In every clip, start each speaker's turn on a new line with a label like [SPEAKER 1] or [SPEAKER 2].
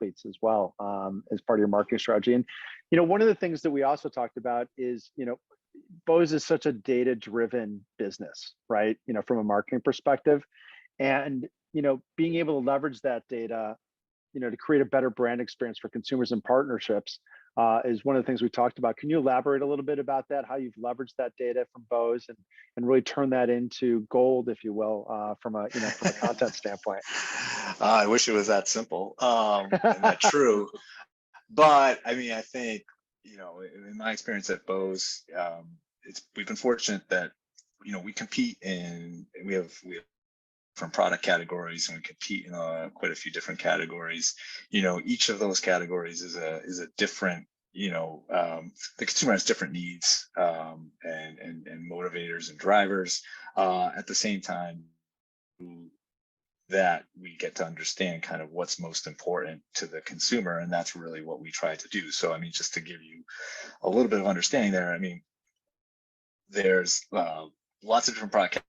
[SPEAKER 1] athletes as well, as part of your marketing strategy. And, one of the things that we also talked about is, Bose is such a data-driven business, right? From a marketing perspective. And, being able to leverage that data, to create a better brand experience for consumers and partnerships is one of the things we talked about. Can you elaborate a little bit about that, how you've leveraged that data from Bose and really turn that into gold, if you will, from a content standpoint?
[SPEAKER 2] I wish it was that simple and that true. But I mean, I think, in my experience at Bose, we've been fortunate that, we compete we have from product categories, and we compete in quite a few different categories. Each of those categories is a different, the consumer has different needs and motivators and drivers. At the same time, that we get to understand kind of what's most important to the consumer, and that's really what we try to do. So, I mean, just to give you a little bit of understanding there, I mean, there's lots of different product.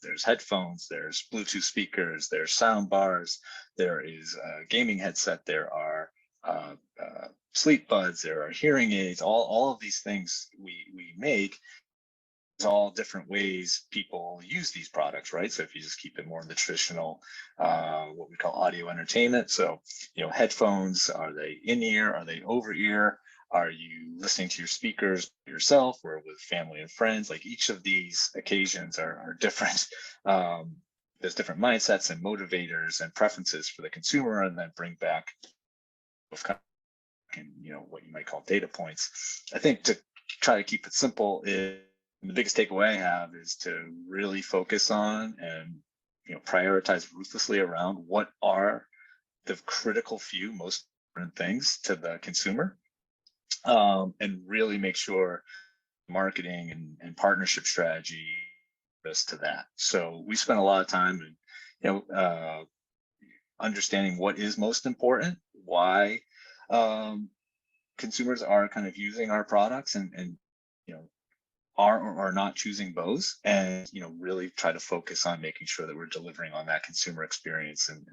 [SPEAKER 2] There's headphones, there's Bluetooth speakers, there's sound bars, there is a gaming headset, there are sleep buds, there are hearing aids. All of these things we make. There's all different ways people use these products, right? So if you just keep it more in the traditional, what we call audio entertainment. So, headphones, are they in ear? Are they over ear? Are you listening to your speakers yourself or with family and friends? Like, each of these occasions are different. There's different mindsets and motivators and preferences for the consumer, and then bring back what you might call data points. I think to try to keep it simple, the biggest takeaway I have is to really focus on and prioritize ruthlessly around what are the critical few most important things to the consumer. And really make sure marketing and partnership strategy is to that. So we spend a lot of time, understanding what is most important, why consumers are kind of using our products, and are or are not choosing Bose, and really try to focus on making sure that we're delivering on that consumer experience and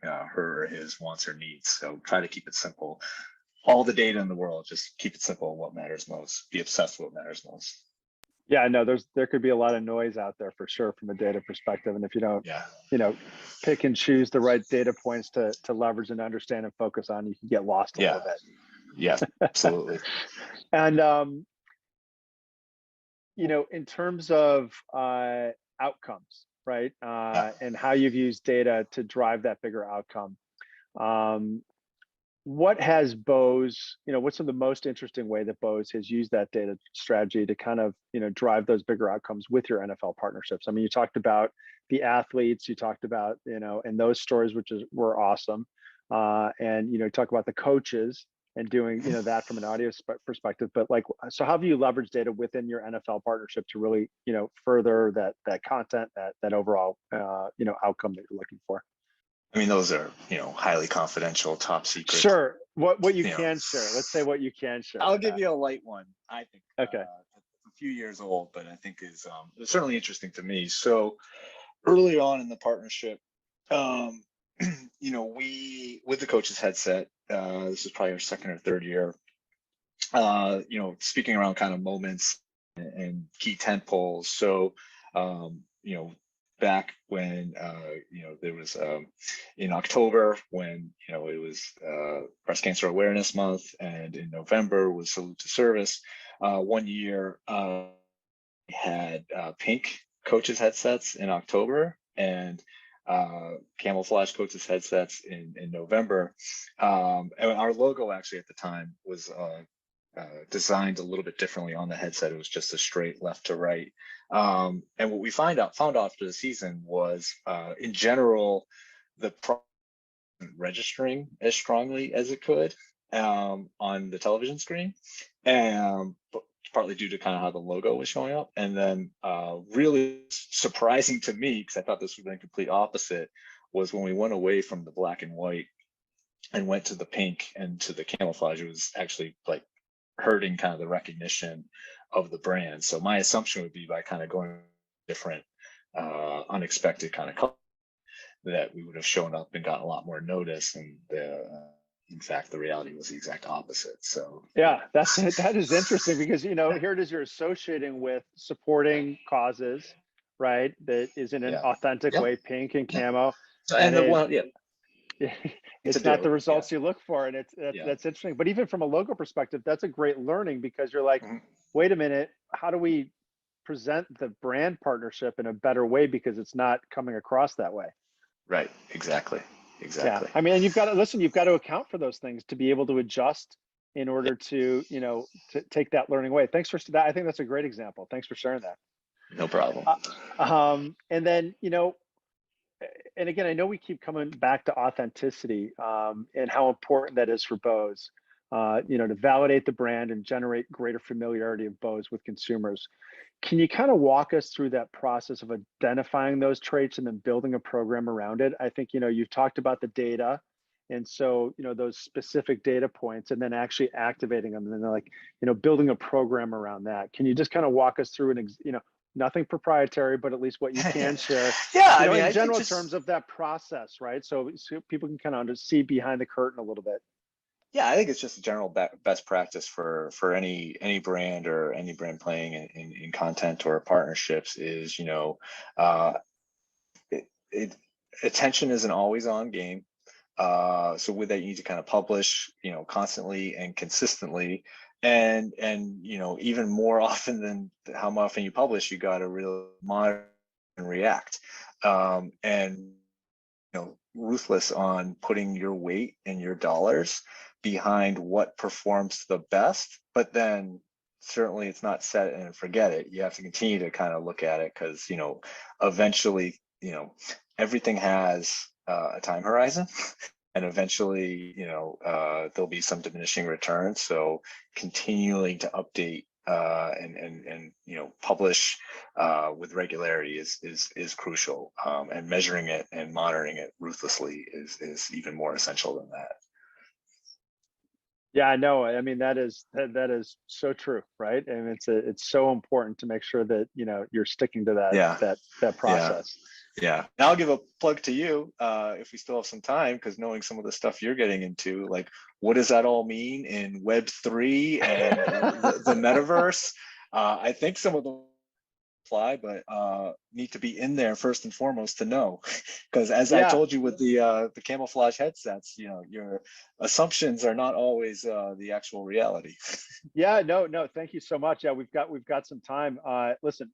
[SPEAKER 2] her or his wants or needs. So try to keep it simple. All the data in the world, just keep it simple. What matters most? Be obsessed with what matters most.
[SPEAKER 1] Yeah, no, there could be a lot of noise out there for sure from a data perspective, and if you don't, pick and choose the right data points to leverage and understand and focus on, you can get lost a little bit.
[SPEAKER 2] Yeah, absolutely.
[SPEAKER 1] And in terms of outcomes, right, and how you've used data to drive that bigger outcome. What has Bose, what's some of the most interesting way that Bose has used that data strategy to kind of, drive those bigger outcomes with your NFL partnerships? I mean, you talked about the athletes, you talked about, and those stories, were awesome. And, talk about the coaches and doing, that from an audio perspective. But so how have you leveraged data within your NFL partnership to really, further that content, that overall, outcome that you're looking for?
[SPEAKER 2] I mean, those are, highly confidential, top secret.
[SPEAKER 1] Sure. What you can share. Let's say what you can share.
[SPEAKER 2] I'll give you a light one, I think.
[SPEAKER 1] Okay.
[SPEAKER 2] A few years old, but I think is certainly interesting to me. So early on in the partnership, we, with the coach's headset, this is probably our second or third year, speaking around kind of moments and key tentpoles. So, back when there was in October, when it was Breast Cancer Awareness Month, and in November was Salute to Service. One year we had pink coaches headsets in October, and camouflage coaches headsets in November. And our logo actually at the time was designed a little bit differently on the headset. It was just a straight left to right. And what we found out after the season was, in general, the product wasn't registering as strongly as it could on the television screen, and partly due to kind of how the logo was showing up. And then really surprising to me, because I thought this would have been complete opposite, was when we went away from the black and white and went to the pink and to the camouflage. It was actually like hurting kind of the recognition of the brand. So my assumption would be, by kind of going different, unexpected kind of color, that we would have shown up and gotten a lot more notice. And in fact, the reality was the exact opposite. So
[SPEAKER 1] Yeah, that is interesting because here it is, you're associating with supporting causes, right? That is in an
[SPEAKER 2] yeah,
[SPEAKER 1] authentic
[SPEAKER 2] yeah,
[SPEAKER 1] way, pink and
[SPEAKER 2] yeah.
[SPEAKER 1] camo,
[SPEAKER 2] So,
[SPEAKER 1] and
[SPEAKER 2] and the one, yeah, it's a
[SPEAKER 1] it's not the
[SPEAKER 2] do. Yeah,
[SPEAKER 1] results you look for, and
[SPEAKER 2] yeah.
[SPEAKER 1] that's interesting. But even from a logo perspective, that's a great learning because you're like,
[SPEAKER 2] Mhm.
[SPEAKER 1] wait a minute, how do we present the brand partnership in a better way because it's not coming across that way?
[SPEAKER 2] Right. Exactly.
[SPEAKER 1] Yeah,
[SPEAKER 2] Exactly.
[SPEAKER 1] I mean, and you've got to listen, you've got to account for those things to be able to adjust in order to, to take that learning away. Thanks for that. I think that's a great example. Thanks for sharing that.
[SPEAKER 2] No problem.
[SPEAKER 1] And then, and again, I know we keep coming back to authenticity, and how important that is for Bose, to validate the brand and generate greater familiarity of Bose with consumers. Can you kind of walk us through that process of identifying those traits and then building a program around it? I think, you've talked about the data. And so, those specific data points and then actually activating them and then like, building a program around that. Can you just kind of walk us through nothing proprietary, but at least what you can share,
[SPEAKER 2] Yeah, I mean,
[SPEAKER 1] in
[SPEAKER 2] I think
[SPEAKER 1] general
[SPEAKER 2] just
[SPEAKER 1] terms of that process, right? So people can kind of see behind the curtain a little bit.
[SPEAKER 2] yeah, I think it's just a general best practice for any brand or any brand playing in content or partnerships is uh, it attention is an always on game. So with that, you need to kind of publish, constantly and consistently, and even more often than how often you publish, you got to really monitor and react, and ruthless on putting your weight and your dollars behind what performs the best. But then certainly it's not set and forget it. You have to continue to kind of look at it because eventually everything has a time horizon. And eventually, there'll be some diminishing returns. So continuing to update and publish with regularity is crucial. And measuring it and monitoring it ruthlessly is even more essential than that.
[SPEAKER 1] Yeah, I know. I mean, that is so true, right? And it's so important to make sure that, you're sticking to
[SPEAKER 2] Yeah,
[SPEAKER 1] that
[SPEAKER 2] yeah.
[SPEAKER 1] process.
[SPEAKER 2] Yeah. Now I'll give a plug to you if we still have some time, because knowing some of the stuff you're getting into, like what does that all mean in Web3 and the metaverse? I think some of them apply, but need to be in there first and foremost to know. Because as I
[SPEAKER 1] Yeah.
[SPEAKER 2] told you with the camouflage headsets, your assumptions are not always the actual reality.
[SPEAKER 1] Yeah, no, no, thank you so much. Yeah, we've got some time. Listen,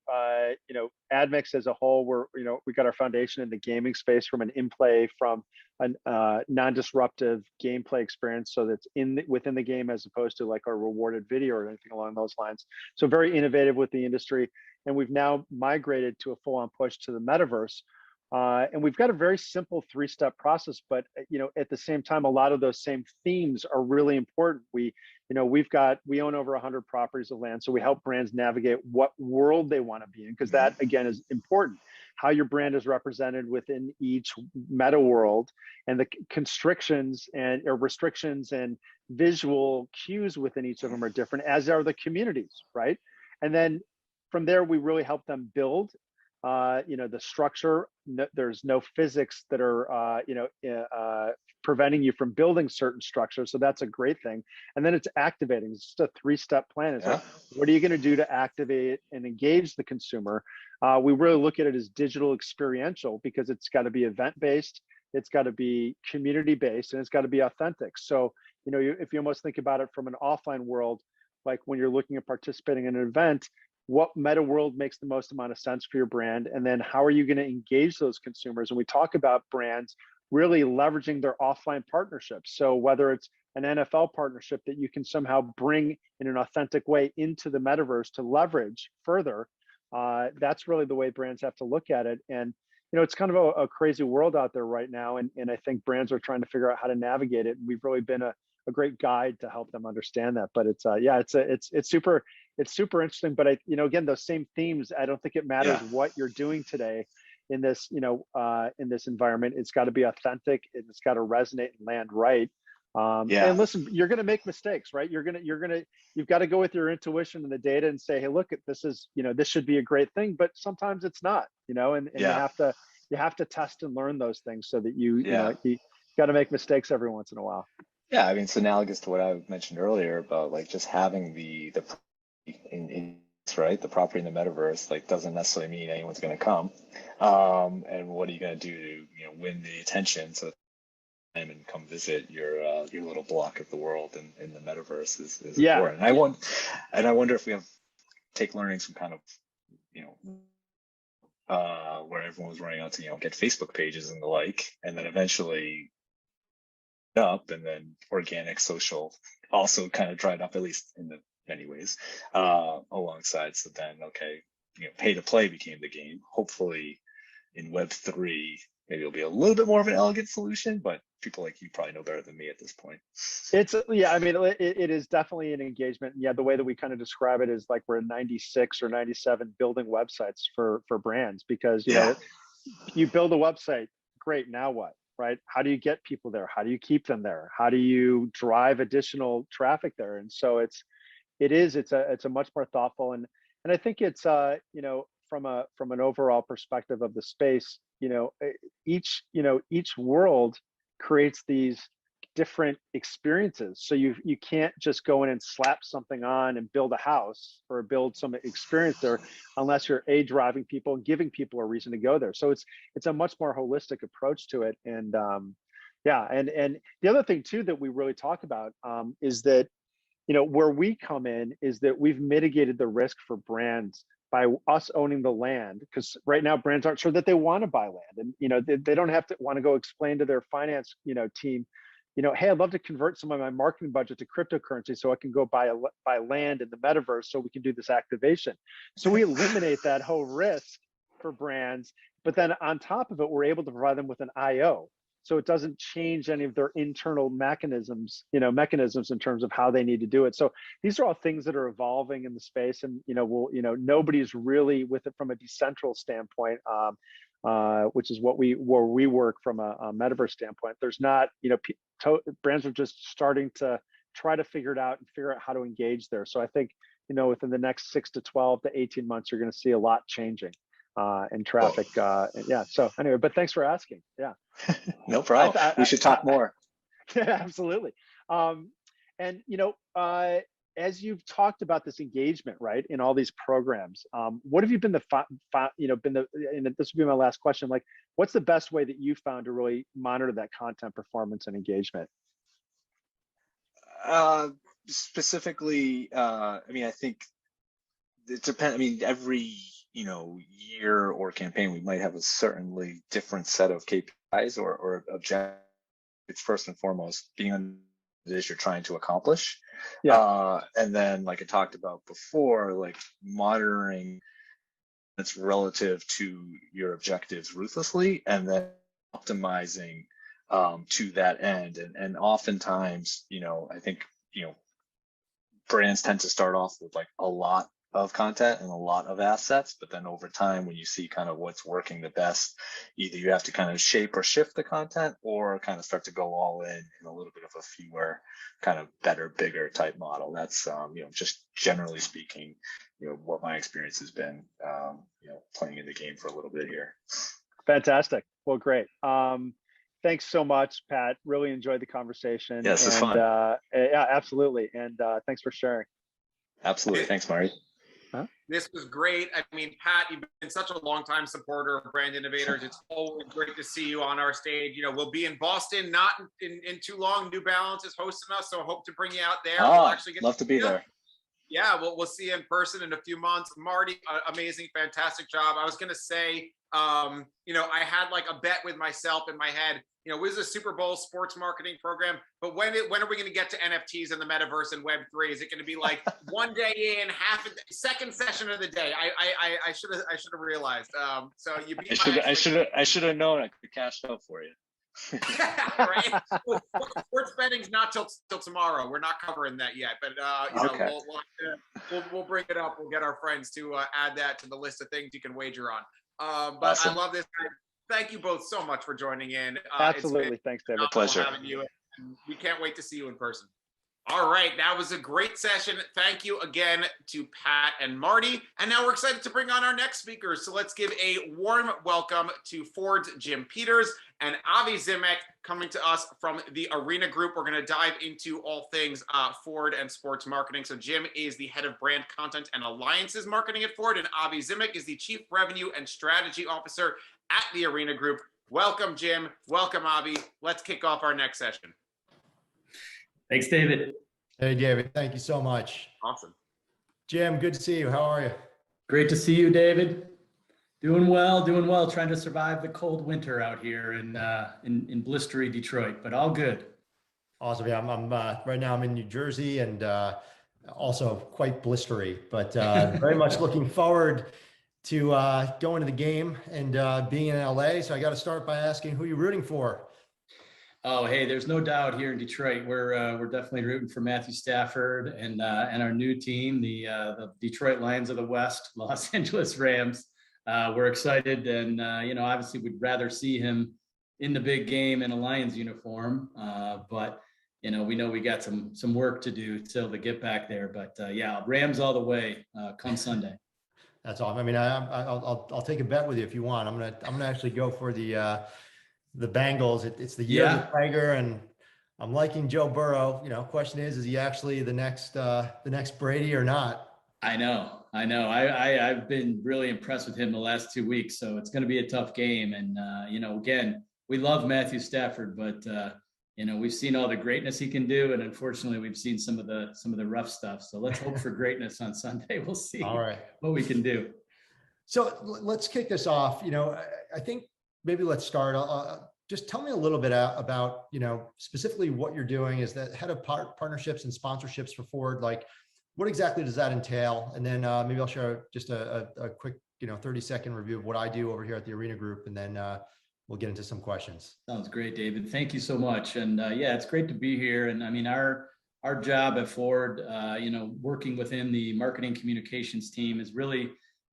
[SPEAKER 1] AdMix as a whole, we got our foundation in the gaming space from an in-play, from a non-disruptive gameplay experience, so that's within the game as opposed to like our rewarded video or anything along those lines. So very innovative with the industry, and we've now migrated to a full-on push to the metaverse. And we've got a very simple three-step process, but at the same time, a lot of those same themes are really important. We own over 100 properties of land, so we help brands navigate what world they want to be in, because that again is important. How your brand is represented within each meta world, and the constrictions and or restrictions and visual cues within each of them are different, as are the communities, right? And then from there, we really help them build. The structure. No, there's no physics that are preventing you from building certain structures. So that's a great thing. And then it's activating. It's just a three-step plan. It's like,
[SPEAKER 2] Yeah.
[SPEAKER 1] what are you going to do to activate and engage the consumer? We really look at it as digital experiential because it's got to be event-based, it's got to be community-based, and it's got to be authentic. So, if you almost think about it from an offline world, like when you're looking at participating in an event, what meta world makes the most amount of sense for your brand, and then how are you going to engage those consumers? And we talk about brands really leveraging their offline partnerships. So whether it's an NFL partnership that you can somehow bring in an authentic way into the metaverse to leverage further, that's really the way brands have to look at it. And it's kind of a crazy world out there right now, and I think brands are trying to figure out how to navigate it. And we've really been a great guide to help them understand that. But it's super interesting. But again, those same themes. I don't think it matters
[SPEAKER 2] Yeah.
[SPEAKER 1] what you're doing today in this in this environment. It's got to be authentic, and it's got to resonate and land right.
[SPEAKER 2] Yeah.
[SPEAKER 1] And listen, you're going to make mistakes, right? You've got to go with your intuition and the data and say, hey, look, this should be a great thing, but sometimes it's not, and you
[SPEAKER 2] Yeah.
[SPEAKER 1] you have to test and learn those things so that you
[SPEAKER 2] Yeah.
[SPEAKER 1] you got to make mistakes every once in a while.
[SPEAKER 2] Yeah, I mean, it's analogous to what I mentioned earlier about like just having the in right, the property in the metaverse like doesn't necessarily mean anyone's going to come. And what are you going to do to win the attention so and come visit your little block of the world in the metaverse is
[SPEAKER 1] Yeah.
[SPEAKER 2] important. And I wonder if we have take learnings from kind of where everyone was running out to get Facebook pages and the like, and then eventually up, and then organic social also kind of dried up, at least in the many ways, alongside. So then, okay, pay to play became the game. Hopefully, in Web3, maybe it'll be a little bit more of an elegant solution, but people like you probably know better than me at this point.
[SPEAKER 1] Yeah, I mean, it is definitely an engagement. Yeah, the way that we kind of describe it is like we're in 96 or 97 building websites for brands, because you build a website, great, now what? Right? How do you get people there? How do you keep them there? How do you drive additional traffic there? And so it's a much more thoughtful, and I think it's from an overall perspective of the space, each world creates these different experiences. So you can't just go in and slap something on and build a house or build some experience there unless you're driving people and giving people a reason to go there. So it's a much more holistic approach to it. And and the other thing too that we really talk about is that where we come in is that we've mitigated the risk for brands by us owning the land, because right now brands aren't sure that they want to buy land, and they don't have to want to go explain to their finance team, hey, I'd love to convert some of my marketing budget to cryptocurrency so I can go buy land in the metaverse so we can do this activation. So we eliminate that whole risk for brands, but then on top of it, we're able to provide them with an IO. So it doesn't change any of their internal mechanisms in terms of how they need to do it. So these are all things that are evolving in the space, and nobody's really with it from a decentral standpoint, which is where we work from a metaverse standpoint. There's not, brands are just starting to try to figure it out and figure out how to engage there. So I think within the next 6 to 12 to 18 months, you're going to see a lot changing. And traffic. So anyway, but thanks for asking. Yeah.
[SPEAKER 2] No problem. We should talk more.
[SPEAKER 1] Yeah, absolutely. And as you've talked about this engagement, right, in all these programs, what have you been and this would be my last question, like, what's the best way that you found to really monitor that content performance and engagement?
[SPEAKER 2] Specifically, I mean, I think it depends. I mean, every year or campaign, we might have a certainly different set of KPIs or objectives. It's first and foremost being on what it is you're trying to accomplish. And then, like I talked about before, like monitoring that's relative to your objectives ruthlessly, and then optimizing to that end. And oftentimes, I think, brands tend to start off with like a lot of content and a lot of assets, but then over time, when you see kind of what's working the best, either you have to kind of shape or shift the content, or kind of start to go all in a little bit of a fewer, kind of better, bigger type model. That's just generally speaking, what my experience has been, playing in the game for a little bit here.
[SPEAKER 1] Fantastic. Well, great. Thanks so much, Pat. Really enjoyed the conversation.
[SPEAKER 2] Yeah, this is fun.
[SPEAKER 1] Yeah, absolutely. And thanks for sharing.
[SPEAKER 2] Absolutely. Thanks, Marty.
[SPEAKER 3] This was great. I mean, Pat, you've been such a long-time supporter of Brand Innovators. It's always great to see you on our stage. We'll be in Boston, not in too long. New Balance is hosting us, so I hope to bring you out there. We'll actually get
[SPEAKER 2] love to be there.
[SPEAKER 3] Yeah, we'll see you in person in a few months. Marty, amazing, fantastic job. I was going to say, I had like a bet with myself in my head. This is a Super Bowl sports marketing program, but when are we going to get to NFTs and the metaverse and Web3? Is it going to be like one day in, second session of the day? I should have realized. So you beat
[SPEAKER 2] I should have known. I could cash out for you.
[SPEAKER 3] Right. Well, sports betting's not till tomorrow. We're not covering that yet, but
[SPEAKER 2] okay.
[SPEAKER 3] We'll bring it up. We'll get our friends to add that to the list of things you can wager on. But
[SPEAKER 2] awesome.
[SPEAKER 3] I love this. Thank you both so much for joining in.
[SPEAKER 1] Absolutely. Thanks, David.
[SPEAKER 2] Pleasure
[SPEAKER 3] having you. And we can't wait to see you in person. All right, that was a great session. Thank you again to Pat and Marty. And now we're excited to bring on our next speakers. So let's give a warm welcome to Ford's Jim Peters and Avi Zimek coming to us from the Arena Group. We're going to dive into all things Ford and sports marketing. So Jim is the head of brand content and alliances marketing at Ford, and Avi Zimek is the chief revenue and strategy officer at the Arena Group. Welcome, Jim. Welcome, Avi. Let's kick off our next session.
[SPEAKER 4] Thanks, David.
[SPEAKER 5] Hey, David. Thank you so much.
[SPEAKER 3] Awesome.
[SPEAKER 5] Jim, good to see you. How are you?
[SPEAKER 4] Great to see you, David. Doing well, trying to survive the cold winter out here in blistery Detroit, but all good.
[SPEAKER 5] Awesome. Yeah, I'm right now I'm in New Jersey and also quite blistery, but very much looking forward to going to the game and being in LA. So I got to start by asking who you're rooting for.
[SPEAKER 4] Oh, hey, there's no doubt here in Detroit. We're definitely rooting for Matthew Stafford and our new team, the Detroit Lions of the West, Los Angeles Rams. We're excited, and obviously we'd rather see him in the big game in a Lions uniform. But we know we got some work to do still to get back there. But yeah, Rams all the way come Sunday.
[SPEAKER 5] That's awesome. I mean, I'll take a bet with you if you want. I'm gonna actually go for the Bengals. It's the year of the Tiger, and I'm liking Joe Burrow. Question is he actually the next Brady or not?
[SPEAKER 4] I know. I've been really impressed with him the last 2 weeks, so it's going to be a tough game. And again, we love Matthew Stafford, but we've seen all the greatness he can do, and unfortunately, we've seen some of the rough stuff. So let's hope for greatness on Sunday. We'll see.
[SPEAKER 5] All right,
[SPEAKER 4] what we can do.
[SPEAKER 5] So let's kick this off. I think maybe let's start. Just tell me a little bit about specifically what you're doing as the head of partnerships and sponsorships for Ford. Like, what exactly does that entail? And then maybe I'll share just a quick 30-second review of what I do over here at the Arena Group, and then we'll get into some questions.
[SPEAKER 4] Sounds great, David. Thank you so much. And yeah, it's great to be here. And I mean, our job at Ford, working within the marketing communications team, is really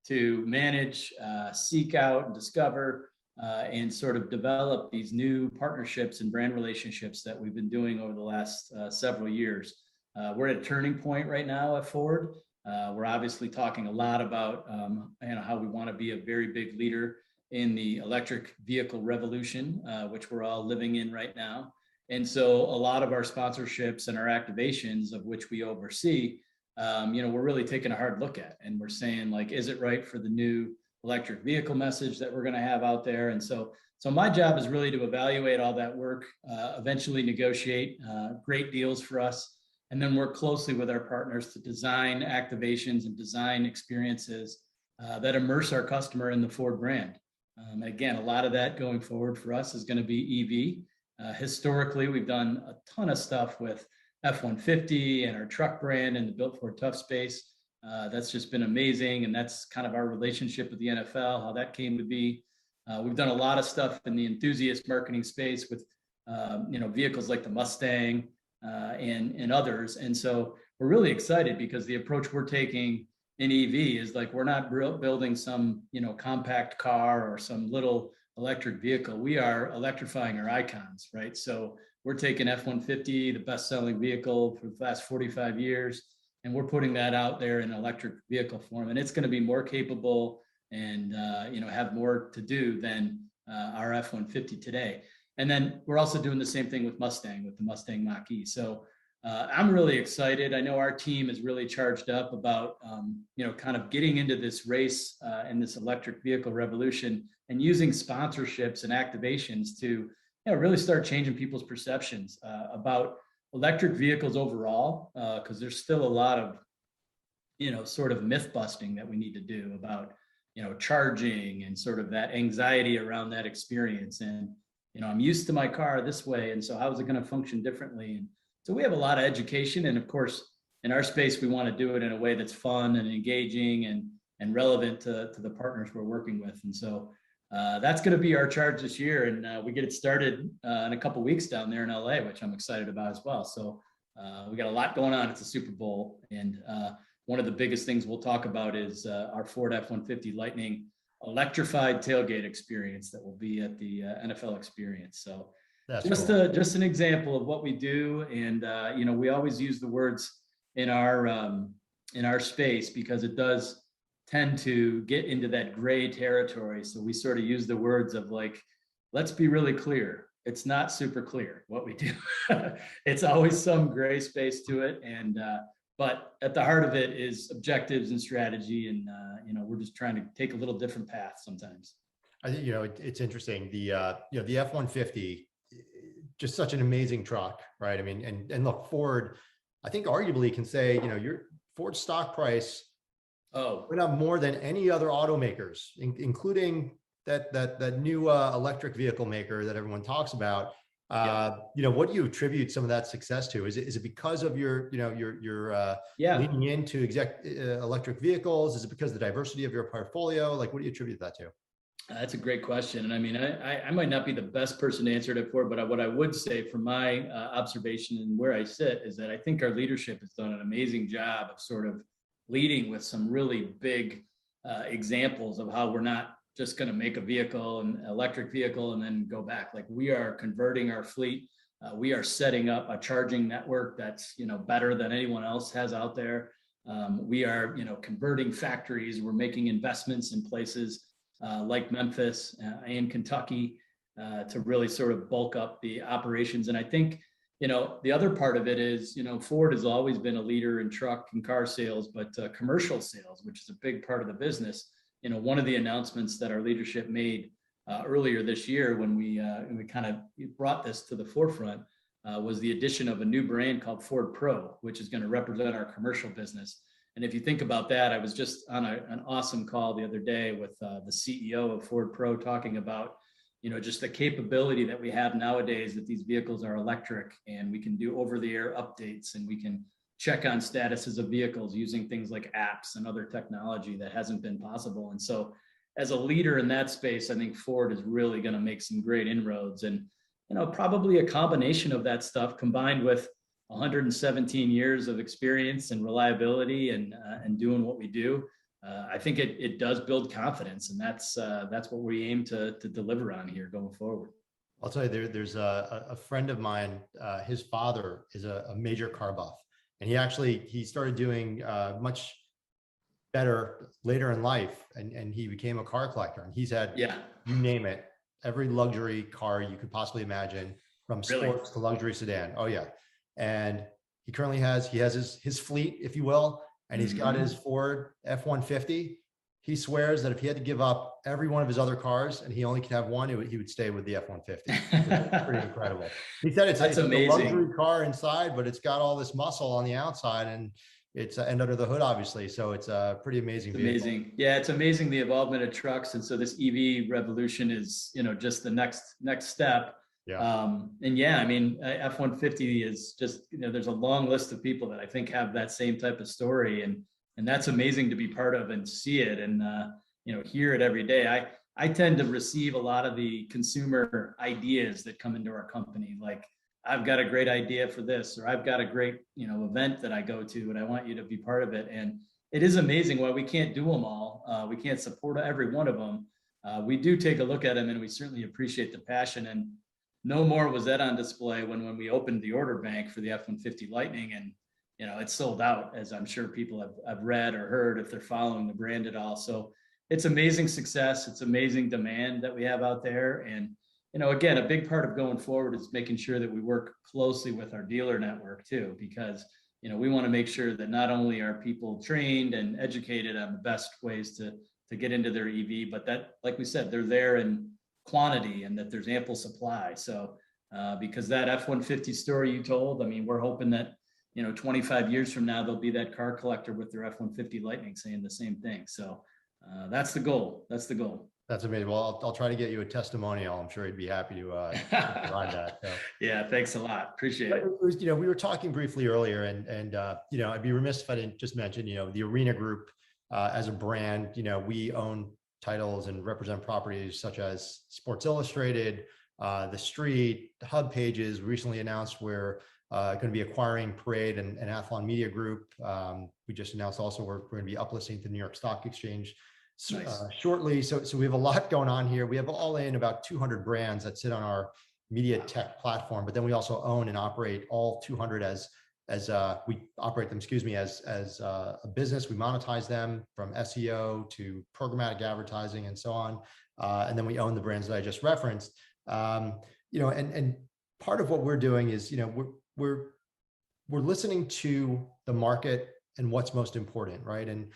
[SPEAKER 4] to manage, seek out, and discover, and sort of develop these new partnerships and brand relationships that we've been doing over the last several years. We're at a turning point right now at Ford. We're obviously talking a lot about how we want to be a very big leader in the electric vehicle revolution, which we're all living in right now. And so a lot of our sponsorships and our activations, of which we oversee, we're really taking a hard look at, and we're saying, like, is it right for the new electric vehicle message that we're going to have out there? And so my job is really to evaluate all that work, eventually negotiate great deals for us, and then work closely with our partners to design activations and design experiences that immerse our customer in the Ford brand. Again, a lot of that going forward for us is going to be EV. Historically, we've done a ton of stuff with F-150 and our truck brand and the Built Ford Tough space. That's just been amazing, and that's kind of our relationship with the NFL, how that came to be. We've done a lot of stuff in the enthusiast marketing space with vehicles like the Mustang and others. And so we're really excited because the approach we're taking in EV is like, we're not building some compact car or some little electric vehicle. We are electrifying our icons, right? So we're taking F-150, the best-selling vehicle for the last 45 years, and we're putting that out there in electric vehicle form, and it's going to be more capable and have more to do than our F-150 today. And then we're also doing the same thing with Mustang, with the Mustang Mach-E. So I'm really excited. I know our team is really charged up about kind of getting into this race in this electric vehicle revolution, and using sponsorships and activations to really start changing people's perceptions about electric vehicles overall, because there's still a lot of sort of myth busting that we need to do about charging and sort of that anxiety around that experience. And I'm used to my car this way, and so how is it going to function differently? And so we have a lot of education, and of course in our space we want to do it in a way that's fun and engaging and relevant to the partners we're working with. And so that's going to be our charge this year, and we get it started in a couple weeks down there in LA, which I'm excited about as well. So we got a lot going on. It's a Super Bowl, and one of the biggest things we'll talk about is our Ford F-150 Lightning electrified tailgate experience that will be at the NFL Experience. So
[SPEAKER 5] That's
[SPEAKER 4] just
[SPEAKER 5] cool.
[SPEAKER 4] just an example of what we do. And you know, we always use the words in our space because it does tend to get into that gray territory. So we sort of use the words of like, let's be really clear. It's not super clear what we do. It's always some gray space to it. And but at the heart of it is objectives and strategy. And you know, we're just trying to take a little different path sometimes.
[SPEAKER 5] I think, you know, it's interesting. The, you know, the F-150, just such an amazing truck, right? I mean, and look, Ford, I think arguably can say, you know, your Ford stock price went up more than any other automakers, including that new electric vehicle maker that everyone talks about. You know, what do you attribute some of that success to? Is it because of your, you know, your leaning into electric vehicles? Is it because of the diversity of your portfolio? Like, what do you attribute that to?
[SPEAKER 4] That's a great question. And I mean, I might not be the best person to answer it for, but what I would say from my observation and where I sit is that I think our leadership has done an amazing job of sort of leading with some really big examples of how we're not just going to make a vehicle, an electric vehicle, and then go back. Like, we are converting our fleet. We are setting up a charging network that's, you know, better than anyone else has out there. We are, you know, converting factories. We're making investments in places like Memphis and Kentucky to really sort of bulk up the operations. And I think, you know, the other part of it is, you know, Ford has always been a leader in truck and car sales, but commercial sales, which is a big part of the business. You know, one of the announcements that our leadership made earlier this year when we kind of brought this to the forefront was the addition of a new brand called Ford Pro, which is going to represent our commercial business. And if you think about that, I was just on an awesome call the other day with the CEO of Ford Pro talking about, you know, just the capability that we have nowadays that these vehicles are electric and we can do over-the-air updates and we can check on statuses of vehicles using things like apps and other technology that hasn't been possible. And so as a leader in that space, I think Ford is really going to make some great inroads. And, you know, probably a combination of that stuff combined with 117 years of experience and reliability and doing what we do. I think it does build confidence, and that's what we aim to deliver on here going forward.
[SPEAKER 5] I'll tell you, there's a friend of mine, his father is a major car buff, and he started doing much better later in life, and he became a car collector, and he's had, you name it, every luxury car you could possibly imagine, from sports to luxury sedan. Oh yeah. And he currently has his fleet, if you will, and he's got his Ford F-150. He swears that if he had to give up every one of his other cars and he only could have one, he would stay with the F-150. It's pretty incredible. He said it's a luxury car inside, but it's got all this muscle on the outside, and it's and under the hood, obviously. So it's a pretty amazing vehicle.
[SPEAKER 4] Amazing. Yeah, it's amazing the involvement of trucks. And so this EV revolution is, you know, just the next step.
[SPEAKER 5] Yeah.
[SPEAKER 4] And yeah, I mean, F-150 is just, you know, there's a long list of people that I think have that same type of story, and that's amazing to be part of and see it and, you know, hear it every day. I tend to receive a lot of the consumer ideas that come into our company. Like, I've got a great idea for this, or I've got a great, you know, event that I go to and I want you to be part of it. And it is amazing why we can't do them all. We can't support every one of them. We do take a look at them, and we certainly appreciate the passion. And no more was that on display when we opened the order bank for the F-150 Lightning, and, you know, it's sold out, as I'm sure people have read or heard if they're following the brand at all. So it's amazing success. It's amazing demand that we have out there. And, you know, again, a big part of going forward is making sure that we work closely with our dealer network too, because, you know, we want to make sure that not only are people trained and educated on the best ways to get into their EV, but that, like we said, they're there in quantity and that there's ample supply. So because that F-150 story you told, I mean, we're hoping that, you know, 25 years from now, there'll be that car collector with their F-150 Lightning saying the same thing. So that's the goal. That's the goal.
[SPEAKER 5] That's amazing. Well, I'll try to get you a testimonial. I'm sure he'd be happy to provide that. So.
[SPEAKER 4] Yeah, thanks a lot. Appreciate it.
[SPEAKER 5] You know, we were talking briefly earlier, and you know, I'd be remiss if I didn't just mention, you know, the Arena Group as a brand. You know, we own titles and represent properties such as Sports Illustrated, The Street, the Hub Pages. Recently announced we're going to be acquiring Parade and Athlon Media Group. We just announced also we're going to be uplisting to the New York Stock Exchange shortly. So we have a lot going on here. We have all in about 200 brands that sit on our media tech platform, but then we also own and operate all 200 as we operate them, excuse me, as a business. We monetize them from SEO to programmatic advertising and so on. And then we own the brands that I just referenced. And part of what we're doing is, we're listening to the market and what's most important, right? And,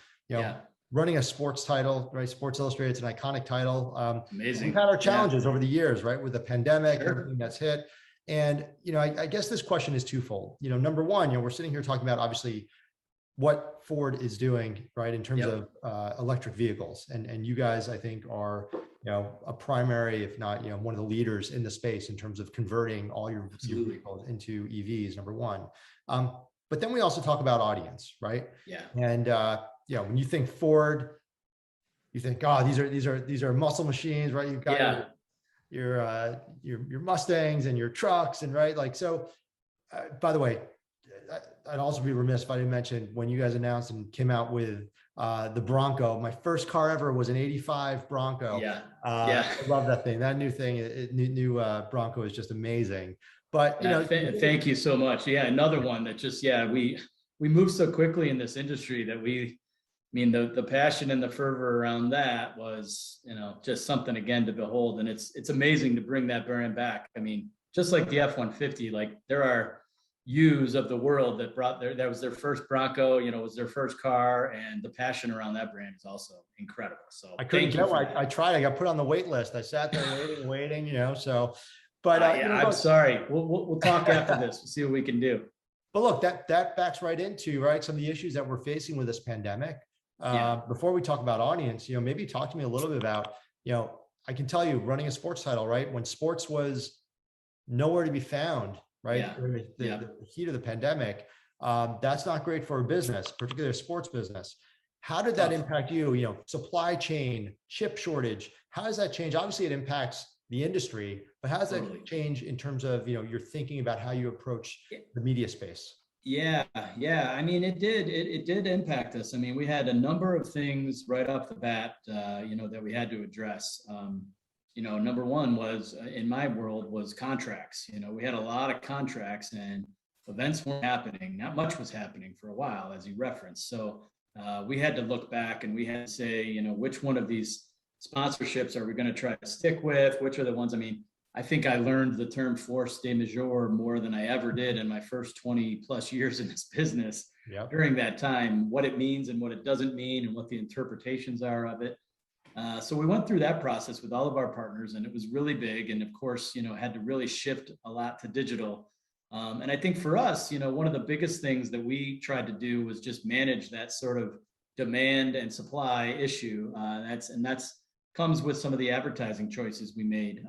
[SPEAKER 5] running a sports title, right? Sports Illustrated, it's an iconic title.
[SPEAKER 4] Amazing.
[SPEAKER 5] We've had our challenges over the years, right? With the pandemic,
[SPEAKER 4] Sure.
[SPEAKER 5] everything that's hit. And, I guess this question is twofold. Number one, we're sitting here talking about obviously what Ford is doing, right? In terms of electric vehicles. And you guys, I think, are, a primary, if not, one of the leaders in the space in terms of converting all your vehicles into EVs, number one. But then we also talk about audience, right?
[SPEAKER 4] Yeah.
[SPEAKER 5] And, when you think Ford, you think, oh, these are muscle machines, right? You've got your Mustangs and your trucks, and right, like, so. By the way, I'd also be remiss if I didn't mention when you guys announced and came out with the Bronco. My first car ever was an '85 Bronco. I love that thing. That new thing, new Bronco is just amazing. But
[SPEAKER 4] thank you so much. Yeah, another one that just we moved so quickly in this industry that the passion and the fervor around that was just something again to behold, and it's amazing to bring that brand back. I mean, just like the F-150, like there are U's of the world that that was their first Bronco, was their first car, and the passion around that brand is also incredible. So
[SPEAKER 5] I couldn't get one. I tried. I got put on the wait list. I sat there waiting. So. But
[SPEAKER 4] I'm sorry. We'll talk after this. We'll see what we can do.
[SPEAKER 5] But look, that backs right into some of the issues that we're facing with this pandemic. Before we talk about audience, maybe talk to me a little bit about, I can tell you, running a sports title, right? When sports was nowhere to be found, right? During the heat of the pandemic, that's not great for a business, particularly a sports business. How did that impact you? Supply chain, chip shortage. How does that change? Obviously, it impacts the industry, but how does that change in terms of, you're thinking about how you approach the media space?
[SPEAKER 4] Yeah. I mean, it did impact us. I mean, we had a number of things right off the bat, that we had to address. Number one was, in my world, was contracts. We had a lot of contracts and events weren't happening. Not much was happening for a while, as you referenced. So we had to look back and we had to say, which one of these sponsorships are we going to try to stick with? Which are the ones? I mean, I think I learned the term force de majeure more than I ever did in my first 20 plus years in this business. During that time, what it means and what it doesn't mean and what the interpretations are of it. So we went through that process with all of our partners, and it was really big. And of course, had to really shift a lot to digital. And I think for us, one of the biggest things that we tried to do was just manage that sort of demand and supply issue. That's comes with some of the advertising choices we made.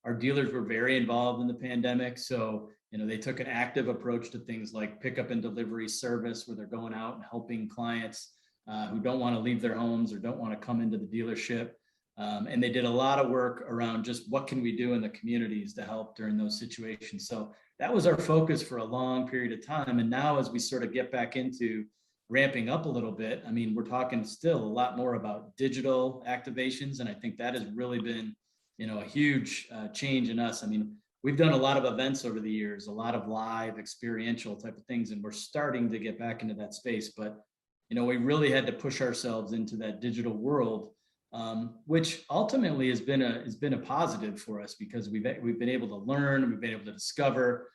[SPEAKER 4] Our dealers were very involved in the pandemic. So, they took an active approach to things like pickup and delivery service, where they're going out and helping clients who don't want to leave their homes or don't want to come into the dealership. And they did a lot of work around just what can we do in the communities to help during those situations. So that was our focus for a long period of time. And now as we sort of get back into ramping up a little bit, I mean, we're talking still a lot more about digital activations. And I think that has really been, a huge change in us. I mean, we've done a lot of events over the years, a lot of live experiential type of things, and we're starting to get back into that space. But, we really had to push ourselves into that digital world, which ultimately has been a positive for us because we've been able to learn, we've been able to discover.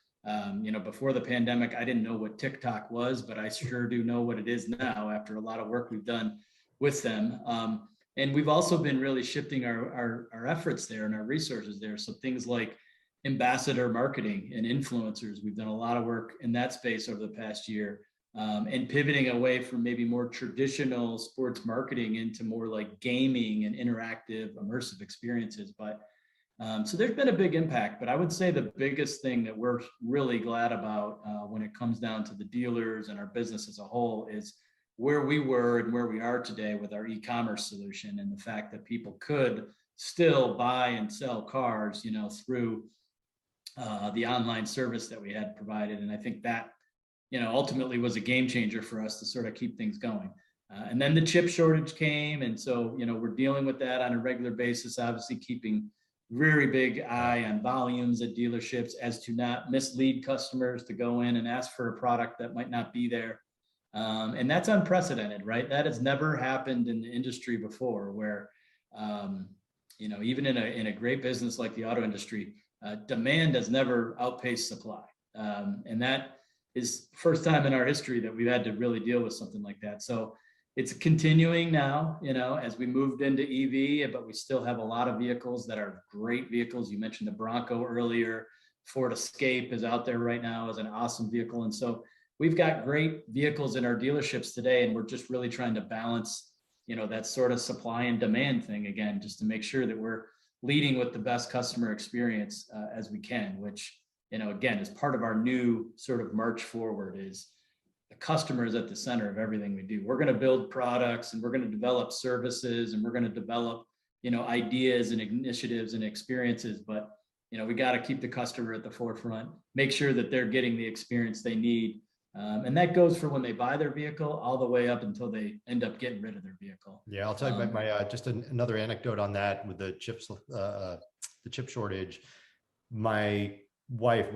[SPEAKER 4] Before the pandemic, I didn't know what TikTok was, but I sure do know what it is now after a lot of work we've done with them. And we've also been really shifting our efforts there and our resources there. So things like ambassador marketing and influencers, we've done a lot of work in that space over the past year, and pivoting away from maybe more traditional sports marketing into more like gaming and interactive, immersive experiences. But so there's been a big impact, but I would say the biggest thing that we're really glad about when it comes down to the dealers and our business as a whole is where we were and where we are today with our e-commerce solution, and the fact that people could still buy and sell cars, through the online service that we had provided. And I think that, ultimately was a game changer for us to sort of keep things going. And then the chip shortage came. And so, we're dealing with that on a regular basis, obviously keeping very big eye on volumes at dealerships as to not mislead customers to go in and ask for a product that might not be there. And that's unprecedented, right? That has never happened in the industry before, where, even in a great business like the auto industry, demand has never outpaced supply. And that is the first time in our history that we've had to really deal with something like that. So it's continuing now, as we moved into EV, but we still have a lot of vehicles that are great vehicles. You mentioned the Bronco earlier. Ford Escape is out there right now as an awesome vehicle. And so we've got great vehicles in our dealerships today, and we're just really trying to balance, that sort of supply and demand thing again, just to make sure that we're leading with the best customer experience as we can, which, again, is part of our new sort of march forward. Is the customer is at the center of everything we do. We're going to build products, and we're going to develop services, and we're going to develop, ideas and initiatives and experiences, but we got to keep the customer at the forefront, make sure that they're getting the experience they need. And that goes for when they buy their vehicle all the way up until they end up getting rid of their vehicle.
[SPEAKER 5] Yeah, I'll tell you about my just another anecdote on that with the chip shortage. My wife,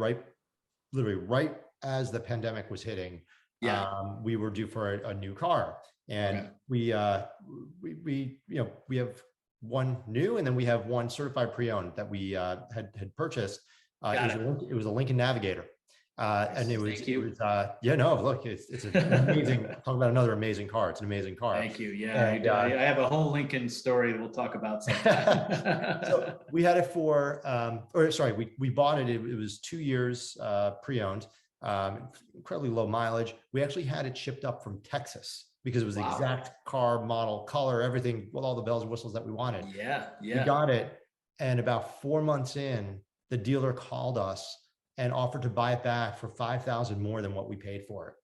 [SPEAKER 5] literally right as the pandemic was hitting, we were due for a new car, and we have one new, and then we have one certified pre-owned that we had purchased. It was a Lincoln Navigator. And it was look, it's an amazing, talk about another amazing car. It's an amazing car.
[SPEAKER 4] Thank you. Yeah. And, I have a whole Lincoln story that we'll talk about sometime.
[SPEAKER 5] So we had it we bought it. It was 2 years pre-owned, incredibly low mileage. We actually had it shipped up from Texas because it was the exact car, model, color, everything with all the bells and whistles that we wanted.
[SPEAKER 4] Yeah.
[SPEAKER 5] We got it. And about 4 months in, the dealer called us and offered to buy it back for $5,000 more than what we paid for it.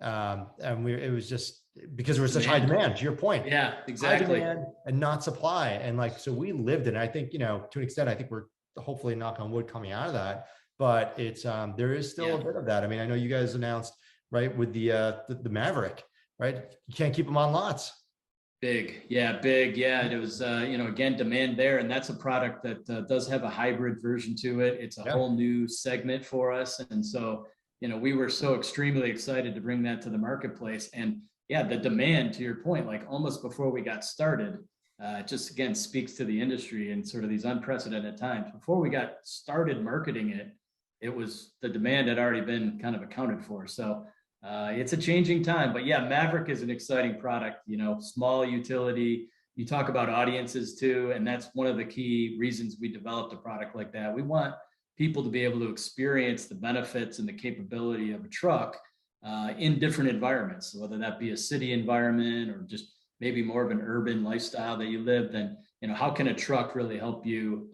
[SPEAKER 5] And it was just because there was such high demand, to your point.
[SPEAKER 4] Yeah, exactly.
[SPEAKER 5] High demand and not supply. And so we lived it. And I think, to an extent, I think we're hopefully, knock on wood, coming out of that, but it's, there is still a bit of that. I mean, I know you guys announced, right, with the Maverick, right? You can't keep them on lots.
[SPEAKER 4] Big. Yeah. It was, again, demand there. And that's a product that does have a hybrid version to it. It's a whole new segment for us. And so, we were so extremely excited to bring that to the marketplace. And the demand, to your point, like almost before we got started, just again speaks to the industry and sort of these unprecedented times. Before we got started marketing it, it was the demand had already been kind of accounted for. So it's a changing time, but Maverick is an exciting product, small utility. You talk about audiences too, and that's one of the key reasons we developed a product like that. We want people to be able to experience the benefits and the capability of a truck in different environments. So whether that be a city environment or just maybe more of an urban lifestyle that you live, then, how can a truck really help you,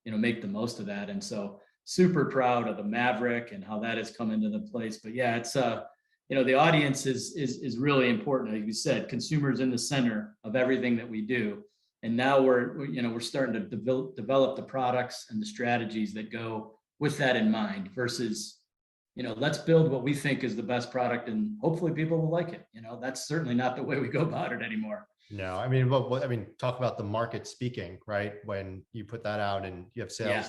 [SPEAKER 4] make the most of that? And so super proud of the Maverick and how that has come into the place. But it's the audience is really important. Like you said, consumers in the center of everything that we do. And now we're starting to develop the products and the strategies that go with that in mind versus, let's build what we think is the best product and hopefully people will like it. That's certainly not the way we go about it anymore.
[SPEAKER 5] No, I mean, talk about the market speaking, right? When you put that out and you have sales,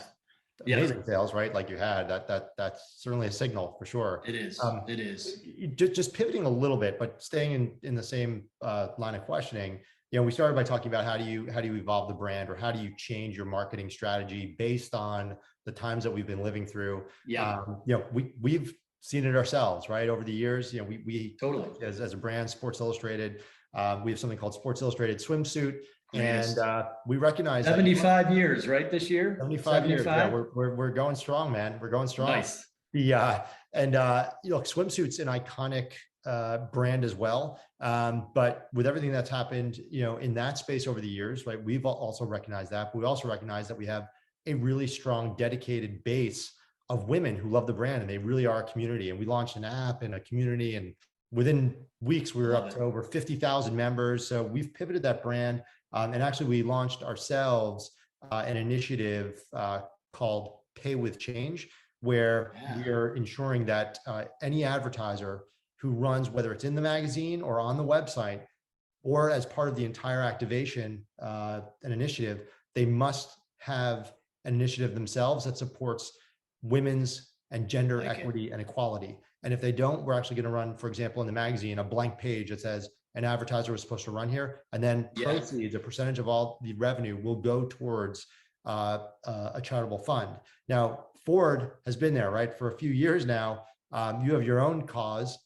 [SPEAKER 5] amazing sales, right? Like you had that's certainly a signal for sure.
[SPEAKER 4] It is. It is.
[SPEAKER 5] Just pivoting a little bit, but staying in the same line of questioning. We started by talking about how do you evolve the brand, or how do you change your marketing strategy based on the times that we've been living through. We've seen it ourselves, right? Over the years, we totally, as a brand, Sports Illustrated, we have something called Sports Illustrated Swimsuit. And we recognize
[SPEAKER 4] 75 years, right? This year,
[SPEAKER 5] 75 years. Yeah, we're going strong, man. We're going strong.
[SPEAKER 4] Nice.
[SPEAKER 5] Swimsuits an iconic brand as well. But with everything that's happened, in that space over the years, right? We've also recognized that. But we also recognize that we have a really strong, dedicated base of women who love the brand, and they really are a community. And we launched an app and a community, and within weeks we were up to over 50,000 members. So we've pivoted that brand. And actually, we launched ourselves an initiative called Pay with Change, where we are ensuring that any advertiser who runs, whether it's in the magazine or on the website, or as part of the entire activation, an initiative, they must have an initiative themselves that supports women's and gender
[SPEAKER 4] Like it.
[SPEAKER 5] equity and equality. And if they don't, we're actually going to run, for example, in the magazine, a blank page that says an advertiser was supposed to run here, and then
[SPEAKER 4] Yeah.
[SPEAKER 5] proceeds, a percentage of all the revenue will go towards a charitable fund. Now, Ford has been there, right, for a few years now. You have your own cause,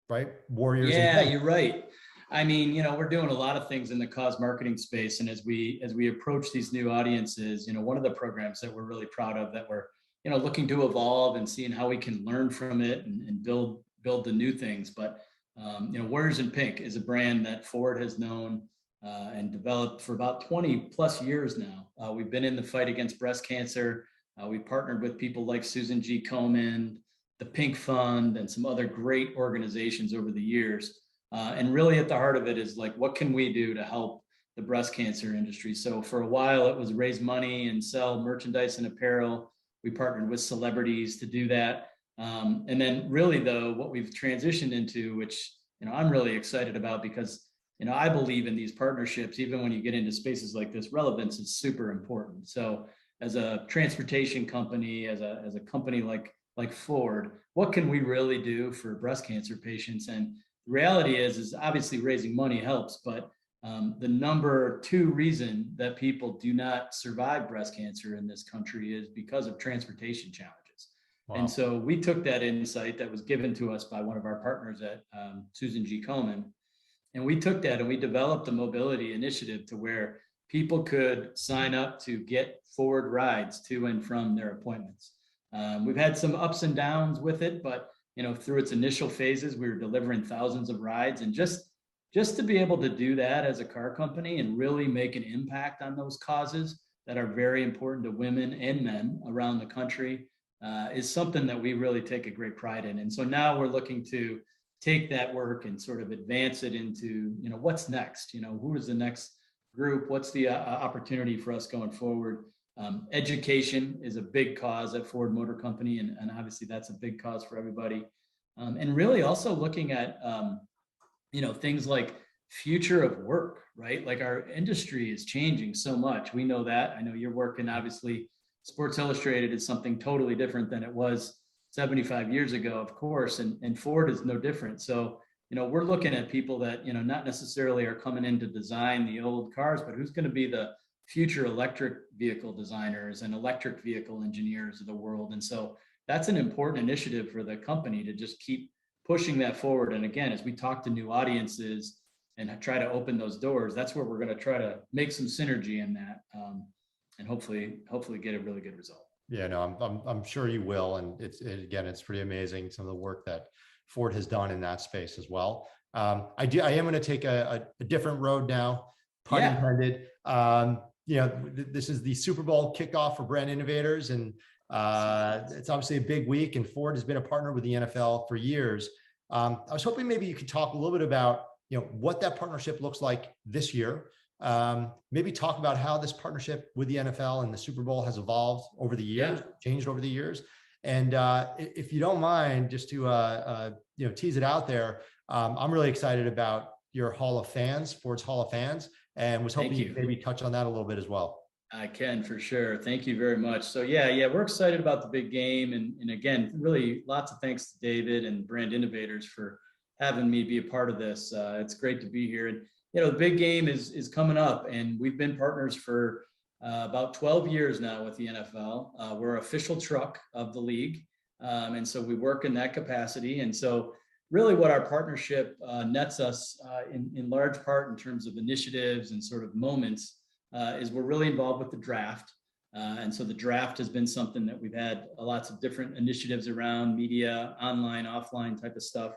[SPEAKER 5] right? Warriors.
[SPEAKER 4] Yeah, you're right. I mean, we're doing a lot of things in the cause marketing space. And as we approach these new audiences, one of the programs that we're really proud of, that we're, looking to evolve and seeing how we can learn from it and build the new things. But, Warriors in Pink is a brand that Ford has known and developed for about 20 plus years now. We've been in the fight against breast cancer. We've partnered with people like Susan G. Komen, the Pink Fund, and some other great organizations over the years. And really at the heart of it is like, what can we do to help the breast cancer industry? So for a while it was raise money and sell merchandise and apparel. We partnered with celebrities to do that. And then really though, what we've transitioned into, which, I'm really excited about, because, I believe in these partnerships, even when you get into spaces like this, relevance is super important. So as a transportation company, as a company like Ford, what can we really do for breast cancer patients? And the reality is obviously raising money helps, but the number 2 reason that people do not survive breast cancer in this country is because of transportation challenges. Wow. And so we took that insight that was given to us by one of our partners at Susan G. Komen, and we took that and we developed a mobility initiative to where people could sign up to get Ford rides to and from their appointments. We've had some ups and downs with it, but through its initial phases, we were delivering thousands of rides. And just to be able to do that as a car company and really make an impact on those causes that are very important to women and men around the country is something that we really take a great pride in. And so now we're looking to take that work and sort of advance it into, what's next? Who is the next group? What's the opportunity for us going forward? Education is a big cause at Ford Motor Company, and obviously that's a big cause for everybody. And really also looking at, things like future of work, right? Like our industry is changing so much. We know that. I know you're working, obviously, Sports Illustrated is something totally different than it was 75 years ago, of course, and Ford is no different. So, we're looking at people that, not necessarily are coming in to design the old cars, but who's going to be the future electric vehicle designers and electric vehicle engineers of the world. And so that's an important initiative for the company to just keep pushing that forward. And again, as we talk to new audiences and try to open those doors, that's where we're going to try to make some synergy in that, and hopefully get a really good result.
[SPEAKER 5] Yeah, no, I'm sure you will. And it's pretty amazing, some of the work that Ford has done in that space as well. I am going to take a different road now, pun intended. This is the Super Bowl kickoff for brand innovators, and it's obviously a big week, and Ford has been a partner with the NFL for years. I was hoping maybe you could talk a little bit about, what that partnership looks like this year. Maybe talk about how this partnership with the NFL and the Super Bowl has evolved over the years, changed over the years. And if you don't mind, just to tease it out there, I'm really excited about your Hall of Fans, Ford's Hall of Fans, and was hoping you could maybe touch on that a little bit as well.
[SPEAKER 4] I can, for sure. Thank you very much. So we're excited about the big game. And again, really lots of thanks to David and Brand Innovators for having me be a part of this. It's great to be here. And, the big game is coming up, and we've been partners for about 12 years now with the NFL. We're official truck of the league. And so we work in that capacity. And so really what our partnership nets us in large part in terms of initiatives and sort of moments is we're really involved with the draft. And so the draft has been something that we've had lots of different initiatives around, media, online, offline type of stuff.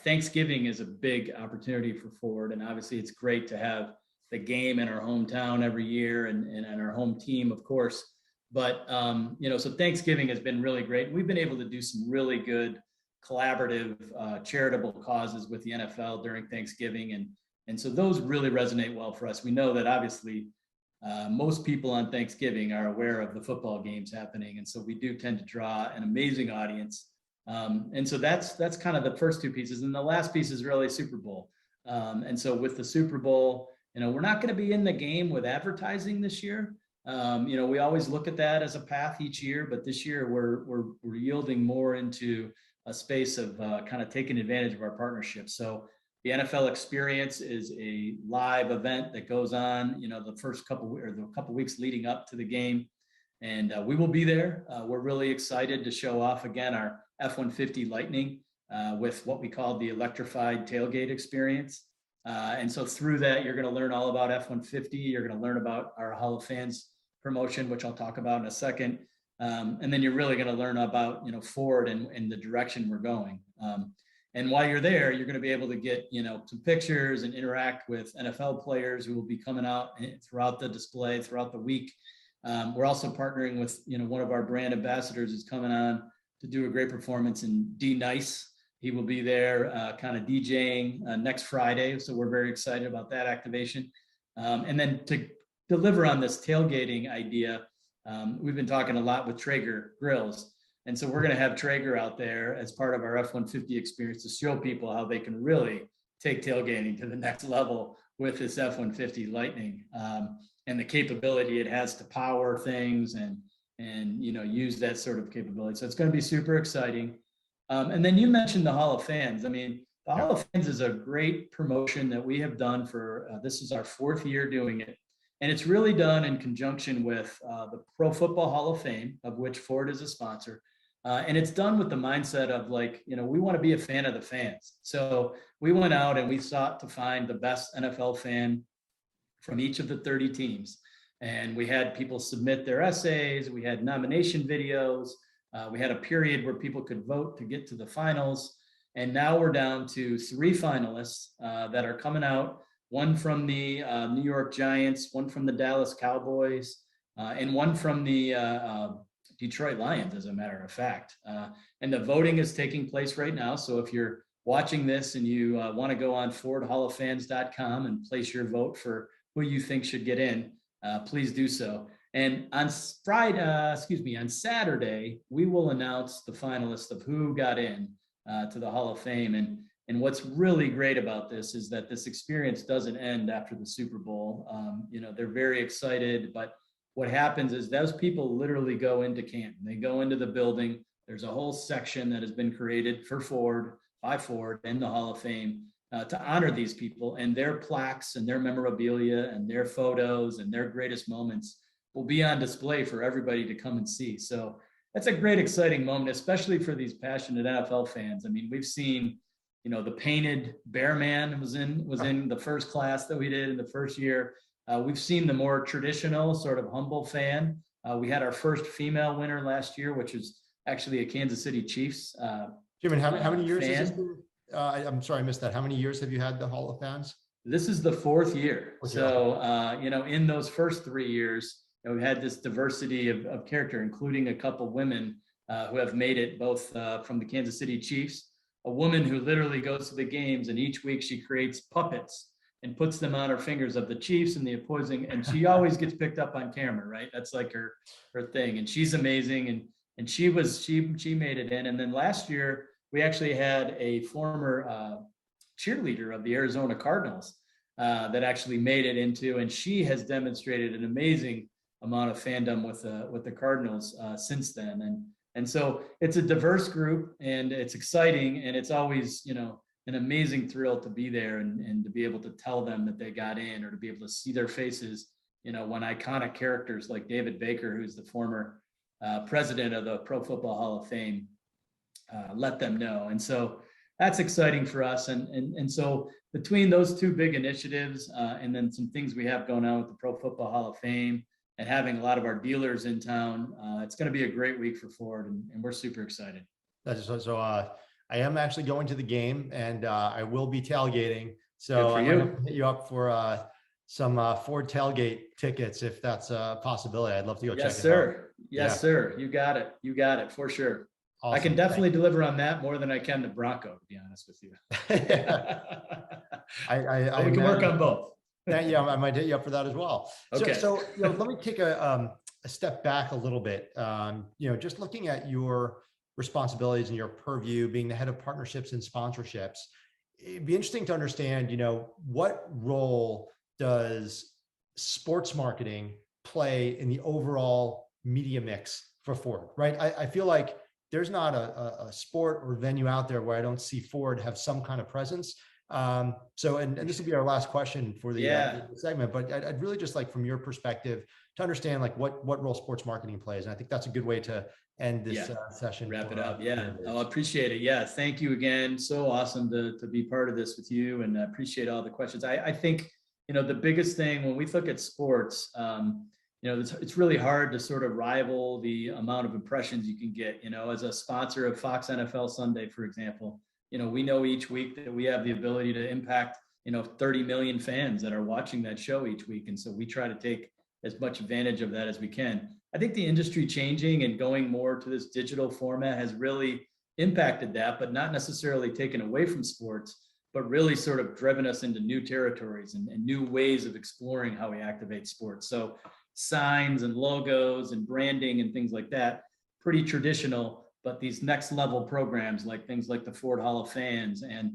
[SPEAKER 4] Thanksgiving is a big opportunity for Ford. And obviously it's great to have the game in our hometown every year and our home team, of course. But, so Thanksgiving has been really great. We've been able to do some really good collaborative charitable causes with the NFL during Thanksgiving. And so those really resonate well for us. We know that obviously most people on Thanksgiving are aware of the football games happening. And so we do tend to draw an amazing audience. And so that's kind of the first 2 pieces. And the last piece is really Super Bowl. And so with the Super Bowl, we're not going to be in the game with advertising this year, We always look at that as a path each year, but this year we're yielding more into a space of kind of taking advantage of our partnerships. So the NFL Experience is a live event that goes on, the first couple weeks leading up to the game, and we will be there. We're really excited to show off again our F-150 Lightning with what we call the electrified tailgate experience. And so through that, you're going to learn all about F-150. You're going to learn about our Hall of Fans promotion, which I'll talk about in a second. And then you're really going to learn about, Ford and the direction we're going. And while you're there, you're going to be able to get, some pictures and interact with NFL players who will be coming out throughout the display, throughout the week. We're also partnering with, one of our brand ambassadors is coming on to do a great performance in D Nice. He will be there kind of DJing next Friday. So we're very excited about that activation. And then to deliver on this tailgating idea, we've been talking a lot with Traeger grills. And so we're going to have Traeger out there as part of our F-150 experience to show people how they can really take tailgating to the next level with this F-150 Lightning and the capability it has to power things and use that sort of capability. So it's going to be super exciting. And then you mentioned the Hall of Fans. I mean, the Hall of Fans is a great promotion that we have done for, this is our 4th year doing it. And it's really done in conjunction with the Pro Football Hall of Fame, of which Ford is a sponsor. And it's done with the mindset of we want to be a fan of the fans. So we went out and we sought to find the best NFL fan from each of the 30 teams. And we had people submit their essays. We had nomination videos. We had a period where people could vote to get to the finals. And now we're down to 3 finalists that are coming out. One from the New York Giants, one from the Dallas Cowboys, and one from the Detroit Lions, as a matter of fact. And the voting is taking place right now. So if you're watching this and you want to go on FordHallOfFans.com and place your vote for who you think should get in, please do so. And on Saturday, we will announce the finalists of who got in to the Hall of Fame. And what's really great about this is that this experience doesn't end after the Super Bowl. They're very excited, but what happens is those people literally go into Canton. They go into the building. There's a whole section that has been created for Ford, by Ford, in the Hall of Fame to honor these people, and their plaques and their memorabilia and their photos and their greatest moments will be on display for everybody to come and see. So that's a great, exciting moment, especially for these passionate NFL fans. I mean, we've seen, the painted bear man was in the first class that we did in the first year. We've seen the more traditional sort of humble fan. We had our first female winner last year, which is actually a Kansas City Chiefs.
[SPEAKER 5] Jim, and how many years has this been? I'm sorry, I missed that. How many years have you had the Hall of Fans?
[SPEAKER 4] This is the 4th year. So, in those first 3 years, we've had this diversity of character, including a couple women who have made it, both from the Kansas City Chiefs, a woman who literally goes to the games and each week she creates puppets and puts them on her fingers of the Chiefs and the opposing, and she always gets picked up on camera, right? That's like her thing. And she's amazing. And she made it in. And then last year, we actually had a former cheerleader of the Arizona Cardinals that actually made it into, and she has demonstrated an amazing amount of fandom with the Cardinals since then. And so it's a diverse group, and it's exciting, and it's always, an amazing thrill to be there and to be able to tell them that they got in, or to be able to see their faces, when iconic characters like David Baker, who's the former president of the Pro Football Hall of Fame, let them know. And so that's exciting for us. And so between those 2 big initiatives and then some things we have going on with the Pro Football Hall of Fame and having a lot of our dealers in town, it's going to be a great week for Ford, and we're super excited.
[SPEAKER 5] I am actually going to the game, and I will be tailgating. So I'm going to hit you up for some Ford tailgate tickets if that's a possibility. I'd love to go check it out.
[SPEAKER 4] Yes, sir. You got it. You got it for sure. Awesome. I can definitely deliver on that more than I can the Bronco, to be honest with you. We can work on both.
[SPEAKER 5] Yeah, I might hit you up for that as well.
[SPEAKER 4] Okay.
[SPEAKER 5] So let me take a step back a little bit. Just looking at your responsibilities and your purview, being the head of partnerships and sponsorships, it'd be interesting to understand, what role does sports marketing play in the overall media mix for Ford, right? I feel like there's not a sport or venue out there where I don't see Ford have some kind of presence. So, and this will be our last question for the segment, but I'd really just like, from your perspective, to understand like what role sports marketing plays. And I think that's a good way to end this session.
[SPEAKER 4] Wrap it up. Yeah. I appreciate it. Yeah. Thank you again. So awesome to be part of this with you, and I appreciate all the questions. I think, the biggest thing when we look at sports, it's really hard to sort of rival the amount of impressions you can get, as a sponsor of Fox NFL Sunday, for example. We know each week that we have the ability to impact, 30 million fans that are watching that show each week. And so we try to take as much advantage of that as we can. I think the industry changing and going more to this digital format has really impacted that, but not necessarily taken away from sports, but really sort of driven us into new territories and new ways of exploring how we activate sports. So signs and logos and branding and things like that, pretty traditional, but these next level programs, like things like the Ford Hall of Fans and,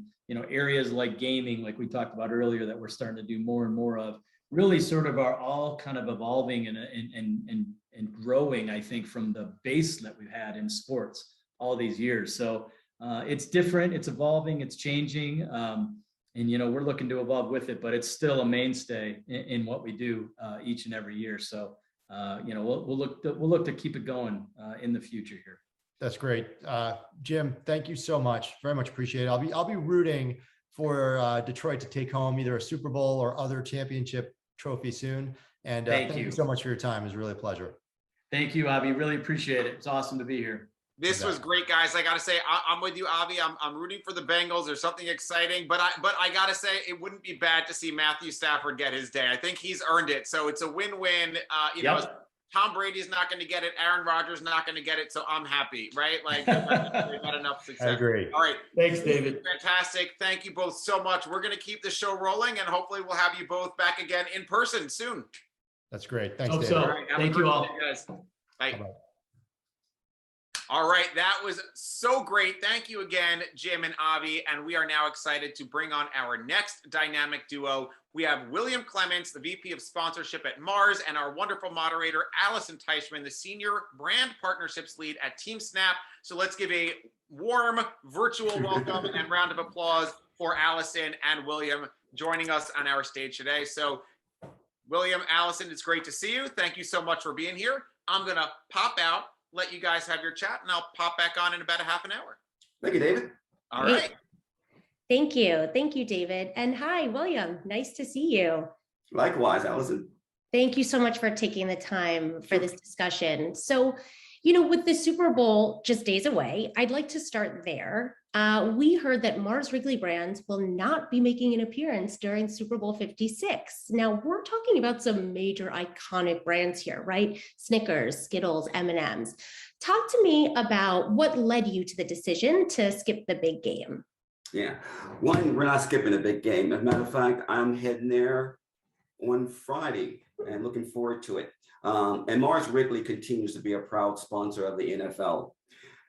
[SPEAKER 4] areas like gaming, like we talked about earlier, that we're starting to do more and more of, really sort of are all kind of evolving and growing, I think, from the base that we've had in sports all these years. So it's different, it's evolving, it's changing. And, we're looking to evolve with it, but it's still a mainstay in what we do each and every year. So, we'll look to keep it going in the future here.
[SPEAKER 5] That's great. Jim, thank you so much. Very much appreciate it. I'll be rooting for Detroit to take home either a Super Bowl or other championship trophy soon. And thank you so much for your time. It was really a pleasure.
[SPEAKER 4] Thank you, Avi. Really appreciate it. It's awesome to be here.
[SPEAKER 3] This was great, guys. I got to say, I'm with you, Avi. I'm rooting for the Bengals. There's something exciting, but I got to say, it wouldn't be bad to see Matthew Stafford get his day. I think he's earned it. So it's a win-win. Tom Brady's not going to get it. Aaron Rodgers not going to get it. So I'm happy, right? Like, they've had enough success.
[SPEAKER 5] I agree.
[SPEAKER 3] All right.
[SPEAKER 4] Thanks, David.
[SPEAKER 3] Fantastic. Thank you both so much. We're going to keep the show rolling, and hopefully we'll have you both back again in person soon.
[SPEAKER 5] That's great. Thanks,
[SPEAKER 4] Hope
[SPEAKER 5] David.
[SPEAKER 4] so.
[SPEAKER 3] All right,
[SPEAKER 4] thank you all.
[SPEAKER 3] Guys. Bye.
[SPEAKER 5] Bye-bye.
[SPEAKER 3] All right, that was so great. Thank you again, Jim and Avi. And we are now excited to bring on our next dynamic duo. We have William Clements, the VP of Sponsorship at Mars, and our wonderful moderator, Allison Teichman, the Senior Brand Partnerships Lead at Team Snap. So let's give a warm virtual welcome and round of applause for Allison and William joining us on our stage today. So William, Allison, it's great to see you. Thank you so much for being here. I'm going to pop out, let you guys have your chat, and I'll pop back on in about a half an hour.
[SPEAKER 6] Thank you, David.
[SPEAKER 3] All right.
[SPEAKER 7] Thank you. Thank you, David. And hi, William. Nice to see you.
[SPEAKER 6] Likewise, Allison.
[SPEAKER 7] Thank you so much for taking the time for this discussion. So, with the Super Bowl just days away, I'd like to start there. We heard that Mars Wrigley brands will not be making an appearance during Super Bowl 56. Now, we're talking about some major iconic brands here, right? Snickers, Skittles, M&Ms. Talk to me about what led you to the decision to skip the big game.
[SPEAKER 6] Yeah, one, we're not skipping a big game. As a matter of fact, I'm heading there on Friday and looking forward to it. And Mars Wrigley continues to be a proud sponsor of the NFL.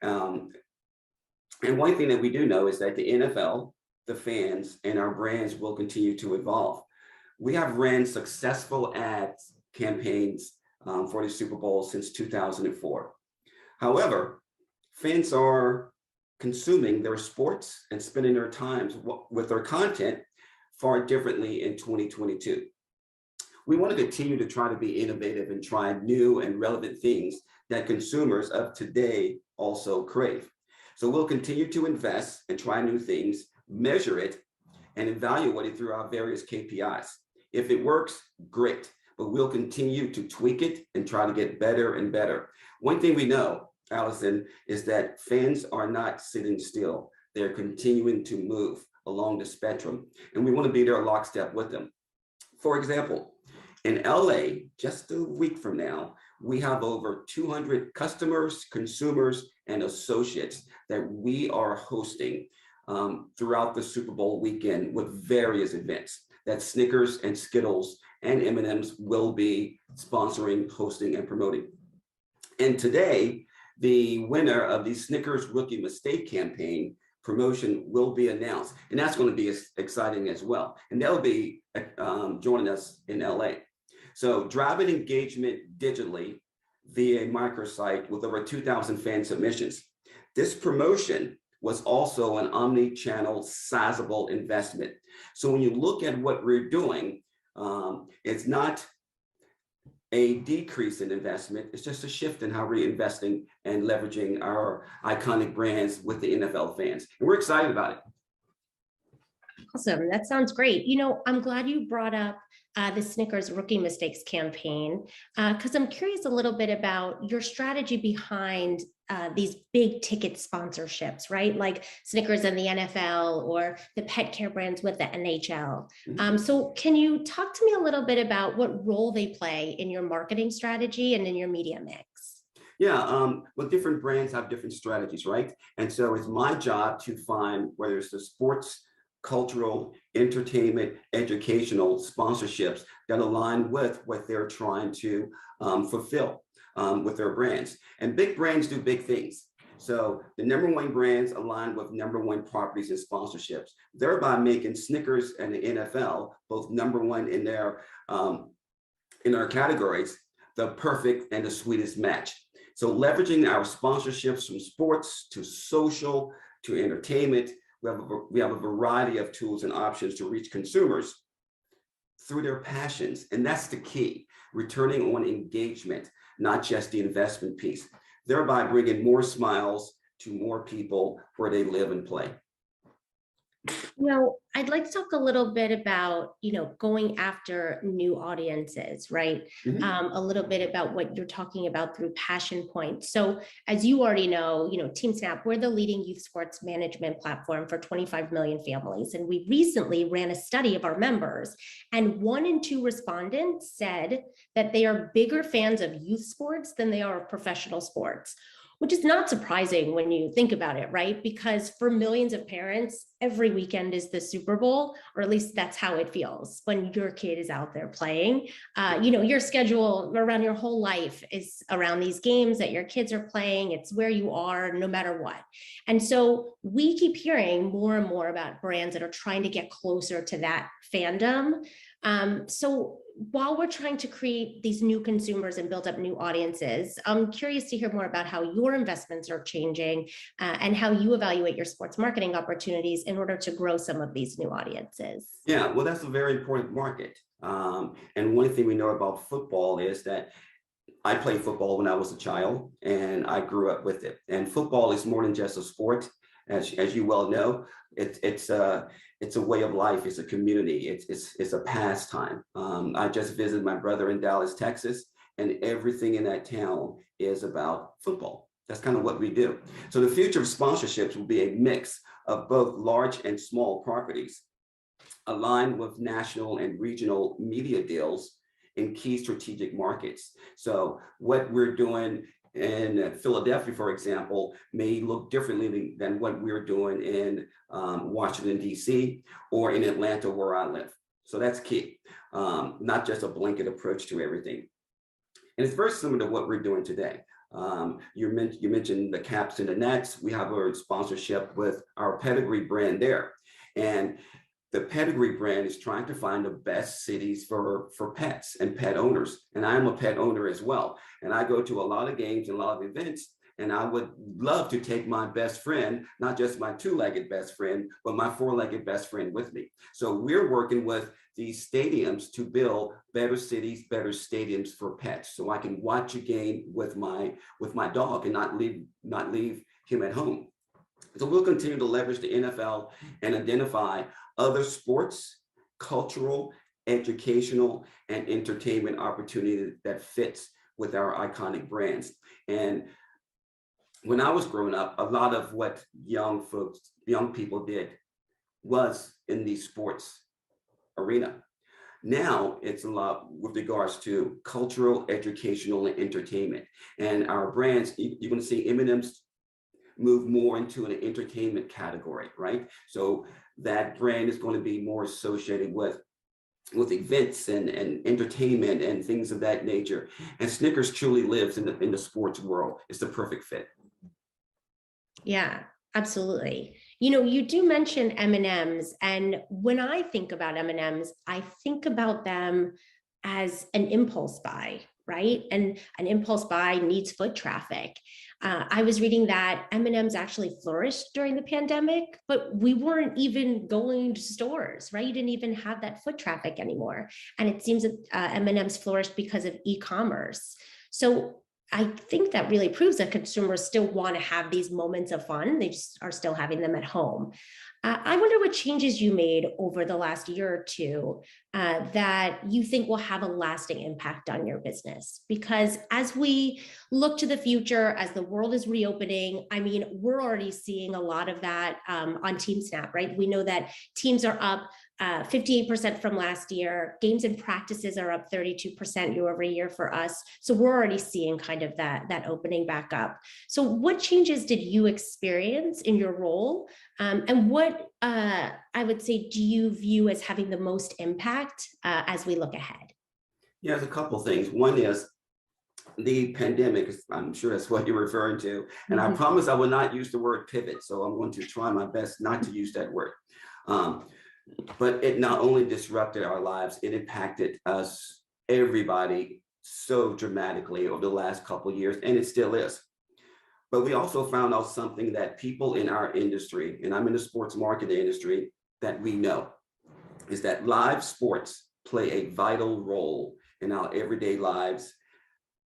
[SPEAKER 6] And one thing that we do know is that the NFL, the fans, and our brands will continue to evolve. We have ran successful ads campaigns for the Super Bowl since 2004. However, fans are consuming their sports and spending their times with their content far differently in 2022. We want to continue to try to be innovative and try new and relevant things that consumers of today also crave. So we'll continue to invest and try new things, measure it, and evaluate it through our various KPIs. If it works, great, but we'll continue to tweak it and try to get better and better. One thing we know, Allison, is that fans are not sitting still. They're continuing to move along the spectrum, and we want to be there lockstep with them. For example, in LA, just a week from now, we have over 200 customers, consumers, and associates that we are hosting throughout the Super Bowl weekend with various events that Snickers and Skittles and M&Ms will be sponsoring, hosting, and promoting. And today, the winner of the Snickers Rookie Mistake campaign promotion will be announced. And that's going to be exciting as well. And they'll be joining us in LA. So driving engagement digitally via a microsite with over 2,000 fan submissions. This promotion was also an omni-channel sizable investment. So when you look at what we're doing, it's not a decrease in investment, it's just a shift in how we're investing and leveraging our iconic brands with the NFL fans. And we're excited about it.
[SPEAKER 7] Awesome. That sounds great. I'm glad you brought up the Snickers Rookie Mistakes campaign, because I'm curious a little bit about your strategy behind these big ticket sponsorships, right? Like Snickers and the NFL or the pet care brands with the NHL. So can you talk to me a little bit about what role they play in your marketing strategy and in your media mix?
[SPEAKER 6] Yeah, well, different brands have different strategies, right? And so it's my job to find whether it's the sports, cultural, entertainment, educational sponsorships that align with what they're trying to fulfill with their brands. And big brands do big things. So the #1 brands align with #1 properties and sponsorships, thereby making Snickers and the NFL both #1 in their categories, the perfect and the sweetest match. So leveraging our sponsorships from sports to social to entertainment, we have a variety of tools and options to reach consumers through their passions. And that's the key, returning on engagement, not just the investment piece, thereby bringing more smiles to more people where they live and play.
[SPEAKER 7] I'd like to talk a little bit about, going after new audiences, right? A little bit about what you're talking about through Passion Point. So as you already know, Team Snap, we're the leading youth sports management platform for 25 million families. And we recently ran a study of our members, and 1 in 2 respondents said that they are bigger fans of youth sports than they are of professional sports, which is not surprising when you think about it, right? Because for millions of parents, every weekend is the Super Bowl, or at least that's how it feels when your kid is out there playing. Your schedule around your whole life is around these games that your kids are playing. It's where you are no matter what. And so we keep hearing more and more about brands that are trying to get closer to that fandom. So while we're trying to create these new consumers and build up new audiences, I'm curious to hear more about how your investments are changing and how you evaluate your sports marketing opportunities in order to grow some of these new audiences.
[SPEAKER 6] Yeah, well, that's a very important market. And one thing we know about football is that I played football when I was a child and I grew up with it. And football is more than just a sport. As you well know, it's a way of life. It's a community. It's a pastime. I just visited my brother in Dallas, Texas, and everything in that town is about football. That's kind of what we do. So the future of sponsorships will be a mix of both large and small properties, aligned with national and regional media deals in key strategic markets. So what we're doing in Philadelphia, for example, may look differently than what we're doing in Washington, D.C. or in Atlanta, where I live. So that's key, not just a blanket approach to everything. And it's very similar to what we're doing today. You mentioned the Caps and the Nets. We have a sponsorship with our Pedigree brand there. And the Pedigree brand is trying to find the best cities for pets and pet owners. And I'm a pet owner as well. And I go to a lot of games and a lot of events, and I would love to take my best friend, not just my 2-legged best friend, but my 4-legged best friend with me. So we're working with these stadiums to build better cities, better stadiums for pets. So I can watch a game with my dog and not leave him at home. So we'll continue to leverage the NFL and identify other sports, cultural, educational, and entertainment opportunity that fits with our iconic brands. And when I was growing up, a lot of what young people did was in the sports arena. Now it's a lot with regards to cultural, educational, and entertainment. And our brands, you're going to see M&M's move more into an entertainment category, right? So that brand is going to be more associated with events and entertainment and things of that nature. And Snickers truly lives in the sports world. It's the perfect fit.
[SPEAKER 7] Yeah, absolutely. You do mention M&Ms, and when I think about M&Ms, I think about them as an impulse buy, right? And an impulse buy needs foot traffic. I was reading that M&Ms actually flourished during the pandemic, but we weren't even going to stores, right? You didn't even have that foot traffic anymore. And it seems that M&Ms flourished because of e-commerce. So I think that really proves that consumers still want to have these moments of fun. They just are still having them at home. I wonder what changes you made over the last year or two that you think will have a lasting impact on your business. Because as we look to the future, as the world is reopening, I mean, we're already seeing a lot of that on TeamSnap, right? We know that teams are up 58% from last year. Games and practices are up 32% year over year for us. So we're already seeing kind of that opening back up. So what changes did you experience in your role? And what I would say, do you view as having the most impact as we look ahead?
[SPEAKER 6] Yeah, there's a couple things. One is the pandemic, I'm sure that's what you're referring to. And I promise I will not use the word pivot. So I'm going to try my best not to use that word. But it not only disrupted our lives, it impacted us, everybody, so dramatically over the last couple of years, and it still is. But we also found out something that people in our industry, and I'm in the sports marketing industry, that we know, is that live sports play a vital role in our everyday lives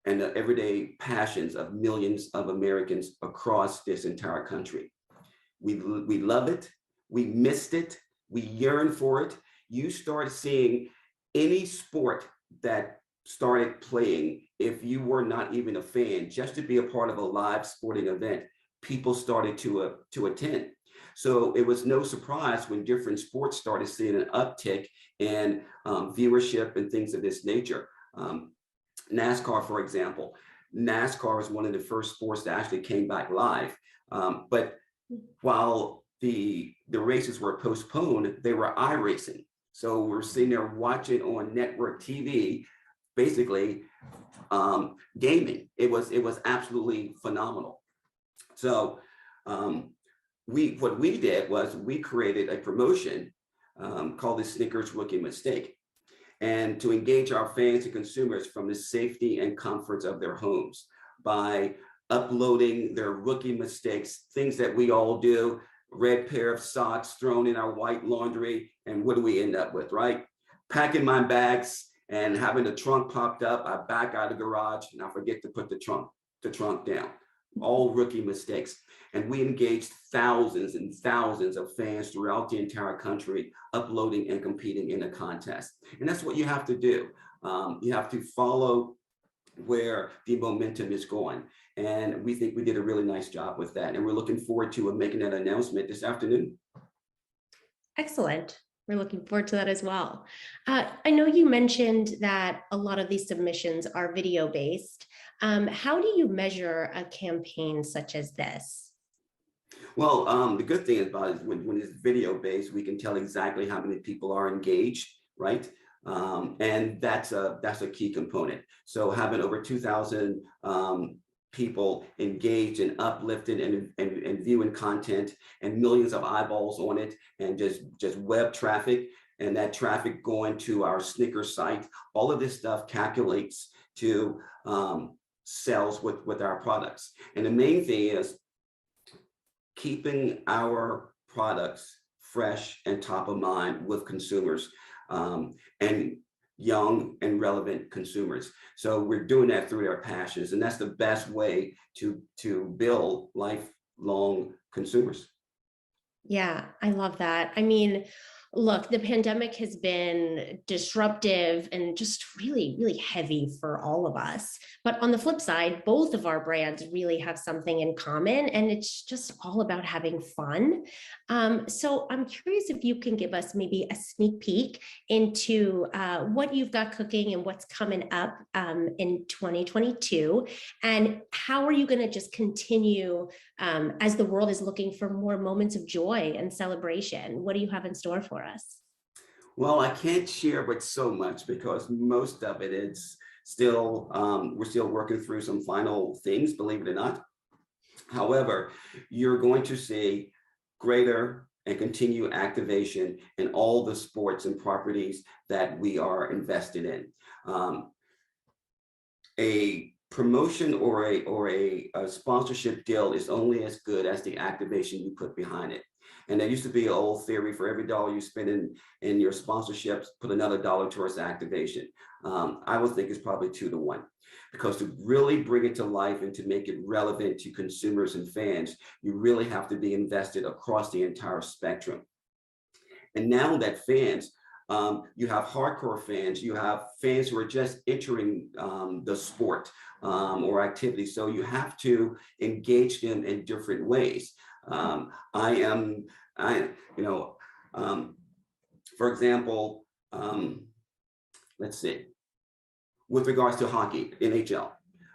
[SPEAKER 6] and the everyday passions of millions of Americans across this entire country. We love it, we missed it, we yearn for it. You start seeing any sport that started playing, if you were not even a fan, just to be a part of a live sporting event, people started to attend. So it was no surprise when different sports started seeing an uptick in viewership and things of this nature. NASCAR, for example. NASCAR was one of the first sports that actually came back live. But while the races were postponed, they were iRacing. So we're sitting there watching on network TV, basically gaming. It was absolutely phenomenal. So what we did was we created a promotion called the Snickers Rookie Mistake, and to engage our fans and consumers from the safety and comforts of their homes by uploading their rookie mistakes, things that we all do. Red pair of socks thrown in our white laundry, and what do we end up with, right? Packing my bags and having the trunk popped up. I back out of the garage and I forget to put the trunk down. All rookie mistakes. And we engaged thousands and thousands of fans throughout the entire country uploading and competing in a contest. And that's what you have to do. You have to follow where the momentum is going. And we think we did a really nice job with that. And we're looking forward to making that announcement this afternoon.
[SPEAKER 7] Excellent. We're looking forward to that as well. I know you mentioned that a lot of these submissions are video based. How do you measure a campaign such as this?
[SPEAKER 6] Well, the good thing about it is when it's video based, we can tell exactly how many people are engaged, right? And that's a key component. So having over 2,000 people engaged and uplifted and viewing content and millions of eyeballs on it and just web traffic and that traffic going to our Snickers site, all of this stuff calculates to sales with our products. And the main thing is keeping our products fresh and top of mind with consumers and young and relevant consumers. So we're doing that through their passions, and that's the best way to build lifelong consumers.
[SPEAKER 7] Yeah, I love that. I mean, look, the pandemic has been disruptive and just really, really heavy for all of us. But on the flip side, both of our brands really have something in common, and it's just all about having fun. So I'm curious if you can give us maybe a sneak peek into what you've got cooking and what's coming up in 2022, and how are you going to just continue as the world is looking for more moments of joy and celebration? What do you have in store for us?
[SPEAKER 6] Well, I can't share but so much because most of it is still, we're still working through some final things, believe it or not. However, you're going to see greater and continue activation in all the sports and properties that we are invested in. A promotion or a sponsorship deal is only as good as the activation you put behind it. And there used to be an old theory: for every dollar you spend in your sponsorships, put another dollar towards activation. I would think it's probably 2 to 1, because to really bring it to life and to make it relevant to consumers and fans, you really have to be invested across the entire spectrum. And now that fans, you have hardcore fans, you have fans who are just entering the sport or activity. So you have to engage them in different ways. For example, let's see, with regards to hockey, NHL,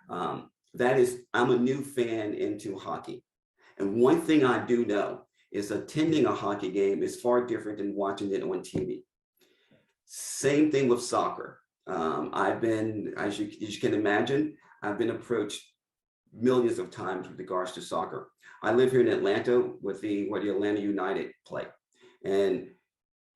[SPEAKER 6] I'm a new fan into hockey. And one thing I do know is attending a hockey game is far different than watching it on TV. Same thing with soccer. I've been, as you can imagine, I've been approached millions of times with regards to soccer. I live here in Atlanta where the Atlanta United play. And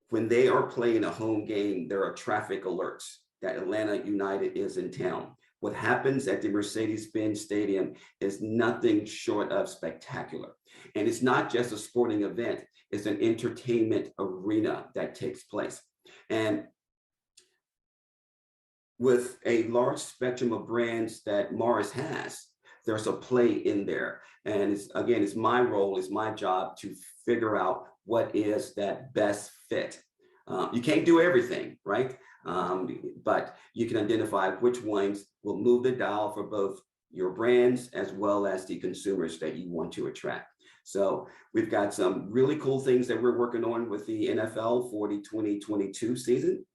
[SPEAKER 6] when they are playing a home game, there are traffic alerts that Atlanta United is in town. What happens at the Mercedes-Benz Stadium is nothing short of spectacular. And it's not just a sporting event, it's an entertainment arena that takes place. And with a large spectrum of brands that Mars has, there's a play in there. And it's my role, it's my job to figure out what is that best fit. You can't do everything, right? But you can identify which ones will move the dial for both your brands as well as the consumers that you want to attract. So we've got some really cool things that we're working on with the NFL for the 2022 season.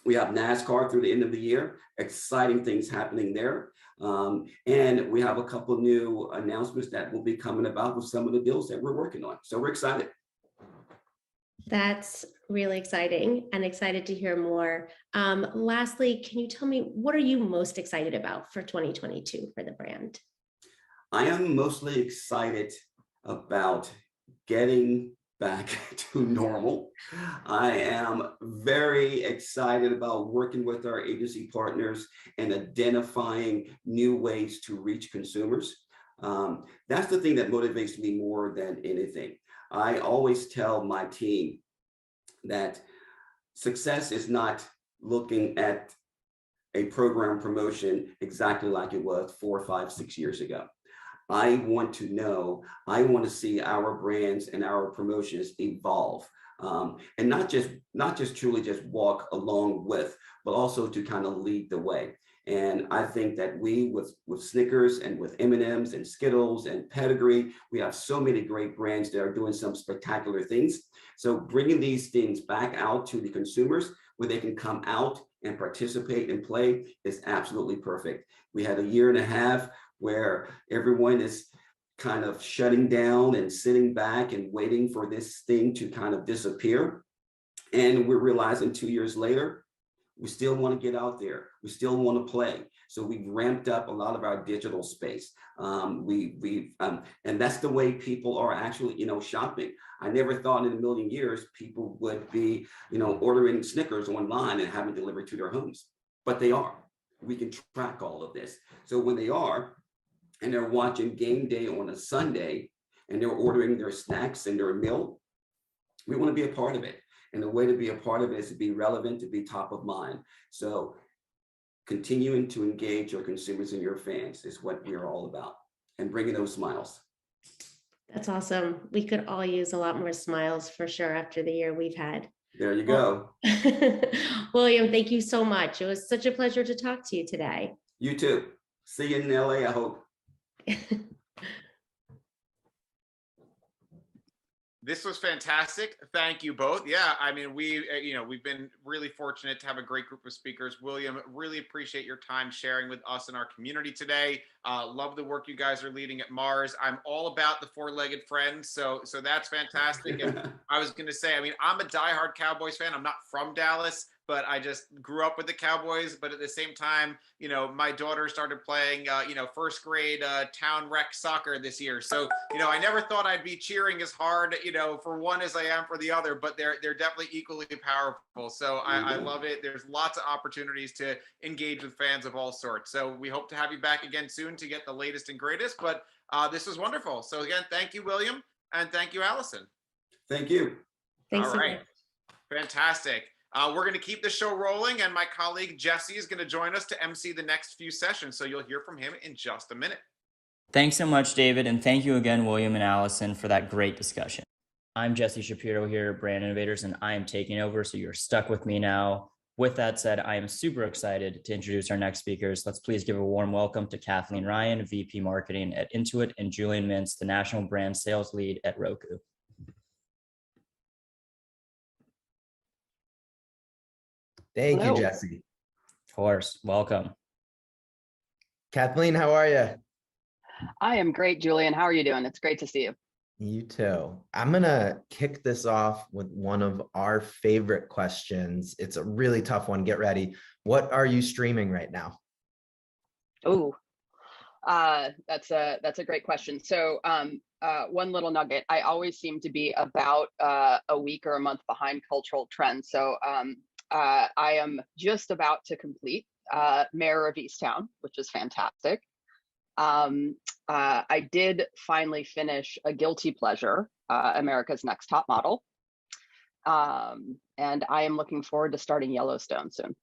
[SPEAKER 6] We have NASCAR through the end of the year, exciting things happening there. And we have a couple of new announcements that will be coming about with some of the deals that we're working on. So we're excited.
[SPEAKER 7] That's really exciting, and excited to hear more. Lastly, can you tell me, what are you most excited about for 2022 for the brand?
[SPEAKER 6] I am mostly excited about getting back to normal. I am very excited about working with our agency partners and identifying new ways to reach consumers. That's the thing that motivates me more than anything. I always tell my team that success is not looking at a program promotion exactly like it was 4, 5, 6 years ago. I want to see our brands and our promotions evolve, and not just truly just walk along with, but also to kind of lead the way. And I think that we, with Snickers and with M&Ms and Skittles and Pedigree, we have so many great brands that are doing some spectacular things. So bringing these things back out to the consumers where they can come out and participate and play is absolutely perfect. We had a year and a half where everyone is kind of shutting down and sitting back and waiting for this thing to kind of disappear. And we're realizing 2 years later, we still want to get out there. We still want to play. So we've ramped up a lot of our digital space. And that's the way people are actually, shopping. I never thought in a million years people would be, ordering Snickers online and having delivered to their homes, but they are. We can track all of this. So when they are, and they're watching game day on a Sunday, and they're ordering their snacks and their meal, we want to be a part of it. And the way to be a part of it is to be relevant, to be top of mind. So continuing to engage your consumers and your fans is what we're all about, and bringing those smiles.
[SPEAKER 7] That's awesome. We could all use a lot more smiles for sure after the year we've had.
[SPEAKER 6] There you go.
[SPEAKER 7] William, thank you so much. It was such a pleasure to talk to you today.
[SPEAKER 6] You too. See you in LA, I hope.
[SPEAKER 3] This was fantastic. Thank you both. Yeah, I mean, we've been really fortunate to have a great group of speakers. William, really appreciate your time sharing with us and our community today. Love the work you guys are leading at Mars. I'm all about the four-legged friends, so that's fantastic. And I was going to say, I mean, I'm a diehard Cowboys fan. I'm not from Dallas, but I just grew up with the Cowboys. But at the same time, my daughter started playing, first grade town rec soccer this year. So, I never thought I'd be cheering as hard, for one as I am for the other, but they're definitely equally powerful. So I love it. There's lots of opportunities to engage with fans of all sorts. So we hope to have you back again soon to get the latest and greatest. But this was wonderful. So again, thank you, William, and thank you, Allison.
[SPEAKER 6] Thank you.
[SPEAKER 7] Thanks
[SPEAKER 3] All
[SPEAKER 7] so
[SPEAKER 3] right.
[SPEAKER 7] much.
[SPEAKER 3] Fantastic. We're going to keep the show rolling, and my colleague Jesse is going to join us to MC the next few sessions. So you'll hear from him in just a minute.
[SPEAKER 8] Thanks so much, David, and thank you again, William and Allison, for that great discussion. I'm Jesse Shapiro here at Brand Innovators, and I am taking over, so you're stuck with me now. With that said, I am super excited to introduce our next speakers. Let's please give a warm welcome to Kathleen Ryan, VP Marketing at Intuit, and Julian Mintz, the National Brand Sales Lead at Roku.
[SPEAKER 9] Thank
[SPEAKER 10] Hello.
[SPEAKER 9] you, Jesse.
[SPEAKER 8] Of course, welcome.
[SPEAKER 9] Kathleen, how are you?
[SPEAKER 10] I am great, Julian. How are you doing? It's great to see you.
[SPEAKER 9] You too. I'm going to kick this off with one of our favorite questions. It's a really tough one. Get ready. What are you streaming right now?
[SPEAKER 10] Oh, that's a great question. So one little nugget, I always seem to be about a week or a month behind cultural trends. So I am just about to complete Mayor of Easttown, which is fantastic. I did finally finish a guilty pleasure, America's Next Top Model. And I am looking forward to starting Yellowstone soon.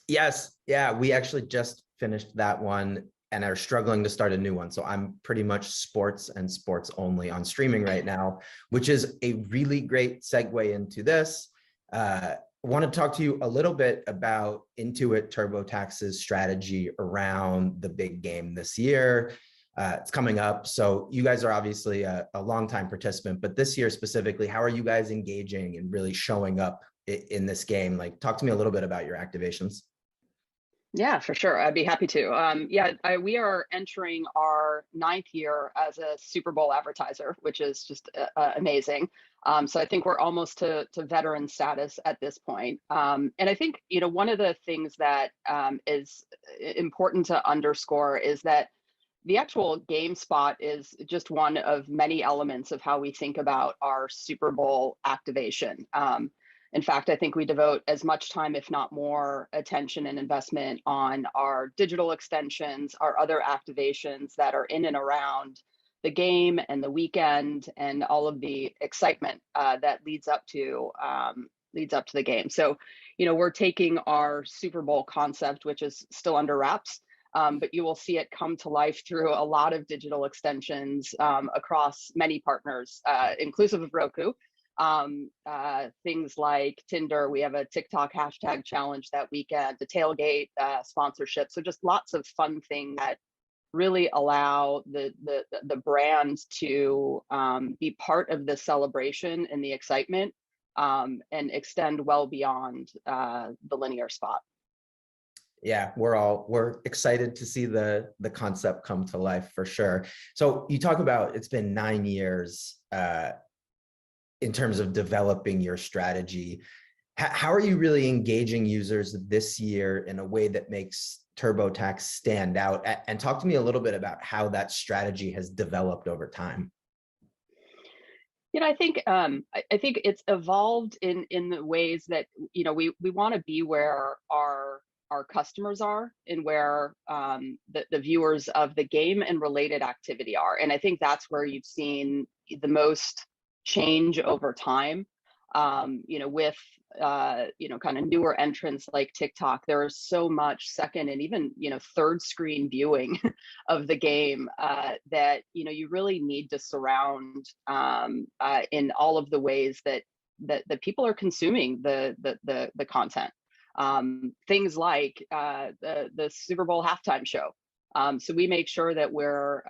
[SPEAKER 9] Yes. Yeah, we actually just finished that one and are struggling to start a new one. So I'm pretty much sports and sports only on streaming right now, which is a really great segue into this. I want to talk to you a little bit about Intuit TurboTax's strategy around the big game this year. It's coming up. So you guys are obviously a longtime participant, but this year specifically, how are you guys engaging and really showing up in this game? Like, talk to me a little bit about your activations.
[SPEAKER 10] Yeah, for sure. I'd be happy to. We are entering our 9th year as a Super Bowl advertiser, which is just amazing. So I think we're almost to veteran status at this point. And I think, one of the things that is important to underscore is that the actual game spot is just one of many elements of how we think about our Super Bowl activation. In fact, I think we devote as much time, if not more, attention and investment on our digital extensions, our other activations that are in and around the game and the weekend and all of the excitement that leads up to the game. So, we're taking our Super Bowl concept, which is still under wraps, but you will see it come to life through a lot of digital extensions across many partners, inclusive of Roku. Things like Tinder, we have a TikTok hashtag challenge that weekend, the tailgate sponsorship. So just lots of fun things that really allow the brand to be part of the celebration and the excitement and extend well beyond the linear spot.
[SPEAKER 9] Yeah, we're excited to see the concept come to life for sure. So you talk about it's been 9 years in terms of developing your strategy. How are you really engaging users this year in a way that makes TurboTax stand out? And talk to me a little bit about how that strategy has developed over time.
[SPEAKER 10] I think it's evolved in the ways that we want to be where our customers are and where the viewers of the game and related activity are, and I think that's where you've seen the most change over time. With kind of newer entrants like TikTok, there is so much second and even third screen viewing of the game that you really need to surround in all of the ways that people are consuming the content. Things like the Super Bowl halftime show. So we make sure that we're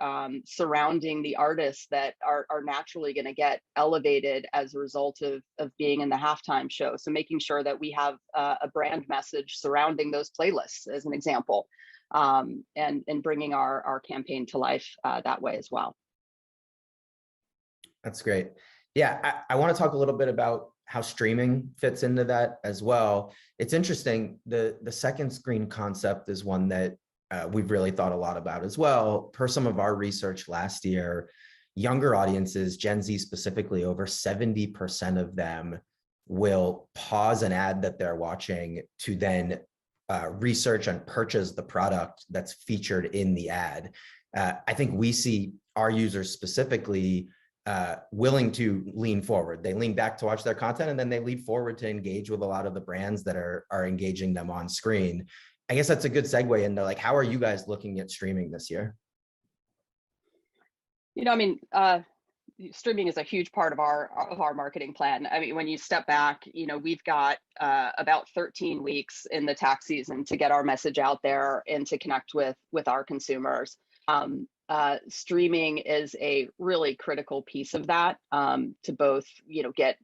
[SPEAKER 10] surrounding the artists that are naturally going to get elevated as a result of being in the halftime show. So making sure that we have a brand message surrounding those playlists, as an example, and bringing our campaign to life that way as well.
[SPEAKER 9] That's great. Yeah, I want to talk a little bit about how streaming fits into that as well. It's interesting. The second screen concept is one that we've really thought a lot about as well. Per some of our research last year, younger audiences, Gen Z specifically, over 70% of them will pause an ad that they're watching to then research and purchase the product that's featured in the ad. I think we see our users specifically willing to lean forward. They lean back to watch their content, and then they lean forward to engage with a lot of the brands that are engaging them on screen. I guess that's a good segue into like, how are you guys looking at streaming this year?
[SPEAKER 10] I mean, streaming is a huge part of our marketing plan. I mean, when you step back, we've got about 13 weeks in the tax season to get our message out there and to connect with our consumers. Streaming is a really critical piece of that, to both, get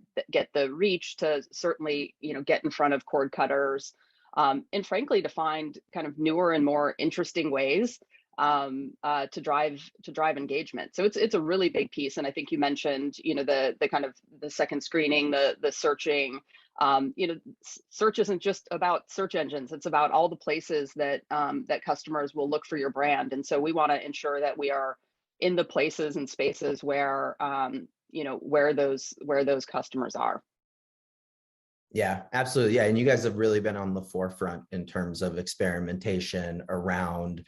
[SPEAKER 10] the reach, to certainly, get in front of cord cutters, and frankly, to find kind of newer and more interesting ways to drive engagement. So it's a really big piece. And I think you mentioned, the kind of the second screening, the searching. Search isn't just about search engines. It's about all the places that that customers will look for your brand. And so we want to ensure that we are in the places and spaces where where those customers are.
[SPEAKER 9] Yeah, absolutely. Yeah. And you guys have really been on the forefront in terms of experimentation around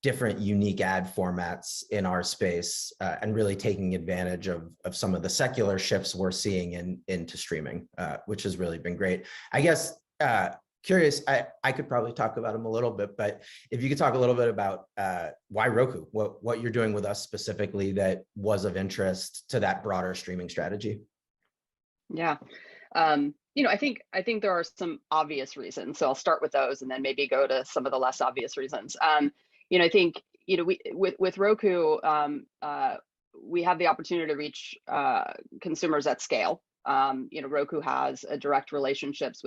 [SPEAKER 9] different unique ad formats in our space, and really taking advantage of some of the secular shifts we're seeing into streaming, which has really been great. I guess, curious, I could probably talk about them a little bit, but if you could talk a little bit about why Roku, what you're doing with us specifically that was of interest to that broader streaming strategy.
[SPEAKER 10] Yeah. I think there are some obvious reasons. So I'll start with those and then maybe go to some of the less obvious reasons. I think, we with Roku, we have the opportunity to reach consumers at scale. Roku has a direct relationships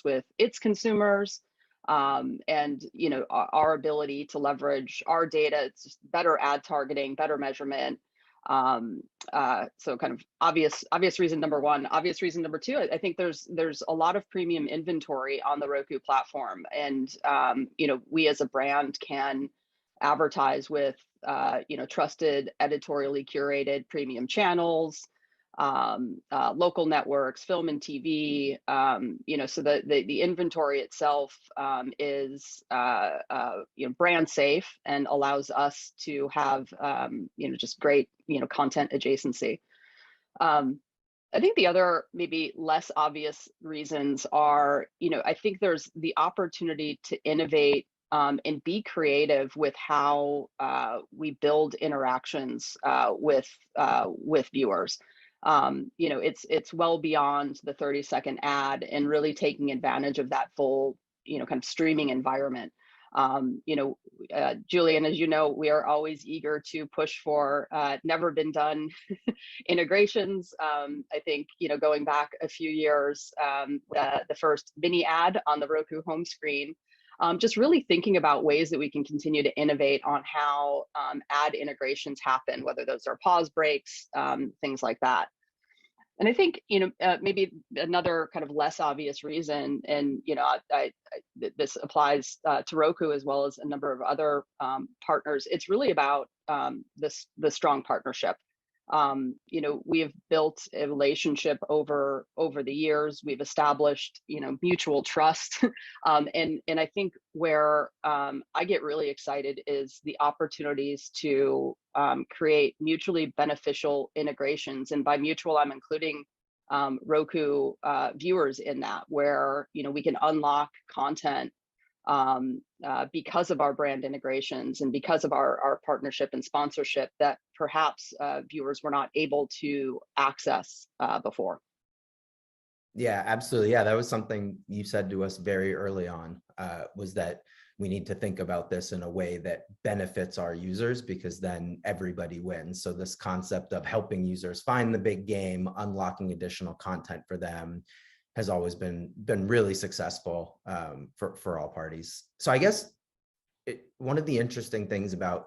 [SPEAKER 10] with its consumers, and our ability to leverage our data. It's just better ad targeting, better measurement. So kind of obvious reason number one. Obvious reason number two, I think there's a lot of premium inventory on the Roku platform, and we as a brand can advertise with trusted, editorially curated premium channels, local networks, film and TV. So the inventory itself is brand safe and allows us to have just great content adjacency. I think the other maybe less obvious reasons are, I think there's the opportunity to innovate and be creative with how we build interactions with viewers. It's well beyond the 30-second ad and really taking advantage of that full, kind of streaming environment. Julian, as you know, we are always eager to push for never been done integrations. I think, going back a few years, the first mini ad on the Roku home screen, just really thinking about ways that we can continue to innovate on how ad integrations happen, whether those are pause breaks, things like that. And I think, maybe another kind of less obvious reason, and, this applies to Roku as well as a number of other partners, it's really about the strong partnership. We have built a relationship over the years. We've established, mutual trust. And I think where I get really excited is the opportunities to create mutually beneficial integrations. And by mutual, I'm including Roku viewers in that, where, we can unlock content because of our brand integrations and because of our partnership and sponsorship that perhaps viewers were not able to access before.
[SPEAKER 9] Yeah, absolutely. Yeah, that was something you said to us very early on, was that we need to think about this in a way that benefits our users, because then everybody wins. So this concept of helping users find the big game, unlocking additional content for them, has always been really successful for all parties. So I guess one of the interesting things about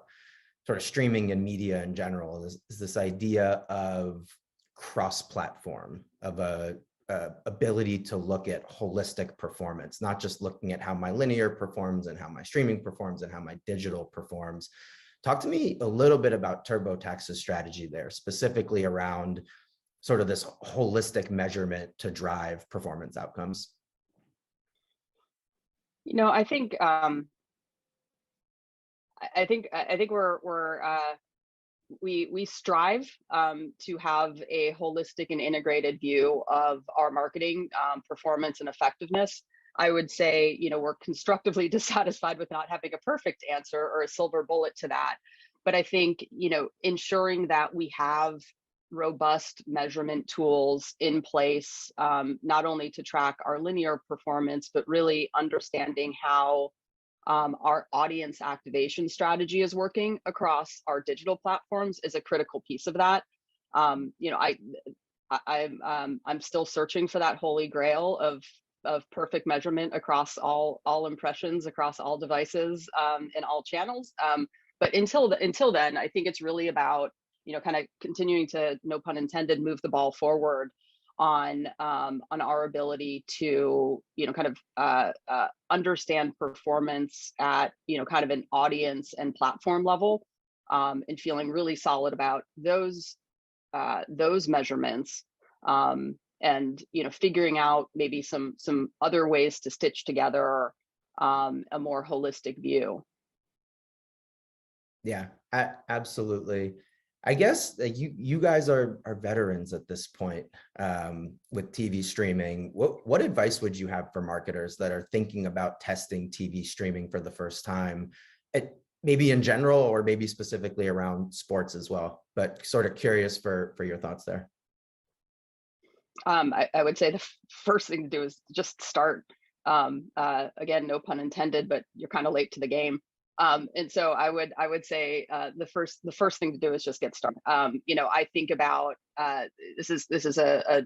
[SPEAKER 9] sort of streaming and media in general is this idea of cross-platform, of a ability to look at holistic performance, not just looking at how my linear performs and how my streaming performs and how my digital performs. Talk to me a little bit about TurboTax's strategy there, specifically around sort of this holistic measurement to drive performance outcomes.
[SPEAKER 10] I think we strive to have a holistic and integrated view of our marketing performance and effectiveness. I would say, we're constructively dissatisfied with not having a perfect answer or a silver bullet to that. But I think, ensuring that we have robust measurement tools in place, not only to track our linear performance, but really understanding how our audience activation strategy is working across our digital platforms is a critical piece of that. I'm still searching for that holy grail of perfect measurement across all impressions, across all devices, and all channels. But until then, I think it's really about kind of continuing to, no pun intended, move the ball forward on our ability to kind of understand performance at kind of an audience and platform level, and feeling really solid about those measurements, and figuring out maybe some other ways to stitch together a more holistic view.
[SPEAKER 9] Yeah, absolutely. I guess you guys are veterans at this point with TV streaming. What advice would you have for marketers that are thinking about testing TV streaming for the first time, maybe in general or maybe specifically around sports as well? But sort of curious for your thoughts there.
[SPEAKER 10] I would say the first thing to do is just start. Again, no pun intended, but you're kind of late to the game. And so I would say the first thing to do is just get started. I think about this is a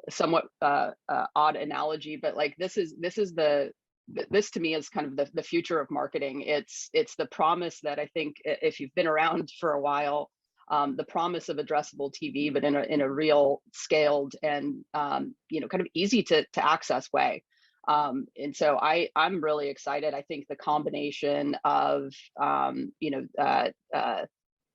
[SPEAKER 10] somewhat odd analogy, but like this to me is kind of the future of marketing. It's the promise that I think, if you've been around for a while, the promise of addressable TV, but in a real scaled and kind of easy to access way. And so I'm really excited. I think the combination of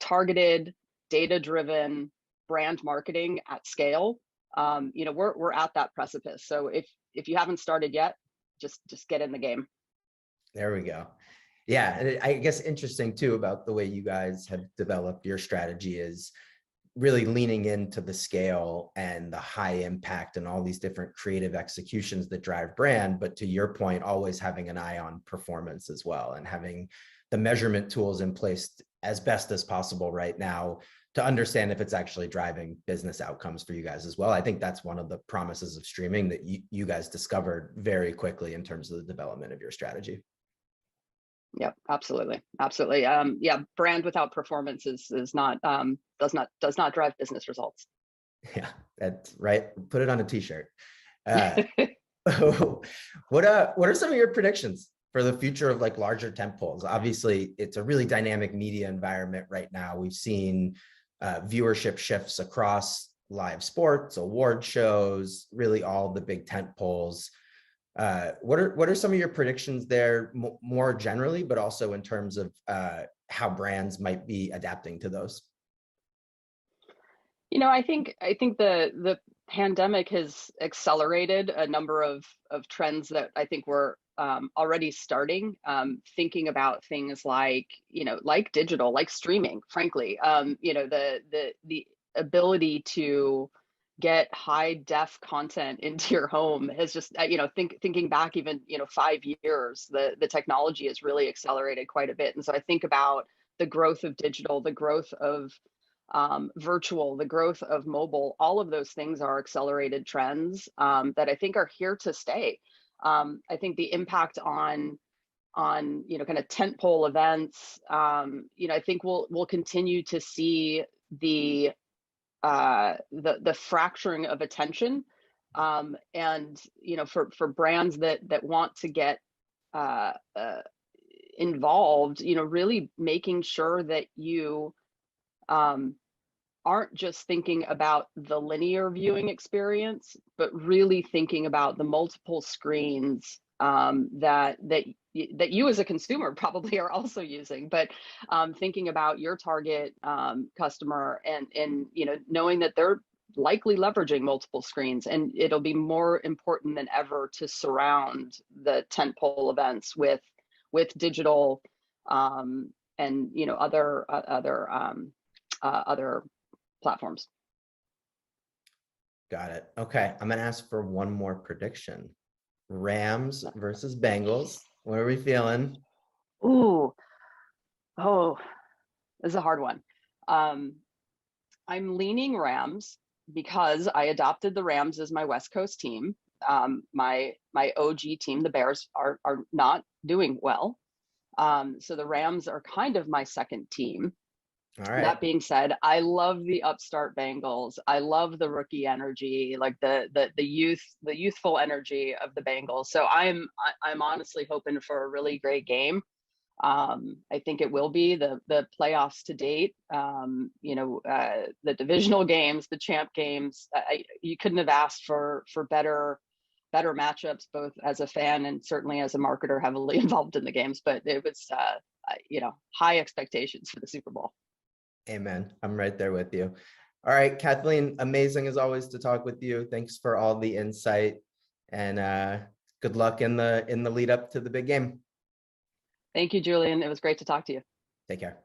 [SPEAKER 10] targeted, data-driven brand marketing at scale, we're at that precipice. So if you haven't started yet, just get in the game.
[SPEAKER 9] There we go. Yeah, and I guess interesting too about the way you guys have developed your strategy is really leaning into the scale and the high impact and all these different creative executions that drive brand. But to your point, always having an eye on performance as well, and having the measurement tools in place as best as possible right now to understand if it's actually driving business outcomes for you guys as well. I think that's one of the promises of streaming that you guys discovered very quickly in terms of the development of your strategy.
[SPEAKER 10] Yep, absolutely. Yeah, brand without performance is not does not drive business results.
[SPEAKER 9] Yeah, that's right. Put it on a t-shirt. What are some of your predictions for the future of like larger tentpoles? Obviously, it's a really dynamic media environment right now. We've seen viewership shifts across live sports, award shows, really all the big tentpoles. What are some of your predictions there more generally, but also in terms of how brands might be adapting to those?
[SPEAKER 10] I think the pandemic has accelerated a number of trends that I think were already starting, thinking about things like digital, like streaming, frankly, the ability to get high def content into your home has just, thinking back even, 5 years, the technology has really accelerated quite a bit. And so I think about the growth of digital, the growth of virtual, the growth of mobile, all of those things are accelerated trends that I think are here to stay. I think the impact on kind of tentpole events, I think we'll continue to see the fracturing of attention, and for brands that want to get involved, really making sure that you aren't just thinking about the linear viewing experience, but really thinking about the multiple screens that you as a consumer probably are also using, but thinking about your target customer and knowing that they're likely leveraging multiple screens, and it'll be more important than ever to surround the tentpole events with digital and other platforms.
[SPEAKER 9] Got it. Okay, I'm gonna ask for one more prediction. Rams versus Bengals. What are we feeling?
[SPEAKER 10] Oh, this is a hard one. I'm leaning Rams because I adopted the Rams as my West Coast team. My OG team, the Bears, are not doing well. So the Rams are kind of my second team.
[SPEAKER 9] All right.
[SPEAKER 10] That being said, I love the upstart Bengals. I love the rookie energy, like the youthful energy of the Bengals. So I'm honestly hoping for a really great game. I think it will be the playoffs to date. The divisional games, the champ games. You couldn't have asked for better matchups, both as a fan and certainly as a marketer heavily involved in the games. But it was high expectations for the Super Bowl.
[SPEAKER 9] Amen. I'm right there with you. All right, Kathleen, amazing as always to talk with you. Thanks for all the insight, and good luck in the lead up to the big game.
[SPEAKER 10] Thank you, Julian. It was great to talk to you.
[SPEAKER 9] Take care.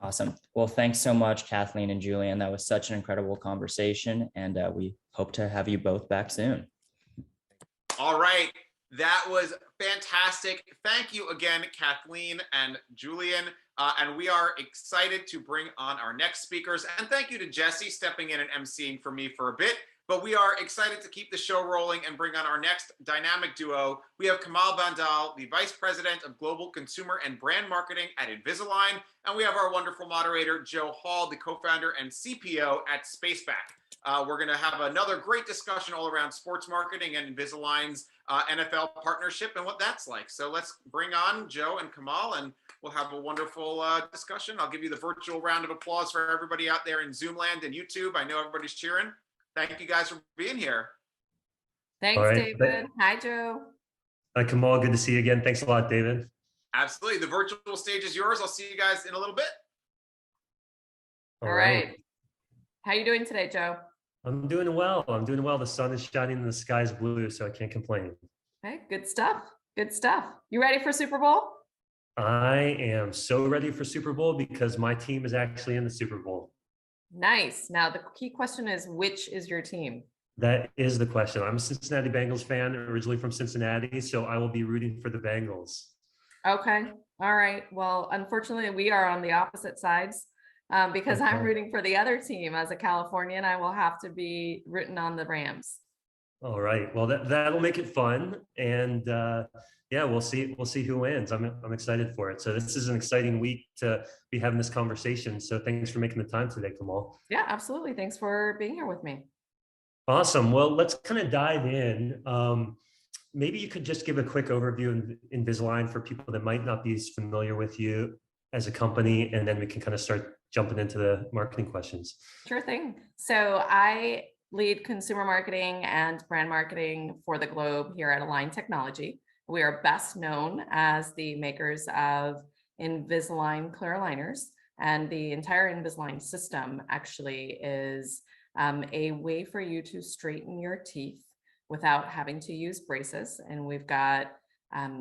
[SPEAKER 8] Awesome. Well, thanks so much, Kathleen and Julian. That was such an incredible conversation, and we hope to have you both back soon.
[SPEAKER 3] All right. That was fantastic. Thank you again, Kathleen and Julian. And we are excited to bring on our next speakers. And thank you to Jesse stepping in and emceeing for me for a bit. But we are excited to keep the show rolling and bring on our next dynamic duo. We have Kamal Bandal, the Vice President of Global Consumer and Brand Marketing at Invisalign. And we have our wonderful moderator, Joe Hall, the co-founder and CPO at Spaceback. We're going to have another great discussion all around sports marketing and Invisalign's NFL partnership and what that's like. So let's bring on Joe and Kamal, and we'll have a wonderful discussion. I'll give you the virtual round of applause for everybody out there in Zoom land and YouTube. I know everybody's cheering. Thank you guys for being here.
[SPEAKER 11] Thanks, right. David. Hi, Joe.
[SPEAKER 12] Hi, Kamal. Good to see you again. Thanks a lot, David.
[SPEAKER 3] Absolutely. The virtual stage is yours. I'll see you guys in a little bit.
[SPEAKER 11] All right. How are you doing today, Joe?
[SPEAKER 12] I'm doing well. The sun is shining and the sky's blue, so I can't complain.
[SPEAKER 11] Okay, good stuff. Good stuff. You ready for Super Bowl?
[SPEAKER 12] I am so ready for Super Bowl because my team is actually in the Super Bowl.
[SPEAKER 11] Nice. Now, the key question is, which is your team?
[SPEAKER 12] That is the question. I'm a Cincinnati Bengals fan, originally from Cincinnati, so I will be rooting for the Bengals.
[SPEAKER 11] Okay. All right. Well, unfortunately, we are on the opposite sides. Because I'm rooting for the other team. As a Californian, I will have to be rooting on the Rams.
[SPEAKER 12] All right. Well, that'll make it fun, and yeah, we'll see who wins. I'm excited for it. So this is an exciting week to be having this conversation. So thanks for making the time today, Kamal.
[SPEAKER 11] Yeah, absolutely. Thanks for being here with me.
[SPEAKER 12] Awesome. Well, let's kind of dive in. Maybe you could just give a quick overview of Invisalign for people that might not be as familiar with you as a company, and then we can kind of start jumping into the marketing questions.
[SPEAKER 11] Sure thing. So I lead consumer marketing and brand marketing for the globe here at Align Technology. We are best known as the makers of Invisalign clear aligners, and the entire Invisalign system actually is a way for you to straighten your teeth without having to use braces. And we've got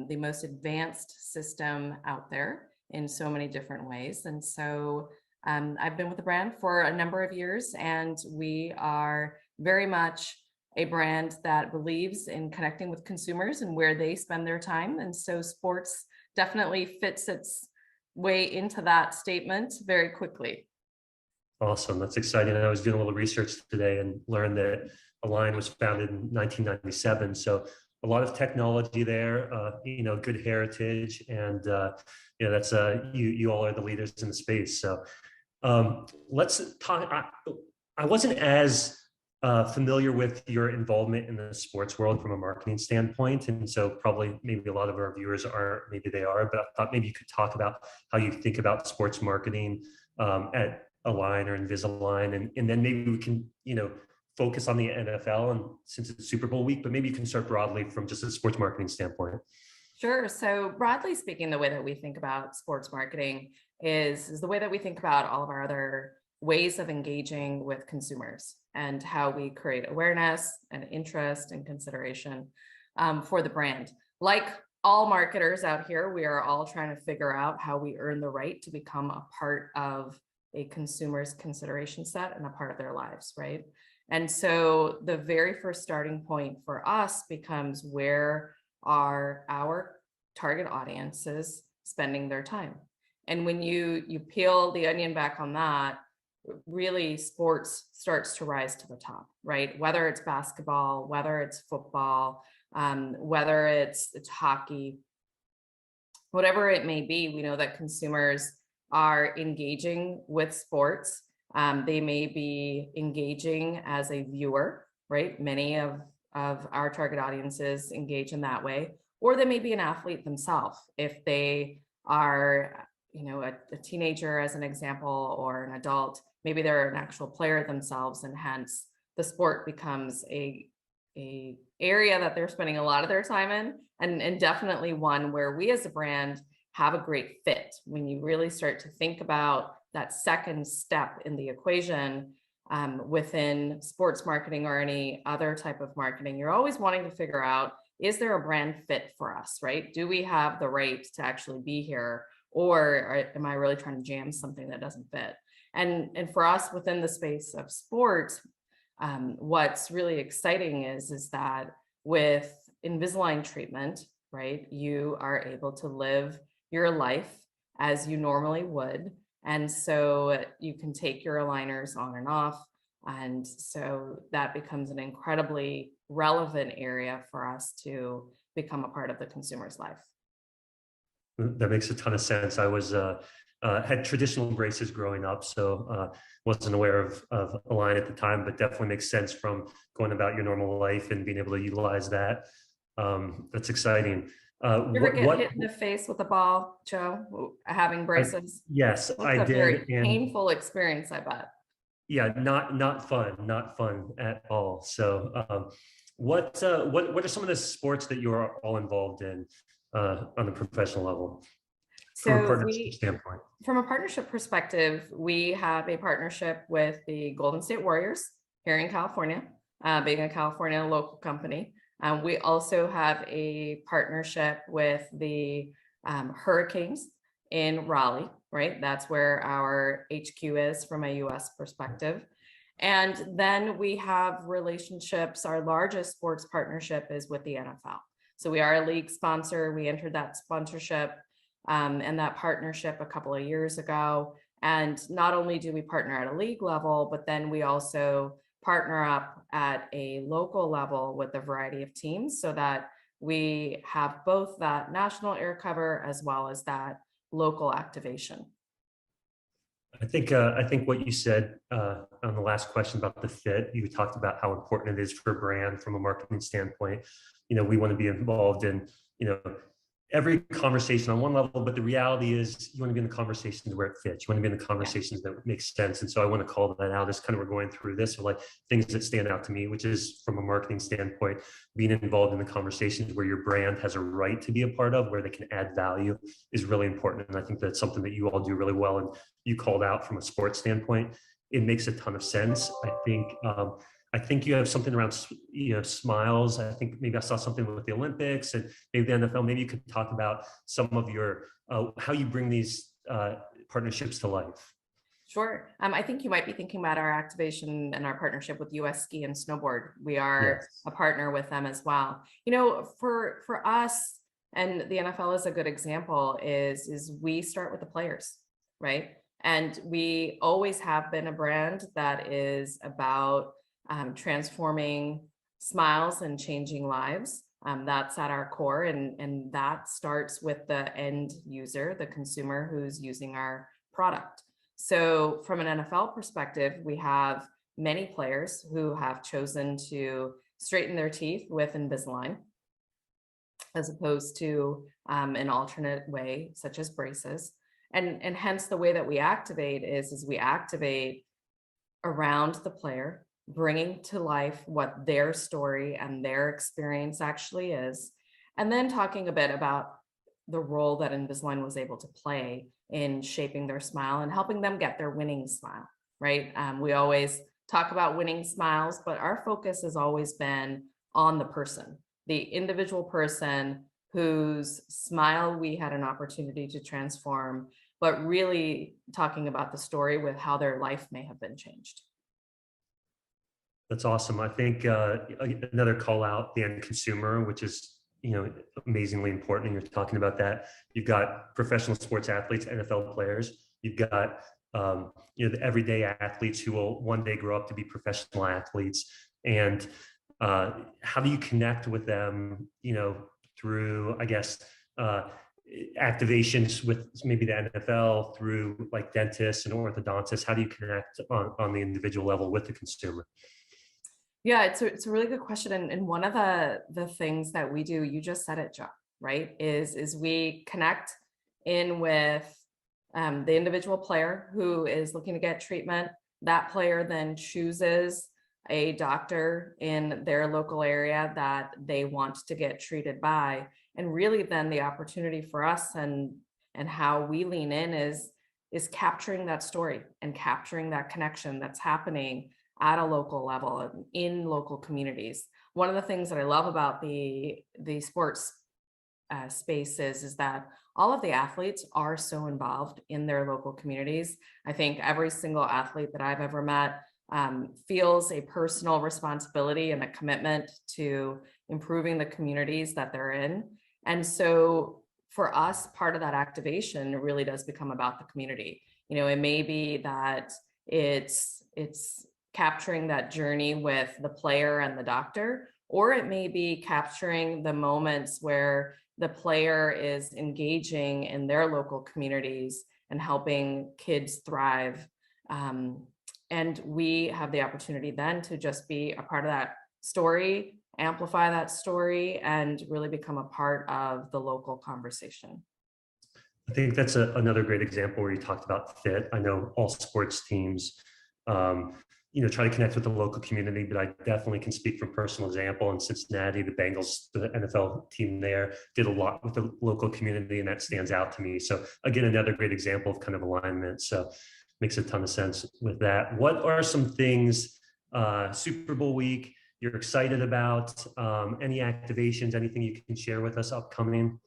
[SPEAKER 11] the most advanced system out there in so many different ways. And so I've been with the brand for a number of years, and we are very much a brand that believes in connecting with consumers and where they spend their time. And so sports definitely fits its way into that statement very quickly.
[SPEAKER 12] Awesome. That's exciting. I was doing a little research today and learned that Align was founded in 1997. So a lot of technology there, good heritage, and that's you all are the leaders in the space. So let's talk. I wasn't as familiar with your involvement in the sports world from a marketing standpoint. And so probably maybe a lot of our viewers aren't, maybe they are, but I thought maybe you could talk about how you think about sports marketing at Align or Invisalign. And then maybe we can, focus on the NFL, and since it's Super Bowl week, but maybe you can start broadly from just a sports marketing standpoint.
[SPEAKER 11] Sure. So broadly speaking, the way that we think about sports marketing is the way that we think about all of our other ways of engaging with consumers and how we create awareness and interest and consideration for the brand. Like all marketers out here, we are all trying to figure out how we earn the right to become a part of a consumer's consideration set and a part of their lives, right? And so the very first starting point for us becomes, where are our target audiences spending their time? And when you peel the onion back on that, really sports starts to rise to the top, right? Whether it's basketball, whether it's football, whether it's hockey, whatever it may be, we know that consumers are engaging with sports. They may be engaging as a viewer, right? Many of our target audiences engage in that way, or they may be an athlete themselves. If they are, a teenager as an example, or an adult, maybe they're an actual player themselves, and hence the sport becomes a area that they're spending a lot of their time in, and definitely one where we as a brand have a great fit. When you really start to think about that second step in the equation within sports marketing or any other type of marketing, you're always wanting to figure out, is there a brand fit for us, right? Do we have the right to actually be here? Or am I really trying to jam something that doesn't fit? And for us within the space of sports, what's really exciting is that with Invisalign treatment, right, you are able to live your life as you normally would. And so you can take your aligners on and off. And so that becomes an incredibly relevant area for us to become a part of the consumer's life.
[SPEAKER 12] That makes a ton of sense. I was had traditional braces growing up, so wasn't aware of Align at the time, but definitely makes sense from going about your normal life and being able to utilize that. That's exciting.
[SPEAKER 11] You ever get hit in the face with a ball, Joe, having braces?
[SPEAKER 12] Yes,
[SPEAKER 11] That's
[SPEAKER 12] I
[SPEAKER 11] a
[SPEAKER 12] did.
[SPEAKER 11] Very painful experience, I bet.
[SPEAKER 12] Yeah, not fun at all. So, what are some of the sports that you are all involved in on a professional level? From a partnership standpoint. From
[SPEAKER 11] a partnership perspective, we have a partnership with the Golden State Warriors here in California, being a California local company. We also have a partnership with the Hurricanes in Raleigh, right? That's where our HQ is from a US perspective. And then we have relationships. Our largest sports partnership is with the NFL. So we are a league sponsor. We entered that sponsorship and that partnership a couple of years ago. And not only do we partner at a league level, but then we also partner up at a local level with a variety of teams, so that we have both that national air cover as well as that local activation.
[SPEAKER 12] I think what you said on the last question about the fit, you talked about how important it is for a brand from a marketing standpoint. We want to be involved in, every conversation on one level, but the reality is you want to be in the conversations where it fits. You want to be in the conversations that make sense. And so I want to call that out as kind of we're going through this, or like things that stand out to me, which is from a marketing standpoint, being involved in the conversations where your brand has a right to be a part of, where they can add value, is really important. And I think that's something that you all do really well. And you called out from a sports standpoint, it makes a ton of sense. I think you have something around, smiles. I think maybe I saw something with the Olympics and maybe the NFL. Maybe you could talk about some of your, how you bring these partnerships to life.
[SPEAKER 11] Sure. I think you might be thinking about our activation and our partnership with US Ski and Snowboard. We are a partner with them as well. For us, and the NFL is a good example, is we start with the players, right? And we always have been a brand that is about transforming smiles and changing lives. That's at our core, and that starts with the end user, the consumer who's using our product. So from an NFL perspective, we have many players who have chosen to straighten their teeth with Invisalign, as opposed to an alternate way, such as braces. And hence the way that we activate is we activate around the player, bringing to life what their story and their experience actually is, and then talking a bit about the role that Invisalign was able to play in shaping their smile and helping them get their winning smile, right? We always talk about winning smiles, but our focus has always been on the person, the individual person whose smile we had an opportunity to transform, but really talking about the story with how their life may have been changed.
[SPEAKER 12] That's awesome. I think another call out, the end consumer, which is, amazingly important. And you're talking about that. You've got professional sports athletes, NFL players. You've got, the everyday athletes who will one day grow up to be professional athletes. And how do you connect with them, through, I guess, activations with maybe the NFL, through like dentists and orthodontists? How do you connect on the individual level with the consumer?
[SPEAKER 11] Yeah, it's a really good question. And one of the things that we do, you just said it, Joe, right, is we connect in with the individual player who is looking to get treatment. That player then chooses a doctor in their local area that they want to get treated by. And really then the opportunity for us and how we lean in is capturing that story and capturing that connection that's happening at a local level in local communities. One of the things that I love about the sports space is that all of the athletes are so involved in their local communities. I think every single athlete that I've ever met feels a personal responsibility and a commitment to improving the communities that they're in. And so for us, part of that activation really does become about the community. It may be that it's capturing that journey with the player and the doctor, or it may be capturing the moments where the player is engaging in their local communities and helping kids thrive. And we have the opportunity then to just be a part of that story, amplify that story, and really become a part of the local conversation.
[SPEAKER 12] I think that's another great example where you talked about fit. I know all sports teams, try to connect with the local community, but I definitely can speak from personal example. In Cincinnati, the Bengals, the NFL team there, did a lot with the local community, and that stands out to me. So again, another great example of kind of alignment. So makes a ton of sense with that. What are some things, Super Bowl week, you're excited about? Any activations, anything you can share with us upcoming?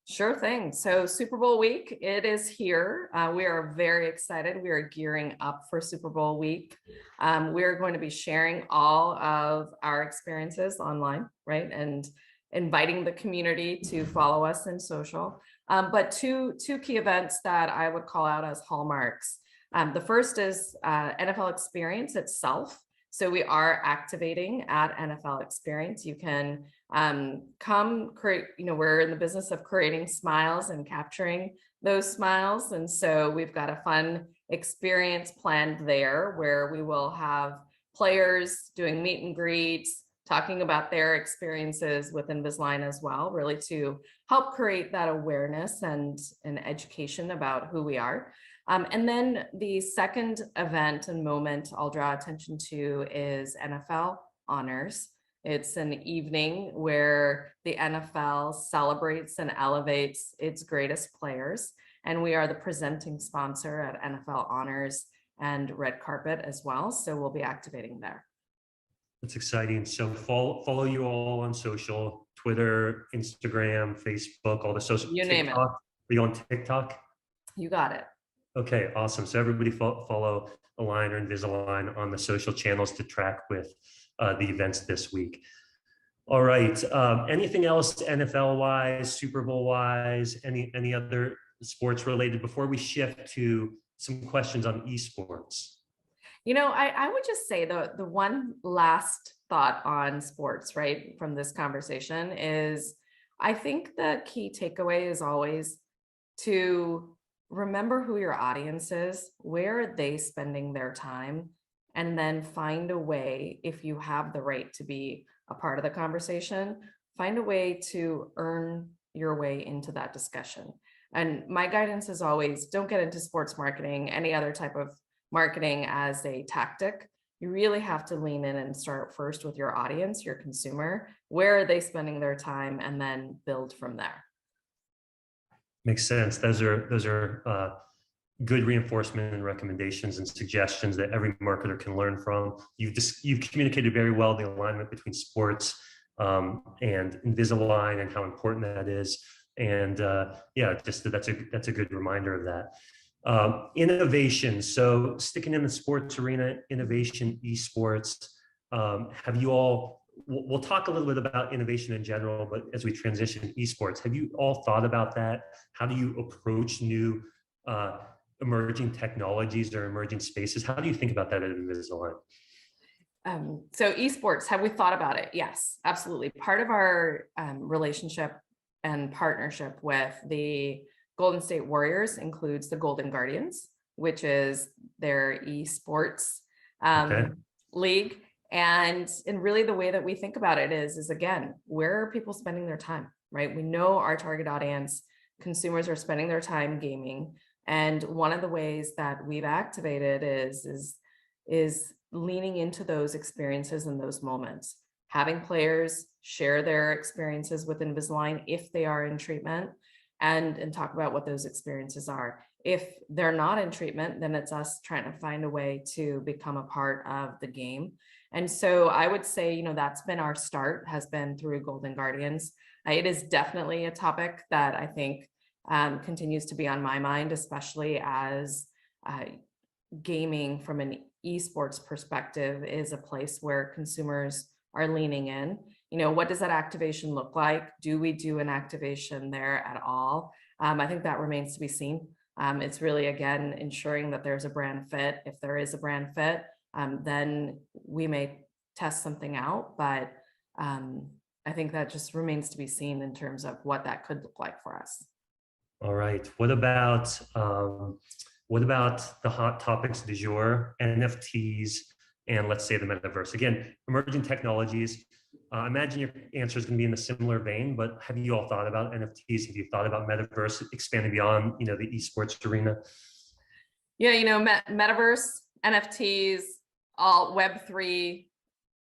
[SPEAKER 11] Sure thing. So Super Bowl week, it is here. We are very excited. We are gearing up for Super Bowl week. We're going to be sharing all of our experiences online, right? And inviting the community to follow us in social. But two key events that I would call out as hallmarks. The first is NFL Experience itself. So we are activating at NFL Experience. You can come create, we're in the business of creating smiles and capturing those smiles. And so we've got a fun experience planned there where we will have players doing meet and greets, talking about their experiences with Invisalign as well, really to help create that awareness and education about who we are. And then the second event and moment I'll draw attention to is NFL Honors. It's an evening where the NFL celebrates and elevates its greatest players. And we are the presenting sponsor at NFL Honors and Red Carpet as well. So we'll be activating there.
[SPEAKER 12] That's exciting. So follow you all on social, Twitter, Instagram, Facebook, all the social.
[SPEAKER 11] You name it.
[SPEAKER 12] Are you on TikTok?
[SPEAKER 11] You got it.
[SPEAKER 12] Okay, awesome. So everybody follow Align or Invisalign on the social channels to track with the events this week. All right. Anything else NFL wise, Super Bowl wise, any other sports related before we shift to some questions on esports?
[SPEAKER 11] I would just say the one last thought on sports, right, from this conversation is I think the key takeaway is always to remember who your audience is, where are they spending their time, and then find a way, if you have the right to be a part of the conversation, find a way to earn your way into that discussion. And my guidance is always, don't get into sports marketing, any other type of marketing as a tactic. You really have to lean in and start first with your audience, your consumer. Where are they spending their time? And then build from there.
[SPEAKER 12] Makes sense. Those are good reinforcement and recommendations and suggestions that every marketer can learn from. You've communicated very well the alignment between sports and Invisalign and how important that is. And yeah, just that's a good reminder of that. Innovation. So sticking in the sports arena, innovation, esports. Have you all? We'll talk a little bit about innovation in general, but as we transition to esports, have you all thought about that? How do you approach new emerging technologies or emerging spaces? How do you think about that at Invisalign?
[SPEAKER 11] So esports, have we thought about it? Yes, absolutely. Part of our relationship and partnership with the Golden State Warriors includes the Golden Guardians, which is their esports league. And really the way that we think about it is again, where are people spending their time, right? We know our target audience, consumers are spending their time gaming. And one of the ways that we've activated is leaning into those experiences and those moments, having players share their experiences with Invisalign if they are in treatment, and talk about what those experiences are. If they're not in treatment, then it's us trying to find a way to become a part of the game. And so I would say, that's been our start, has been through Golden Guardians. It is definitely a topic that I think continues to be on my mind, especially as gaming from an esports perspective is a place where consumers are leaning in. What does that activation look like? Do we do an activation there at all? I think that remains to be seen. It's really, again, ensuring that there's a brand fit. If there is a brand fit, then we may test something out, but I think that just remains to be seen in terms of what that could look like for us.
[SPEAKER 12] All right. What about the hot topics du jour, NFTs, and let's say the metaverse? Again, emerging technologies. I imagine your answer is going to be in a similar vein, but have you all thought about NFTs? Have you thought about metaverse expanding beyond, the esports arena?
[SPEAKER 11] Yeah, metaverse, NFTs, all Web3,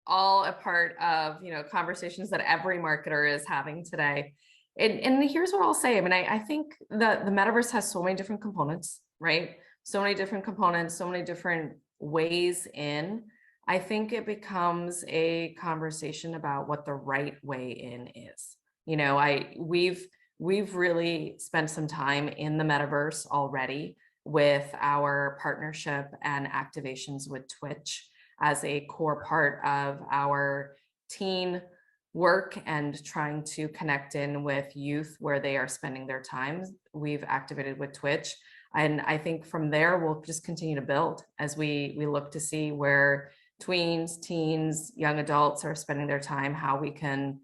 [SPEAKER 11] all a part of, conversations that every marketer is having today. And here's what I'll say. I think the metaverse has so many different components, right? So many different components, so many different ways in. I think it becomes a conversation about what the right way in is. We've really spent some time in the metaverse already with our partnership and activations with Twitch as a core part of our teen work and trying to connect in with youth where they are spending their time. We've activated with Twitch. And I think from there, we'll just continue to build as we look to see where tweens, teens, young adults are spending their time, how we can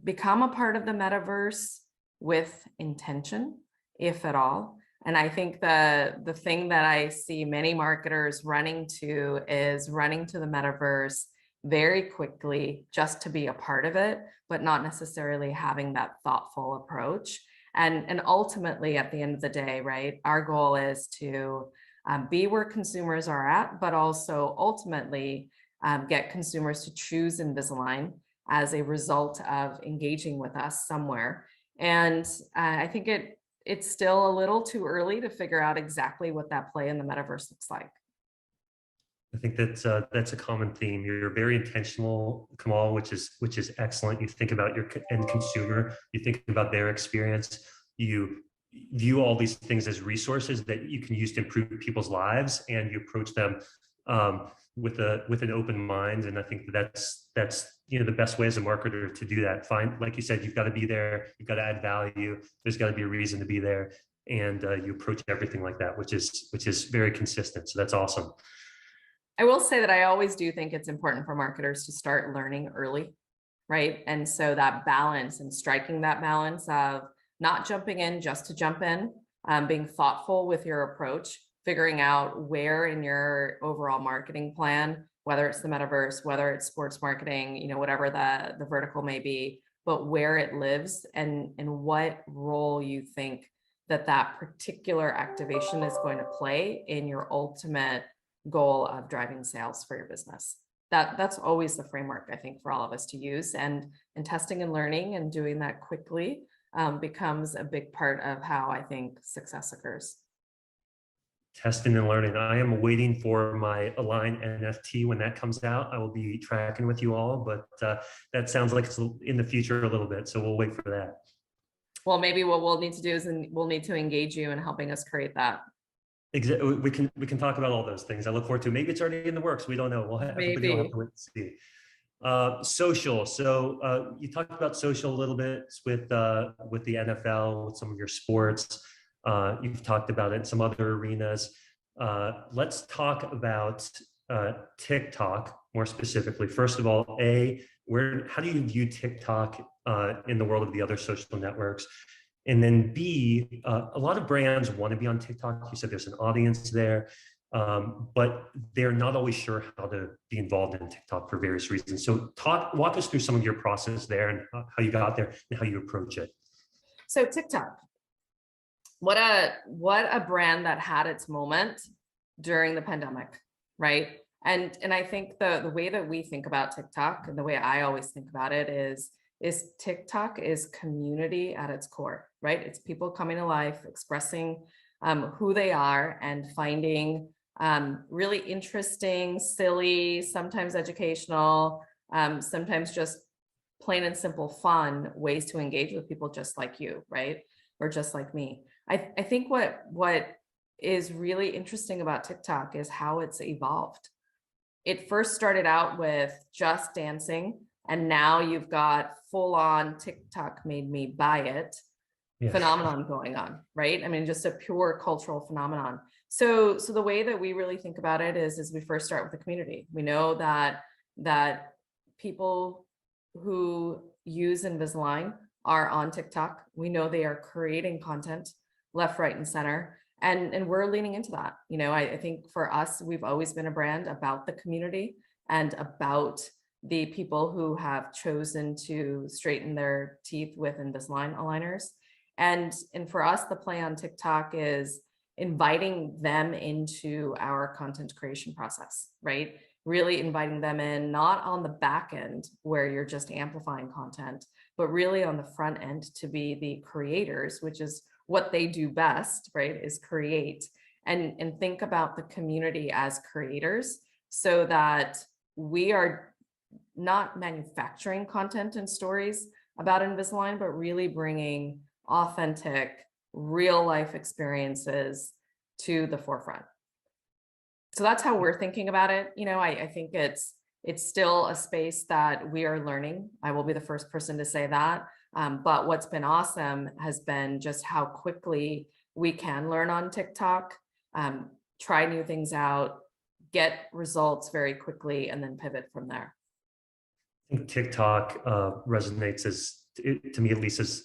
[SPEAKER 11] become a part of the metaverse with intention, if at all. And I think the thing that I see many marketers running to is running to the metaverse very quickly just to be a part of it, but not necessarily having that thoughtful approach. And ultimately, at the end of the day, right, our goal is to be where consumers are at, but also ultimately get consumers to choose Invisalign as a result of engaging with us somewhere. And I think it's still a little too early to figure out exactly what that play in the metaverse looks like.
[SPEAKER 12] I think that's a common theme. You're very intentional, Kamal, which is excellent. You think about your end consumer, you think about their experience, you view all these things as resources that you can use to improve people's lives, and you approach them with an open mind. And I think that's the best way as a marketer to do that. Like you said, you've got to be there, you've got to add value. There's got to be a reason to be there, and you approach everything like that, which is very consistent. So that's awesome.
[SPEAKER 11] I will say that I always do think it's important for marketers to start learning early, right? And so that balance and striking that balance of not jumping in just to jump in, being thoughtful with your approach, figuring out where in your overall marketing plan, whether it's the metaverse, whether it's sports marketing, you know, whatever the vertical may be, but where it lives and what role you think that particular activation is going to play in your ultimate goal of driving sales for your business. That's always the framework, I think, for all of us to use, and testing and learning and doing that quickly becomes a big part of how I think success occurs.
[SPEAKER 12] Testing and learning. I am waiting for my Align NFT when that comes out. I will be tracking with you all, but that sounds like it's in the future a little bit, so we'll wait for that.
[SPEAKER 11] Well, maybe what we'll need to do is we'll need to engage you in helping us create that.
[SPEAKER 12] Exactly. We can talk about all those things. I look forward to. Maybe it's already in the works. We don't know. Everybody will have to wait and see. Social. So you talked about social a little bit with the NFL, with some of your sports. You've talked about it in some other arenas. Let's talk about TikTok more specifically. First of all, how do you view TikTok in the world of the other social networks? And then B, a lot of brands want to be on TikTok. You said there's an audience there, but they're not always sure how to be involved in TikTok for various reasons. So walk us through some of your process there and how you got there and how you approach it.
[SPEAKER 11] So TikTok, what a brand that had its moment during the pandemic, right? And I think the way that we think about TikTok and the way I always think about it is TikTok is community at its core, right? It's people coming to life, expressing who they are and finding really interesting, silly, sometimes educational, sometimes just plain and simple fun ways to engage with people just like you, right? Or just like me. I think what is really interesting about TikTok is how it's evolved. It first started out with just dancing, and now you've got full on TikTok made me buy it phenomenon going on, right? I mean, just a pure cultural phenomenon. So the way that we really think about it is we first start with the community. We know that people who use Invisalign are on TikTok. We know they are creating content left, right, and center. And we're leaning into that. You know, I think for us, we've always been a brand about the community and about the people who have chosen to straighten their teeth with Invisalign aligners. And for us, the play on TikTok is inviting them into our content creation process, right? Really inviting them in, not on the back end where you're just amplifying content, but really on the front end to be the creators, which is what they do best, right? Is create and think about the community as creators so that we are not manufacturing content and stories about Invisalign, but really bringing authentic, real life experiences to the forefront. So that's how we're thinking about it. You know, I think it's still a space that we are learning. I will be the first person to say that. But what's been awesome has been just how quickly we can learn on TikTok, try new things out, get results very quickly, and then pivot from there.
[SPEAKER 12] I think TikTok resonates to me at least, as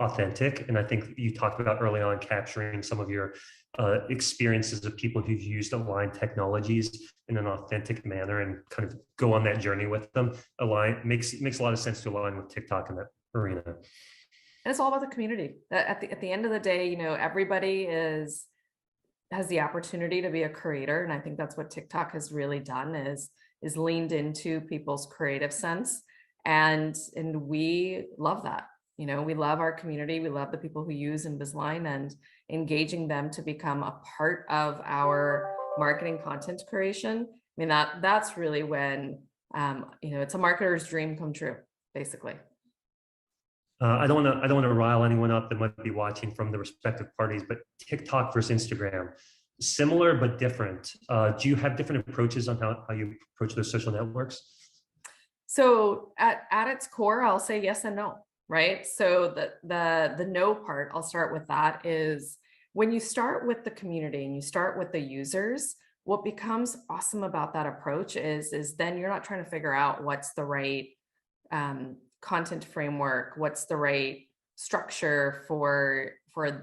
[SPEAKER 12] authentic. And I think you talked about early on capturing some of your experiences of people who've used Align technologies in an authentic manner and kind of go on that journey with them. Align makes a lot of sense to align with TikTok in that arena. And
[SPEAKER 11] it's all about the community. At the end of the day, you know, everybody has the opportunity to be a creator, and I think that's what TikTok has really done is leaned into people's creative sense, and we love that. You know, we love our community. We love the people who use Invisalign and engaging them to become a part of our marketing content creation. I mean, that's really when, you know, it's a marketer's dream come true, basically.
[SPEAKER 12] I don't want to rile anyone up that might be watching from the respective parties, but TikTok versus Instagram, similar but different. Do you have different approaches on how you approach those social networks?
[SPEAKER 11] So at its core, I'll say yes and no, right? So the no part, I'll start with that, is when you start with the community and you start with the users, what becomes awesome about that approach is then you're not trying to figure out what's the right content framework, what's the right structure for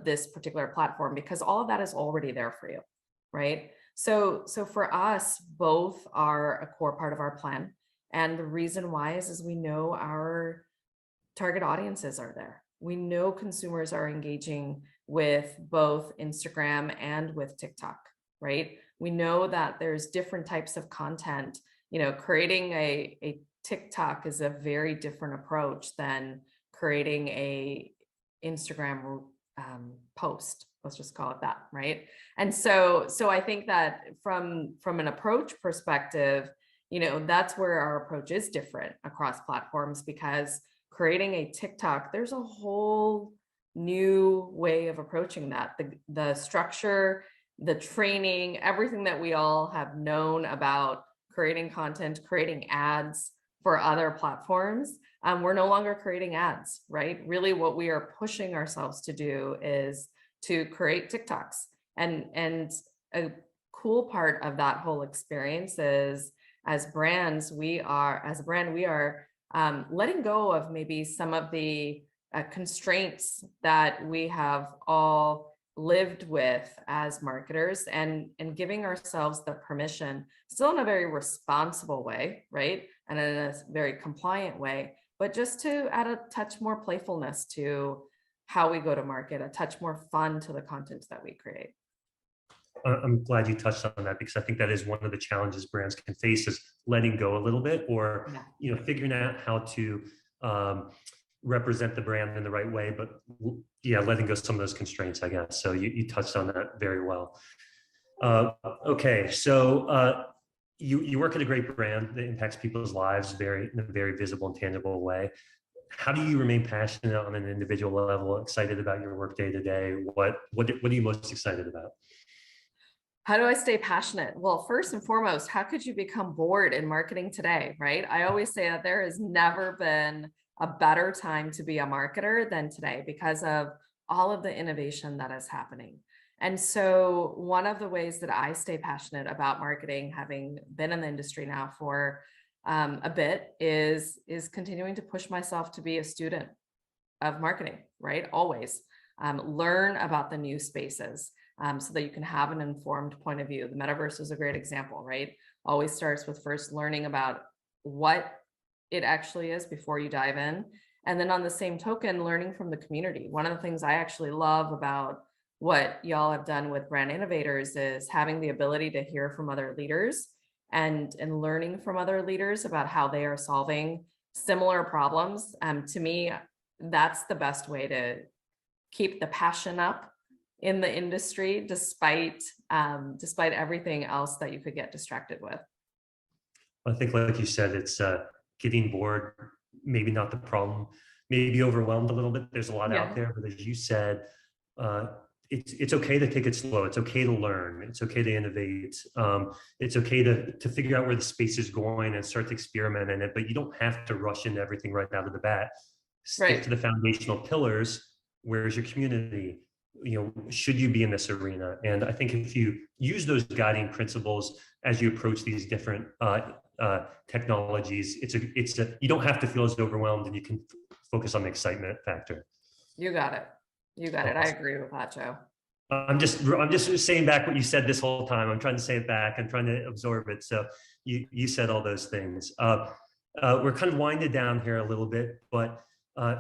[SPEAKER 11] this particular platform, because all of that is already there for you, right? So for us, both are a core part of our plan. And the reason why is we know our target audiences are there. We know consumers are engaging with both Instagram and with TikTok, right? We know that there's different types of content. Creating a TikTok is a very different approach than creating a Instagram post. Let's just call it that, right? And so I think that from an approach perspective, that's where our approach is different across platforms, because creating a TikTok, there's a whole new way of approaching that. The structure, the training, everything that we all have known about creating content, creating ads for other platforms. We're no longer creating ads, right? Really what we are pushing ourselves to do is to create TikToks. And a cool part of that whole experience is, as brands, we are letting go of maybe some of the constraints that we have all lived with as marketers, and giving ourselves the permission, still in a very responsible way, right? And in a very compliant way, but just to add a touch more playfulness to how we go to market, a touch more fun to the content that we create.
[SPEAKER 12] I'm glad you touched on that, because I think that is one of the challenges brands can face, is letting go a little bit, or figuring out how to represent the brand in the right way, but letting go some of those constraints, I guess. So you touched on that very well. Okay, so you work at a great brand that impacts people's lives in a very visible and tangible way. How do you remain passionate on an individual level, excited about your work day to day? What are you most excited about?
[SPEAKER 11] How do I stay passionate? Well, first and foremost, how could you become bored in marketing today, right? I always say that there has never been a better time to be a marketer than today, because of all of the innovation that is happening. And so one of the ways that I stay passionate about marketing, having been in the industry now for a bit, is continuing to push myself to be a student of marketing, right? Always learn about the new spaces. So that you can have an informed point of view. The metaverse is a great example, right? Always starts with first learning about what it actually is before you dive in. And then on the same token, learning from the community. One of the things I actually love about what y'all have done with Brand Innovators is having the ability to hear from other leaders and learning from other leaders about how they are solving similar problems. To me, that's the best way to keep the passion up in the industry, despite everything else that you could get distracted with.
[SPEAKER 12] I think, like you said, it's getting bored, maybe not the problem, maybe overwhelmed a little bit. There's a lot out there, but as you said, it's okay to take it slow. It's okay to learn. It's okay to innovate. It's okay to figure out where the space is going and start to experiment in it, but you don't have to rush into everything right out of the bat. Stick to the foundational pillars. Where's your community? Should you be in this arena? And I think if you use those guiding principles as you approach these different technologies, you don't have to feel as overwhelmed, and you can focus on the excitement factor.
[SPEAKER 11] You got it. I agree with that, Joe.
[SPEAKER 12] I'm just saying back what you said this whole time. I'm trying to say it back. I'm trying to absorb it. So you said all those things. We're kind of winding down here a little bit, but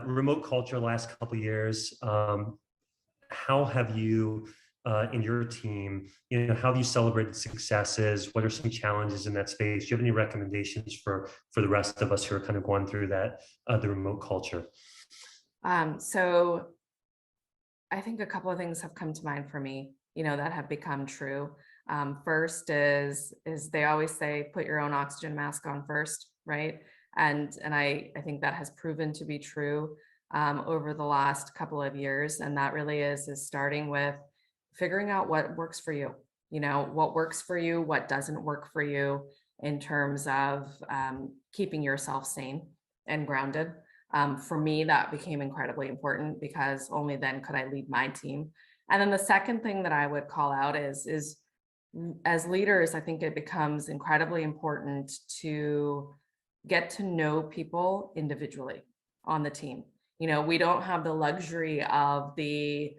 [SPEAKER 12] remote culture last couple of years. How have you, in your team, how have you celebrated successes? What are some challenges in that space? Do you have any recommendations for the rest of us who are kind of going through that, the remote culture?
[SPEAKER 11] So I think a couple of things have come to mind for me, that have become true. First is they always say, put your own oxygen mask on first, right? And I think that has proven to be true over the last couple of years. And that really is starting with figuring out what works for you, what works for you, what doesn't work for you in terms of keeping yourself sane and grounded. For me, that became incredibly important, because only then could I lead my team. And then the second thing that I would call out is as leaders, I think it becomes incredibly important to get to know people individually on the team. We don't have the luxury of the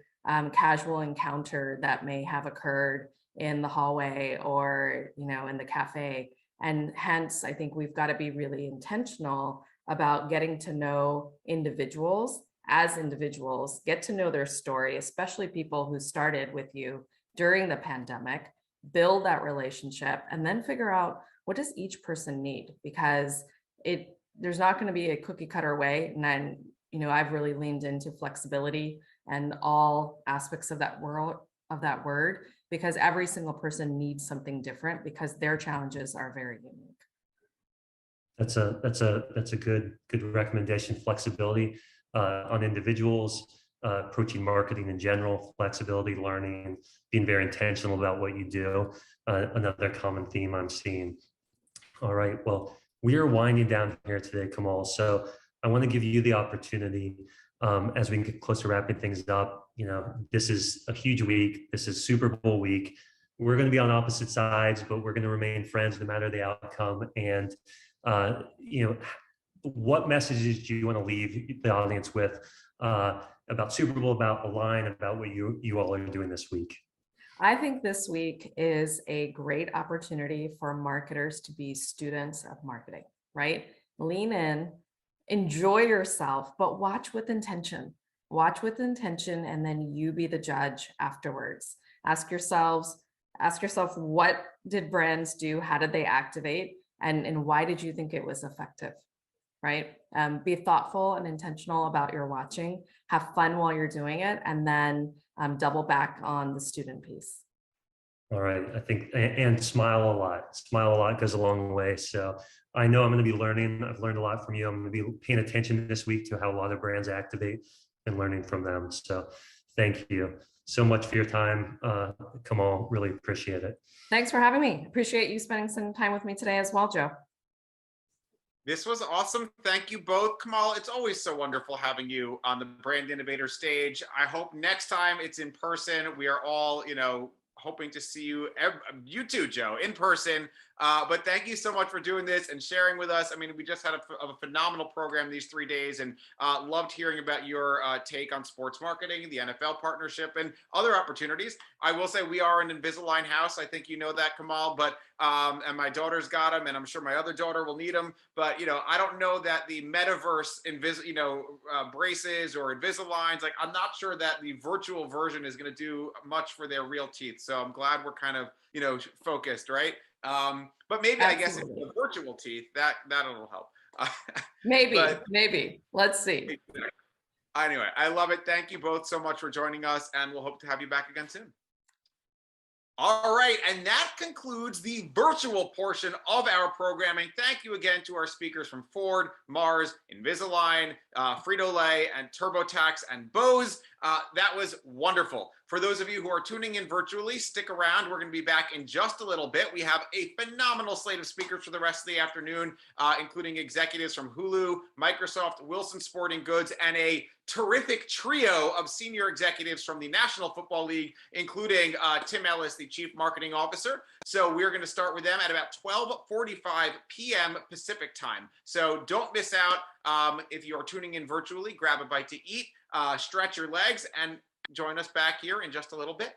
[SPEAKER 11] casual encounter that may have occurred in the hallway or, in the cafe. And hence, I think we've got to be really intentional about getting to know individuals as individuals, get to know their story, especially people who started with you during the pandemic, build that relationship, and then figure out what does each person need, because there's not going to be a cookie cutter way. And then, I've really leaned into flexibility and all aspects of that word, because every single person needs something different because their challenges are very unique.
[SPEAKER 12] That's a good recommendation. Flexibility on individuals, approaching marketing in general, flexibility, learning, being very intentional about what you do. Another common theme I'm seeing. All right, well, we are winding down here today, Kamal. So I want to give you the opportunity as we get close to wrapping things up. This is a huge week. This is Super Bowl week. We're going to be on opposite sides, but we're going to remain friends no matter the outcome. And what messages do you want to leave the audience with about Super Bowl, about Align, about what you all are doing this week?
[SPEAKER 11] I think this week is a great opportunity for marketers to be students of marketing, right? Lean in, enjoy yourself, but watch with intention. Watch with intention, and then you be the judge afterwards. Ask yourself, what did brands do? How did they activate? And why did you think it was effective? Right? Be thoughtful and intentional about your watching. Have fun while you're doing it, and then double back on the student piece.
[SPEAKER 12] All right, I think, and smile a lot. Smile a lot goes a long way. So I know I'm going to be learning. I've learned a lot from you. I'm going to be paying attention this week to how a lot of brands activate and learning from them. So thank you so much for your time, Kamal. Really appreciate it.
[SPEAKER 11] Thanks for having me. Appreciate you spending some time with me today as well, Joe.
[SPEAKER 3] This was awesome. Thank you both. Kamal, it's always so wonderful having you on the Brand Innovator stage. I hope next time it's in person. We are all, hoping to see you too, Joe, in person. But thank you so much for doing this and sharing with us. I mean, we just had a phenomenal program these 3 days, and loved hearing about your take on sports marketing, the NFL partnership, and other opportunities. I will say we are an Invisalign house. I think you know that, Kamal, but and my daughter's got them, and I'm sure my other daughter will need them. But I don't know that the metaverse braces or Invisaligns, like I'm not sure that the virtual version is going to do much for their real teeth. So I'm glad we're kind of focused, right? But maybe Absolutely. I guess if the virtual teeth, that'll help.
[SPEAKER 11] Maybe. Let's see.
[SPEAKER 3] Anyway, I love it. Thank you both so much for joining us, and we'll hope to have you back again soon. All right, and that concludes the virtual portion of our programming. Thank you again to our speakers from Ford, Mars, Invisalign, Frito-Lay, and TurboTax, and Bose. That was wonderful. For those of you who are tuning in virtually, stick around. We're going to be back in just a little bit. We have a phenomenal slate of speakers for the rest of the afternoon, including executives from Hulu, Microsoft, Wilson Sporting Goods, and a terrific trio of senior executives from the National Football League, including Tim Ellis, the Chief Marketing Officer. So we're going to start with them at about 12:45 p.m. Pacific time. So don't miss out. If you're tuning in virtually, grab a bite to eat, stretch your legs, and join us back here in just a little bit.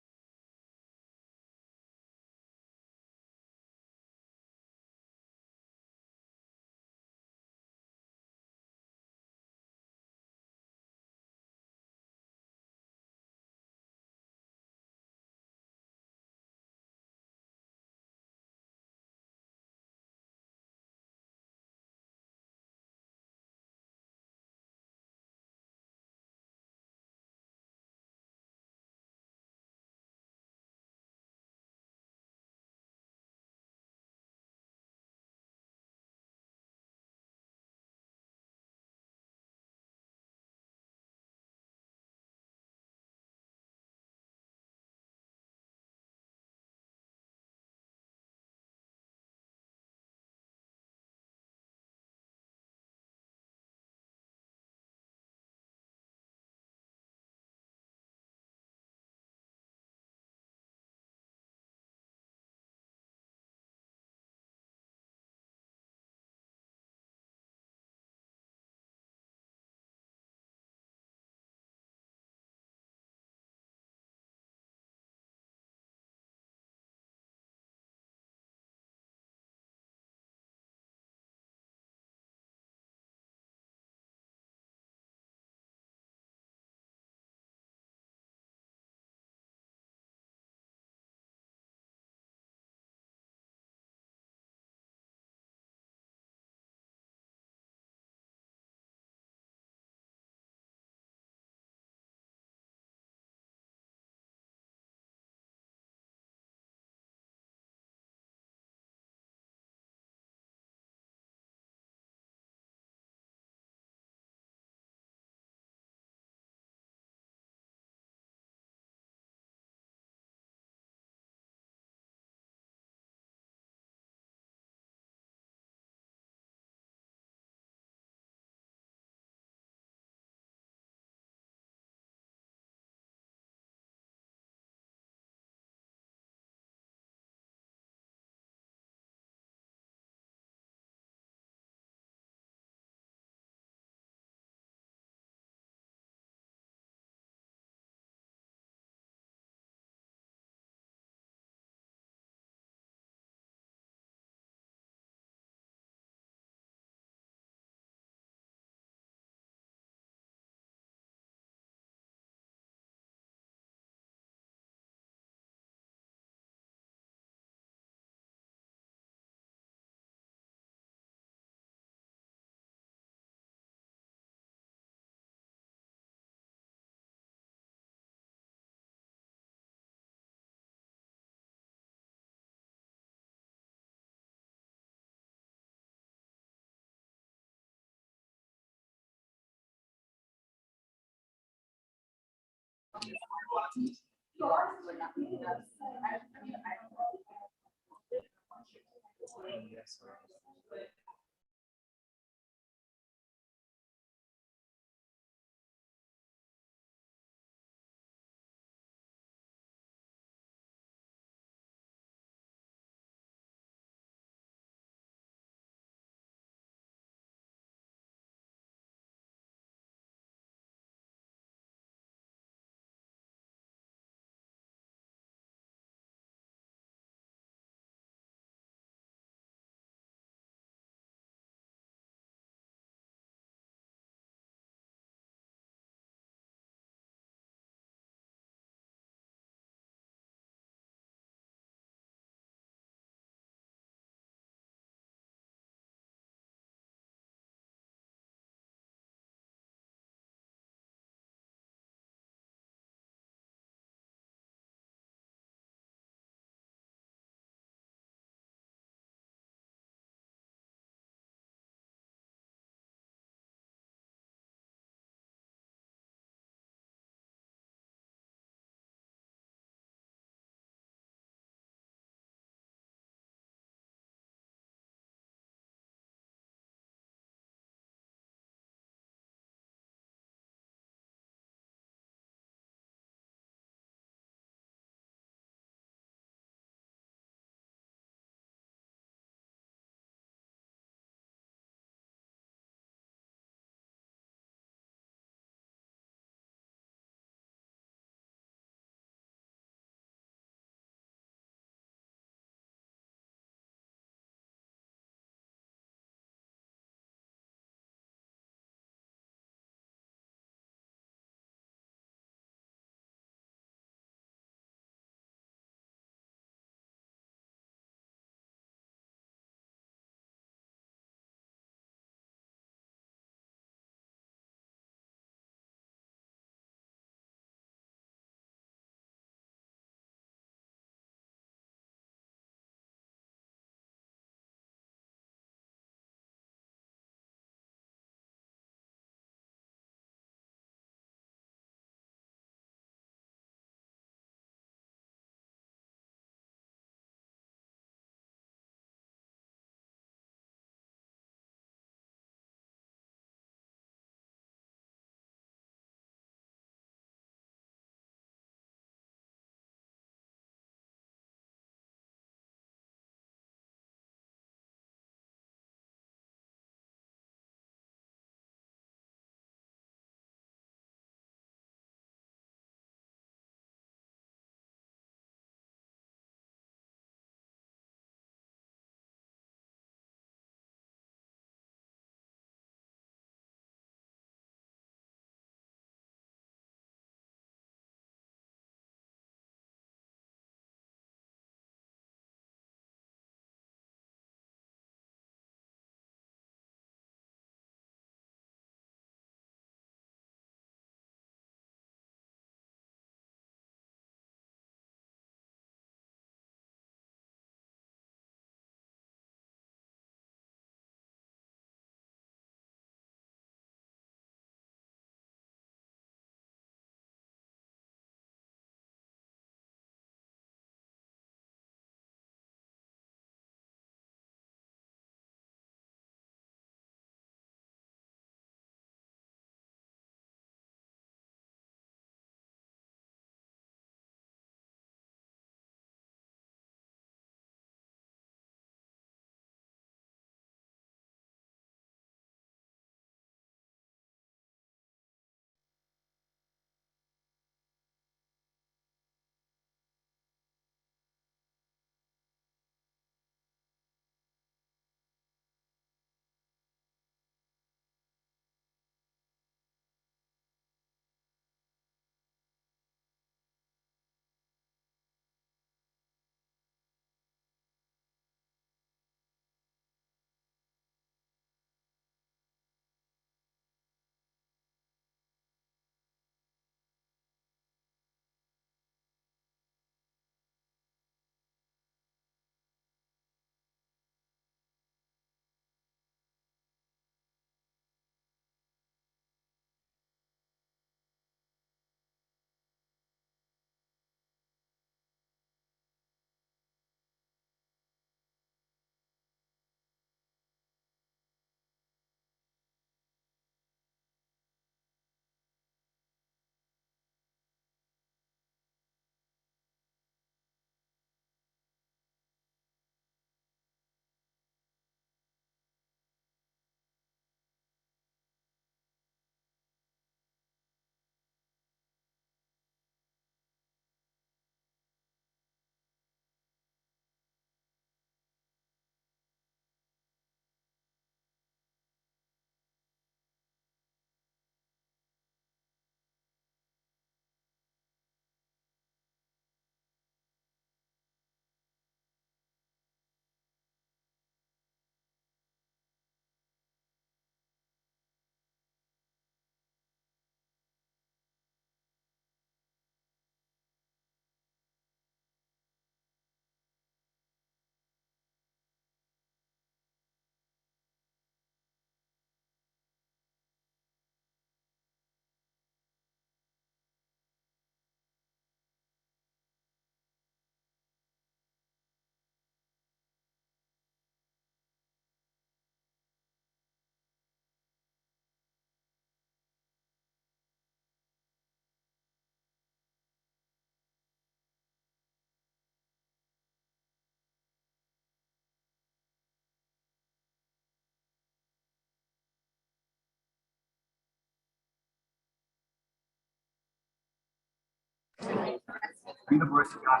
[SPEAKER 13] Be the voice of God.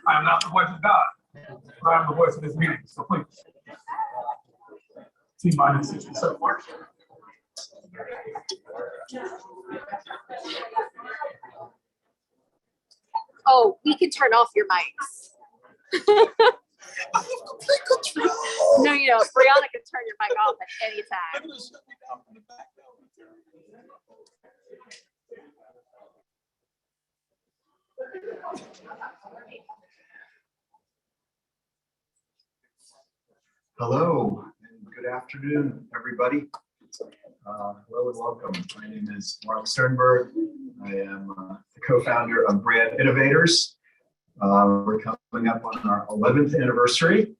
[SPEAKER 13] I am not the voice of God, but I am the voice of this meeting. So please. T-minus 60 seconds.
[SPEAKER 14] Oh, we can turn off your mics. No, you don't. Brianna can turn your mic off at any time.
[SPEAKER 15] Hello and good afternoon, everybody. Hello and welcome. My name is Mark Sternberg. I am the co-founder of Brand Innovators. We're coming up on our 11th anniversary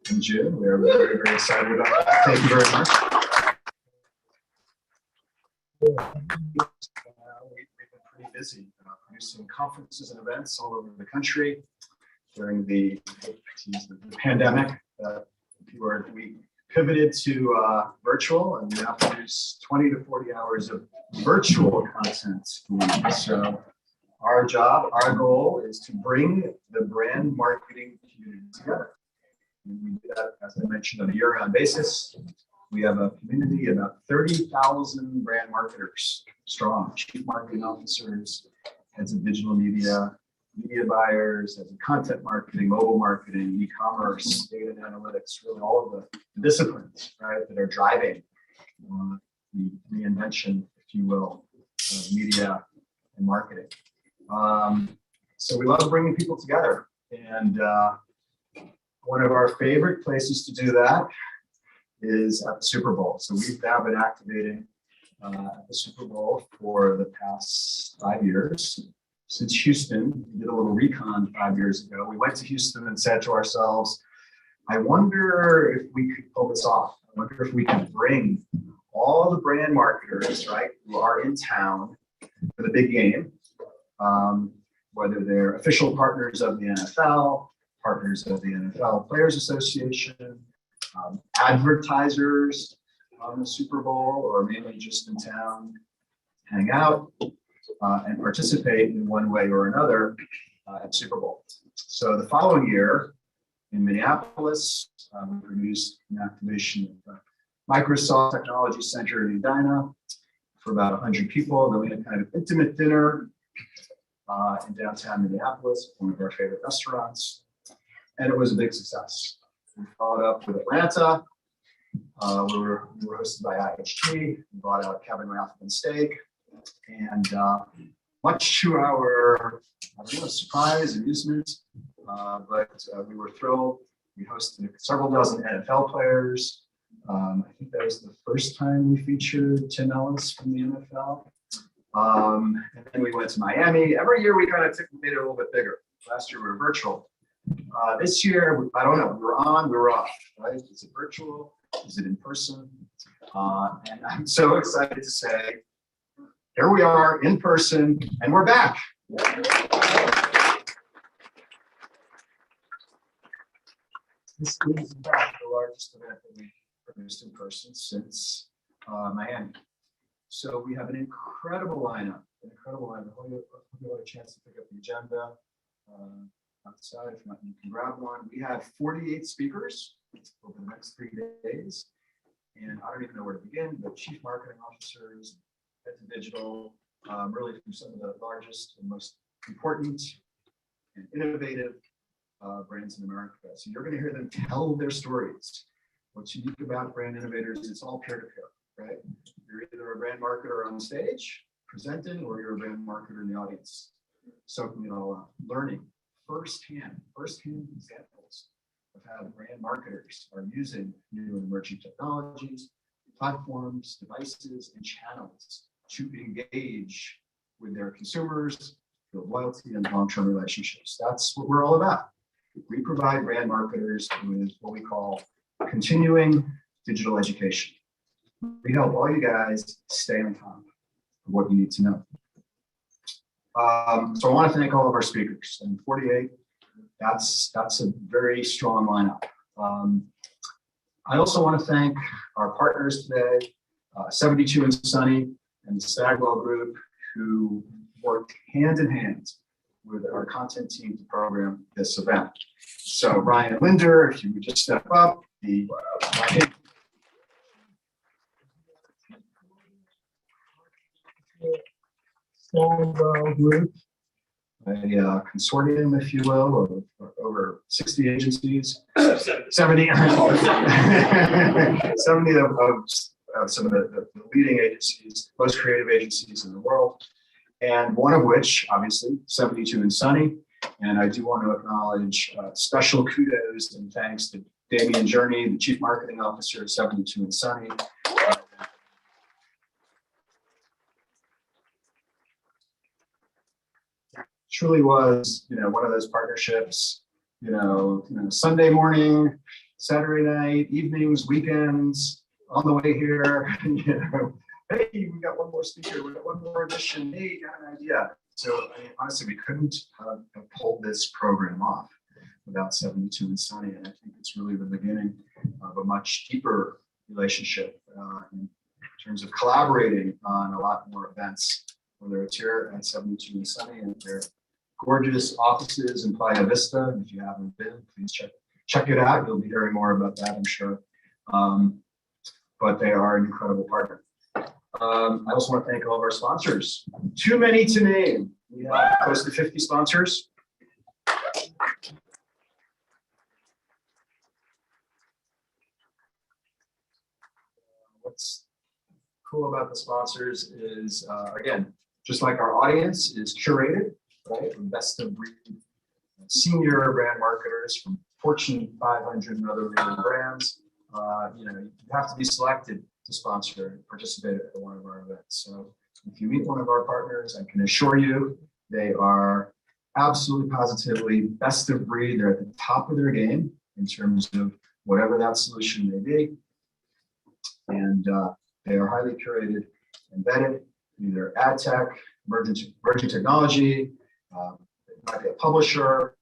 [SPEAKER 15] in June. We are very, very excited about that. Thank you very much. We've been pretty busy producing conferences and events all over the country during the pandemic. We pivoted to virtual, and we now produce 20 to 40 hours of virtual content. So our job, our goal is to bring the brand marketing community together. And we do that, as I mentioned, on a year-round basis. We have a community of about 30,000 brand marketers strong, chief marketing officers, heads of digital media, media buyers, heads of content marketing, mobile marketing, e-commerce, data and analytics, really all of the disciplines, right, that are driving the reinvention, if you will, of media and marketing. So we love bringing people together, and one of our favorite places to do that is at the Super Bowl. So we've now been activating at the Super Bowl for the past 5 years. Since Houston, we did a little recon 5 years ago. We went to Houston and said to ourselves, I wonder if we could pull this off. I wonder if we can bring all the brand marketers, right, who are in town for the big game, whether they're official partners of the NFL, partners of the NFL Players Association, advertisers on the Super Bowl, or mainly just in town, hang out and participate in one way or another at Super Bowl. So the following year in Minneapolis, we produced an activation at the Microsoft Technology Center in Edina for about 100 people. Then we had kind of intimate dinner in downtown Minneapolis, one of our favorite restaurants, and it was a big success. We followed up with Atlanta. We were hosted by IHG. We brought out Kevin Rathbun steak, and much to our surprise, amusement, but we were thrilled. We hosted several dozen NFL players. I think that was the first time we featured Tim Ellis from the NFL. And then we went to Miami. Every year we kind of made it a little bit bigger. Last year we were virtual. This year, I don't know, we were on, we were off, right? Is it virtual? Is it in person? And I'm so excited to say, here we are in person, and we're back. This is the largest event that we produced in person since Miami. So we have an incredible lineup, I hope you had a chance to pick up the agenda outside. If not, you can grab one. We have 48 speakers over the next 3 days. And I don't even know where to begin, but chief marketing officers, heads of digital, really from some of the largest and most important and innovative brands in America. So you're going to hear them tell their stories. What's unique about Brand Innovators is it's all peer-to-peer, right? You're either a brand marketer on stage presenting, or you're a brand marketer in the audience. So, learning firsthand examples of how brand marketers are using new and emerging technologies, platforms, devices, and channels to engage with their consumers, build loyalty and long-term relationships. That's what we're all about. We provide brand marketers with what we call continuing digital education. We help all you guys stay on top of what you need to know. So I want to thank all of our speakers. And 48, that's a very strong lineup. I also want to thank our partners today, 72 and Sunny and the Stagwell Group, who worked hand in hand with our content team to program this event. So Ryan Linder, if you would just step up, the group, a consortium, if you will, of over 60 agencies, 70, 70 of some of the leading agencies, most creative agencies in the world, and one of which, obviously, 72 and Sunny. And I do want to acknowledge special kudos and thanks to Damian Journey, the Chief Marketing Officer at 72 and Sunny. Truly was, one of those partnerships, Sunday morning, Saturday night, evenings, weekends, on the way here, hey, we got one more speaker, we got one more edition, hey, got an idea. So honestly, we couldn't have pulled this program off without 72 and Sunny, and I think it's really the beginning of a much deeper relationship in terms of collaborating on a lot more events, whether it's here at 72 and Sunny and their gorgeous offices in Playa Vista. If you haven't been, please check it out. You'll be hearing more about that, I'm sure. But they are an incredible partner. I also want to thank all of our sponsors. Too many to name. We have close to 50 sponsors. What's cool about the sponsors is, again, just like our audience is curated, right? The best of breed senior brand marketers from Fortune 500 and other leading brands. You have to be selected to sponsor and participate at one of our events. So if you meet one of our partners, I can assure you they are absolutely positively best of breed. They're at the top of their game in terms of whatever that solution may be. And they are highly curated, embedded, either ad tech, emerging technology, it might be a publisher,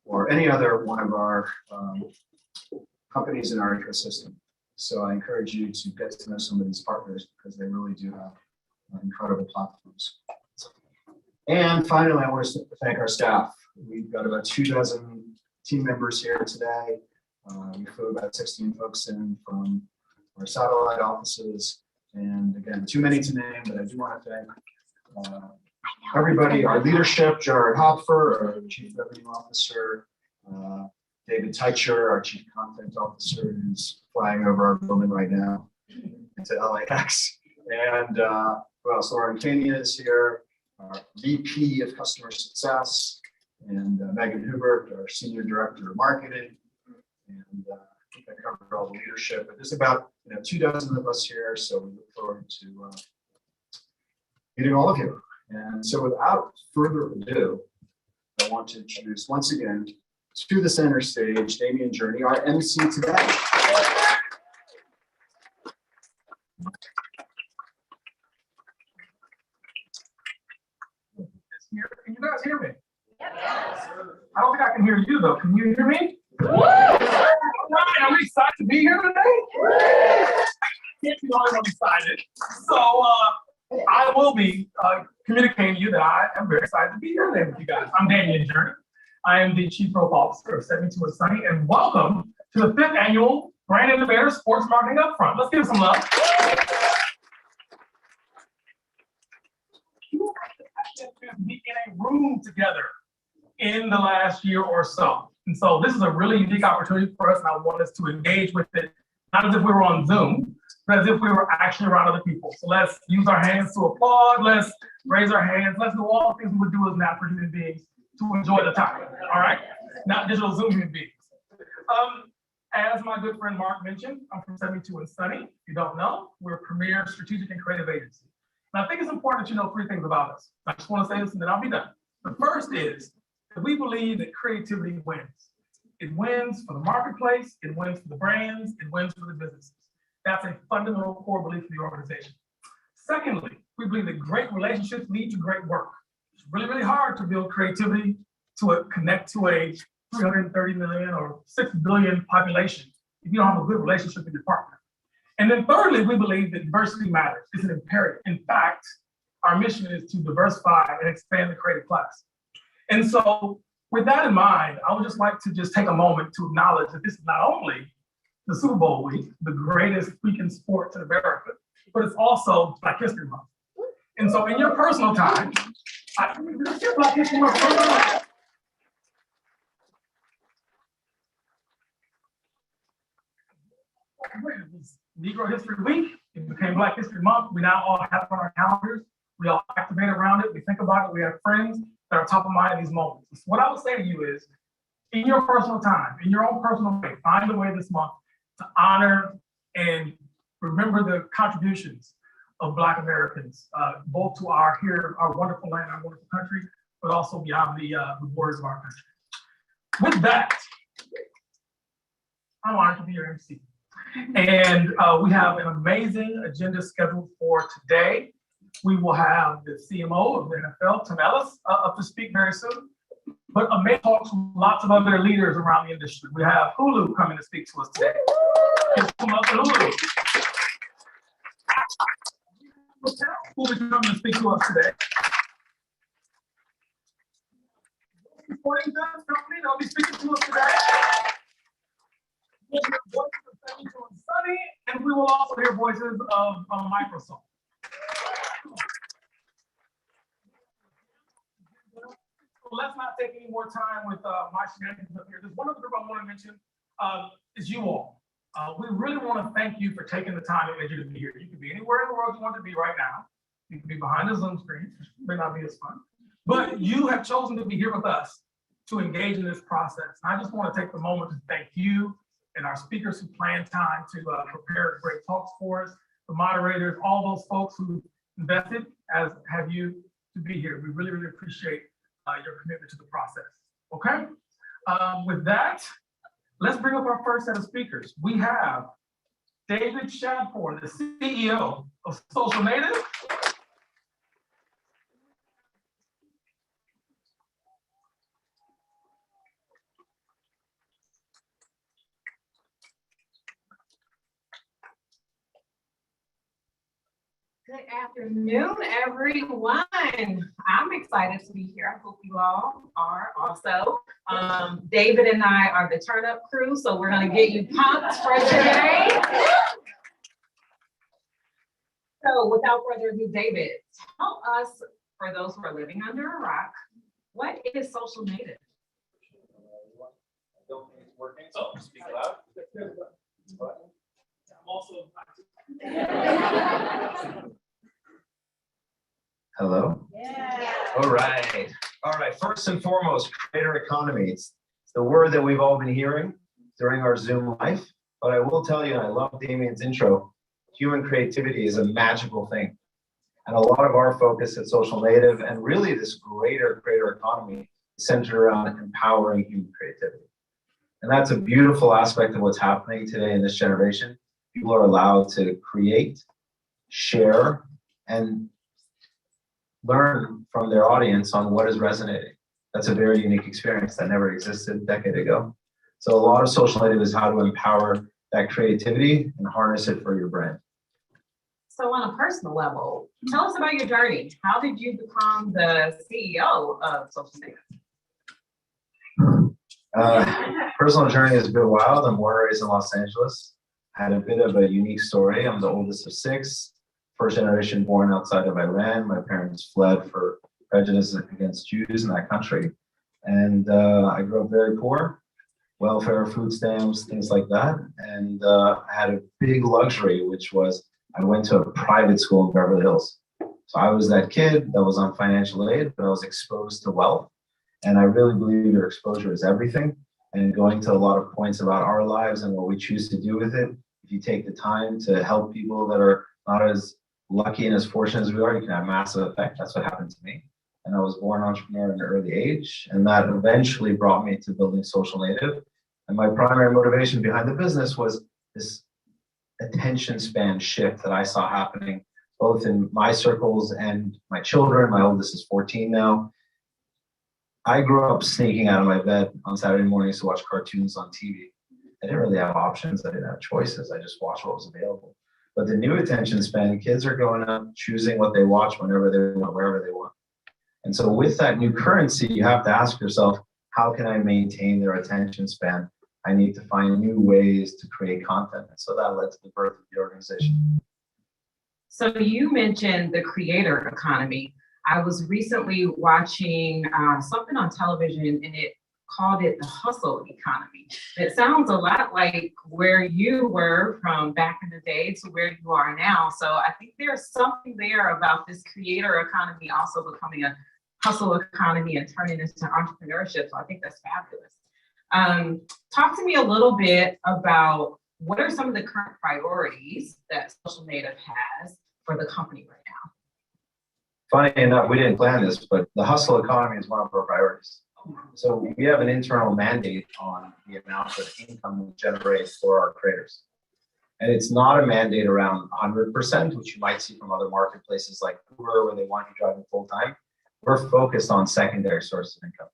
[SPEAKER 15] or any other one of our companies in our ecosystem. So I encourage you to get to know some of these partners because they really do have incredible platforms. And finally, I want to thank our staff. We've got about 24 team members here today. We flew about 16 folks in from our satellite offices. And again, too many to name, but I do want to thank everybody, our leadership, Jared Hopfer, our Chief Revenue Officer, David Teicher, our Chief Content Officer, who's flying over our building right now into LAX. And who else? Lauren Kania is here, our VP of Customer Success, and Megan Hubert, our Senior Director of Marketing. And I think I covered all the leadership, but there's about 24 of us here, so we look forward to meeting all of you. And so without further ado, I want to introduce once again to the center stage, Damian Journey, our MC today.
[SPEAKER 13] Can you guys hear me? Yes. I don't think I can hear you though. Can you hear me? All right, I'm excited to be here today. Can't be the only one excited. So I will be communicating to you that I am very excited to be here today with you guys. I'm Damian Journey. I am the Chief Growth Officer of 72 and Sunny, and welcome to the 5th annual Brand Innovator Sports Marketing Upfront. Let's give some love. Be in a room together in the last year or so. And so this is a really unique opportunity for us, and I want us to engage with it, not as if we were on Zoom, but as if we were actually around other people. So let's use our hands to applaud, let's raise our hands, let's do all the things we would do as natural human beings to enjoy the time, all right? Not digital Zoom human beings. As my good friend Mark mentioned, I'm from 72 and Sunny. If you don't know, we're a premier strategic and creative agency. And I think it's important that you know 3 things about us. I just want to say this and then I'll be done. The first is that we believe that creativity wins. It wins for the marketplace, it wins for the brands, it wins for the businesses. That's a fundamental core belief of the organization. Secondly, we believe that great relationships lead to great work. It's really, really hard to build creativity to connect to a 330 million or 6 billion population if you don't have a good relationship with your partner. And then thirdly, we believe that diversity matters. It's an imperative. In fact, our mission is to diversify and expand the creative class. And so with that in mind, I would just like to just take a moment to acknowledge that this is not only the Super Bowl week, the greatest week in sports in America, but it's also Black History Month. And so in your personal time, Black History Month. It was Negro History Week. It became Black History Month. We now all have it on our calendars. We all activate around it. We think about it. We have friends that are top of mind in these moments. So what I would say to you is, in your personal time, in your own personal way, find a way this month to honor and remember the contributions of Black Americans, both to our wonderful land, our wonderful country, but also beyond the borders of our country. With that, I'm honored to be your MC. And we have an amazing agenda scheduled for today. We will have the CMO of the NFL, Tim Ellis, up to speak very soon. But amazing talks from lots of other leaders around the industry. We have Hulu coming to speak to us today. Hulu. Who will be coming to speak to us today? Sporting goods company that will be speaking to us today. We'll hear voices of Sunny, and we will also hear voices of Microsoft. So let's not take any more time with my shenanigans up here. There's one other group I want to mention is you all. We really want to thank you for taking the time and energy to be here. You could be anywhere in the world you want to be right now. You could be behind a Zoom screen, which may not be as fun. But you have chosen to be here with us to engage in this process. And I just want to take the moment to thank you and our speakers who planned time to prepare great talks for us, the moderators, all those folks who invested, as have you, to be here. We really, really appreciate your commitment to the process. Okay? With that, let's bring up our first set of speakers. We have David Shadpour, the CEO of Social Native.
[SPEAKER 16] Good afternoon, everyone. I'm excited to be here. I hope you all are also. David and I are the Turn Up crew, so we're going to get you pumped for today. So without further ado, David, tell us, for those who are living under a rock, what is Social Native?
[SPEAKER 17] I don't think it's working, so speak loud.
[SPEAKER 13] I'm also
[SPEAKER 17] Hello?
[SPEAKER 16] Yeah.
[SPEAKER 17] All right. All right. First and foremost, creator economy. It's the word that we've all been hearing during our Zoom life. But I will tell you, and I love Damien's intro, human creativity is a magical thing. And a lot of our focus at Social Native and really this greater creator economy is centered around empowering human creativity. And that's a beautiful aspect of what's happening today in this generation. People are allowed to create, share, and learn from their audience on what is resonating. That's a very unique experience that never existed a decade ago. So a lot of Social Native is how to empower that creativity and harness it for your brand.
[SPEAKER 16] So on a personal level, tell us about your journey. How did you become the CEO of Social Native?
[SPEAKER 17] Personal journey has been wild. I'm born and raised in Los Angeles. I had a bit of a unique story. I'm the oldest of 6, first generation born outside of Iran. My parents fled for prejudice against Jews in that country. And I grew up very poor, welfare, food stamps, things like that. And I had a big luxury, which was I went to a private school in Beverly Hills. So I was that kid that was on financial aid, but I was exposed to wealth. And I really believe your exposure is everything. And going to a lot of points about our lives and what we choose to do with it, if you take the time to help people that are not as lucky and as fortunate as we are, you can have massive effect. That's what happened to me. And I was born an entrepreneur at an early age. And that eventually brought me to building Social Native. And my primary motivation behind the business was this attention span shift that I saw happening both in my circles and my children. My oldest is 14 now. I grew up sneaking out of my bed on Saturday mornings to watch cartoons on TV. I didn't really have options. I didn't have choices. I just watched what was available. But the new attention span, kids are going up choosing what they watch whenever they want, wherever they want. And so with that new currency, you have to ask yourself, how can I maintain their attention span? I need to find new ways to create content. And so that led to the birth of the organization.
[SPEAKER 16] So you mentioned the creator economy. I was recently watching something on television and it called it the hustle economy. It sounds a lot like where you were from back in the day to where you are now. So I think there's something there about this creator economy also becoming a hustle economy and turning into entrepreneurship. So I think that's fabulous. Talk to me a little bit about what are some of the current priorities that Social Native has for the company right now?
[SPEAKER 17] Funny enough, we didn't plan this, but the hustle economy is one of our priorities. So we have an internal mandate on the amount of income we generate for our creators. And it's not a mandate around 100%, which you might see from other marketplaces like Uber, where they want you driving full time. We're focused on secondary sources of income.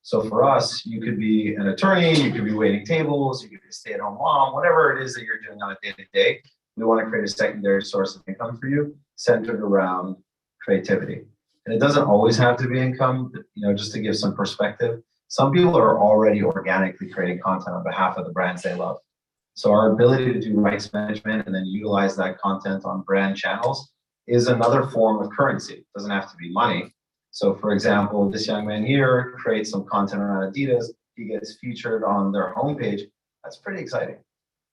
[SPEAKER 17] So for us, you could be an attorney, you could be waiting tables, you could be a stay-at-home mom, whatever it is that you're doing on a day-to-day. We want to create a secondary source of income for you centered around creativity. And it doesn't always have to be income, but, just to give some perspective, some people are already organically creating content on behalf of the brands they love. So our ability to do rights management and then utilize that content on brand channels is another form of currency. It doesn't have to be money. So for example, this young man here creates some content around Adidas. He gets featured on their homepage. That's pretty exciting.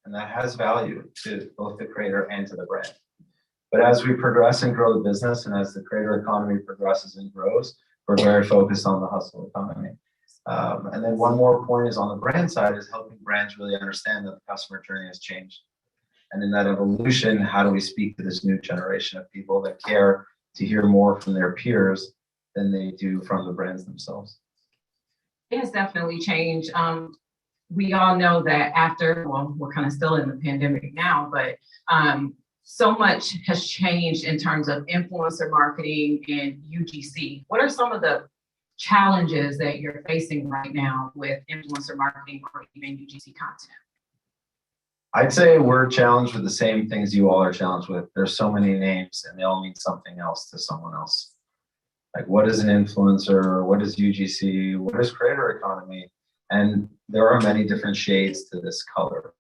[SPEAKER 17] And that has value to both the creator and to the brand. But as we progress and grow the business, and as the creator economy progresses and grows, we're very focused on the hustle economy. And then one more point is on the brand side is helping brands really understand that the customer journey has changed. And in that evolution, how do we speak to this new generation of people that care to hear more from their peers than they do from the brands themselves?
[SPEAKER 16] It has definitely changed. We all know that we're kind of still in the pandemic now, but so much has changed in terms of influencer marketing and UGC. What are some of the challenges that you're facing right now with influencer marketing or even UGC content?
[SPEAKER 17] I'd say we're challenged with the same things you all are challenged with. There's so many names and they all mean something else to someone else. Like, what is an influencer? What is UGC? What is creator economy? And there are many different shades to this color.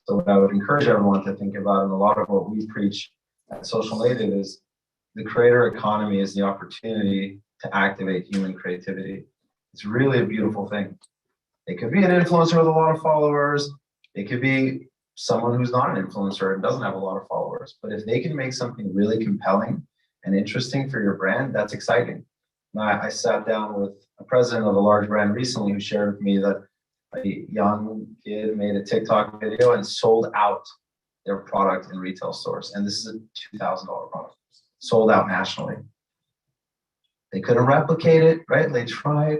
[SPEAKER 17] So what I would encourage everyone to think about, and a lot of what we preach at Social Native, is the creator economy is the opportunity to activate human creativity. It's really a beautiful thing. It could be an influencer with a lot of followers. It could be someone who's not an influencer and doesn't have a lot of followers. But if they can make something really compelling and interesting for your brand, that's exciting. Now, I sat down with a president of a large brand recently who shared with me that a young kid made a TikTok video and sold out their product in retail stores. And this is a $2,000 product, sold out nationally. They couldn't replicate it, right? They tried,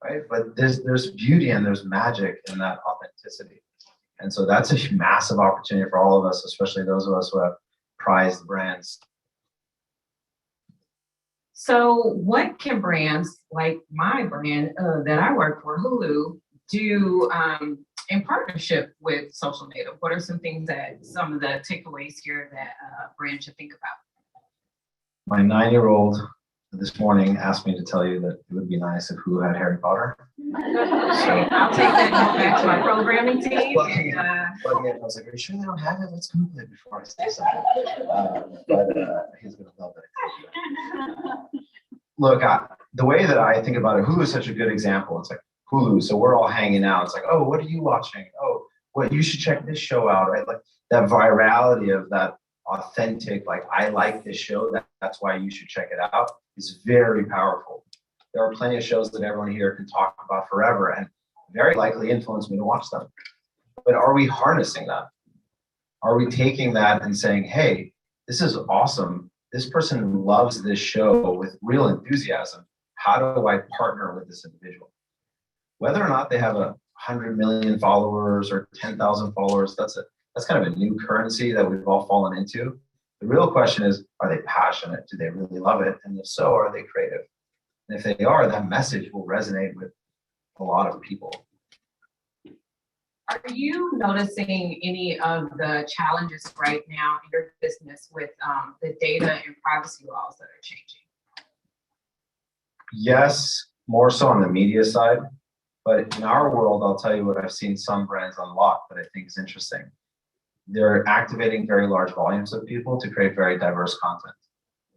[SPEAKER 17] right? But there's beauty and there's magic in that authenticity. And so that's a massive opportunity for all of us, especially those of us who have prized brands.
[SPEAKER 16] So what can brands like my brand that I work for, Hulu, do in partnership with Social Native? What are some things that some of the takeaways here that brands should think about?
[SPEAKER 17] My 9-year-old this morning asked me to tell you that it would be nice if Hulu had Harry Potter.
[SPEAKER 16] So I'll take that back to my programming team.
[SPEAKER 17] I was like, are you sure they don't have it? Let's Google it before I say something. But he's going to love it. Look, the way that I think about it, Hulu is such a good example. It's like Hulu, so we're all hanging out. It's like, oh, what are you watching? Oh, well, you should check this show out, right? Like that virality of that authentic, like, I like this show, that's why you should check it out, is very powerful. There are plenty of shows that everyone here can talk about forever and very likely influence me to watch them. But are we harnessing that? Are we taking that and saying, hey, this is awesome. This person loves this show with real enthusiasm. How do I partner with this individual? Whether or not they have 100 million followers or 10,000 followers, that's kind of a new currency that we've all fallen into. The real question is, are they passionate? Do they really love it? And if so, are they creative? And if they are, that message will resonate with a lot of people.
[SPEAKER 16] Are you noticing any of the challenges right now in your business with the data and privacy laws that are changing?
[SPEAKER 17] Yes, more so on the media side. But in our world, I'll tell you what I've seen some brands unlock that I think is interesting. They're activating very large volumes of people to create very diverse content.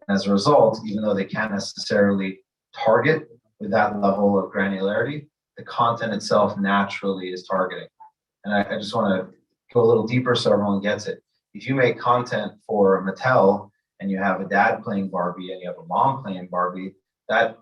[SPEAKER 17] As a result, even though they can't necessarily target with that level of granularity, the content itself naturally is targeting. And I just want to go a little deeper so everyone gets it. If you make content for Mattel and you have a dad playing Barbie and you have a mom playing Barbie, that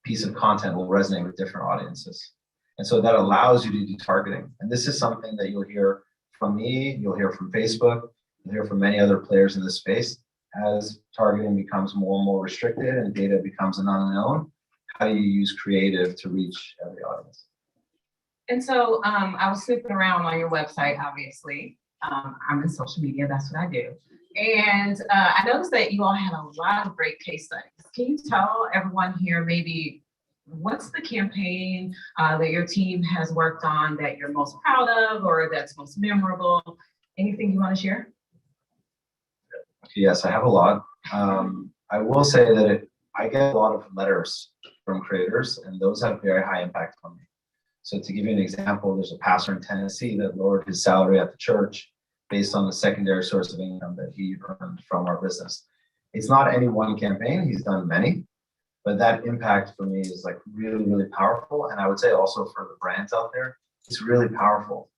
[SPEAKER 17] piece of content will resonate with different audiences. And so that allows you to do targeting. And this is something that you'll hear from me, you'll hear from Facebook, you'll hear from many other players in this space. As targeting becomes more and more restricted and data becomes an unknown, how do you use creative to reach every audience?
[SPEAKER 16] And so I was snooping around on your website, obviously. I'm in social media, that's what I do. And I noticed that you all had a lot of great case studies. Can you tell everyone here maybe what's the campaign that your team has worked on that you're most proud of or that's most memorable? Anything you want to share?
[SPEAKER 17] Yes, I have a lot. I will say that I get a lot of letters from creators, and those have very high impact on me. So to give you an example, there's a pastor in Tennessee that lowered his salary at the church based on the secondary source of income that he earned from our business. It's not any one campaign, he's done many, but that impact for me is like really, really powerful. And I would say also for the brands out there, it's really powerful.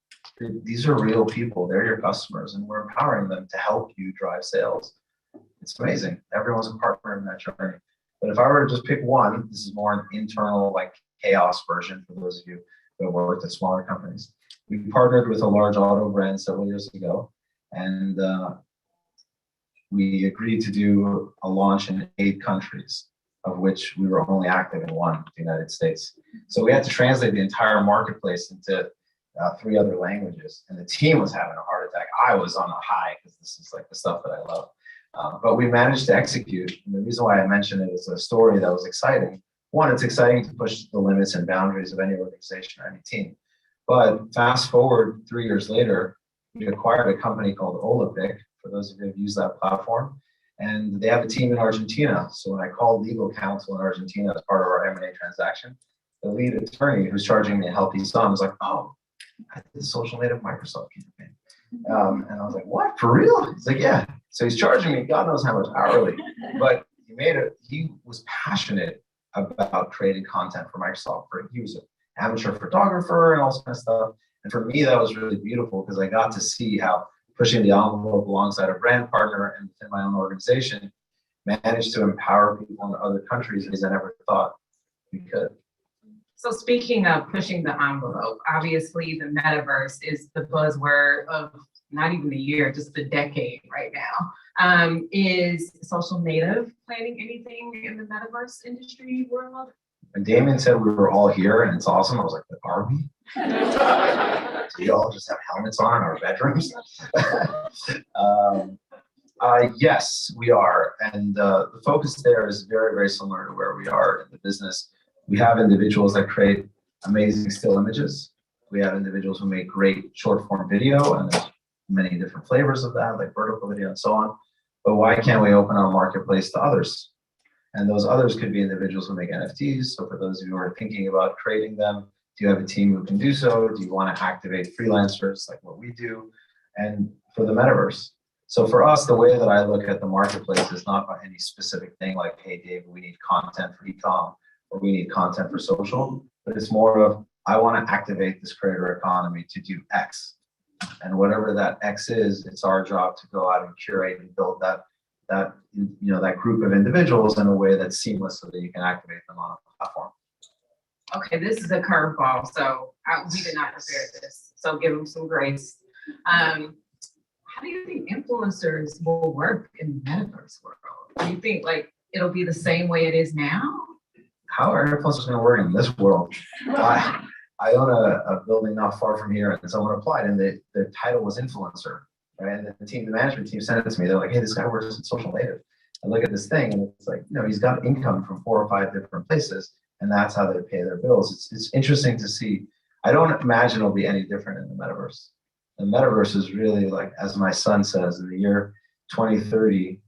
[SPEAKER 17] These are real people, they're your customers, and we're empowering them to help you drive sales. It's amazing. Everyone's a partner in that journey. But if I were to just pick one, this is more an internal like chaos version for those of you who have worked at smaller companies. We partnered with a large auto brand several years ago, and we agreed to do a launch in 8 countries, of which we were only active in 1, the United States. So we had to translate the entire marketplace into 3 other languages, and the team was having a heart attack. I was on a high because this is like the stuff that I love. But we managed to execute. And the reason why I mention it is a story that was exciting. One, it's exciting to push the limits and boundaries of any organization or any team. But fast forward 3 years later, we acquired a company called Olapic, for those of you who have used that platform. And they have a team in Argentina. So when I called legal counsel in Argentina as part of our M&A transaction, the lead attorney who's charging me a healthy sum was like, oh, I did the social native Microsoft campaign. And I was like, what, for real? He's like, yeah. So he's charging me God knows how much hourly, but he was passionate about creating content for Microsoft. He was an amateur photographer and all this kind of stuff. And for me, that was really beautiful because I got to see how pushing the envelope alongside a brand partner and within my own organization managed to empower people in other countries as I never thought we could.
[SPEAKER 16] So speaking of pushing the envelope, obviously the metaverse is the buzzword of not even a year, just a decade right now. Is Social Native planning anything in the metaverse industry world?
[SPEAKER 17] When Damien said we were all here and it's awesome, I was like, are we? Do we all just have helmets on in our bedrooms? Yes, we are. And the focus there is very, very similar to where we are in the business. We have individuals that create amazing still images. We have individuals who make great short form video, and there's many different flavors of that, like vertical video and so on. But why can't we open our marketplace to others? And those others could be individuals who make NFTs. So for those of you who are thinking about creating them, do you have a team who can do so? Do you want to activate freelancers like what we do? And for the metaverse. So for us, the way that I look at the marketplace is not about any specific thing like, hey, Dave, we need content for e-com or we need content for social, but it's more of, I want to activate this creator economy to do X. And whatever that X is, it's our job to go out and curate and build that group of individuals in a way that's seamless so that you can activate them on a platform.
[SPEAKER 16] Okay, this is a curveball, so we did not prepare this, so give them some grace. How do you think influencers will work in the metaverse world? Do you think like it'll be the same way it is now?
[SPEAKER 17] How are influencers going to work in this world? I own a building not far from here, and someone applied, and the title was influencer, right? And the management team sent it to me. They're like, "Hey, this guy works at Social Native." I look at this thing, and it's like, he's got income from 4 or 5 different places, and that's how they pay their bills. It's interesting to see. I don't imagine it'll be any different in the metaverse. The metaverse is really like, as my son says, in the year 2030,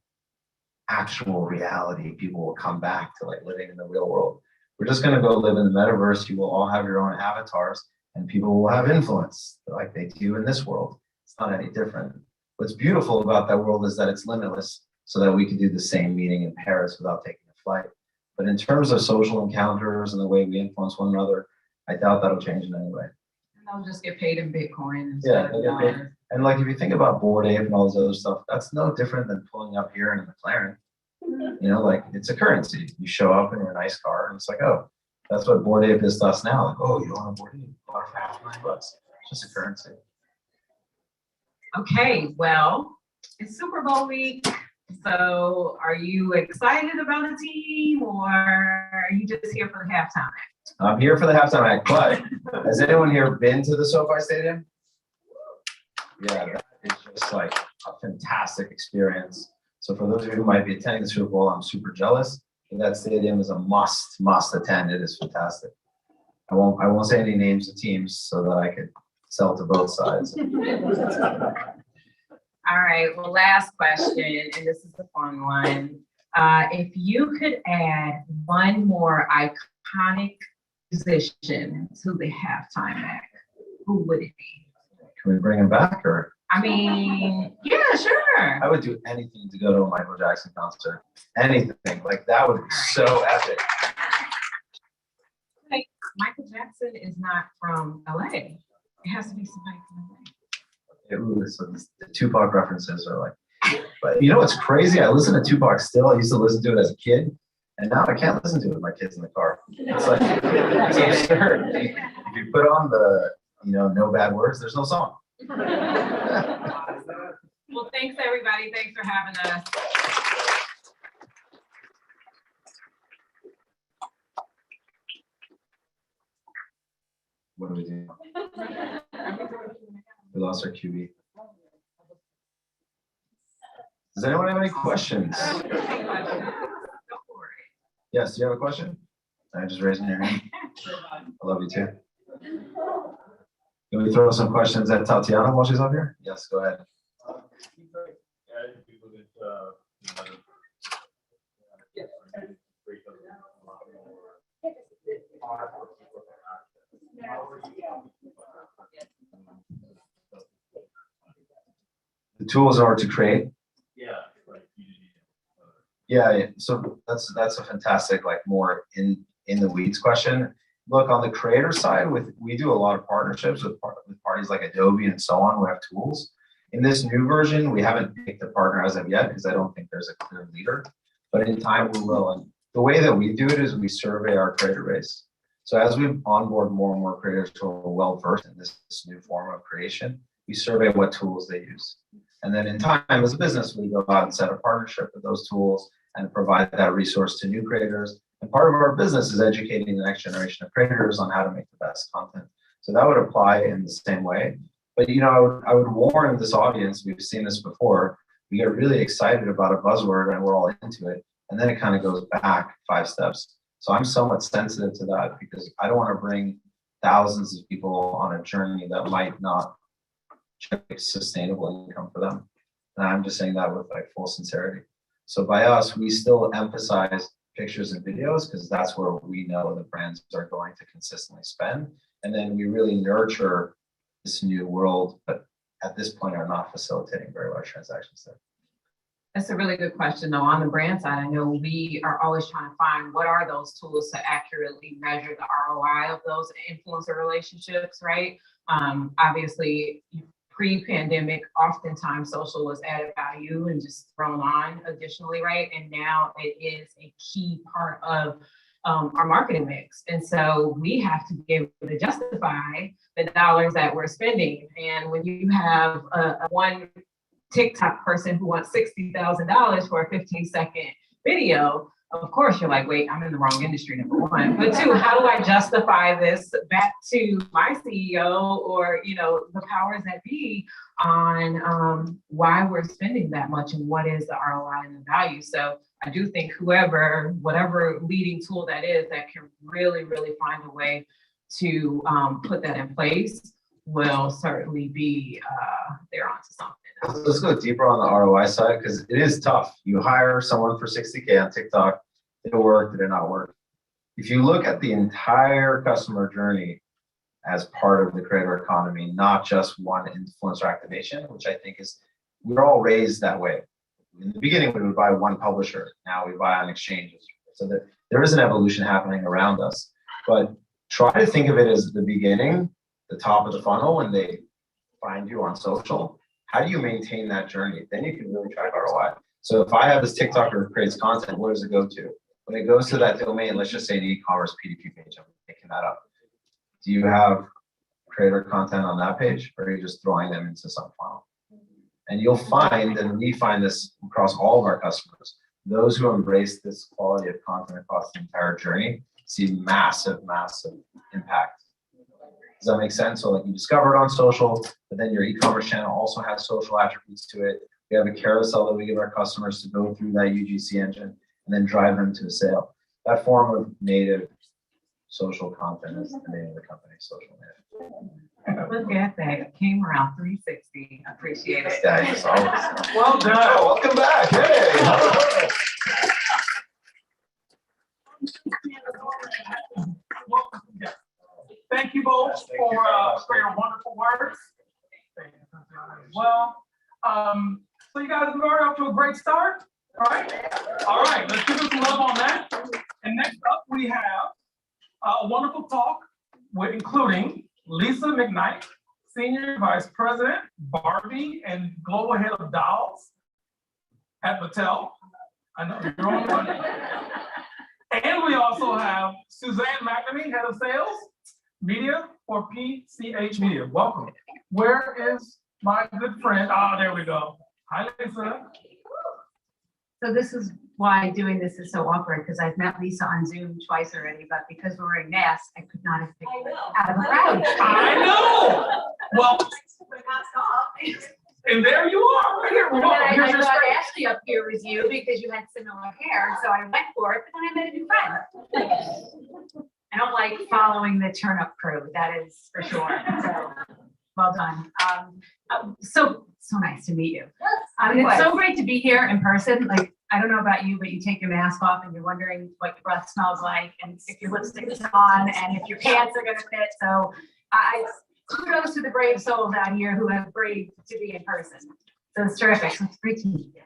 [SPEAKER 17] actual reality. People will come back to like living in the real world. We're just going to go live in the metaverse. You will all have your own avatars, and people will have influence like they do in this world. It's not any different. What's beautiful about that world is that it's limitless, so that we can do the same meeting in Paris without taking a flight. But in terms of social encounters and the way we influence one another, I doubt that'll change in any way.
[SPEAKER 16] And they'll just get paid in Bitcoin
[SPEAKER 17] Yeah,
[SPEAKER 16] instead of
[SPEAKER 17] they'll get paid.
[SPEAKER 16] dollars.
[SPEAKER 17] And like if you think about Bored Ape and all this other stuff, that's no different than pulling up here in a McLaren. You know, like it's a currency. You show up in your nice car, and it's like, oh, that's what Bored Ape is to us now. Like, oh, you want a Bored Ape? Bought it for $500. It's just a currency.
[SPEAKER 16] Okay, well, it's Super Bowl week. So are you excited about the team, or are you just here for the halftime act?
[SPEAKER 17] I'm here for the halftime act, but has anyone here been to the SoFi Stadium? Yeah, that is just like a fantastic experience. So for those of you who might be attending the Super Bowl, I'm super jealous. That stadium is a must attend. It is fantastic. I won't say any names of teams so that I could sell to both sides.
[SPEAKER 16] All right, well, last question, and this is a fun one. If you could add one more iconic musician to the halftime act, who would it be?
[SPEAKER 17] Can we bring him back, or?
[SPEAKER 16] I mean, yeah, sure.
[SPEAKER 17] I would do anything to go to a Michael Jackson concert. Anything, like that would be so epic.
[SPEAKER 16] Like, Michael Jackson is not from LA. It has to be somebody from LA.
[SPEAKER 17] Ooh, so the Tupac references are like, but you know what's crazy? I listen to Tupac still. I used to listen to it as a kid, and now I can't listen to it with my kids in the car. It's like, it's absurd. If you put on the, no bad words, there's no song.
[SPEAKER 16] Well, thanks everybody. Thanks for having us.
[SPEAKER 17] What do we do? We lost our QB. Does anyone have any questions? Yes, do you have a question? I'm just raising your hand. I love you too. Can we throw some questions at Tatiana while she's up here? Yes, go ahead. The tools are to create. Yeah, so that's a fantastic, like more in the weeds question. Look, on the creator side, we do a lot of partnerships with parties like Adobe and so on who have tools. In this new version, we haven't picked a partner as of yet because I don't think there's a clear leader, but in time we will. And the way that we do it is we survey our creator base. So as we onboard more and more creators who are well versed in this new form of creation, we survey what tools they use. And then in time as a business, we go out and set a partnership with those tools and provide that resource to new creators. And part of our business is educating the next generation of creators on how to make the best content. So that would apply in the same way. But I would warn this audience, we've seen this before, we get really excited about a buzzword and we're all into it. And then it kind of goes back 5 steps. So I'm somewhat sensitive to that because I don't want to bring thousands of people on a journey that might not generate sustainable income for them. And I'm just saying that with like full sincerity. So by us, we still emphasize pictures and videos because that's where we know the brands are going to consistently spend. And then we really nurture this new world, but at this point are not facilitating very large transactions there.
[SPEAKER 16] That's a really good question though. On the brand side, I know we are always trying to find what are those tools to accurately measure the ROI of those influencer relationships, right? Obviously, pre-pandemic, oftentimes social was added value and just thrown on additionally, right? And now it is a key part of our marketing mix. And so we have to be able to justify the dollars that we're spending. And when you have a one TikTok person who wants $60,000 for a 15-second video, of course you're like, wait, I'm in the wrong industry, number one. But 2, how do I justify this back to my CEO or, the powers that be on why we're spending that much and what is the ROI and the value? So I do think whatever leading tool that is that can really, really find a way to put that in place will certainly be they're onto something.
[SPEAKER 17] Let's go deeper on the ROI side because it is tough. You hire someone for $60K on TikTok, did it work, did it not work? if you look at the entire customer journey as part of the creator economy, not just one influencer activation, which I think is, we're all raised that way. In the beginning, we would buy one publisher. Now we buy on exchanges. So that there is an evolution happening around us. But try to think of it as the beginning, the top of the funnel, when they find you on social. How do you maintain that journey? Then you can really track ROI. So if I have this TikToker who creates content, where does it go to? When it goes to that domain, let's just say the e-commerce PDP page, I'm making that up. Do you have creator content on that page, or are you just throwing them into some funnel? And you'll find, and we find this across all of our customers, those who embrace this quality of content across the entire journey see massive, massive impact. Does that make sense? So like you discover it on social, but then your e-commerce channel also has social attributes to it. We have a carousel that we give our customers to go through that UGC engine and then drive them to a sale. That form of native social content is the name of the company, Social Native.
[SPEAKER 16] Look at that. It came around 360. I appreciate it.
[SPEAKER 17] Thanks.
[SPEAKER 16] Well done.
[SPEAKER 17] Oh, welcome back. Hey.
[SPEAKER 13] Thank you both for your wonderful words. Well, so you guys are off to a great start, right? All right, let's give them some love on that. And next up, we have a wonderful talk with including Lisa McKnight, Senior Vice President, Barbie and Global Head of Dolls at Mattel. I know you're on one. And we also have Suzanne McNamee, Head of Sales, Media for PCH Media. Welcome. Where is my good friend? Ah, there we go. Hi, Lisa.
[SPEAKER 14] So this is why doing this is so awkward, because I've met Lisa on Zoom twice already, but because we're wearing masks, I could not have picked it out of a crowd.
[SPEAKER 13] I know. Well, and there you are. Right here.
[SPEAKER 14] And then I thought Ashley up here was you because you had similar hair, so I went for it, but then I met a new friend. I don't like following the turnip crew, that is for sure. So well done. So nice to meet you. It's so great to be here in person. Like, I don't know about you, but you take your mask off and you're wondering what your breath smells like, and if your lipstick is on, and if your pants are gonna fit. So kudos to the brave souls out here who have braved to be in person. So it's terrific. So it's great to meet you.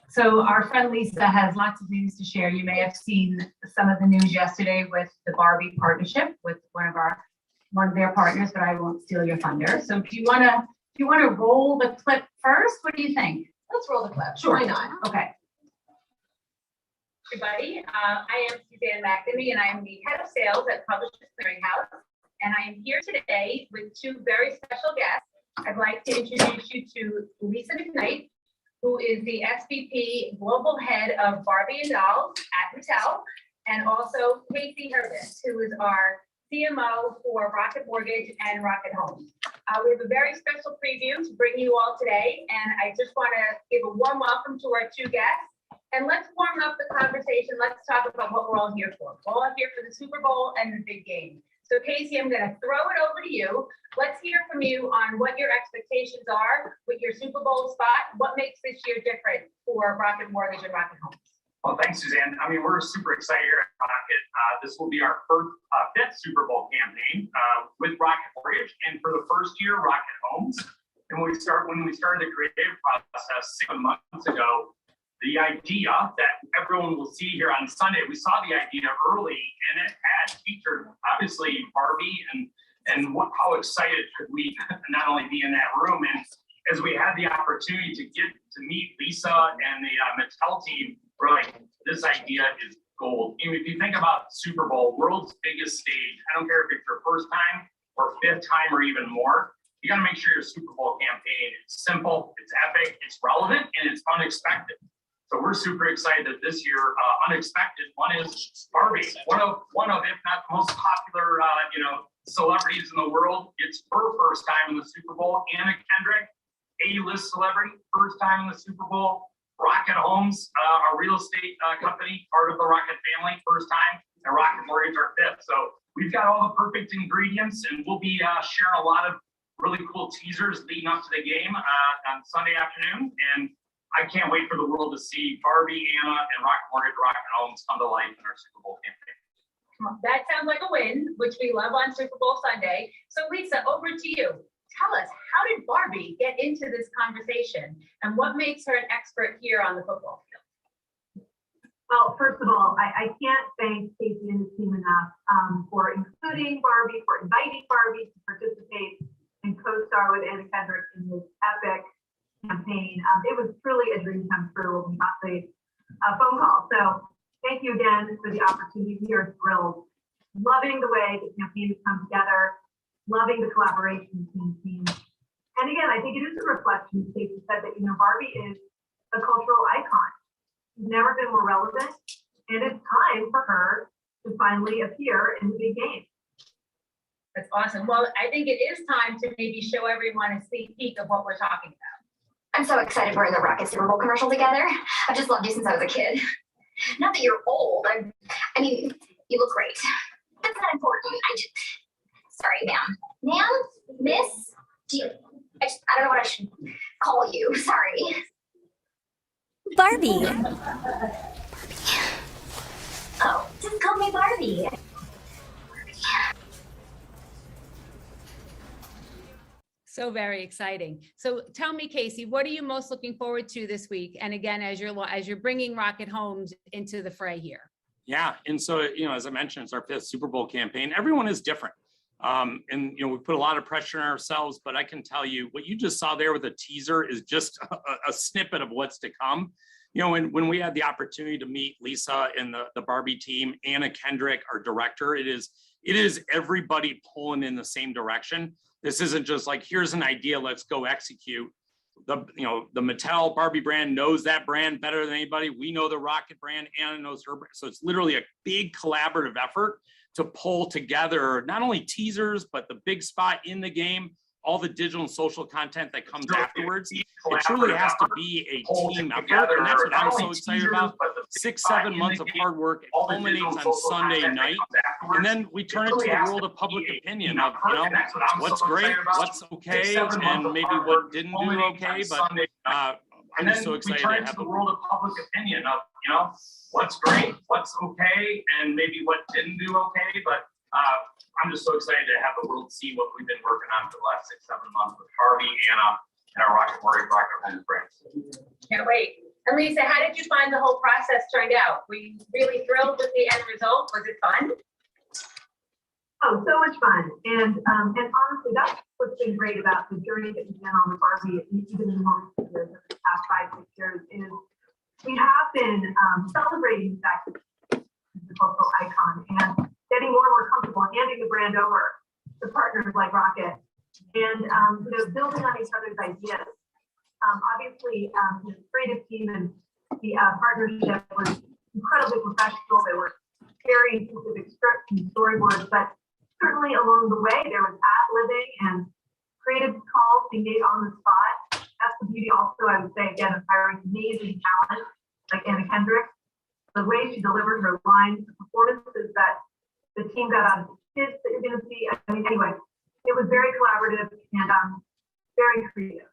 [SPEAKER 14] So our friend Lisa has lots of news to share. You may have seen some of the news yesterday with the Barbie partnership with one of their partners, but I won't steal your thunder. So if you wanna roll the clip first, what do you think?
[SPEAKER 18] Let's roll the clip.
[SPEAKER 14] Sure.
[SPEAKER 18] Why not?
[SPEAKER 14] Okay.
[SPEAKER 18] Everybody, I am Suzanne McNamee, and I am the head of sales at Publishers Clearinghouse. And I am here today with two very special guests. I'd like to introduce you to Lisa McKnight, who is the SVP Global Head of Barbie and Dolls at Mattel, and also Casey Herbis, who is our CMO for Rocket Mortgage and Rocket Homes. We have a very special preview to bring you all today, and I just want to give a warm welcome to our two guests. And let's warm up the conversation. Let's talk about what we're all here for. We're all here for the Super Bowl and the big game. So Casey, I'm going to throw it over to you. Let's hear from you on what your expectations are with your Super Bowl spot. What makes this year different for Rocket Mortgage and Rocket Homes?
[SPEAKER 19] Well, thanks, Suzanne. I mean, we're super excited here at Rocket. This will be our fifth Super Bowl campaign with Rocket Mortgage, and for the first year, Rocket Homes. And when we started the creative process 6 months ago, the idea that everyone will see here on Sunday, we saw the idea early, and it had featured obviously Barbie, and how excited could we not only be in that room, and as we had the opportunity to get to meet Lisa and the Mattel team, we're like, this idea is gold. I mean, if you think about Super Bowl, world's biggest stage, I don't care if it's your first time or fifth time or even more, you got to make sure your Super Bowl campaign is simple, it's epic, it's relevant, and it's unexpected. So we're super excited that this year, unexpected one is Barbie, one of if not the most popular, celebrities in the world. It's her first time in the Super Bowl. Anna Kendrick, A-list celebrity, first time in the Super Bowl. Rocket Homes, our real estate company, part of the Rocket family, first time, and Rocket Mortgage, our fifth. So we've got all the perfect ingredients, and we'll be sharing a lot of really cool teasers leading up to the game on Sunday afternoon. And I can't wait for the world to see Barbie, Anna, and Rocket Mortgage, Rocket Homes come to life in our Super Bowl campaign.
[SPEAKER 18] That sounds like a win, which we love on Super Bowl Sunday. So Lisa, over to you. Tell us, how did Barbie get into this conversation and what makes her an expert here on the football field?
[SPEAKER 20] Well, first of all, I can't thank Casey and his team enough for including Barbie, for inviting Barbie to participate and co-star with Anna Kendrick in this epic campaign. It was truly a dream come true when we got the phone call. So thank you again for the opportunity. We are thrilled. Loving the way the campaign has come together, loving the collaboration between teams. And again, I think it is a reflection, as Casey said, that, Barbie is a cultural icon. She's never been more relevant, and it's time for her to finally appear in the big game.
[SPEAKER 18] That's awesome. Well, I think it is time to maybe show everyone a sneak peek of what we're talking about.
[SPEAKER 21] I'm so excited we're in the Rocket Super Bowl commercial together. I've just loved you since I was a kid. Not that you're old. I mean, you look great. That's not important. Sorry, ma'am. Ma'am? Miss? I don't know what I should call you. Sorry.
[SPEAKER 22] Barbie.
[SPEAKER 21] Oh, just call me Barbie.
[SPEAKER 23] So very exciting. So tell me, Casey, what are you most looking forward to this week? And again, as you're bringing Rocket Homes into the fray here.
[SPEAKER 24] Yeah, and so as I mentioned, it's our 5th Super Bowl campaign. Everyone is different, and we put a lot of pressure on ourselves. But I can tell you, what you just saw there with a teaser is just a snippet of what's to come. When we had the opportunity to meet Lisa and the Barbie team, Anna Kendrick, our director, it is everybody pulling in the same direction. This isn't just like, here's an idea, let's go execute. The Mattel Barbie brand knows that brand better than anybody. We know the Rocket brand, Anna knows her brand. So it's literally a big collaborative effort to pull together not only teasers, but the big spot in the game, all the digital and social content that comes afterwards. It truly has to be a team effort, and that's what I'm so excited about. 6-7 months of hard work. It culminates on Sunday night, and then we turn it to the world of public opinion of what's great, what's okay, and maybe what didn't do okay. But I'm just so excited to have
[SPEAKER 19] the world of public opinion of what's great, what's okay, and maybe what didn't do okay. But I'm just so excited to have the world see what we've been working on for the last 6-7 months with Harvey, Anna, and our Rocket Homes brands.
[SPEAKER 18] Can't wait. And Lisa, how did you find the whole process turned out? Were you really thrilled with the end result? Was it fun?
[SPEAKER 20] Oh, so much fun. And honestly, that's what's been great about the journey that we've been on with Barbie, even in the most years, the past 5-6 years, is we have been celebrating the fact that it's a cultural icon and getting more and more comfortable handing the brand over to partners like Rocket and building on each other's ideas. Obviously, the creative team and the partnership was incredibly professional. They were very specific scripts and storyboards, but certainly along the way, there was ad-libbing and creative calls being made on the spot. That's the beauty also, I would say, again, of hiring amazing talent like Anna Kendrick. The way she delivered her lines, the performances that the team got out of the kids that you're going to see. I mean, anyway, it was very collaborative and very creative.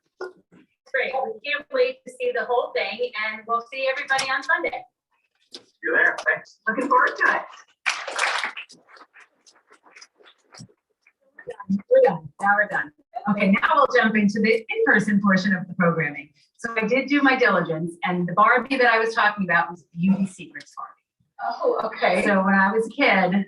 [SPEAKER 18] Great. We can't wait to see the whole thing, and we'll see everybody on Sunday.
[SPEAKER 19] See you there. Thanks.
[SPEAKER 20] Looking forward to it.
[SPEAKER 14] We're done. Now we're done. Okay, now we'll jump into the in-person portion of the programming. So I did do my diligence, and the Barbie that I was talking about was Beauty Secrets Barbie.
[SPEAKER 18] Oh, okay.
[SPEAKER 14] So when I was a kid,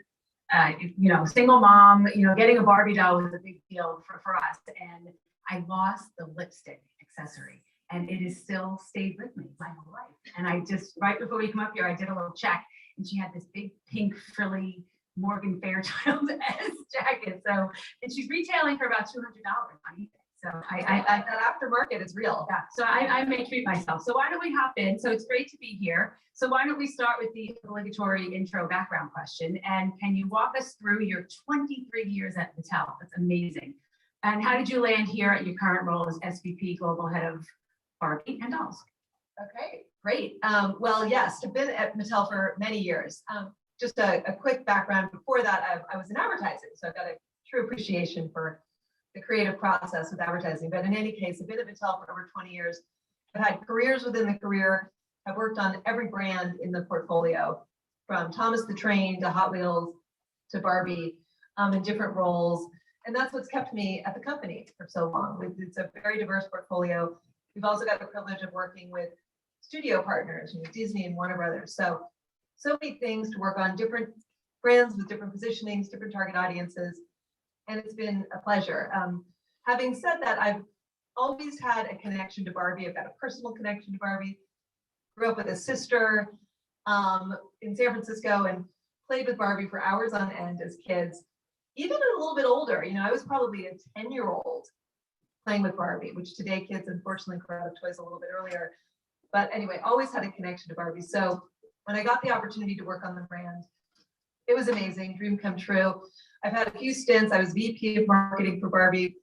[SPEAKER 14] single mom, getting a Barbie doll was a big deal for us. And I lost the lipstick accessory, and it has still stayed with me my whole life. And I just, right before we come up here, I did a little check, and she had this big pink frilly Morgan Fairchild jacket. So, and she's retailing for about $200 on eBay. So that aftermarket is real. Yeah. So I may treat myself. So why don't we hop in? So it's great to be here. So why don't we start with the obligatory intro background question? And can you walk us through your 23 years at Mattel? That's amazing. And how did you land here at your current role as SVP Global Head of Barbie and Dolls?
[SPEAKER 25] Okay, great. Well, yes, I've been at Mattel for many years. Just a quick background. Before that, I was in advertising. So I've got a true appreciation for the creative process with advertising. But in any case, I've been at Mattel for over 20 years. I've had careers within the career. I've worked on every brand in the portfolio, from Thomas the Train to Hot Wheels to Barbie in different roles. And that's what's kept me at the company for so long. It's a very diverse portfolio. We've also got the privilege of working with studio partners, Disney and Warner Brothers. So many things to work on, different brands with different positionings, different target audiences. And it's been a pleasure. Having said that, I've always had a connection to Barbie. I've got a personal connection to Barbie. Grew up with a sister in San Francisco and played with Barbie for hours on end as kids. Even a little bit older, I was probably a 10-year-old playing with Barbie, which today kids unfortunately grow out of toys a little bit earlier. But anyway, always had a connection to Barbie. So when I got the opportunity to work on the brand, it was amazing, dream come true. I've had a few stints. I was VP of marketing for Barbie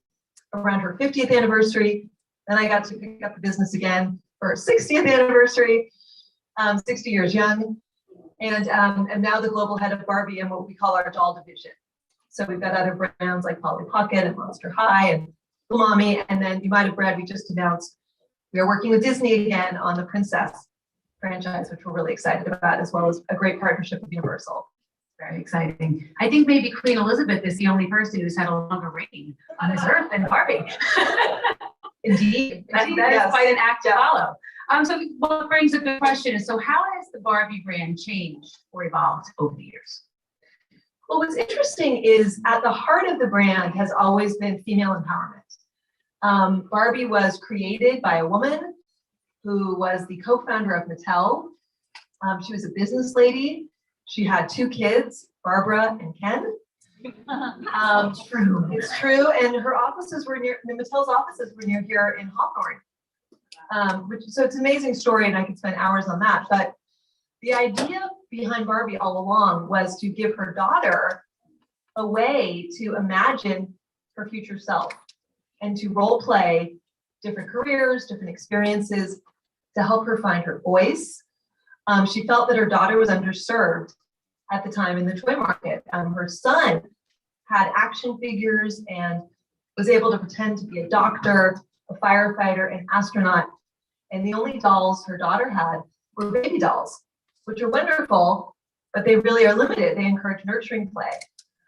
[SPEAKER 25] around her 50th anniversary. Then I got to pick up the business again for her 60th anniversary, 60 years young. And now the global head of Barbie and what we call our doll division. So we've got other brands like Polly Pocket and Monster High and Little Mommy. And then you might have read, we just announced we are working with Disney again on the Princess franchise, which we're really excited about, as well as a great partnership with Universal.
[SPEAKER 14] Very exciting. I think maybe Queen Elizabeth is the only person who's had a longer reign on this earth than Barbie.
[SPEAKER 25] Indeed.
[SPEAKER 14] That is quite an act to follow. So what brings a good question is, so how has the Barbie brand changed or evolved over the years?
[SPEAKER 25] Well, what's interesting is at the heart of the brand has always been female empowerment. Barbie was created by a woman who was the co-founder of Mattel. She was a business lady. She had 2 kids, Barbara and Ken.
[SPEAKER 14] True.
[SPEAKER 25] It's true. And her offices were near, Mattel's offices were near here in Hawthorne. So it's an amazing story and I could spend hours on that. But the idea behind Barbie all along was to give her daughter a way to imagine her future self and to role play different careers, different experiences to help her find her voice. She felt that her daughter was underserved at the time in the toy market. Her son had action figures and was able to pretend to be a doctor, a firefighter, an astronaut. And the only dolls her daughter had were baby dolls, which are wonderful, but they really are limited. They encourage nurturing play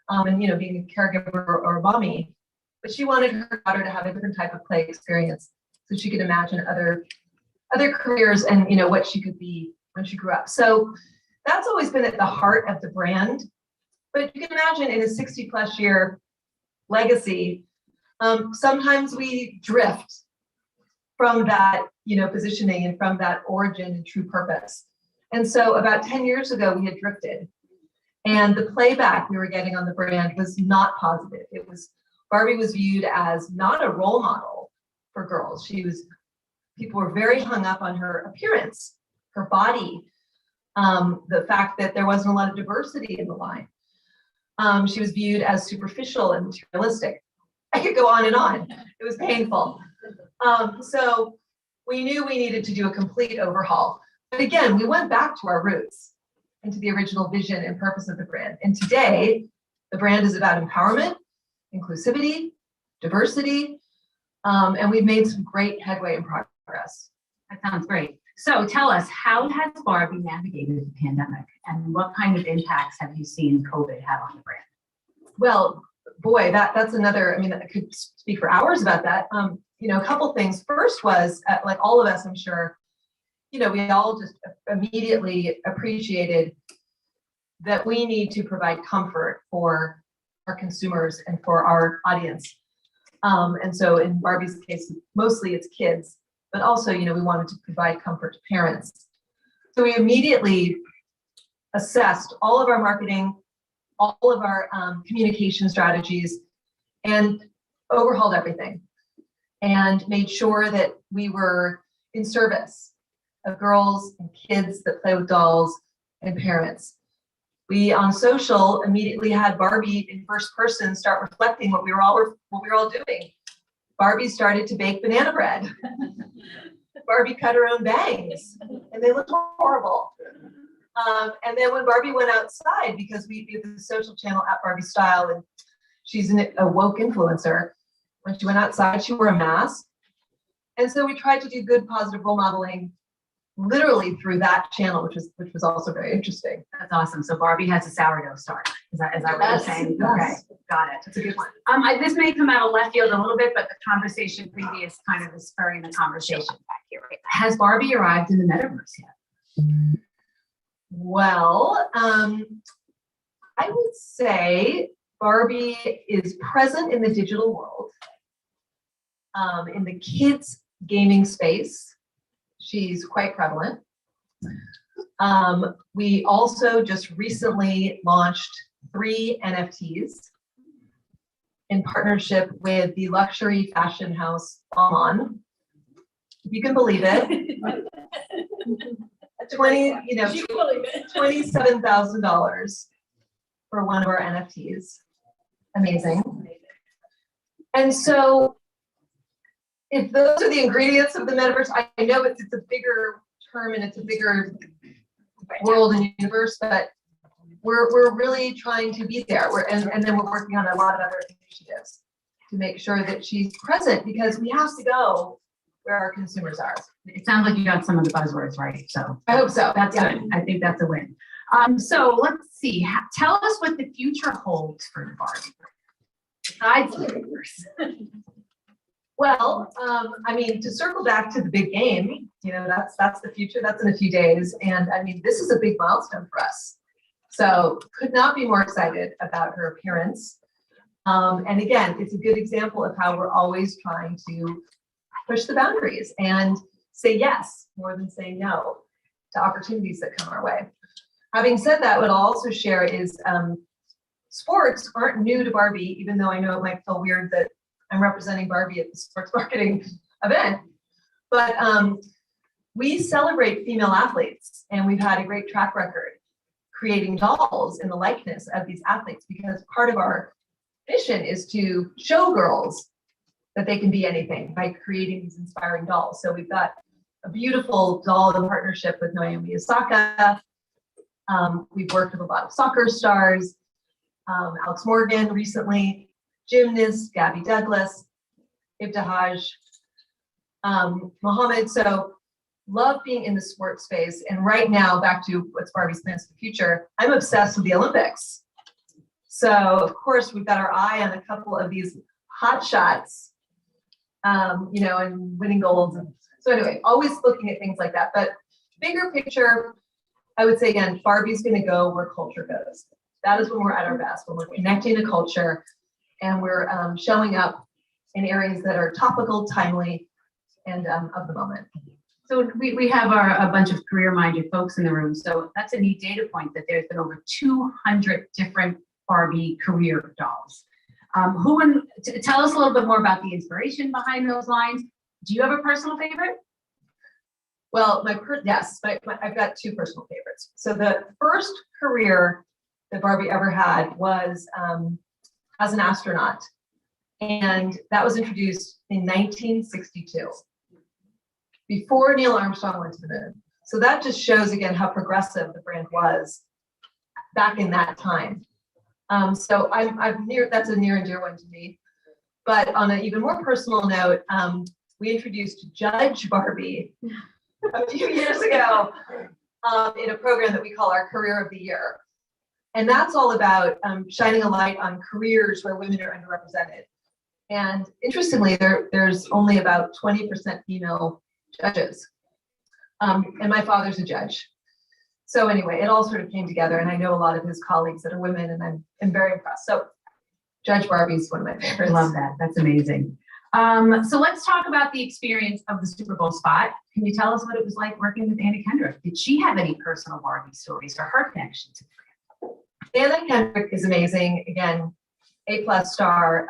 [SPEAKER 25] and, being a caregiver or a mommy. But she wanted her daughter to have a different type of play experience so she could imagine other careers and, what she could be when she grew up. So that's always been at the heart of the brand. But you can imagine in a 60+ year legacy, sometimes we drift from that, positioning and from that origin and true purpose. And so about 10 years ago, we had drifted. And the playback we were getting on the brand was not positive. Barbie was viewed as not a role model for girls. People were very hung up on her appearance, her body, the fact that there wasn't a lot of diversity in the line. She was viewed as superficial and materialistic. I could go on and on. It was painful. So we knew we needed to do a complete overhaul. But again, we went back to our roots and to the original vision and purpose of the brand. And today, the brand is about empowerment, inclusivity, diversity, and we've made some great headway and progress.
[SPEAKER 14] That sounds great. So tell us, how has Barbie navigated the pandemic and what kind of impacts have you seen COVID have on the brand?
[SPEAKER 25] Well, boy, that's another, I could speak for hours about that. A couple things. First was, like all of us, I'm sure, we all just immediately appreciated that we need to provide comfort for our consumers and for our audience. And so in Barbie's case, mostly it's kids, but also, we wanted to provide comfort to parents. So we immediately assessed all of our marketing, all of our communication strategies, and overhauled everything and made sure that we were in service of girls and kids that play with dolls and parents. We on social immediately had Barbie in first person start reflecting what we were all doing. Barbie started to bake banana bread. Barbie cut her own bangs, and they looked horrible. And then when Barbie went outside, because we have the social channel at Barbie Style, and she's a woke influencer. When she went outside, she wore a mask. And so we tried to do good, positive role modeling literally through that channel, which was also very interesting.
[SPEAKER 14] That's awesome. So Barbie has a sourdough start. Is that what you're saying?
[SPEAKER 25] Yes.
[SPEAKER 14] Okay, got it.
[SPEAKER 25] That's a good one.
[SPEAKER 14] This may come out of left field a little bit, but the conversation previous kind of is spurring the conversation back here. Right? Has Barbie arrived in the metaverse yet?
[SPEAKER 25] Well, I would say Barbie is present in the digital world, in the kids gaming space. She's quite prevalent. We also just recently launched 3 NFTs in partnership with the luxury fashion house Balmain. If you can believe it. $27,000 for one of our NFTs. Amazing. And so if those are the ingredients of the metaverse, I know it's a bigger term and it's a bigger world and universe, but we're really trying to be there. And then we're working on a lot of other initiatives to make sure that she's present, because we have to go where our consumers are.
[SPEAKER 14] It sounds like you got some of the buzzwords right. So
[SPEAKER 25] I hope so.
[SPEAKER 14] That's good. I think that's a win. So let's see. Tell us what the future holds for Barbie besides the metaverse.
[SPEAKER 25] Well, I mean, to circle back to the big game, that's the future. That's in a few days, and I mean, this is a big milestone for us. So, could not be more excited about her appearance. And again, it's a good example of how we're always trying to push the boundaries and say yes more than say no to opportunities that come our way. Having said that, what I'll also share is sports aren't new to Barbie, even though I know it might feel weird that I'm representing Barbie at the sports marketing event. But we celebrate female athletes, and we've had a great track record creating dolls in the likeness of these athletes, because part of our mission is to show girls that they can be anything by creating these inspiring dolls. So we've got a beautiful doll in partnership with Naomi Osaka. We've worked with a lot of soccer stars, Alex Morgan recently, gymnasts, Gabby Douglas, Ibtihaj, Mohammed. So love being in the sports space. And right now, back to what's Barbie's plans for the future, I'm obsessed with the Olympics. So of course, we've got our eye on a couple of these hot shots, and winning golds. So anyway, always looking at things like that. But bigger picture, I would say again, Barbie's going to go where culture goes. That is when we're at our best, when we're connecting to culture and we're showing up in areas that are topical, timely, and of the moment.
[SPEAKER 14] So we have a bunch of career-minded folks in the room. So that's a neat data point that there's been over 200 different Barbie career dolls. Tell us a little bit more about the inspiration behind those lines. Do you have a personal favorite?
[SPEAKER 25] Well, I've got 2 personal favorites. So the first career that Barbie ever had was as an astronaut. And that was introduced in 1962, before Neil Armstrong went to the moon. So that just shows again how progressive the brand was back in that time. So that's a near and dear one to me. But on an even more personal note, we introduced Judge Barbie a few years ago in a program that we call our Career of the Year. And that's all about shining a light on careers where women are underrepresented. And interestingly, there's only about 20% female judges. And my father's a judge. So anyway, it all sort of came together, and I know a lot of his colleagues that are women, and I'm very impressed. So Judge Barbie's one of my favorites.
[SPEAKER 14] I love that. That's amazing. So let's talk about the experience of the Super Bowl spot. Can you tell us what it was like working with Anna Kendrick? Did she have any personal Barbie stories or her connection to the brand?
[SPEAKER 25] Anna Kendrick is amazing. Again, A+ star.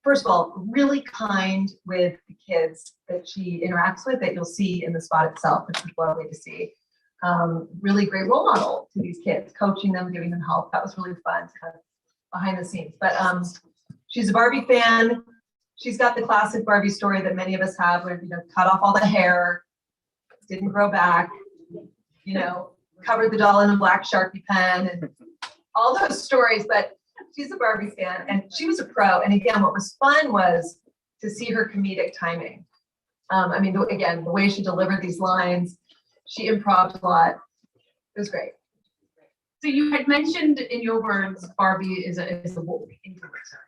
[SPEAKER 25] First of all, really kind with the kids that she interacts with, that you'll see in the spot itself, which is lovely to see. Really great role model to these kids, coaching them, giving them help. That was really fun, kind of behind the scenes. But she's a Barbie fan. She's got the classic Barbie story that many of us have, where cut off all the hair, didn't grow back, covered the doll in a black Sharpie pen, and all those stories. But she's a Barbie fan, and she was a pro. And again, what was fun was to see her comedic timing. The way she delivered these lines, She improved a lot. It was great.
[SPEAKER 14] So you had mentioned in your words, Barbie is a influencer.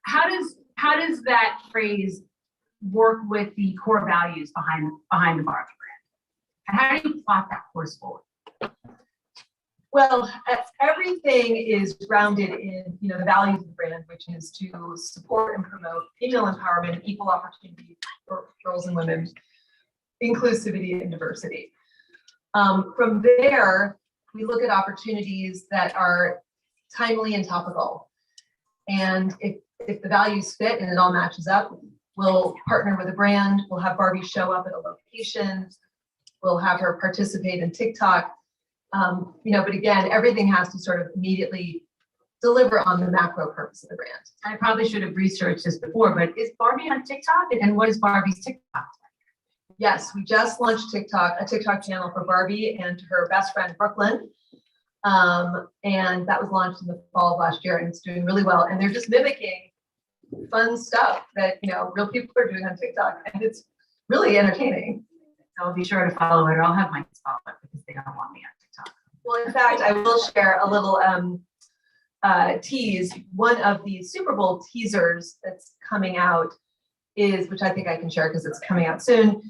[SPEAKER 14] How does that phrase work with the core values behind the Barbie brand? And how do you plot that course forward?
[SPEAKER 25] Well, everything is grounded in, the values of the brand, which is to support and promote female empowerment, equal opportunity for girls and women, inclusivity and diversity. From there, we look at opportunities that are timely and topical. And if the values fit and it all matches up, we'll partner with a brand, we'll have Barbie show up at a location, we'll have her participate in TikTok. But again, everything has to sort of immediately deliver on the macro purpose of the brand.
[SPEAKER 14] I probably should have researched this before, but is Barbie on TikTok? And what is Barbie's TikTok?
[SPEAKER 25] Yes, we just launched a TikTok channel for Barbie and her best friend, Brooklyn. And that was launched in the fall of last year, and it's doing really well. And they're just mimicking fun stuff that, real people are doing on TikTok. And it's really entertaining.
[SPEAKER 14] So I'll be sure to follow it, or I'll have my follow it because they don't want me on TikTok.
[SPEAKER 25] Well, in fact, I will share a little tease. One of the Super Bowl teasers that's coming out is, which I think I can share because it's coming out soon,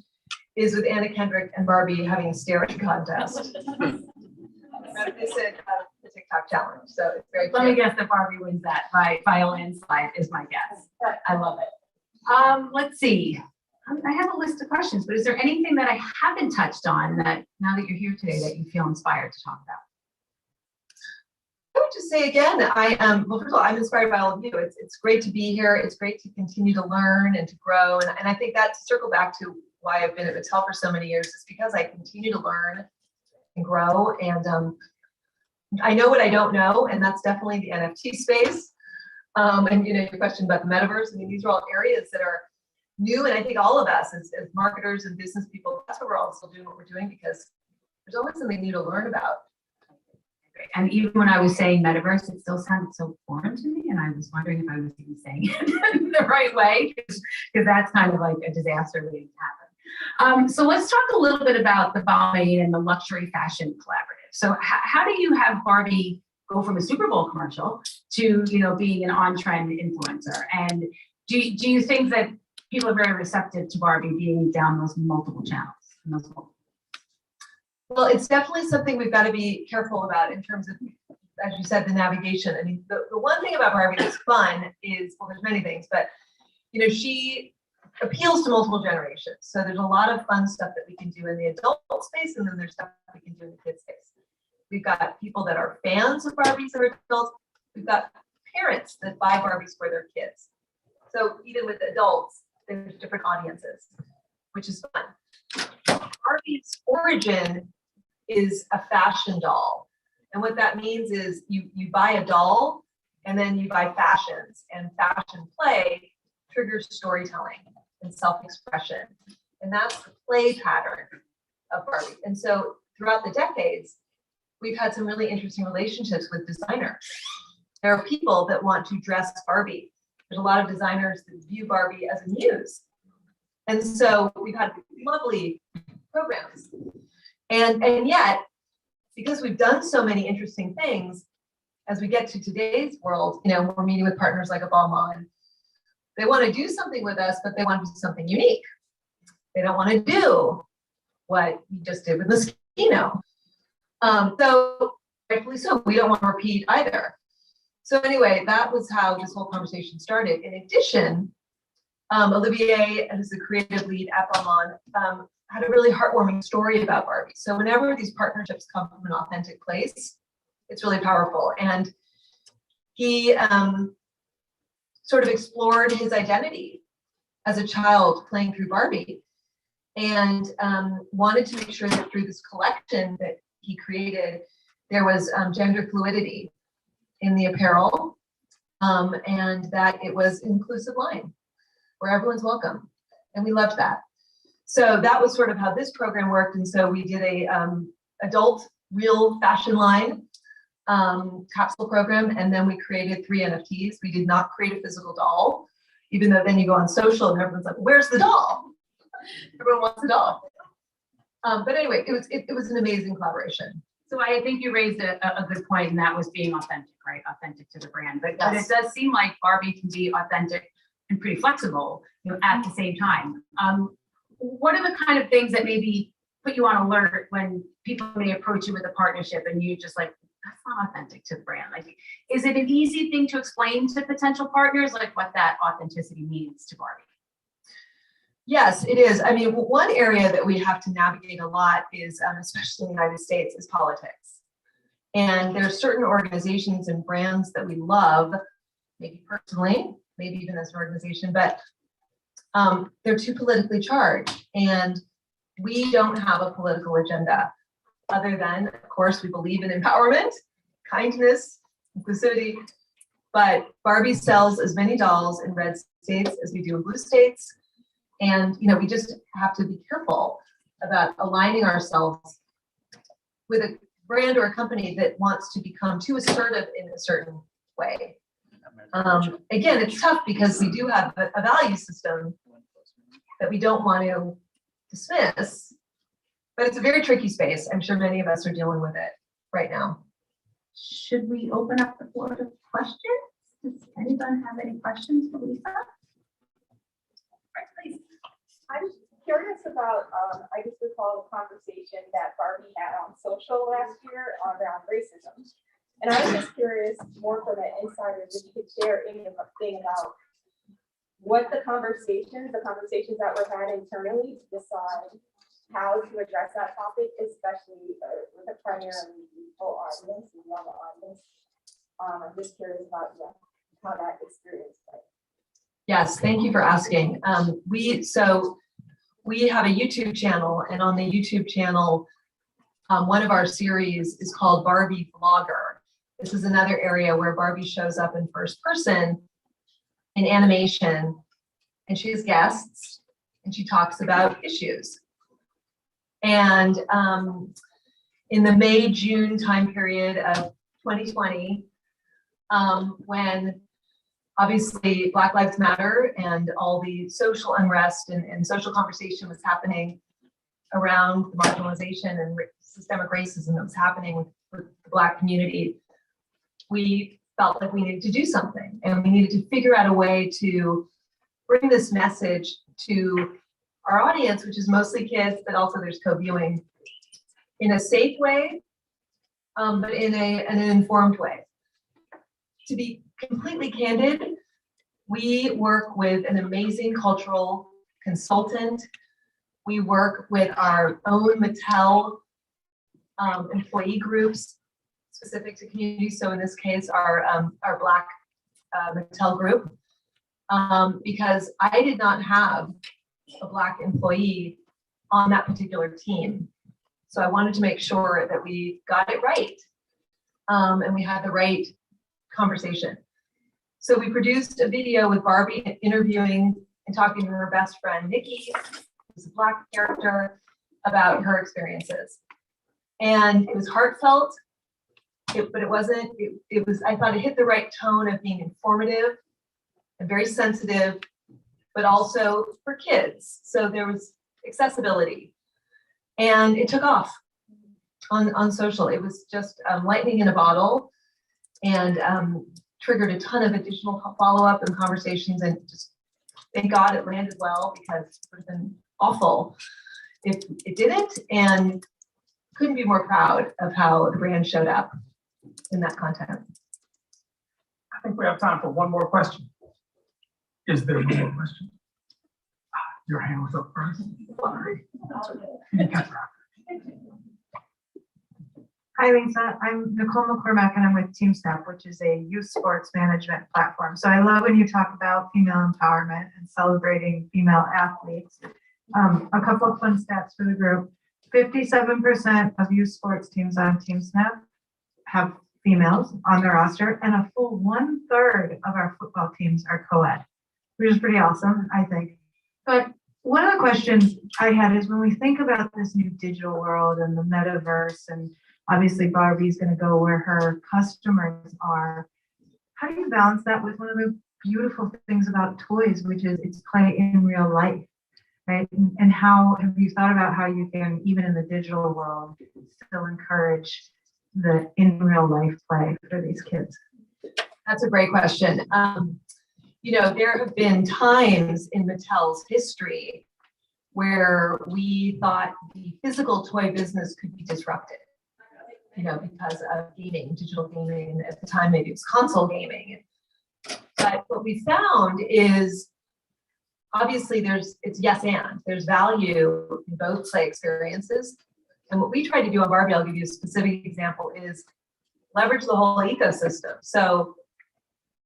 [SPEAKER 25] is with Anna Kendrick and Barbie having a staring contest. It's the TikTok challenge, so it's very
[SPEAKER 14] Let me guess that Barbie wins that by a landslide is my guess. I love it. Let's see. I have a list of questions, but is there anything that I haven't touched on that now that you're here today that you feel inspired to talk about?
[SPEAKER 25] I would just say again, well, first of all, I'm inspired by all of you. It's great to be here. It's great to continue to learn and to grow. And I think that to circle back to why I've been at Mattel for so many years is because I continue to learn and grow. And I know what I don't know, and that's definitely the NFT space. And your question about the metaverse. I mean, these are all areas that are new, and I think all of us as marketers and business people, that's what we're all still doing what we're doing, because there's always something new to learn about.
[SPEAKER 14] And even when I was saying metaverse, it still sounded so foreign to me, and I was wondering if I was even saying it the right way, because that's kind of like a disaster waiting to happen. So let's talk a little bit about the Balmain and the luxury fashion collaborative. So how do you have Barbie go from a Super Bowl commercial to being an on-trend influencer? And do you think that people are very receptive to Barbie being down those multiple channels?
[SPEAKER 25] Well, it's definitely something we've got to be careful about in terms of, as you said, the navigation. I mean, the one thing about Barbie that's fun is, well, there's many things, but she appeals to multiple generations. So there's a lot of fun stuff that we can do in the adult space, and then there's stuff we can do in the kids space. We've got people that are fans of Barbies that are adults. We've got parents that buy Barbies for their kids. So even with adults, there's different audiences, which is fun. Barbie's origin is a fashion doll. And what that means is you buy a doll and then you buy fashions, and fashion play triggers storytelling and self-expression. And that's the play pattern of Barbie. And so throughout the decades, we've had some really interesting relationships with designers. There are people that want to dress Barbie. There's a lot of designers that view Barbie as a muse. And so we've had lovely programs. And yet, because we've done so many interesting things, as we get to today's world, we're meeting with partners like a Balmain. They want to do something with us, but they want to do something unique. They don't want to do what you just did with Moschino. So rightfully so, we don't want to repeat either. So anyway, that was how this whole conversation started. In addition, Olivier, who's the creative lead at Balmain, had a really heartwarming story about Barbie. So whenever these partnerships come from an authentic place, it's really powerful. And he sort of explored his identity as a child playing through Barbie, and wanted to make sure that through this collection that he created, there was gender fluidity in the apparel, and that it was an inclusive line where everyone's welcome. And we loved that. So that was sort of how this program worked. And so we did a adult real fashion line capsule program. And then we created 3 NFTs. We did not create a physical doll, even though then you go on social and everyone's like, where's the doll? Everyone wants a doll. But anyway, it was an amazing collaboration.
[SPEAKER 14] So I think you raised a good point, and that was being authentic, right? Authentic to the brand. But it
[SPEAKER 25] Yes.
[SPEAKER 14] does seem like Barbie can be authentic and pretty flexible, at the same time. What are the kind of things that maybe put you on alert when people may approach you with a partnership and you just like, that's not authentic to the brand? Like, is it an easy thing to explain to potential partners, like what that authenticity means to Barbie?
[SPEAKER 25] Yes, it is. I mean, one area that we have to navigate a lot is, especially in the United States, is politics. And there are certain organizations and brands that we love, maybe personally, maybe even as an organization, but they're too politically charged. And we don't have a political agenda other than, of course, we believe in empowerment, kindness, inclusivity, but Barbie sells as many dolls in red states as we do in blue states. And, we just have to be careful about aligning ourselves with a brand or a company that wants to become too assertive in a certain way. Again, it's tough because we do have a value system that we don't want to dismiss, but it's a very tricky space. I'm sure many of us are dealing with it right now.
[SPEAKER 18] Should we open up the floor to questions? Does anyone have any questions for Lisa? Right, please.
[SPEAKER 1] I'm curious about, I just recall a conversation that Barbie had on social last year around racism. And I was just curious, more from an insider, if you could share anything about what the conversations that were had internally to decide how to address that topic, especially with a primarily youthful audience and young audience. I'm just curious about how that experience went.
[SPEAKER 25] Yes, thank you for asking. We have a YouTube channel, and on the YouTube channel, one of our series is called Barbie Vlogger. This is another area where Barbie shows up in first person in animation, and she has guests, and she talks about issues. And in the May-June time period of 2020, when obviously Black Lives Matter and all the social unrest and social conversation was happening around the marginalization and systemic racism that was happening with the Black community, we felt like we needed to do something, and we needed to figure out a way to bring this message to our audience, which is mostly kids, but also there's co-viewing, in a safe way, but in an informed way. To be completely candid, we work with an amazing cultural consultant. We work with our own Mattel employee groups specific to communities. So in this case, our Black Mattel group, because I did not have a Black employee on that particular team. So I wanted to make sure that we got it right, and we had the right conversation. So we produced a video with Barbie interviewing and talking to her best friend, Nikki, who's a Black character, about her experiences. And it was heartfelt, but it wasn't, it was, I thought it hit the right tone of being informative and very sensitive, but also for kids. So there was accessibility. And it took off on social. It was just lightning in a bottle, and triggered a ton of additional follow-up and conversations, and just thank God it landed well, because it would have been awful if it didn't, and couldn't be more proud of how the brand showed up in that content.
[SPEAKER 13] I think we have time for one more question. Is there one more question? Your hand was up first. Sorry.
[SPEAKER 2] Hi, Lisa. I'm Nicole McCormack, and I'm with Team Step, which is a youth sports management platform. So I love when you talk about female empowerment and celebrating female athletes. A couple of fun stats for the group. 57% of youth sports teams on Team Step have females on their roster, and a full 1/3 of our football teams are co-ed, which is pretty awesome, I think. But one of the questions I had is, when we think about this new digital world and the metaverse, and obviously Barbie's going to go where her customers are, how do you balance that with one of the beautiful things about toys, which is it's play in real life? right? And how have you thought about how you can, even in the digital world, still encourage the in real life play for these kids?
[SPEAKER 25] That's a great question. You know, there have been times in Mattel's history where we thought the physical toy business could be disrupted, you know, because of gaming, digital gaming. At the time, maybe it was console gaming. But what we found is obviously it's yes and. There's value in both play experiences. And what we try to do on Barbie, I'll give you a specific example, is leverage the whole ecosystem. So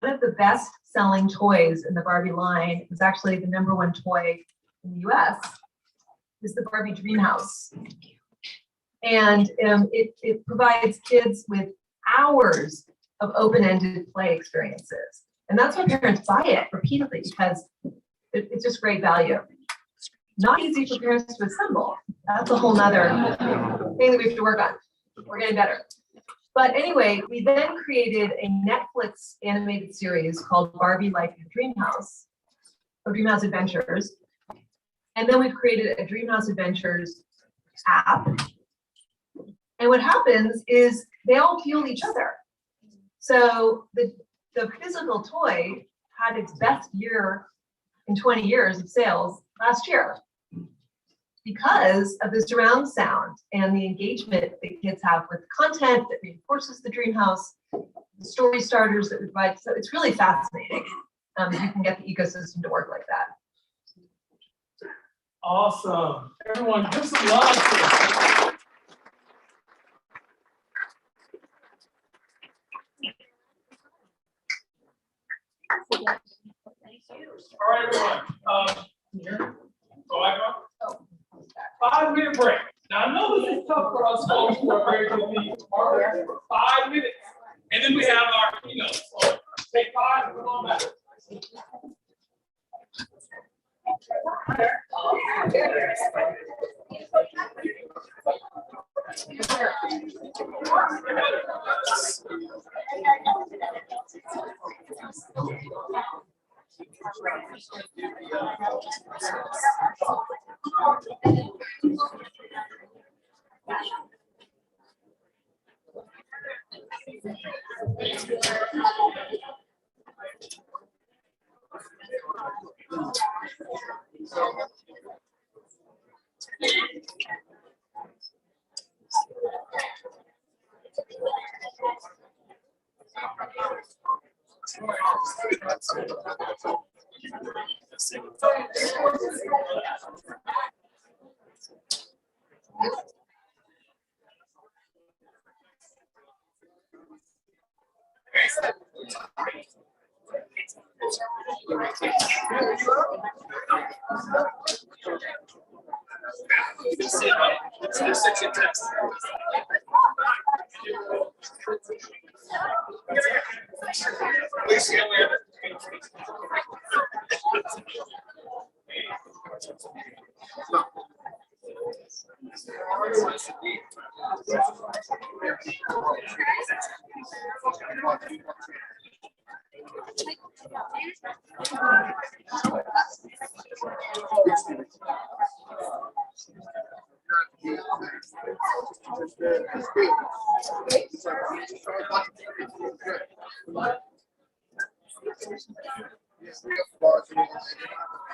[SPEAKER 25] one of the best selling toys in the Barbie line is actually the #1 toy in the US, is the Barbie Dream House. And it provides kids with hours of open-ended play experiences. And that's why parents buy it repeatedly, because it's just great value. Not easy for parents to assemble. That's a whole nother thing that we have to work on. We're getting better. But anyway, we then created a Netflix animated series called Barbie Life in Dreamhouse, or Dreamhouse Adventures. And then we've created a Dreamhouse Adventures app. And what happens is they all fuel each other. So the physical toy had its best year in 20 years of sales last year because of the surround sound and the engagement that kids have with content that reinforces the dream house, the story starters that we provide. So it's really fascinating if you can get the ecosystem to work like that.
[SPEAKER 13] Awesome. Everyone, give some love to All right, everyone. Here. So I go. 5-minute break. Now I know this is tough for us folks who are very busy. 5 minutes. And then we have our, so take 5 and come on back.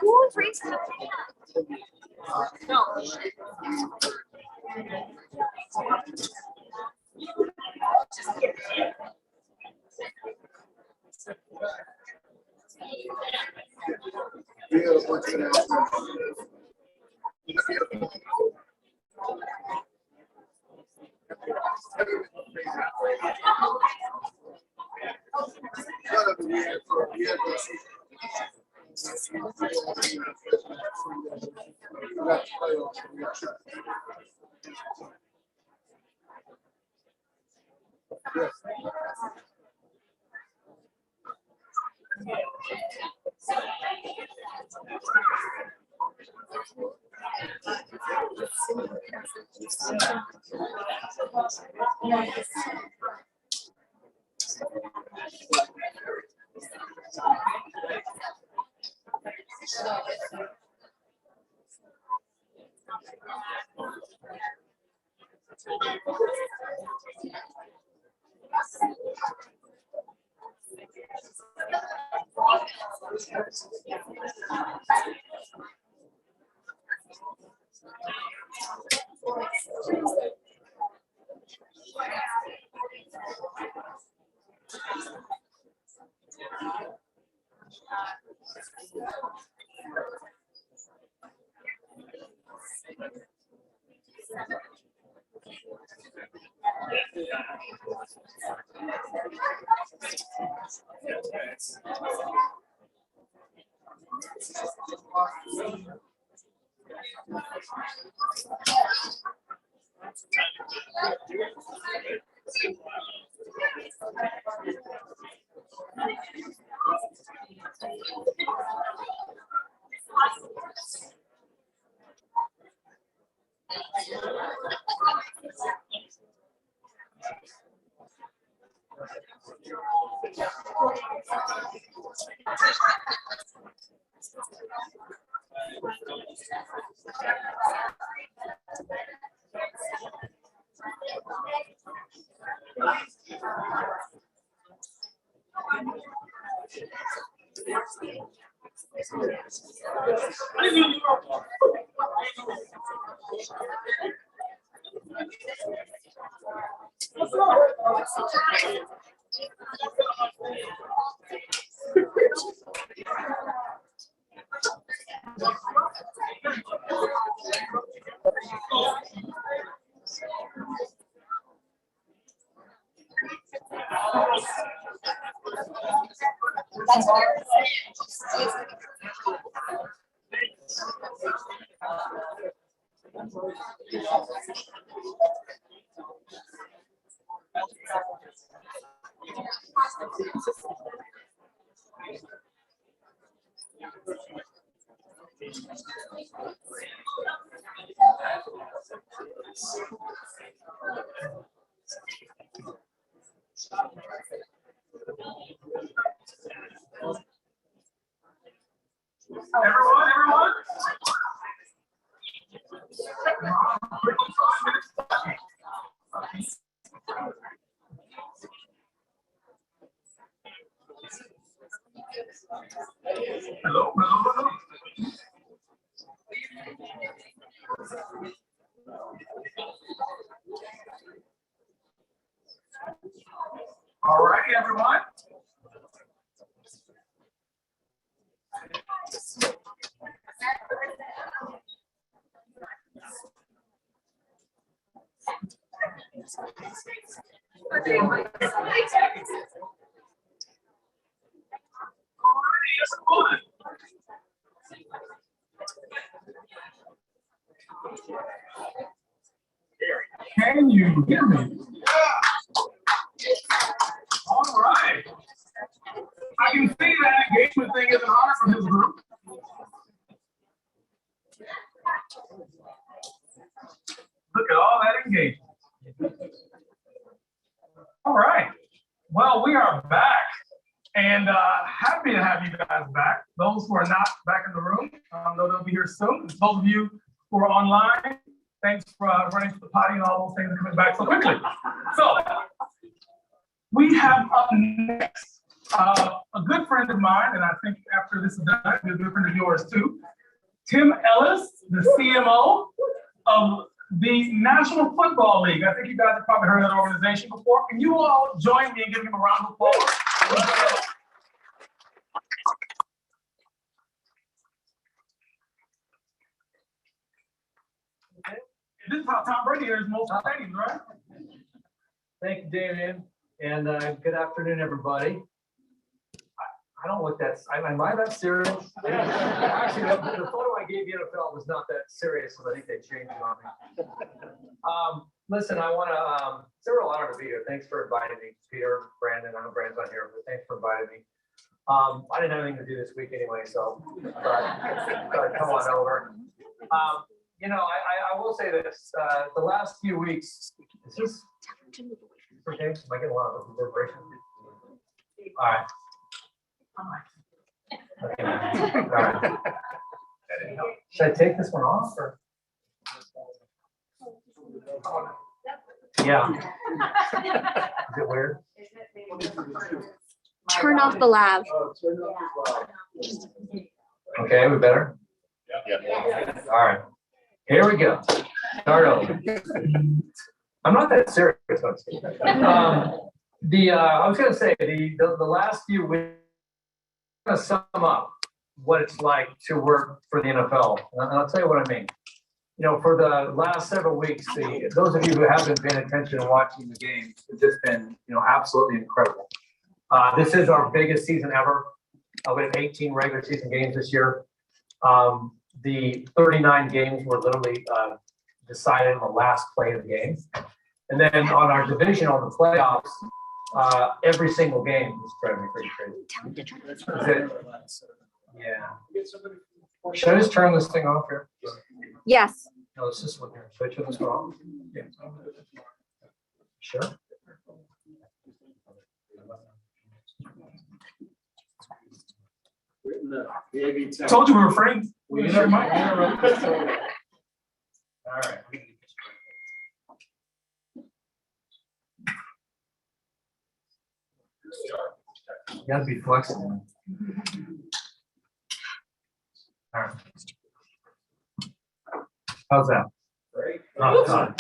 [SPEAKER 21] Who drinks the No.
[SPEAKER 13] Everyone. Hello. All righty, everyone. Can you hear me? All right. I can see that engagement thing isn't hard for this group. Look at all that engagement. All right. Well, we are back and happy to have you guys back. Those who are not back in the room, know they'll be here soon. Those of you who are online, thanks for running to the potty and all those things and coming back so quickly. So we have up next a good friend of mine, and I think after this is done, a good friend of yours too. Tim Ellis, the CMO of the National Football League. I think you guys have probably heard of that organization before. Can you all join me in giving him a round of applause? This is how Tom Brady enters most stadiums, right?
[SPEAKER 4] Thank you, Damian, and good afternoon, everybody. I don't look that, am I that serious? Actually, the photo I gave you NFL was not that serious, so I think they changed it on me. Listen, I want to, it's a real honor to be here. Thanks for inviting me. Peter, Brandon, I know Brandon's not here, but thanks for inviting me. I didn't have anything to do this week anyway, so I thought I'd come on over. You know, I will say this, the last few weeks, is this okay? Am I getting a lot of reverberation? All right. Okay. All right. Should I take this one off or? Yeah. Is it weird?
[SPEAKER 21] Turn off the lav.
[SPEAKER 4] Okay, we better? All right, here we go. Start over. I'm not that serious. I was gonna say, the last few weeks, I'm gonna sum up what it's like to work for the NFL. And I'll tell you what I mean. You know, for the last several weeks, those of you who haven't been attention and watching the games, it's just been, absolutely incredible. This is our biggest season ever. We have 18 regular season games this year. The 39 games were literally decided in the last play of the game. And then on our division, on the playoffs, every single game is pretty crazy. Yeah. Should I just turn this thing off here?
[SPEAKER 21] Yes.
[SPEAKER 4] No, it's this one here. Should I turn this one off? Yeah. Sure.
[SPEAKER 13] Told you we were friends.
[SPEAKER 4] All right. You gotta be flexible. All right. How's that? Great. Oh, God.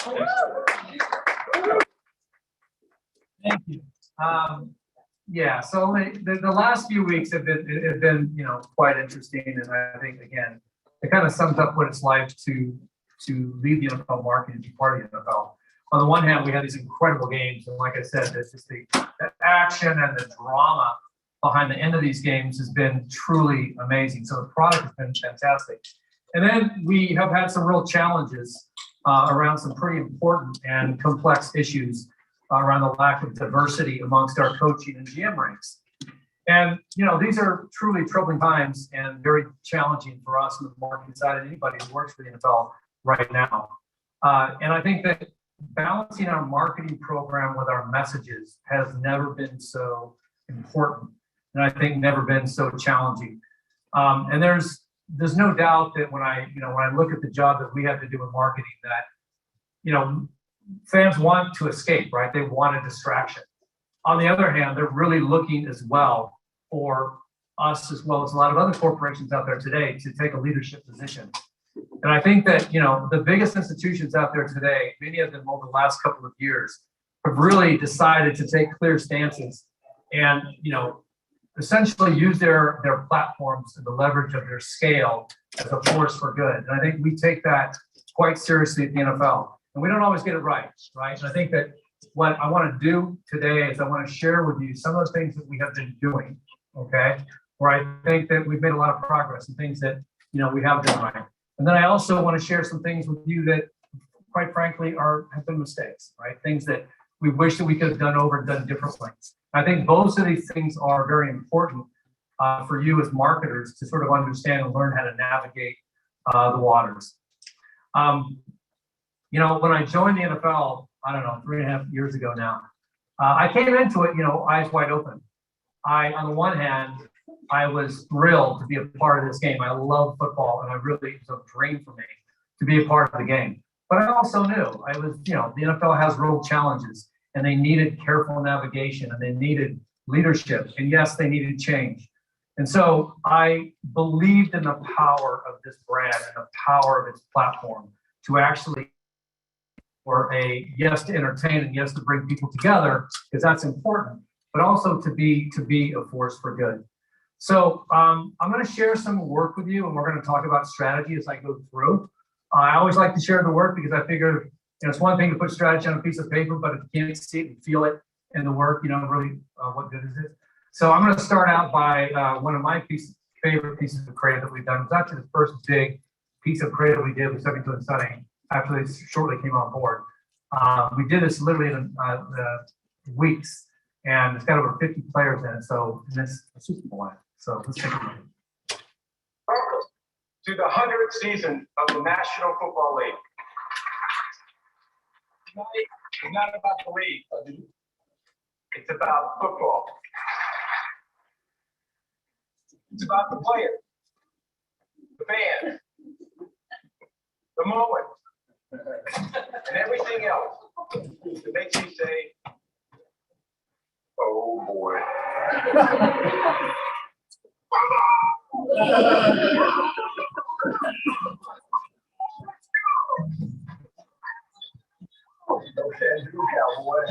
[SPEAKER 4] Thank you. Yeah, so the last few weeks have been quite interesting, and I think again it kind of sums up what it's like to lead the NFL market and be part of the NFL. On the one hand, we had these incredible games, and like I said, there's just the action and the drama behind the end of these games has been truly amazing. So the product has been fantastic. And then we have had some real challenges around some pretty important and complex issues around the lack of diversity amongst our coaching and GM ranks. And, these are truly troubling times and very challenging for us on the marketing side and anybody who works for the NFL right now. And I think that balancing our marketing program with our messages has never been so important. And I think never been so challenging. And there's no doubt that when I look at the job that we have to do in marketing, that, fans want to escape, right? They want a distraction. On the other hand, they're really looking as well for us, as well as a lot of other corporations out there today, to take a leadership position. And I think that, the biggest institutions out there today, many of them over the last couple of years, have really decided to take clear stances and, essentially use their platforms and the leverage of their scale as a force for good. And I think we take that quite seriously at the NFL. And we don't always get it right? And I think that what I want to do today is I want to share with you some of the things that we have been doing, okay? Where I think that we've made a lot of progress and things that, we have done right. And then I also want to share some things with you that, quite frankly, have been mistakes, right? Things that we wish that we could have done over and done differently. I think both of these things are very important for you as marketers to sort of understand and learn how to navigate the waters. When I joined the NFL, I don't know, 3.5 years ago now, I came into it, eyes wide open. On the one hand, I was thrilled to be a part of this game. I love football, and it was a dream for me to be a part of the game. But I also knew the NFL has real challenges, and they needed careful navigation, and they needed leadership, and yes, they needed change. And so I believed in the power of this brand and the power of its platform to actually, for a yes to entertain and yes to bring people together, because that's important, but also to be a force for good. So I'm going to share some work with you, and we're going to talk about strategy as I go through. I always like to share the work because I figure it's one thing to put strategy on a piece of paper, but if you can't see it and feel it in the work, really, what good is it? So I'm going to start out by one of my favorite pieces of creative that we've done. It's actually the first big piece of creative we did with 72 and Sunny after they shortly came on board. We did this literally in weeks, and it's got over 50 players in it. So it's a Super Bowl. So let's take a look.
[SPEAKER 19] Welcome to the 100th season of the National Football League. Tonight is not about the league. It's about football. It's about the player, the fan, the moment, and everything else
[SPEAKER 15] It makes you say, oh boy. Okay, cowboy.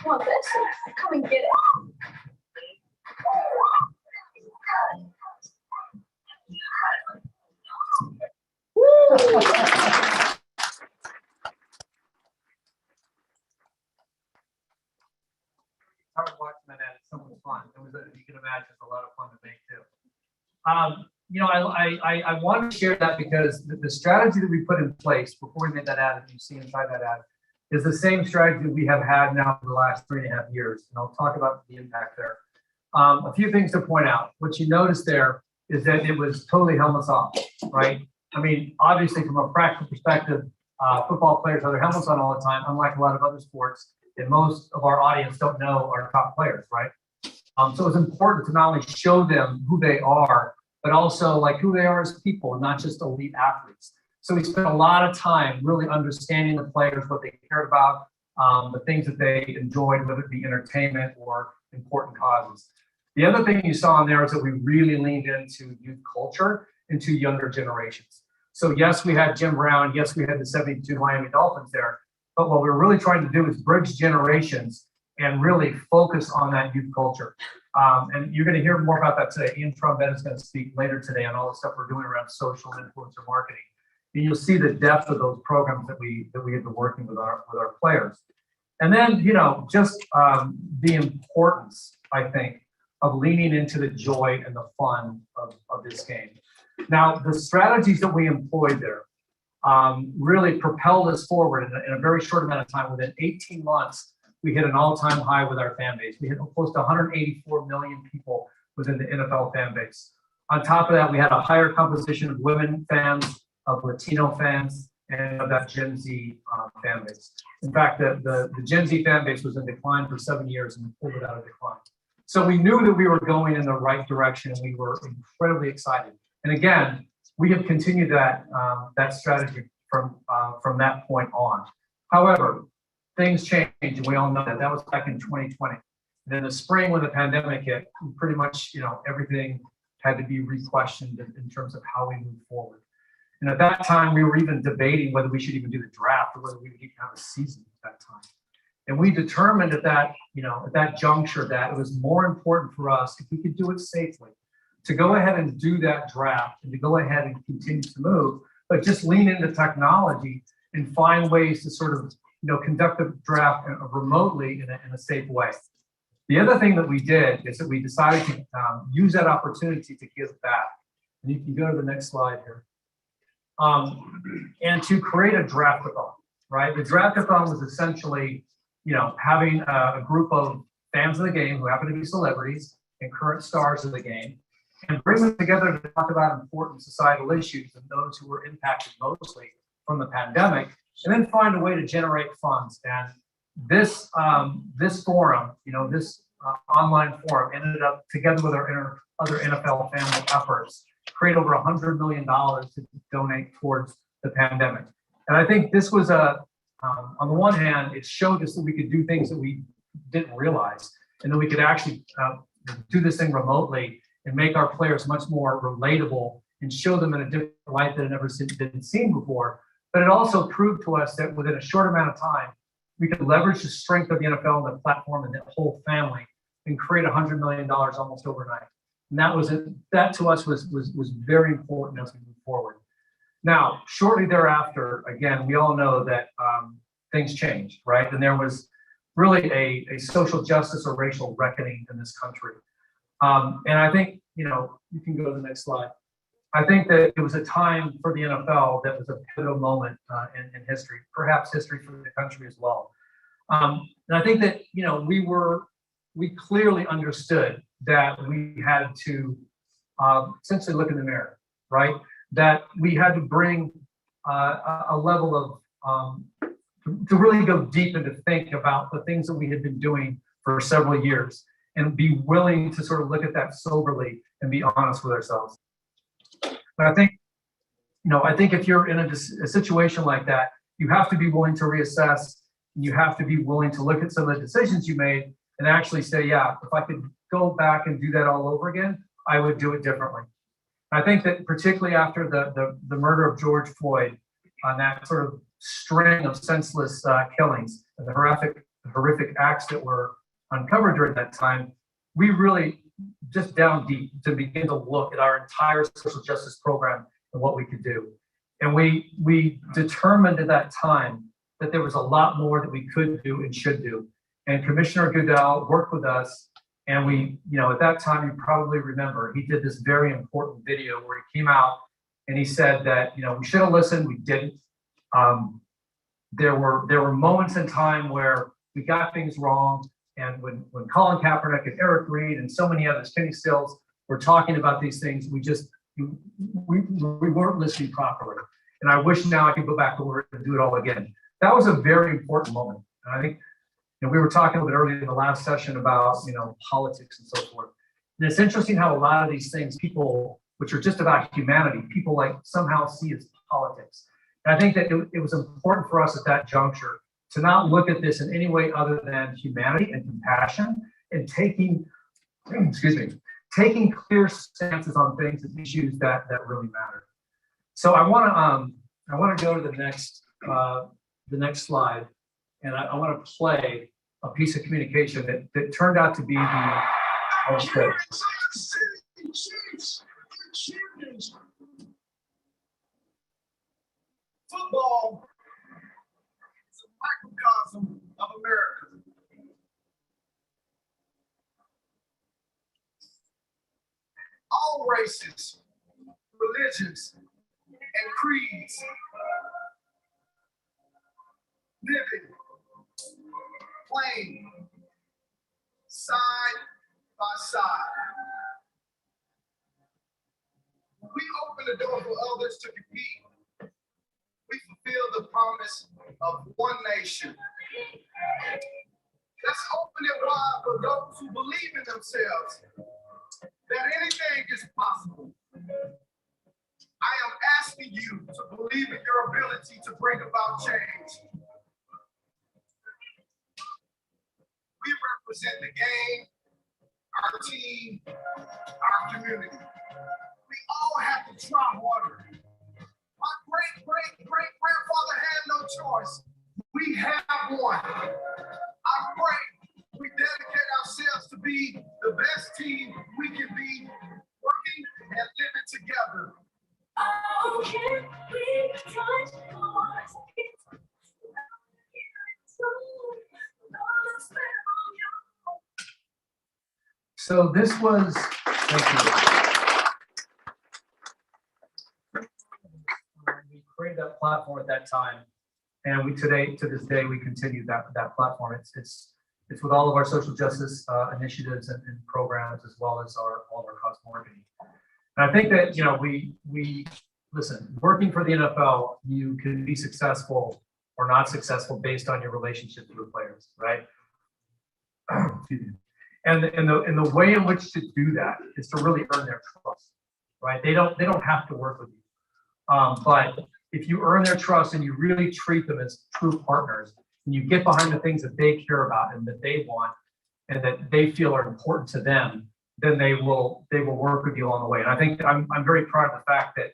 [SPEAKER 21] Want this? Come and get it.
[SPEAKER 4] Hard watching that ad. It's so much fun. You can imagine, it's a lot of fun to make too. I want to share that because the strategy that we put in place before we made that ad, that you see inside that ad, is the same strategy we have had now for the last 3.5 years. And I'll talk about the impact there. A few things to point out. What you notice there is that it was totally helmets off, right? I mean, obviously from a practical perspective, football players have their helmets on all the time, unlike a lot of other sports. And most of our audience don't know our top players, right? So it's important to not only show them who they are, but also like who they are as people, not just elite athletes. So we spent a lot of time really understanding the players, what they cared about, the things that they enjoyed, whether it be entertainment or important causes. The other thing you saw in there is that we really leaned into youth culture, into younger generations. So yes, we had Jim Brown, yes, we had the 72 Miami Dolphins there, but what we're really trying to do is bridge generations and really focus on that youth culture. And you're going to hear more about that today. Ian Trombett is going to speak later today on all the stuff we're doing around social influencer marketing. And you'll see the depth of those programs that we have been working with our players. And then, just the importance, I think, of leaning into the joy and the fun of this game. Now, the strategies that we employed there really propelled us forward in a very short amount of time. Within 18 months, we hit an all-time high with our fan base. We hit close to 184 million people within the NFL fan base. On top of that, we had a higher composition of women fans, of Latino fans, and of that Gen Z fan base. In fact, the Gen Z fan base was in decline for 7 years and we pulled it out of decline. So we knew that we were going in the right direction and we were incredibly excited. And again, we have continued that strategy from that point on. However, things changed, and we all know that. That was back in 2020. And in the spring, when the pandemic hit, pretty much, everything had to be re-questioned in terms of how we move forward. And at that time, we were even debating whether we should even do the draft or whether we would even have a season at that time. And we determined at that juncture that it was more important for us, if we could do it safely, to go ahead and do that draft and to go ahead and continue to move, but just lean into technology and find ways to sort of conduct the draft remotely in a safe way. The other thing that we did is that we decided to use that opportunity to give back. And you can go to the next slide here. And to create a draft-a-thon, right? The draft-a-thon was essentially, having a group of fans of the game who happen to be celebrities and current stars of the game, and bring them together to talk about important societal issues and those who were impacted mostly from the pandemic, and then find a way to generate funds. And this forum, this online forum, ended up together with our other NFL family efforts, create over $100 million to donate towards the pandemic. And I think this was on the one hand, it showed us that we could do things that we didn't realize. And then we could actually do this thing remotely and make our players much more relatable and show them in a different light that had never been seen before. But it also proved to us that within a short amount of time, we could leverage the strength of the NFL and the platform and the whole family and create $100 million almost overnight. And that to us was very important as we move forward. Now, shortly thereafter, again, we all know that things changed, right? And there was really a social justice or racial reckoning in this country. And I think, you can go to the next slide. I think that it was a time for the NFL that was a pivotal moment in history, perhaps history for the country as well. And I think that, we clearly understood that we had to essentially look in the mirror, right? That we had to bring a level of, to really go deep and to think about the things that we had been doing for several years and be willing to sort of look at that soberly and be honest with ourselves. But I think, if you're in a situation like that, you have to be willing to reassess. And you have to be willing to look at some of the decisions you made and actually say, yeah, if I could go back and do that all over again, I would do it differently. I think that particularly after the murder of George Floyd, on that sort of string of senseless killings and the horrific acts that were uncovered during that time, we really just down deep to begin to look at our entire social justice program and what we could do. And we determined at that time that there was a lot more that we could do and should do. And Commissioner Goodell worked with us. And we, at that time, you probably remember, he did this very important video where he came out and he said that, we should have listened, we didn't. There were moments in time where we got things wrong. And when Colin Kaepernick and Eric Reed and so many others, Kenny Stills, were talking about these things, we weren't listening properly. And I wish now I could go back over it and do it all again. That was a very important moment. And I think, we were talking a little bit earlier in the last session about, politics and so forth. And it's interesting how a lot of these things, people, which are just about humanity, people somehow see as politics. And I think that it was important for us at that juncture to not look at this in any way other than humanity and compassion and taking clear stances on things and issues that really matter. So I want to go to the next slide, and I want to play a piece of communication that turned out to be
[SPEAKER 5] Football is a microcosm of America. All races, religions, and creeds living, playing side by side. We open the door for others to compete. We fulfill the promise of one nation. Let's open it wide for those who believe in themselves, that anything is possible. I am asking you to believe in your ability to bring about change. We represent the game, our team, our community. We all have to try harder. My great-great-great-grandfather had no choice. We have one. I pray we dedicate ourselves to be the best team we can be, working and living together. Oh, can we touch Mars?
[SPEAKER 4] So this was, thank you. We created that platform at that time, and to this day, we continue that platform. It's with all of our social justice initiatives and programs, as well as all of our cost marketing. And I think that we listen. Working for the NFL, you can be successful or not successful based on your relationships with players, right? Excuse me. And the way in which to do that is to really earn their trust, right? They don't have to work with you, but if you earn their trust and you really treat them as true partners, and you get behind the things that they care about and that they want and that they feel are important to them, then they will work with you along the way. And I think I'm very proud of the fact that,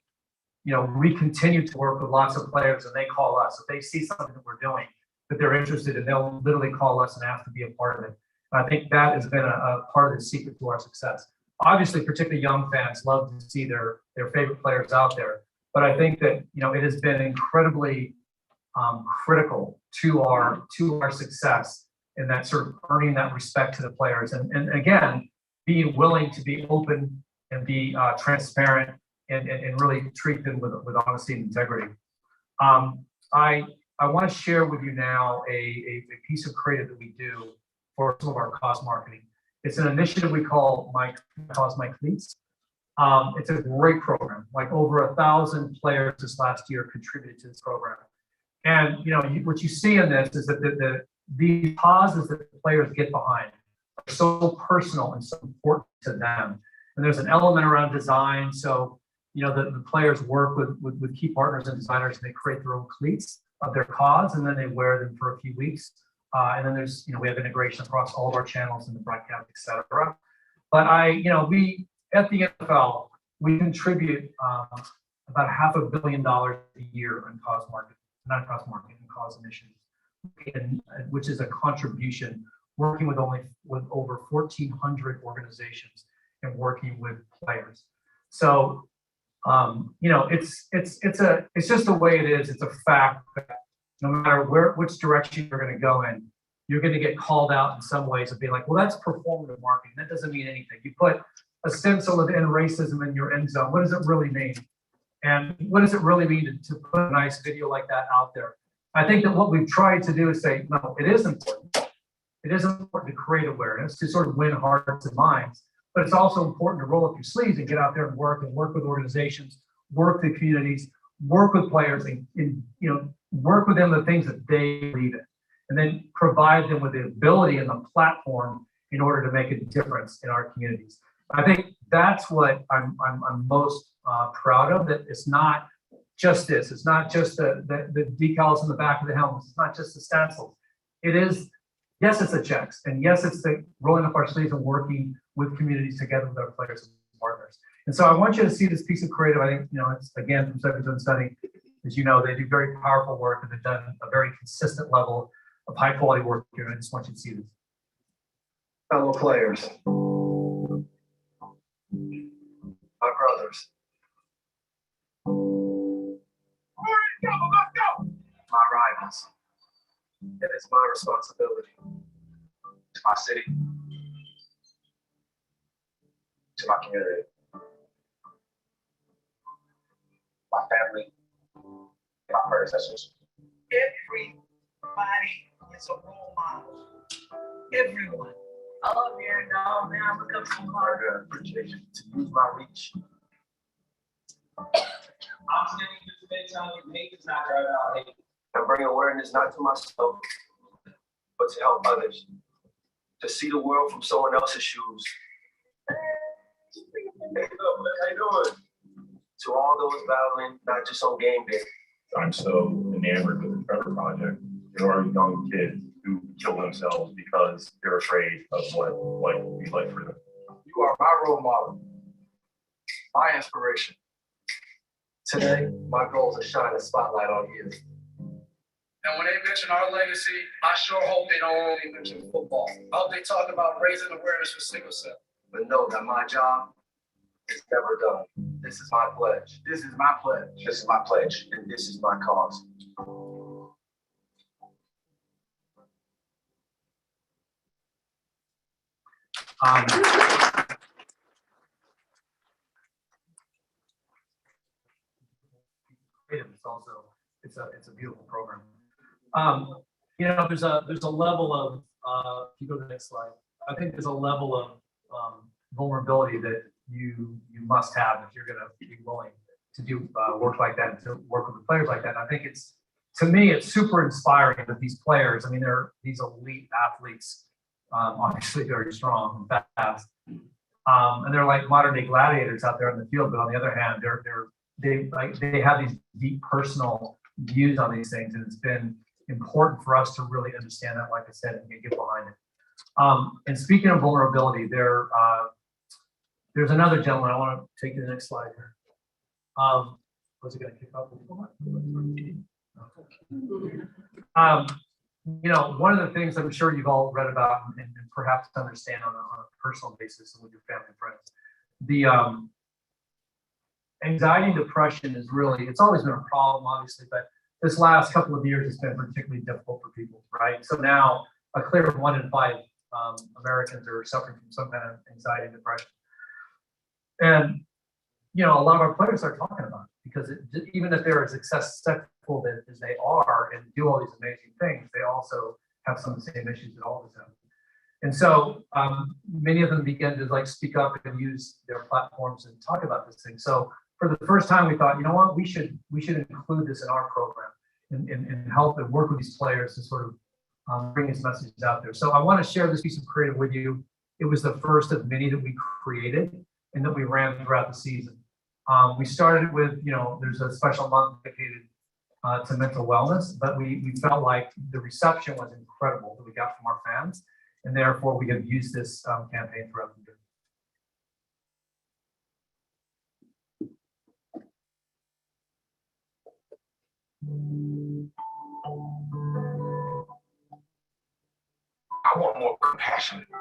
[SPEAKER 4] you know, we continue to work with lots of players and they call us. If they see something that we're doing that they're interested in, they'll literally call us and ask to be a part of it. And I think that has been a part of the secret to our success. Obviously, particularly young fans love to see their favorite players out there. But I think that, you know, it has been incredibly critical to our success in that sort of earning that respect to the players. And again, being willing to be open and be transparent and really treat them with honesty and integrity. I want to share with you now a piece of creative that we do for some of our cause marketing. It's an initiative we call My Cause, My Cleats. It's a great program. Like over 1,000 players this last year contributed to this program. And you know, what you see in this is that the causes that the players get behind are so personal and so important to them. And there's an element around design. So, you know, the players work with key partners and designers, and they create their own cleats of their cause, and then they wear them for a few weeks. And then there's, you know, we have integration across all of our channels and the broadcast, et cetera. But we at the NFL, we contribute about $500 million a year in cause marketing, not cause marketing, cause initiatives, which is a contribution working with over 1,400 organizations and working with players. So, you know, it's just the way it is. It's a fact that no matter which direction you're going to go in, you're going to get called out in some ways of being like, well, that's performative marketing. That doesn't mean anything. You put a stencil of end racism in your end zone. What does it really mean? And what does it really mean to put a nice video like that out there? I think that what we've tried to do is say, no, it is important. It is important to create awareness, to sort of win hearts and minds, but it's also important to roll up your sleeves and get out there and work with organizations, work with communities, work with players, and you know, work with them the things that they believe in, and then provide them with the ability and the platform in order to make a difference in our communities. I think that's what I'm most proud of. That it's not just this. It's not just the decals on the back of the helmets. It's not just the stencils. It is, yes, it's the checks, and yes, it's the rolling up our sleeves and working with communities together with our players and partners. And so I want you to see this piece of creative. I think, you know, it's again from Second Zone Study. As you know, they do very powerful work and they've done a very consistent level of high quality work here. And I just want you to see this.
[SPEAKER 5] Fellow players, my brothers, my rivals. It is my responsibility to my city, to my community, my family, my predecessors.
[SPEAKER 6] Everybody is a role model. Everyone. I love hearing dog. Now look up some hard.
[SPEAKER 5] I appreciate you to use my reach.
[SPEAKER 6] I'm standing here today telling you hate does not drive out hate.
[SPEAKER 5] And bring awareness not to myself, but to help others. To see the world from someone else's shoes. Hey, look, how you doing? To all those battling, not just on game day.
[SPEAKER 7] I'm so enamored with the Trevor Project. There are young kids who kill themselves because they're afraid of what life will be like for them.
[SPEAKER 5] You are my role model, my inspiration. Today, my goal is to shine a spotlight on you.
[SPEAKER 6] And when they mention our legacy, I sure hope they don't only mention football. I hope they talk about raising awareness for sickle cell.
[SPEAKER 5] But know that my job is never done. This is my pledge.
[SPEAKER 6] This is my pledge.
[SPEAKER 5] This is my pledge. And this is my cause.
[SPEAKER 4] It's also it's a beautiful program. You know, there's a level of if you go to the next slide, I think there's a level of vulnerability that you must have if you're going to be willing to do work like that and to work with the players like that. And I think to me it's super inspiring that these players. I mean, they're these elite athletes, obviously very strong and fast, and they're like modern day gladiators out there in the field. But on the other hand, they have these deep personal views on these things, and it's been important for us to really understand that, like I said, and get behind it. And speaking of vulnerability, there's another gentleman. I want to take you to the next slide here. Was it going to kick off before? You know, one of the things I'm sure you've all read about and perhaps understand on a personal basis and with your family and friends, the anxiety and depression is really, it's always been a problem, obviously, but this last couple of years has been particularly difficult for people, right? So now a clear 1 in 5 Americans are suffering from some kind of anxiety and depression. And, you know, a lot of our players are talking about it because even if they're as successful as they are and do all these amazing things, they also have some of the same issues that all of us have. And so many of them begin to like speak up and use their platforms and talk about this thing. So for the first time, we thought, you know what, we should include this in our program and help and work with these players to sort of bring these messages out there. So I want to share this piece of creative with you. It was the first of many that we created and that we ran throughout the season. We started with, you know, there's a special month dedicated to mental wellness, but we felt like the reception was incredible that we got from our fans, and therefore we have used this campaign throughout the year.
[SPEAKER 5] I want more compassion, you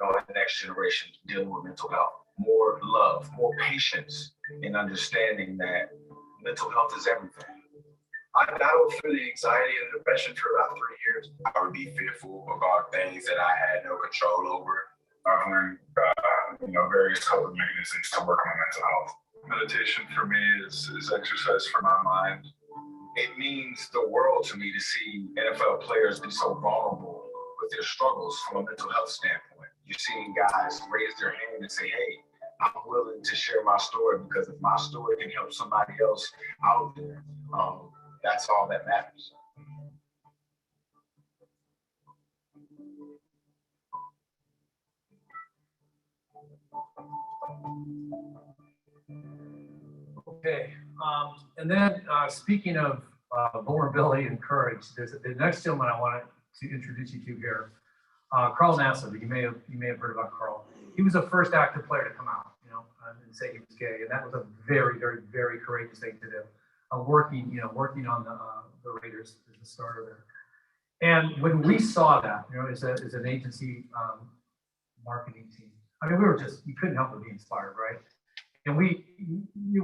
[SPEAKER 5] know, in the next generation dealing with mental health, more love, more patience in understanding that mental health is everything. I battled through the anxiety and depression for about 3 years. I would be fearful about things that I had no control over. I've learned, you know, various coping mechanisms to work on my mental health. Meditation for me is exercise for my mind. It means the world to me to see NFL players be so vulnerable with their struggles from a mental health standpoint. You're seeing guys raise their hand and say, hey, I'm willing to share my story because if my story can help somebody else out there, that's all that matters.
[SPEAKER 4] Okay, and then speaking of vulnerability and courage, there's the next gentleman I wanted to introduce you to here, Carl Nassib. You may have heard about Carl. He was the first active player to come out, you know, and say he was gay, and that was a very, very, very courageous thing to do. Working on the Raiders as the starter there. And when we saw that, you know, as an agency marketing team, I mean, you couldn't help but be inspired, right? And we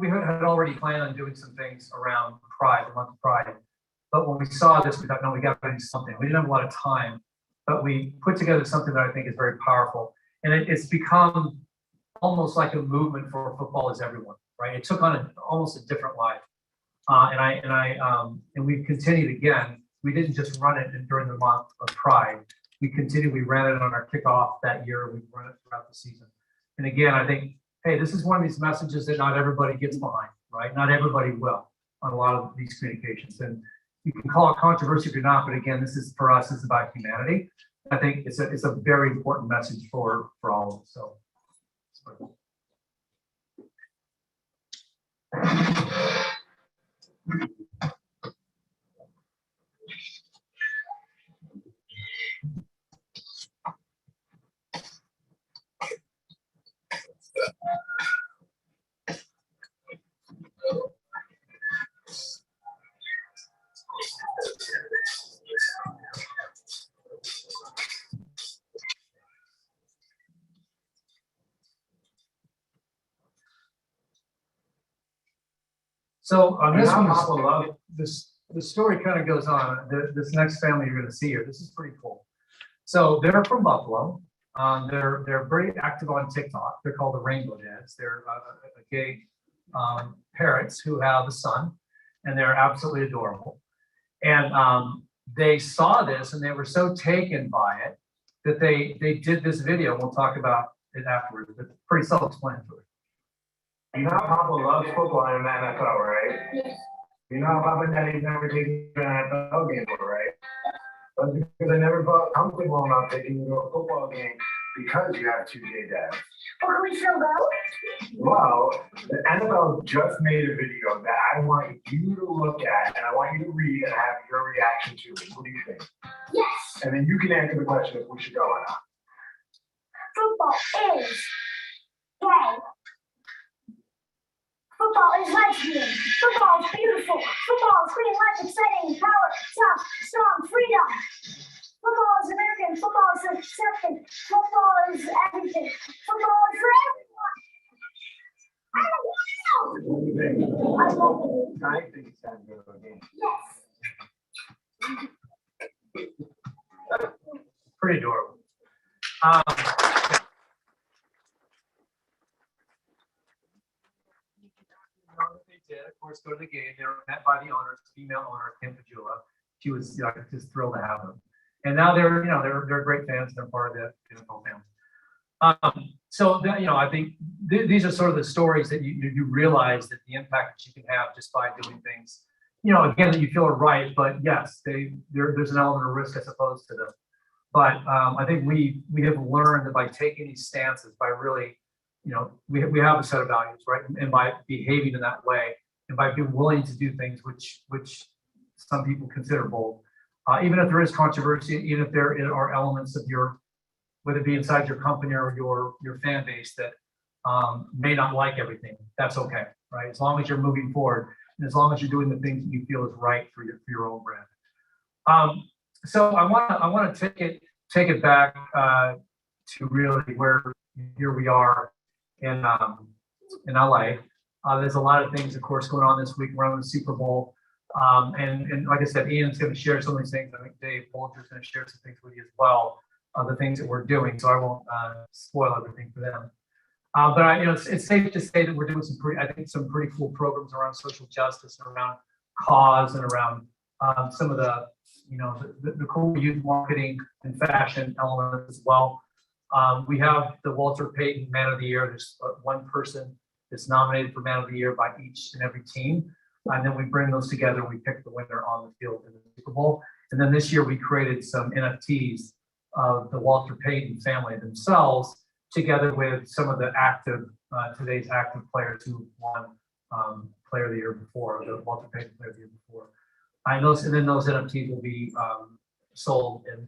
[SPEAKER 4] had already planned on doing some things around Pride, the month of Pride. But when we saw this, we thought, no, we got to do something. We didn't have a lot of time, but we put together something that I think is very powerful. And it's become almost like a movement for football is everyone, right? It took on almost a different life. And we continued again. We didn't just run it during the month of Pride. We ran it on our kickoff that year. We've run it throughout the season. And again, I think, hey, this is one of these messages that not everybody gets behind, right? Not everybody will on a lot of these communications. And you can call it controversy if you're not, but again, this is for us, it's about humanity. I think it's a very important message for all of us. So. So on this one, the story kind of goes on. This next family you're going to see here, this is pretty cool. So they're from Buffalo. They're very active on TikTok. They're called the Rainbow Dads. They're gay parents who have a son, and they're absolutely adorable. And they saw this, and they were so taken by it that they did this video. We'll talk about it afterwards, but it's pretty self-explanatory.
[SPEAKER 5] You know how Papa loves football in the NFL, right? Yes. You know how Papa and Daddy's never taken you to an NFL game, right? But because I never felt comfortable enough taking you to a football game because you have two gay dads.
[SPEAKER 21] Well, can we still go?
[SPEAKER 5] Well,
[SPEAKER 15] The NFL just made a video that I want you to look at and I want you to read and have your reaction to it. What do you think?
[SPEAKER 21] Yes.
[SPEAKER 15] And then you can answer the question if we should go or not.
[SPEAKER 21] Football is gay. Football is lesbian. Football is beautiful. Football is green, life, exciting, power, tough, strong, freedom. Football is American. Football is accepted. Football is everything. Football is for everyone. I don't know. I love it.
[SPEAKER 15] I think it's time to go to a game.
[SPEAKER 21] Yes.
[SPEAKER 4] Pretty adorable. They did, of course, go to the game. They were met by the owners, female owner, Kim Pajula. She was just thrilled to have them. And now they're great fans. They're part of the NFL family. So that, I think these are sort of the stories that you realize that the impact that you can have just by doing things, again, that you feel are right, but yes, there's an element of risk, I suppose, to them. But I think we have learned that by taking these stances, by really, we have a set of values, right? And by behaving in that way, and by being willing to do things which some people consider bold, even if there is controversy, even if there are elements of whether it be inside your company or your fan base that may not like everything, that's okay, right? As long as you're moving forward, and as long as you're doing the things that you feel is right for your own brand. So I want to take it back to really where here we are in LA. There's a lot of things, of course, going on this week around the Super Bowl. And like I said, Ian's going to share some of these things. I think Dave Bolger's going to share some things with you as well, the things that we're doing. So I won't spoil everything for them. But it's safe to say that we're doing some pretty cool programs around social justice and around cause and around some of the cool youth marketing and fashion elements as well. We have the Walter Payton Man of the Year. There's one person that's nominated for Man of the Year by each and every team. And then we bring those together and we pick the winner on the field in the Super Bowl. And then this year we created some NFTs of the Walter Payton family themselves, together with some of the today's active players who won Player of the Year before, the Walter Payton Player of the Year before. And then those NFTs will be sold and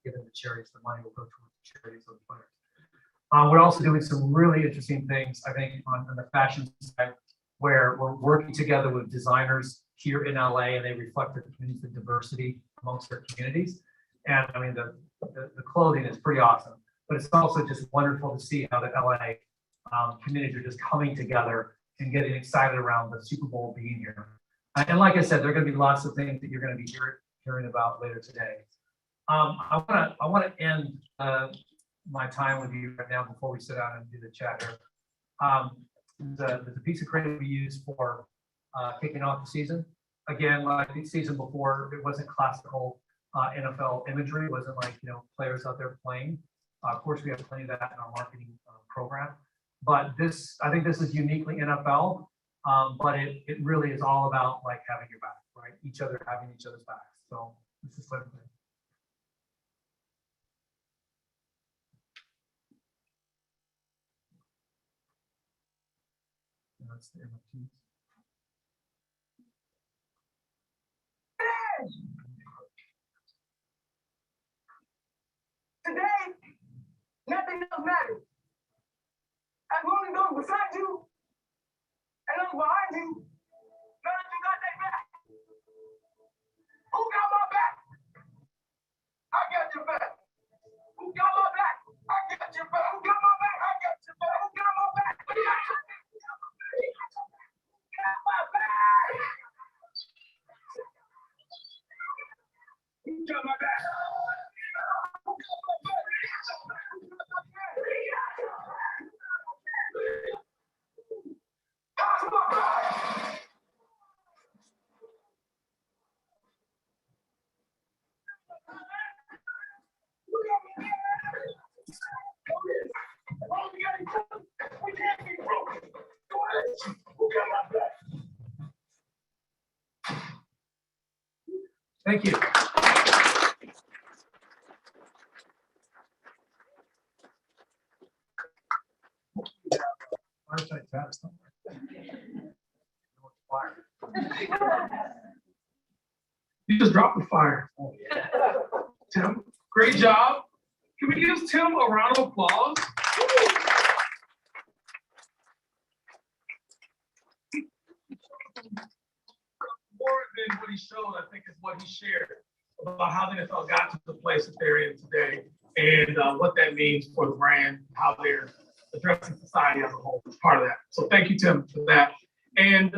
[SPEAKER 4] given to charities. The money will go towards charities of the players. We're also doing some really interesting things, I think, on the fashion side, where we're working together with designers here in LA, and they reflect the communities of diversity amongst their communities. And I mean, the clothing is pretty awesome, but it's also just wonderful to see how the LA communities are just coming together and getting excited around the Super Bowl being here. And like I said, there are going to be lots of things that you're going to be hearing about later today. I want to end my time with you right now before we sit down and do the chat here. There's a piece of credit we use for kicking off the season. Again, like the season before, it wasn't classical NFL imagery. It wasn't like players out there playing. Of course, we have plenty of that in our marketing program. But I think this is uniquely NFL. But it really is all about like having your back, right? Having each other's backs. So this is what that's the NFTs.
[SPEAKER 5] Today, nothing else matters. As long as those beside you and those behind you, none of you got their back. Who got my back? I got your back. Who got my back? I got your back. Who got my back? I got your back. Who got my back? Who got my back? Who got my back?
[SPEAKER 4] Thank you.
[SPEAKER 15] Fireside chat, don't
[SPEAKER 13] You just dropped the fire. Tim, great job. Can we give Tim a round of applause? More than what he showed, I think, is what he shared about how the NFL got to the place that they're in today and what that means for the brand, how they're addressing society as a whole as part of that. So thank you, Tim, for that. And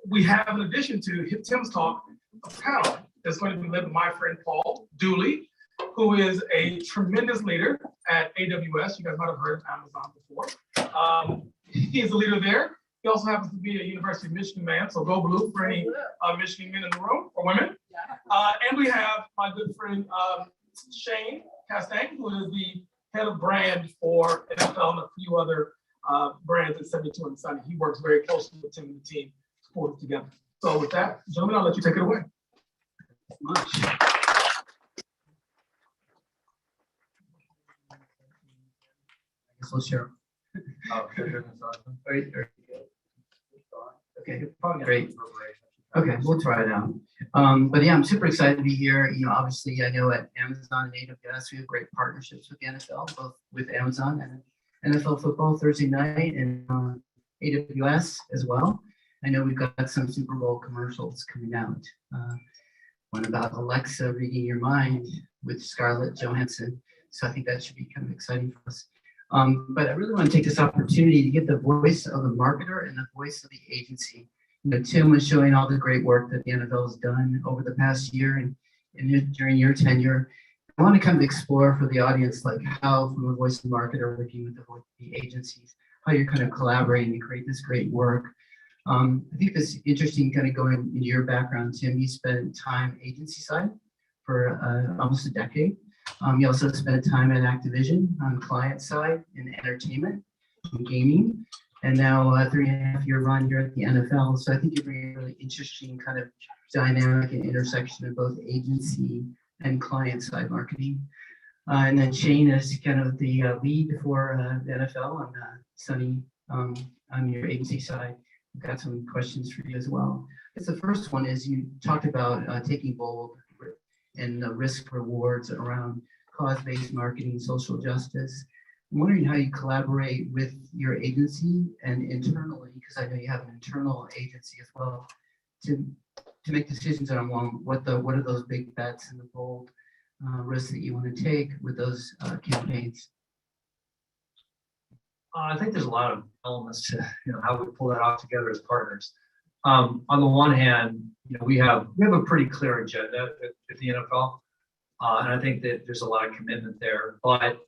[SPEAKER 13] we have, in addition to Tim's talk, a panel that's going to be led by my friend Paul Dooley, who is a tremendous leader at AWS. You guys might have heard of Amazon before. He is a leader there. He also happens to be a University of Michigan man, so go blue for any Michigan men in the room or women. And we have my good friend Shane Castaigne, who is the head of brand for NFL and a few other brands at 72 and Sunny. He works very closely with Tim and the team to pull it together. So with that, gentlemen, I'll let you take it away.
[SPEAKER 8] Much. I guess we'll share. Okay, great. Okay, we'll try it out. But yeah, I'm super excited to be here. You know, obviously, I know at Amazon and AWS, we have great partnerships with the NFL, both with Amazon and NFL football Thursday night and AWS as well. I know we've got some Super Bowl commercials coming out. One about Alexa reading your mind with Scarlett Johansson. So I think that should be kind of exciting for us. But I really want to take this opportunity to get the voice of the marketer and the voice of the agency. You know, Tim was showing all the great work that the NFL has done over the past year and during your tenure. I want to kind of explore for the audience, like how, from a voice of the marketer, working with the agencies, how you're kind of collaborating to create this great work. I think it's interesting kind of going into your background, Tim. You spent time agency side for almost a decade. You also spent time at Activision on client side in entertainment and gaming, and now a 3.5-year run here at the NFL. So I think you bring a really interesting kind of dynamic and intersection of both agency and client side marketing. And then Shane is kind of the lead for the NFL and Sunny on your agency side. We've got some questions for you as well. I guess the first one is you talked about taking bold and the risk rewards around cause-based marketing, social justice. I'm wondering how you collaborate with your agency and internally, because I know you have an internal agency as well, to make decisions on what are those big bets and the bold risks that you want to take with those campaigns.
[SPEAKER 4] I think there's a lot of elements to how we pull that off together as partners. On the one hand, we have a pretty clear agenda at the NFL, and I think that there's a lot of commitment there. But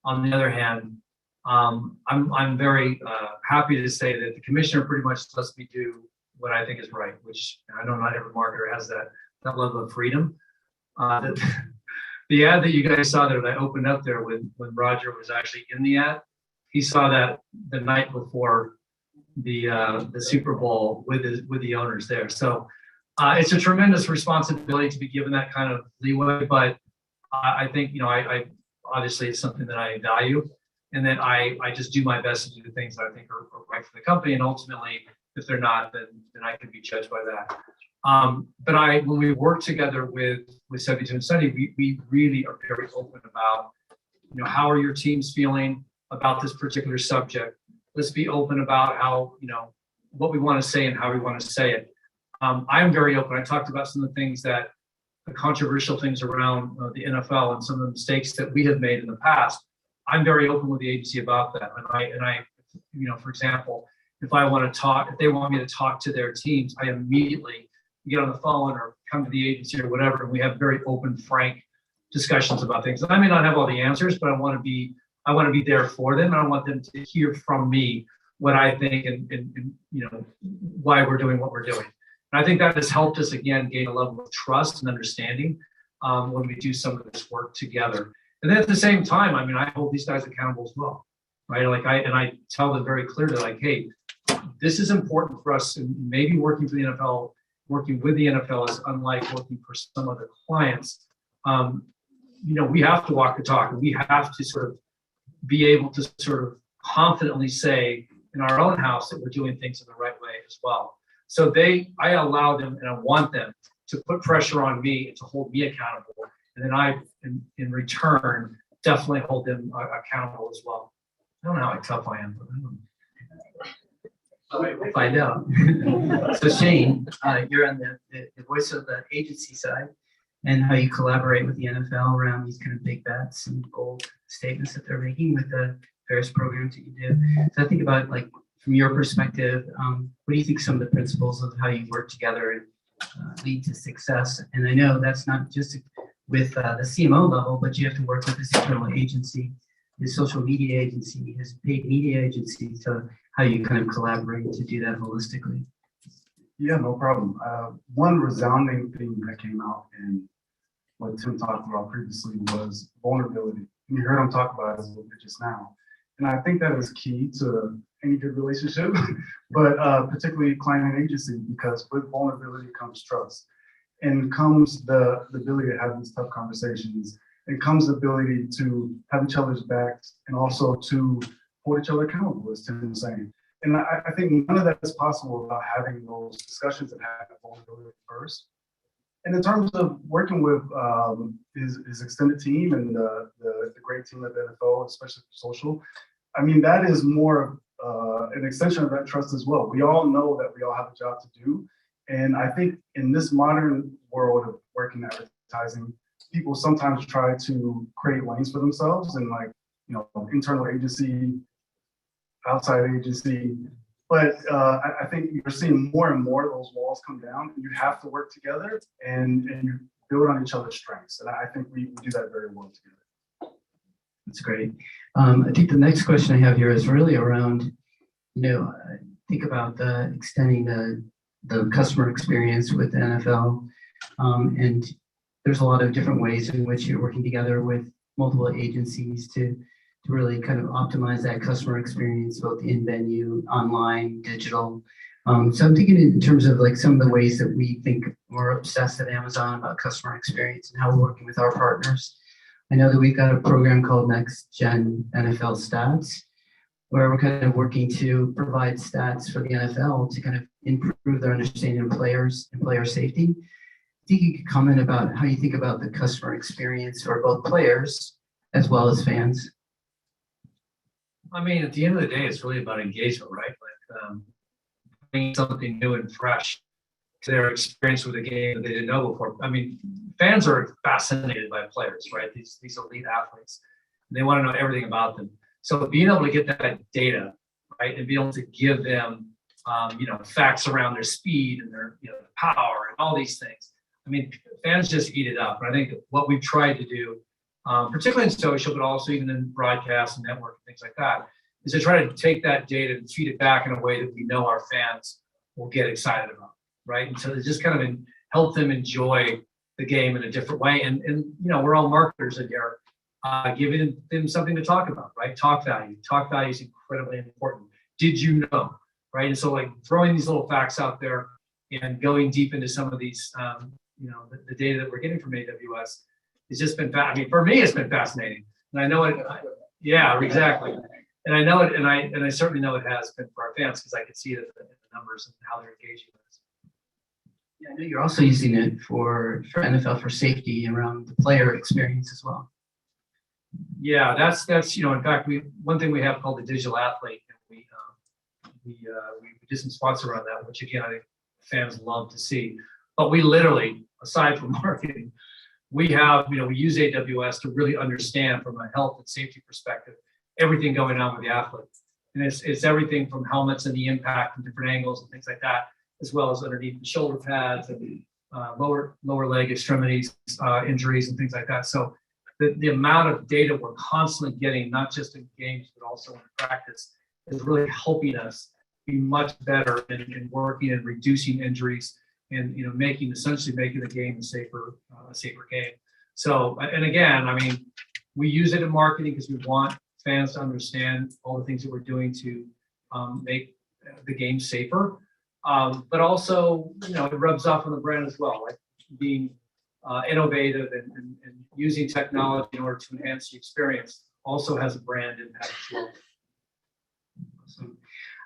[SPEAKER 4] on the other hand, I'm very happy to say that the commissioner pretty much lets me do what I think is right, which I know not every marketer has that level of freedom. The ad that you guys saw that I opened up there when Roger was actually in the ad, he saw that the night before the Super Bowl with the owners there. So it's a tremendous responsibility to be given that kind of leeway, but I think I obviously it's something that I value, and that I just do my best to do the things that I think are right for the company, and ultimately if they're not, then I can be judged by that. But when we work together with 72 and Sunny, we really are very open about how are your teams feeling about this particular subject. Let's be open about how, what we want to say and how we want to say it. I'm very open. I talked about some of the controversial things around the NFL and some of the mistakes that we have made in the past. I'm very open with the agency about that. And I, for example, if they want me to talk to their teams, I immediately get on the phone or come to the agency or whatever, and we have very open, frank discussions about things. And I may not have all the answers, but I want to be there for them, and I want them to hear from me what I think and why we're doing what we're doing. And I think that has helped us again gain a level of trust and understanding when we do some of this work together. And then at the same time, I hold these guys accountable as well, right? I tell them very clearly, like, hey, this is important for us, and maybe working with the NFL is unlike working for some other clients. We have to walk the talk, and we have to sort of be able to sort of confidently say in our own house that we're doing things in the right way as well. So I allow them and I want them to put pressure on me and to hold me accountable. And then I, in return, definitely hold them accountable as well. I don't know how tough I am, but I don't know. We'll find out. So Shane, you're on the voice of the agency side and how you collaborate with the NFL around these kind of big bets and bold statements that they're making with the various programs that you do. So I think about, like, from your perspective, what do you think some of the principles of how you work together and lead to success? And I know that's not just with the CMO level, but you have to work with this internal agency, his social media agency, his paid media agency. So how you kind of collaborate to do that holistically.
[SPEAKER 9] Yeah, no problem. One resounding thing that came out in what Tim talked about previously was vulnerability. And you heard him talk about it a little bit just now. And I think that is key to any good relationship, but particularly client and agency, because with vulnerability comes trust and comes the ability to have these tough conversations. It comes the ability to have each other's backs and also to hold each other accountable, as Tim was saying. And I think none of that is possible without having those discussions and having vulnerability first. And in terms of working with his extended team and the great team at the NFL, especially for social, I mean, that is more an extension of that trust as well. We all know that we all have a job to do. And I think in this modern world of working advertising, people sometimes try to create lanes for themselves and, like, you know, internal agency, outside agency. But I think you're seeing more and more of those walls come down, and you have to work together and you build on each other's strengths. And I think we do that very well together.
[SPEAKER 8] That's great. I think the next question I have here is really around, you know, think about extending the customer experience with the NFL. And there's a lot of different ways in which you're working together with multiple agencies to really kind of optimize that customer experience, both in venue, online, digital. So I'm thinking in terms of, like, some of the ways that we think we're obsessed at Amazon about customer experience and how we're working with our partners. I know that we've got a program called Next Gen NFL Stats, where we're kind of working to provide stats for the NFL to kind of improve their understanding of players and player safety. I think you could comment about how you think about the customer experience for both players as well as fans.
[SPEAKER 4] I mean, at the end of the day, it's really about engagement, right? Like bringing something new and fresh to their experience with a game that they didn't know before. I mean, fans are fascinated by players, right? These elite athletes. They want to know everything about them. So being able to get that data, right, and be able to give them, you know, facts around their speed and their, you know, power and all these things. I mean, fans just eat it up. And I think that what we've tried to do, particularly in social, but also even in broadcast and network and things like that, is to try to take that data and feed it back in a way that we know our fans will get excited about, right? And so to just kind of help them enjoy the game in a different way. And you know, we're all marketers in here, giving them something to talk about, right? Talk value. Talk value is incredibly important. Did you know, right? And so, like, throwing these little facts out there and going deep into some of these, you know, the data that we're getting from AWS, it's just been, I mean, for me, it's been fascinating. And I know it, yeah, exactly. And I know it, and I certainly know it has been for our fans, because I can see it in the numbers and how they're engaging with us.
[SPEAKER 8] Yeah, I know you're also using it for NFL for safety around the player experience as well.
[SPEAKER 4] Yeah, that's you know, in fact, one thing we have called the digital athlete, and we did some spots around that, which again I think fans love to see. But we literally, aside from marketing, we have, you know, we use AWS to really understand from a health and safety perspective everything going on with the athlete. And it's everything from helmets and the impact and different angles and things like that, as well as underneath the shoulder pads and lower leg extremities injuries and things like that. So the amount of data we're constantly getting, not just in games, but also in practice, is really helping us be much better in working and reducing injuries and, you know, essentially making the game a safer game. So, and again, I mean, we use it in marketing because we want fans to understand all the things that we're doing to make the game safer. But also, you know, it rubs off on the brand as well, like being innovative and using technology in order to enhance the experience also has a brand impact as well.
[SPEAKER 8] Awesome.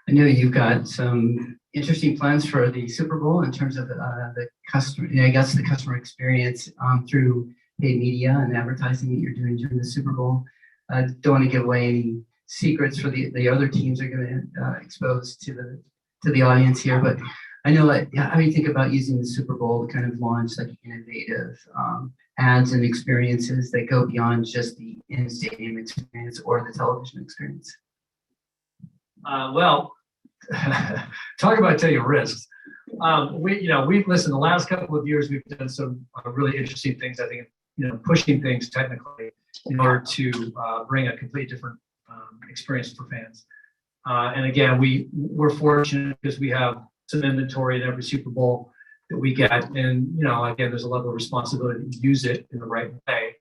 [SPEAKER 8] I know you've got some interesting plans for the Super Bowl in terms of the customer, I guess the customer experience through paid media and advertising that you're doing during the Super Bowl. Don't want to give away any secrets for the other teams are going to expose to the audience here, but I know how you think about using the Super Bowl to kind of launch like innovative ads and experiences that go beyond just the in-stadium experience or the television experience.
[SPEAKER 4] Well, talk about taking risks. We've listened the last couple of years, we've done some really interesting things, I think, pushing things technically in order to bring a completely different experience for fans. And again, we're fortunate because we have some inventory in every Super Bowl that we get. And, again, there's a level of responsibility to use it in the right way.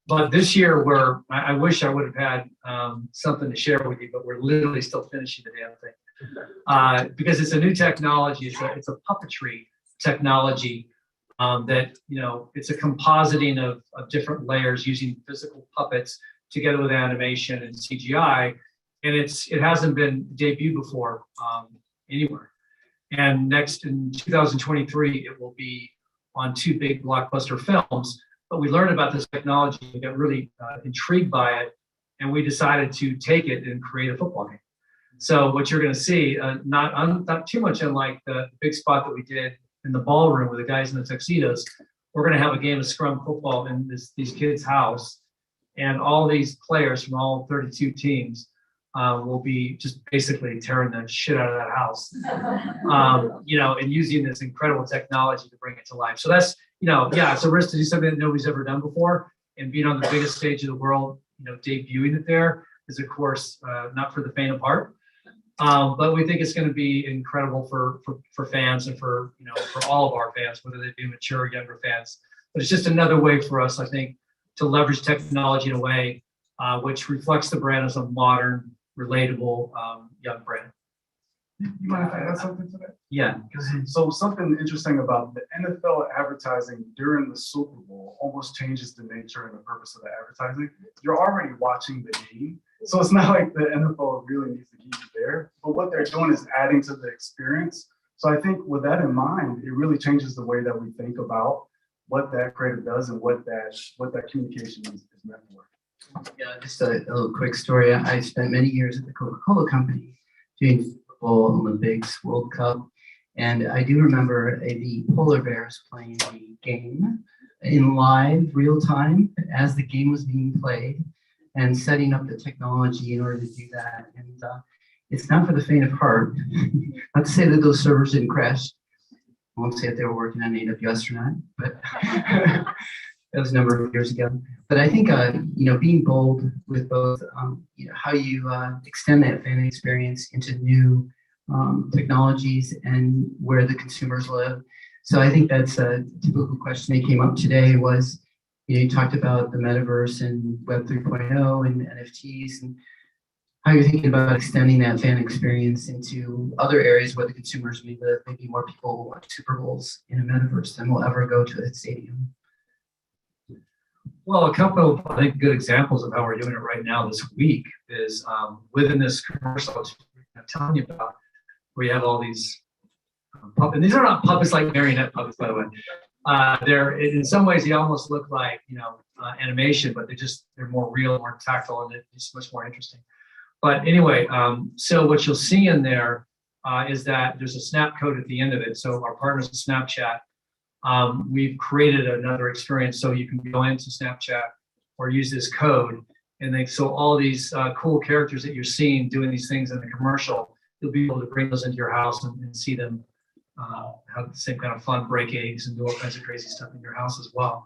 [SPEAKER 4] But this year, I wish I would have had something to share with you, but we're literally still finishing the damn thing. Because it's a new technology, it's a puppetry technology that, it's a compositing of different layers using physical puppets together with animation and CGI. And it hasn't been debuted before anywhere. And next in 2023, it will be on 2 big blockbuster films. But we learned about this technology and got really intrigued by it. And we decided to take it and create a football game. So what you're going to see, not too much unlike the big spot that we did in the ballroom with the guys in the tuxedos, we're going to have a game of scrum football in these kids' house. And all these players from all 32 teams will be just basically tearing the shit out of that house, and using this incredible technology to bring it to life. So that's, it's a risk to do something that nobody's ever done before, and being on the biggest stage of the world, debuting it there is of course not for the faint of heart. But we think it's going to be incredible for fans and for all of our fans, whether they be mature or younger fans. But it's just another way for us, I think, to leverage technology in a way which reflects the brand as a modern, relatable young brand.
[SPEAKER 9] You mind if I add something to that?
[SPEAKER 4] Yeah.
[SPEAKER 9] So something interesting about the NFL advertising during the Super Bowl almost changes the nature and the purpose of the advertising. You're already watching the game. So it's not like the NFL really needs to keep you there, but what they're doing is adding to the experience. So I think with that in mind, it really changes the way that we think about what that creative does and what that communication is meant for.
[SPEAKER 8] Yeah, just a little quick story. I spent many years at the Coca-Cola company doing Super Bowl, Olympics, World Cup, and I do remember the polar bears playing the game in live, real time, as the game was being played, and setting up the technology in order to do that. And it's not for the faint of heart. Not to say that those servers didn't crash. I won't say if they were working on AWS or not, but that was a number of years ago. But I think, being bold with both, how you extend that fan experience into new technologies and where the consumers live. So I think that's a typical question that came up today was, you talked about the metaverse and Web 3.0 and NFTs and how you're thinking about extending that fan experience into other areas where the consumers may live. Maybe more people will watch Super Bowls in a metaverse than will ever go to a stadium.
[SPEAKER 4] Well, a couple of, I think, good examples of how we're doing it right now this week is within this commercial I'm telling you about, where you have all these puppets. And these are not puppets like marionette puppets, by the way. They're in some ways they almost look like animation, but they're more real, more tactile, and it's much more interesting. But anyway, so what you'll see in there is that there's a snap code at the end of it. So our partners at Snapchat, we've created another experience so you can go into Snapchat or use this code, and so all these cool characters that you're seeing doing these things in the commercial, you'll be able to bring those into your house and see them have the same kind of fun, break eggs and do all kinds of crazy stuff in your house as well.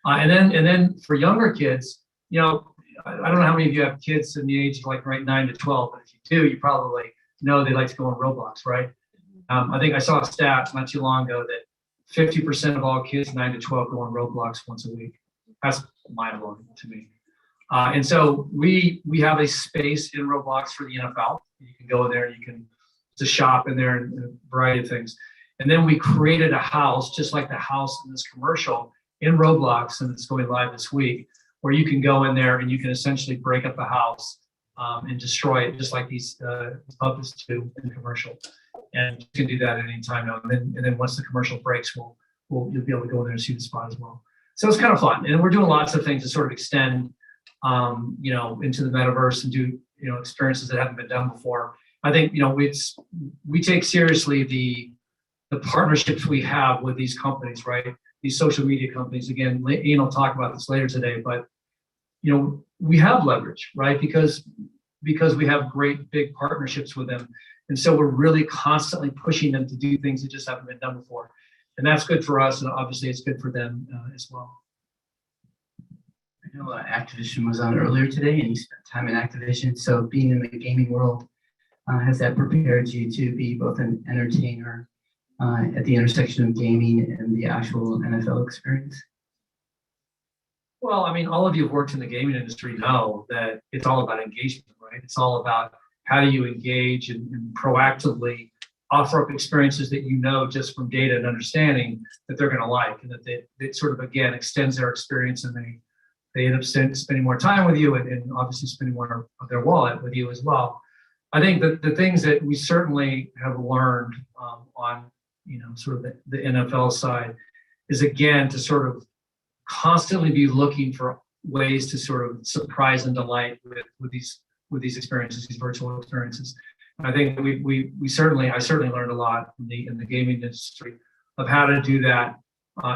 [SPEAKER 4] And then for younger kids, I don't know how many of you have kids in the age of like 9 to 12, but if you do, you probably know they like to go on Roblox, right? I think I saw a stat not too long ago that 50% of all kids 9 to 12 go on Roblox once a week. That's mind-blowing to me. And so we have a space in Roblox for the NFL. You can go in there, it's a shop in there and a variety of things. And then we created a house, just like the house in this commercial, in Roblox, and it's going live this week, where you can go in there and you can essentially break up the house and destroy it, just like these puppets do in the commercial. And you can do that at any time now. And then once the commercial breaks, you'll be able to go in there and see the spot as well. So it's kind of fun. And we're doing lots of things to sort of extend, into the metaverse and do, experiences that haven't been done before. I think, we take seriously the partnerships we have with these companies, right? These social media companies. Again, Ian will talk about this later today, but we have leverage, right? Because we have great big partnerships with them. And so we're really constantly pushing them to do things that just haven't been done before. And that's good for us. And obviously it's good for them as well.
[SPEAKER 8] I know Activision was on earlier today and you spent time in Activision. So being in the gaming world, has that prepared you to be both an entertainer at the intersection of gaming and the actual NFL experience?
[SPEAKER 4] Well, I mean, all of you who've worked in the gaming industry know that it's all about engagement, right? It's all about how do you engage and proactively offer up experiences that just from data and understanding that they're going to like, and that it sort of, again, extends their experience, and they end up spending more time with you and obviously spending more of their wallet with you as well. I think that the things that we certainly have learned on, sort of the NFL side is, again, to sort of constantly be looking for ways to sort of surprise and delight with these experiences, these virtual experiences. And I think I certainly learned a lot in the gaming industry of how to do that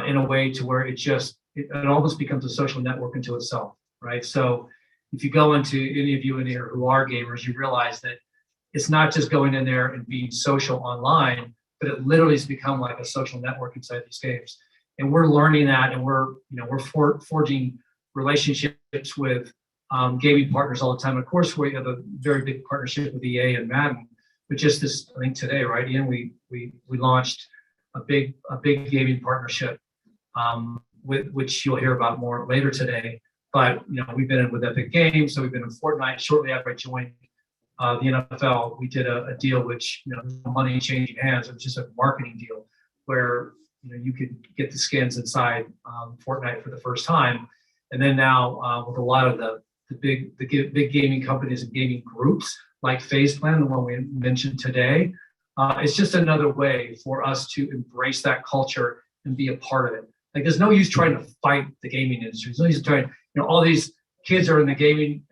[SPEAKER 4] in a way to where it almost becomes a social network into itself, right? So if you go into any of you in here who are gamers, you realize that it's not just going in there and being social online, but it literally has become like a social network inside these games. And we're learning that, and we're forging relationships with gaming partners all the time. Of course, we have a very big partnership with EA and Madden, but just this, I think today, right, Ian, we launched a big gaming partnership, which you'll hear about more later today. But we've been in with Epic Games, so we've been in Fortnite. Shortly after I joined the NFL, we did a deal which money changing hands. It was just a marketing deal where you could get the skins inside Fortnite for the first time, and then now with a lot of the big gaming companies and gaming groups like FaZe Clan, the one we mentioned today, it's just another way for us to embrace that culture and be a part of it. Like, there's no use trying to fight the gaming industry. There's no use trying. All these kids are in the gaming,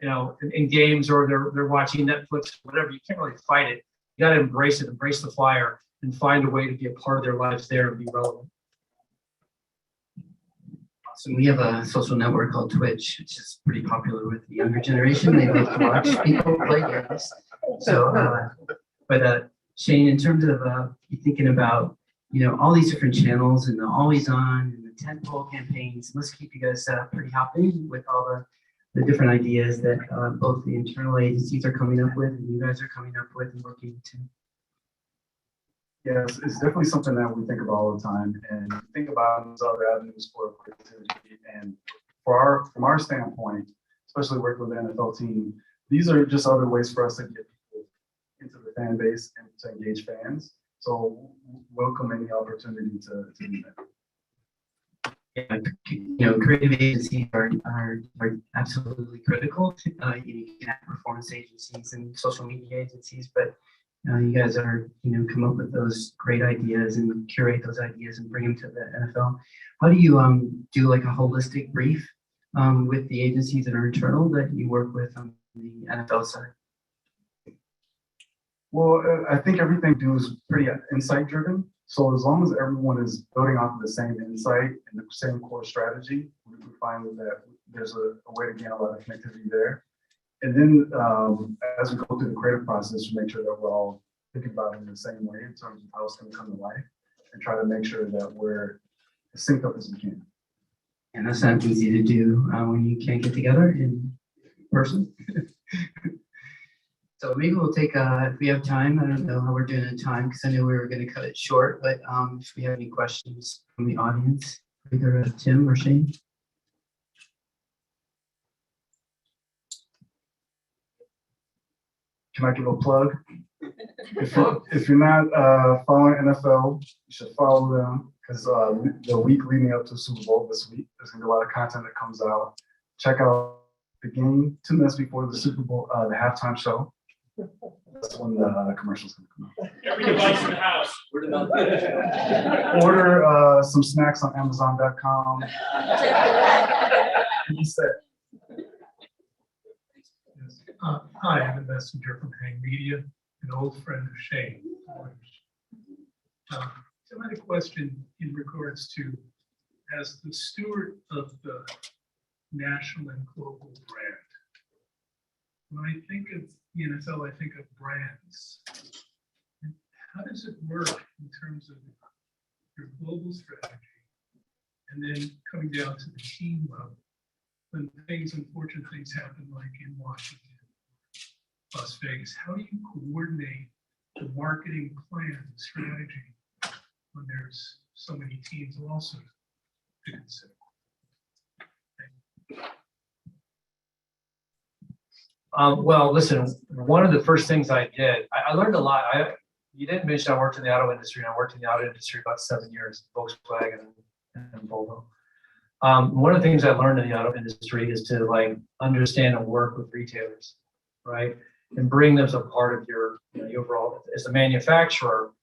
[SPEAKER 4] in games, or they're watching Netflix, whatever. You can't really fight it. You got to embrace it, embrace the fire, and find a way to be a part of their lives there and be relevant.
[SPEAKER 8] So we have a social network called Twitch, which is pretty popular with the younger generation. They love to watch people play games. So, but Shane, in terms of you thinking about all these different channels and the always on and the tentpole campaigns, let's keep you guys pretty happy with all the different ideas that both the internal agencies are coming up with and you guys are coming up with and working to.
[SPEAKER 9] Yes, it's definitely something that we think about all the time, and think about these other avenues for creativity. And from our standpoint, especially working with the NFL team, these are just other ways for us to get people into the fan base and to engage fans. So welcome any opportunity to do that.
[SPEAKER 8] Yeah, creative agencies are absolutely critical. You can have performance agencies and social media agencies, but you guys are, come up with those great ideas and curate those ideas and bring them to the NFL. How do you do like a holistic brief with the agencies that are internal that you work with on the NFL side?
[SPEAKER 9] Well, I think everything is pretty insight driven. So as long as everyone is building off of the same insight and the same core strategy, we find that there's a way to gain a lot of connectivity there. And then as we go through the creative process, we make sure that we're all thinking about it in the same way in terms of how it's going to come to life, and try to make sure that we're as synced up as we can.
[SPEAKER 8] And that's not easy to do when you can't get together in person. So maybe we'll take, if we have time, I don't know how we're doing in time, because I know we were going to cut it short, but if we have any questions from the audience, either Tim or Shane.
[SPEAKER 9] Can I give a plug? If you're not following NFL, you should follow them, because the week leading up to Super Bowl this week, there's going to be a lot of content that comes out. Check out the game 2 minutes before the Super Bowl, the halftime show. That's when the commercials gonna come out.
[SPEAKER 19] Every device in the house.
[SPEAKER 9] Order some snacks on Amazon.com. You said.
[SPEAKER 13] Hi, I'm a messenger from Hang Media, an old friend of Shane. So I had a question in regards to, as the steward of the national and global brand, when I think of the NFL, I think of brands. And how does it work in terms of your global strategy? And then coming down to the team level, when unfortunate things happen like in Washington, Las Vegas, how do you coordinate the marketing plan and strategy when there's so many teams also to consider?
[SPEAKER 4] Well, listen, one of the first things I did, I learned a lot. You didn't mention I worked in the auto industry, and I worked in the auto industry about 7 years, Volkswagen and Volvo. One of the things I learned in the auto industry is to like understand and work with retailers, right? And bring them as a part of your, your overall, as a manufacturer,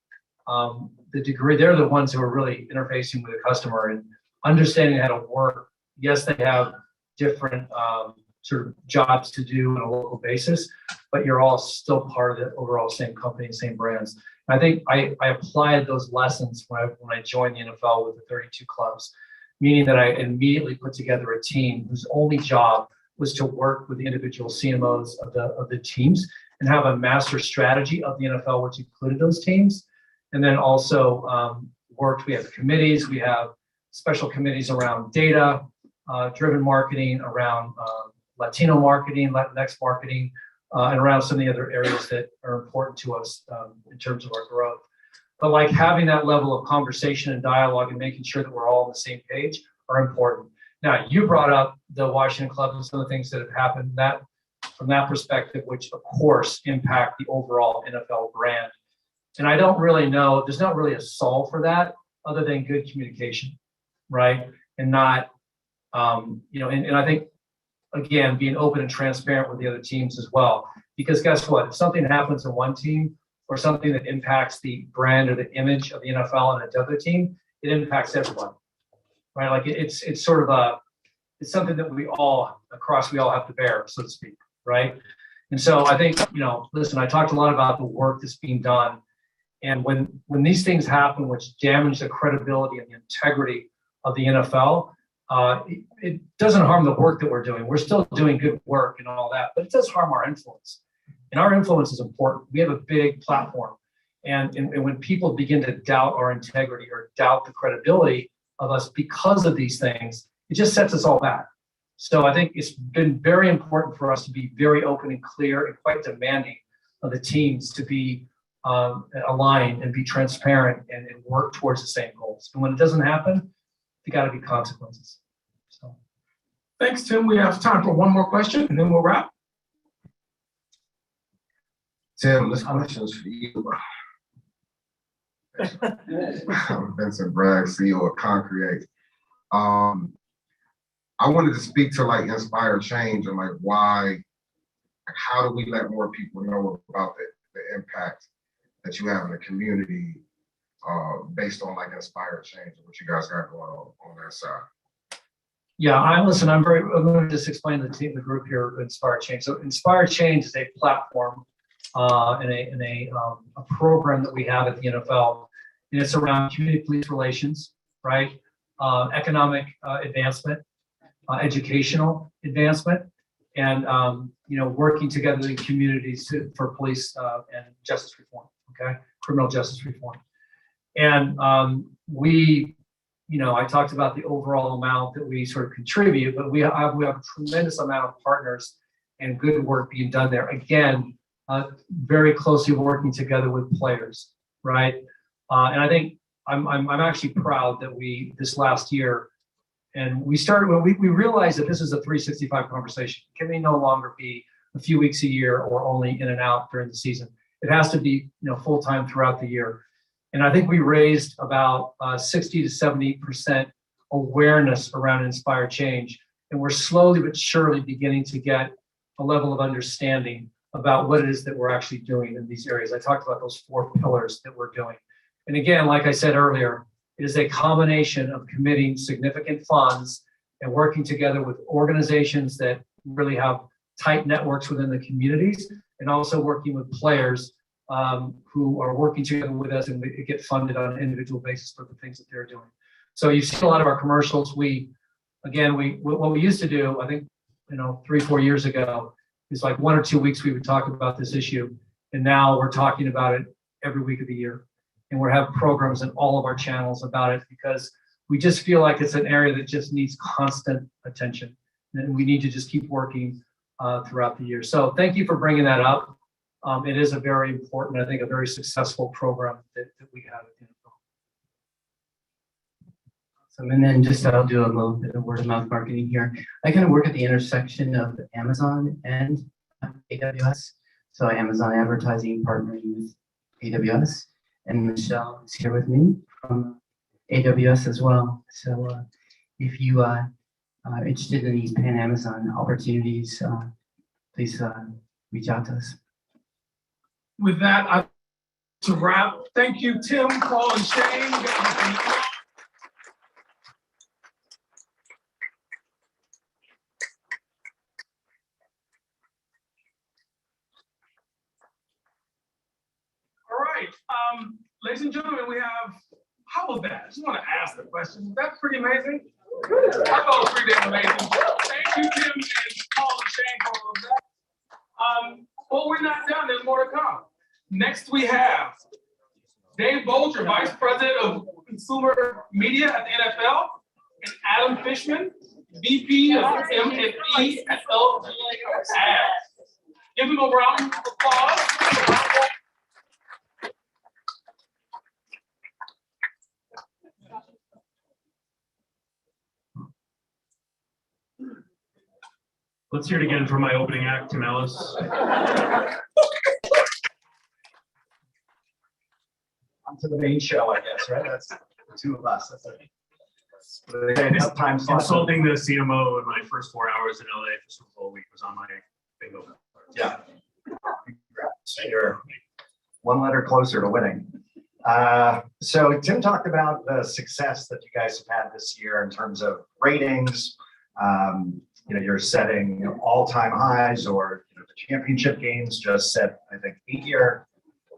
[SPEAKER 4] the degree, they're the ones who are really interfacing with the customer and understanding how to work. Yes, they have different sort of jobs to do on a local basis, but you're all still part of the overall same company, same brands. And I think I applied those lessons when I joined the NFL with the 32 clubs, meaning that I immediately put together a team whose only job was to work with the individual CMOs of the teams and have a master strategy of the NFL, which included those teams. And then also we have committees, we have special committees around data, driven marketing, around Latino marketing, Latinx marketing, and around some of the other areas that are important to us in terms of our growth. But like having that level of conversation and dialogue and making sure that we're all on the same page are important. Now, you brought up the Washington club and some of the things that have happened from that perspective, which of course impact the overall NFL brand. And I don't really know, there's not really a solve for that other than good communication, right? And not, and I think, again, being open and transparent with the other teams as well. Because guess what? If something happens in one team or something that impacts the brand or the image of the NFL and another team, it impacts everyone, right? Like it's sort of it's something that we all have to bear, so to speak, right? And so I think, listen, I talked a lot about the work that's being done. And when these things happen, which damage the credibility and the integrity of the NFL, it doesn't harm the work that we're doing. We're still doing good work and all that, but it does harm our influence. And our influence is important. We have a big platform. And when people begin to doubt our integrity or doubt the credibility of us because of these things, it just sets us all back. So I think it's been very important for us to be very open and clear and quite demanding of the teams to be aligned and be transparent and work towards the same goals. And when it doesn't happen, there got to be consequences. So,
[SPEAKER 13] thanks, Tim. We have time for one more question and then we'll wrap.
[SPEAKER 3] Tim, this question is for you. I'm Vincent Bragg, CEO of Concreate. I wanted to speak to like inspire change and like why, how do we let more people know about the impact that you have in the community based on like inspire change and what you guys got going on that side?
[SPEAKER 4] Yeah, I'm going to just explain the group here, Inspire Change. So Inspire Change is a platform and a program that we have at the NFL. And it's around community police relations, right? Economic advancement, educational advancement, and working together in communities for police and justice reform, okay? Criminal justice reform. And I talked about the overall amount that we sort of contribute, but we have a tremendous amount of partners and good work being done there. Again, very closely working together with players, right? And I think I'm actually proud that this last year, and we started when we realized that this is a 365 conversation. It can no longer be a few weeks a year or only in and out during the season. It has to be full time throughout the year. And I think we raised about 60 to 70% awareness around Inspire Change. And we're slowly but surely beginning to get a level of understanding about what it is that we're actually doing in these areas. I talked about those 4 pillars that we're doing. And again, like I said earlier, it is a combination of committing significant funds and working together with organizations that really have tight networks within the communities, and also working with players who are working together with us and we get funded on an individual basis for the things that they're doing. So you've seen a lot of our commercials. What we used to do, I think, 3-4 years ago, is like 1 or 2 weeks we would talk about this issue. And now we're talking about it every week of the year. And we have programs in all of our channels about it because we just feel like it's an area that just needs constant attention. And we need to just keep working throughout the year. So thank you for bringing that up. It is a very important, I think, a very successful program that we have at the NFL.
[SPEAKER 8] And then just I'll do a little bit of word of mouth marketing here. I kind of work at the intersection of Amazon and AWS. So Amazon advertising partnering with AWS, and Michelle is here with me from AWS as well. So if you are interested in these pan-Amazon opportunities, please reach out to us.
[SPEAKER 13] With that, to wrap, thank you, Tim, Paul, and Shane. Ladies and gentlemen, we have, how was that? I just want to ask the question. That's pretty amazing. I thought it was pretty damn amazing. Thank you, Tim and Paul and Shane for all of that. But we're not done, there's more to come. Next we have Dave Bolger, Vice President of Consumer Media at the NFL, and Adam Fishman, VP of M&E at LG Ads. Give them a round of applause.
[SPEAKER 10] Let's hear it again for my opening act, Tim Ellis.
[SPEAKER 15] On to the main show, I guess, right? That's the 2 of us. That's it.
[SPEAKER 10] Insulting the CMO in my first 4 hours in LA for Super Bowl week was on my bingo card.
[SPEAKER 15] Yeah. You're 1 letter closer to winning. So Tim talked about the success that you guys have had this year in terms of ratings. You're setting all-time highs, or the championship games just set, I think, 8-year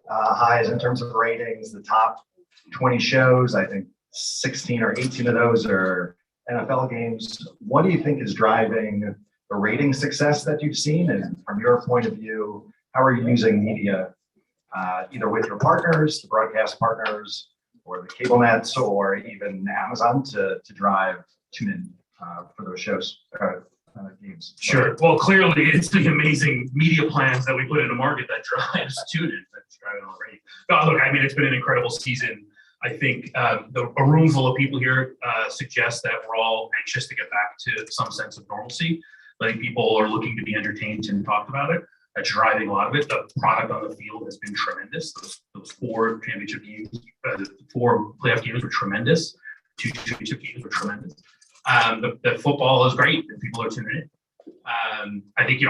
[SPEAKER 15] highs in terms of ratings. The top 20 shows, I think 16 or 18 of those are NFL games. What do you think is driving the rating success that you've seen? And from your point of view, how are you using media, either with your partners, the broadcast partners, or the cable nets, or even Amazon to drive tune-in for those shows? Games.
[SPEAKER 10] Sure. Well, clearly it's the amazing media plans that we put in the market that drives tune-in, that's driving already. No, look, I mean, it's been an incredible season. I think a room full of people here suggests that we're all anxious to get back to some sense of normalcy. I think people are looking to be entertained and talked about it. That's driving a lot of it. The product on the field has been tremendous. Those 4 championship games, the 4 playoff games were tremendous. 2 championship games were tremendous. The football is great and people are tuning in. I think,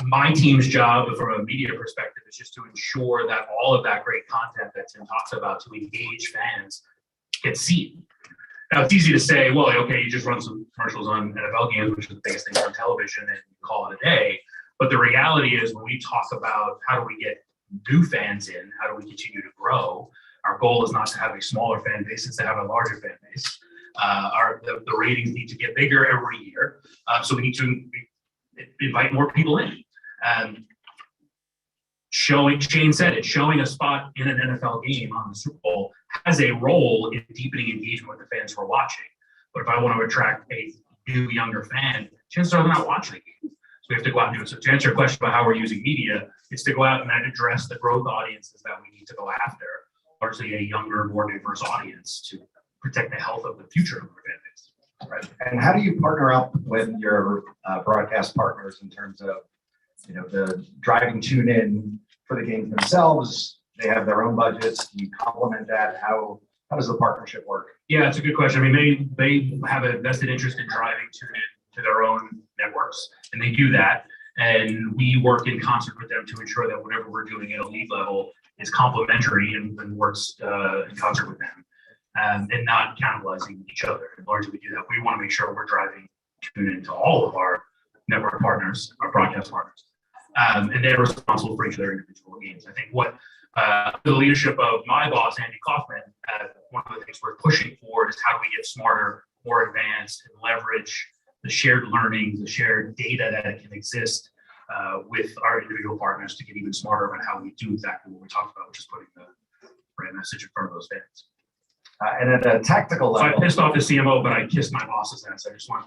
[SPEAKER 10] my team's job from a media perspective is just to ensure that all of that great content that Tim talks about to engage fans gets seen. Now, it's easy to say, well, okay, you just run some commercials on NFL games, which is the biggest thing on television, and call it a day. But the reality is, when we talk about how do we get new fans in, how do we continue to grow, our goal is not to have a smaller fan base, it's to have a larger fan base. The ratings need to get bigger every year. So we need to invite more people in. Shane said it, showing a spot in an NFL game on the Super Bowl has a role in deepening engagement with the fans who are watching. But if I want to attract a new, younger fan, chances are they're not watching the game. So we have to go out and do it. So to answer your question about how we're using media, it's to go out and address the growth audiences that we need to go after, largely a younger, more diverse audience to protect the health of the future of our fan base.
[SPEAKER 15] Right. And how do you partner up with your broadcast partners in terms of, the driving tune in for the games themselves? They have their own budgets. Do you complement that? How does the partnership work?
[SPEAKER 10] Yeah, it's a good question. I mean, they have a vested interest in driving tune in to their own networks, and they do that. And we work in concert with them to ensure that whatever we're doing at a league level is complementary and works in concert with them, and not cannibalizing each other. And largely we do that. We want to make sure we're driving tune into all of our network partners, our broadcast partners, and they're responsible for each of their individual games. I think what the leadership of my boss, Andy Kaufman, one of the things we're pushing for is how do we get smarter, more advanced, and leverage the shared learning, the shared data that can exist with our individual partners to get even smarter about how we do exactly what we talked about, which is putting the right message in front of those fans.
[SPEAKER 15] And at a tactical
[SPEAKER 10] So
[SPEAKER 15] level.
[SPEAKER 10] I pissed off the CMO, but I kissed my boss's ass. I just want.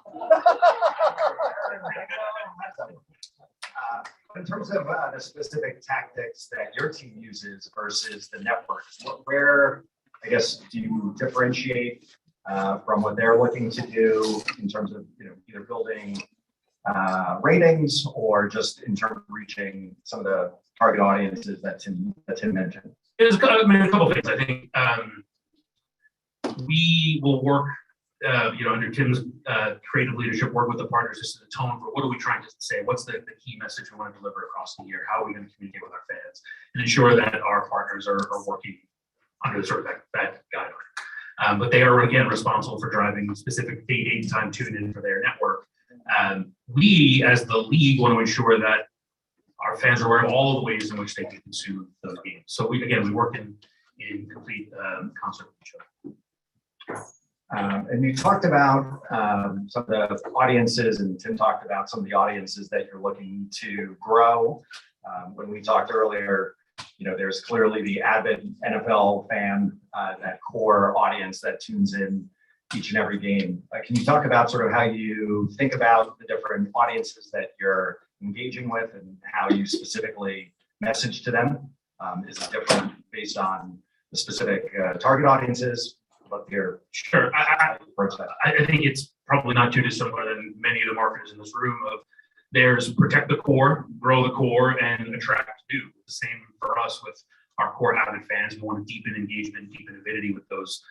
[SPEAKER 15] In terms of the specific tactics that your team uses versus the network, where, I guess, do you differentiate from what they're looking to do in terms of, either building ratings or just in terms of reaching some of the target audiences that Tim mentioned?
[SPEAKER 10] There's a couple of things. I think we will work, under Tim's creative leadership, work with the partners just in the tone for what are we trying to say? What's the key message we want to deliver across the year? How are we going to communicate with our fans and ensure that our partners are working under sort of that guideline? But they are, again, responsible for driving specific date time tune in for their network. We, as the league, want to ensure that our fans are aware of all of the ways in which they can consume those games. So we work in complete concert with each other.
[SPEAKER 15] And you talked about some of the audiences, and Tim talked about some of the audiences that you're looking to grow. When we talked earlier, there's clearly the avid NFL fan, that core audience that tunes in each and every game. Can you talk about sort of how you think about the different audiences that you're engaging with and how you specifically message to them? Is it different based on the specific target audiences? Love to hear.
[SPEAKER 10] Sure. I think it's probably not too dissimilar than many of the marketers in this room. Of there's protect the core, grow the core, and attract new. The same for us with our core avid fans. We want to deepen engagement, deepen avidity with those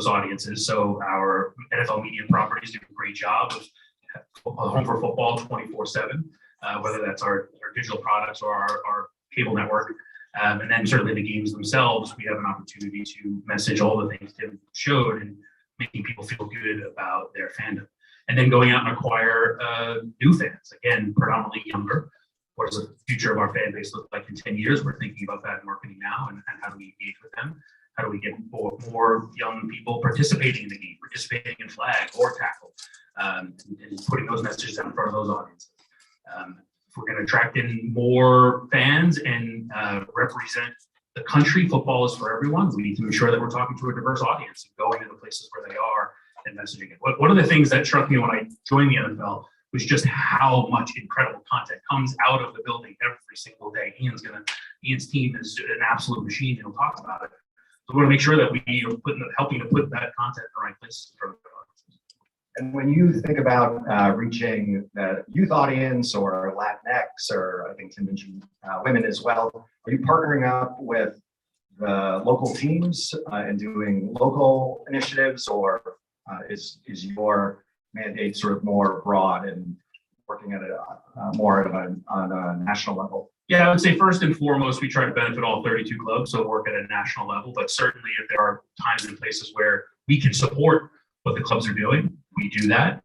[SPEAKER 10] audiences. So our NFL media properties do a great job of home for football 24/7, whether that's our digital products or our cable network. And then certainly the games themselves, we have an opportunity to message all the things Tim showed and making people feel good about their fandom. And then going out and acquire new fans, again, predominantly younger. What does the future of our fan base look like in 10 years? We're thinking about that in marketing now, and how do we engage with them? How do we get more young people participating in the game, participating in flag or tackle, and putting those messages out in front of those audiences? If we're going to attract in more fans and represent the country, football is for everyone. We need to ensure that we're talking to a diverse audience and going to the places where they are and messaging it. One of the things that struck me when I joined the NFL was just how much incredible content comes out of the building every single day. Ian's team is an absolute machine. He'll talk about it. So we want to make sure that we are helping to put that content in the right places for the audiences.
[SPEAKER 15] And when you think about reaching the youth audience or Latinx, or I think Tim mentioned women as well, are you partnering up with the local teams and doing local initiatives, or is your mandate sort of more broad and working at on a national level?
[SPEAKER 10] Yeah, I would say first and foremost, we try to benefit all 32 clubs, so work at a national level. But certainly if there are times and places where we can support what the clubs are doing, we do that.